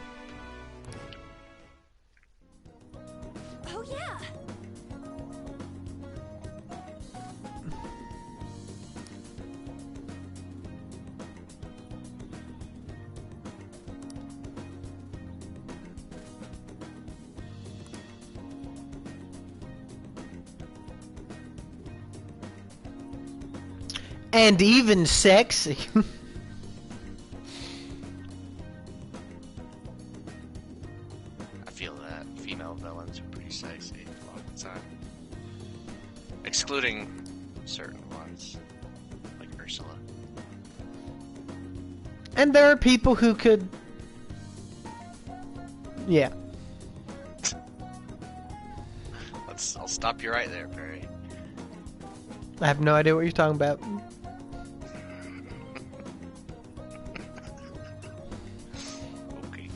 Oh yeah. And even sexy. I feel that female villains are pretty sexy a lot of the time. Excluding certain ones, like Ursula. And there are people who could... Yeah. I'll stop you right there, Perry. I have no idea what you're talking about. Okay.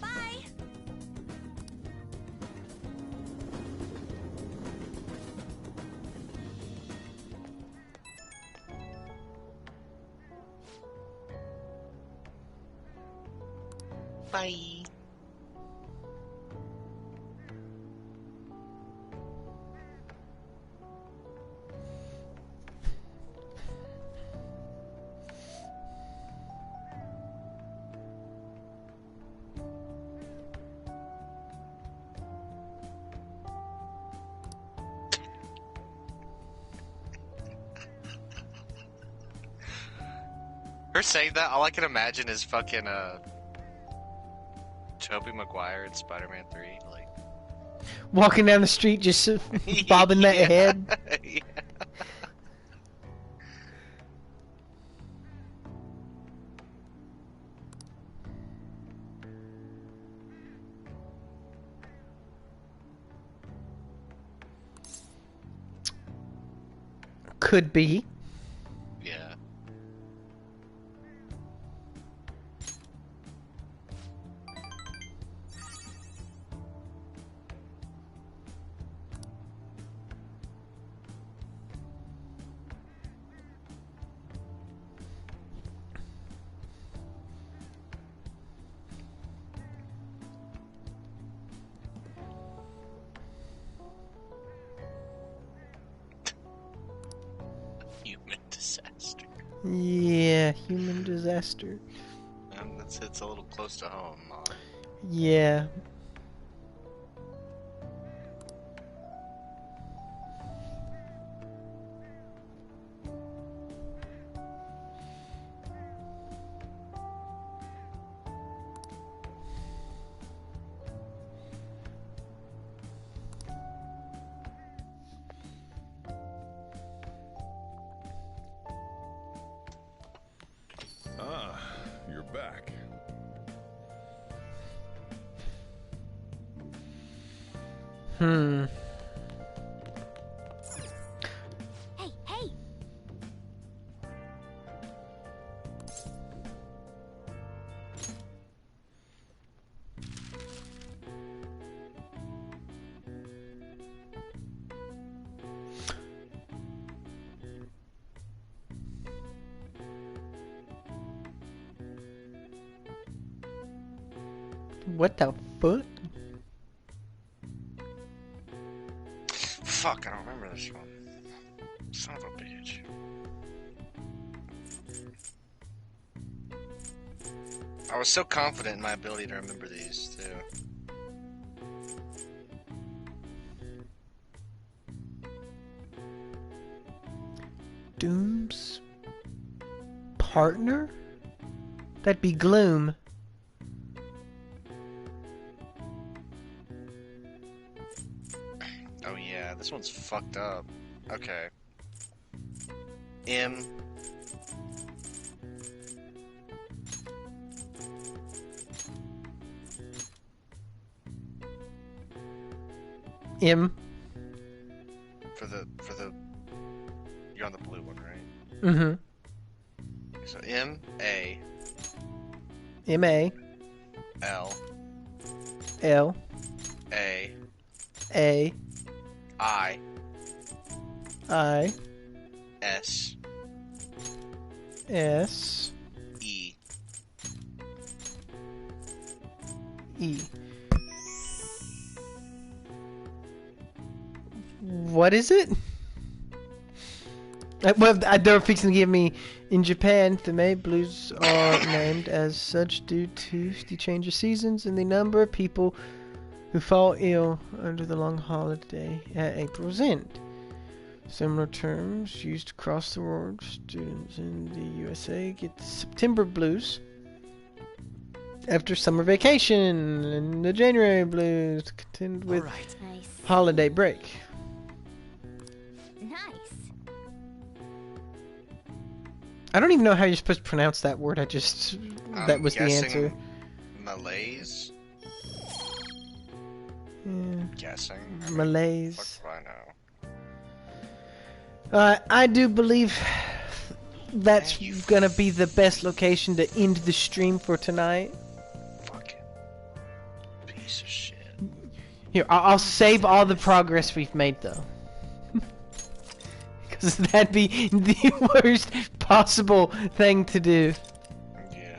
Bye. Bye. Her saying that, all I can imagine is fucking Tobey Maguire in Spider-Man 3. Like Walking down the street, just bobbing that head. Yeah. Could be. Yeah. Human disaster. Yeah, human disaster. It's a little close to home. Yeah. Ah, you're back. Hmm. Hey, hey! What the fuck? Fuck, I don't remember this one. Son of a bitch. I was so confident in my ability to remember these, too. Doom's partner? That'd be Gloom. Oh yeah, this one's fucked up. Okay. M. M. For the you're on the blue one, right? Mm-hmm. So M A M-A. L L. A A. I I. S S. E. E. What is it? Well, they're fixing to give me. In Japan, the May Blues are named as such due to the change of seasons and the number of people who fall ill under the long holiday at April's end. Similar terms used across the world. Students in the USA get the September blues after summer vacation, and the January blues contend with Nice. holiday break. Nice. I don't even know how you're supposed to pronounce that word. That was the guessing answer. Malaise. Yeah. Guessing. Malaise. Fuck if I know. I do believe that's gonna be the best location to end the stream for tonight. Fucking piece of shit. Here, I'll save all the progress we've made though. Because that'd be the worst possible thing to do. Yeah.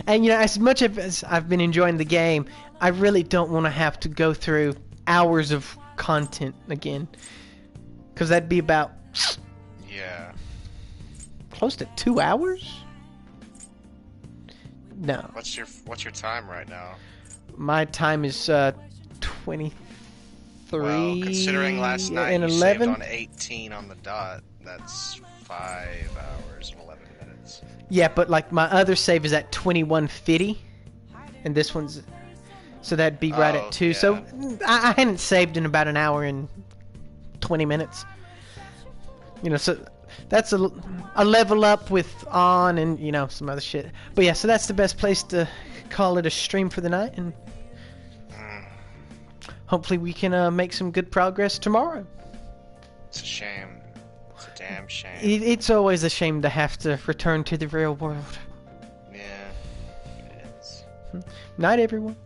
And you know, as much as I've been enjoying the game, I really don't want to have to go through hours of content again. Because that'd be about Yeah. close to 2 hours? No. What's your time right now? My time is 23 3 Well, considering last night and you 11. saved on 18 on the dot, that's 5 hours and 11 minutes. Yeah, but like my other save is at 21:50, and this one's, so that'd be right at 2. yeah. So I hadn't saved in about an hour and 20 minutes. You know, so that's a level up with on and, you know, some other shit. But yeah, so that's the best place to call it a stream for the night, and hopefully we can make some good progress tomorrow. It's a shame. It's a damn shame. It's always a shame to have to return to the real world. Yeah, it is. Night, everyone.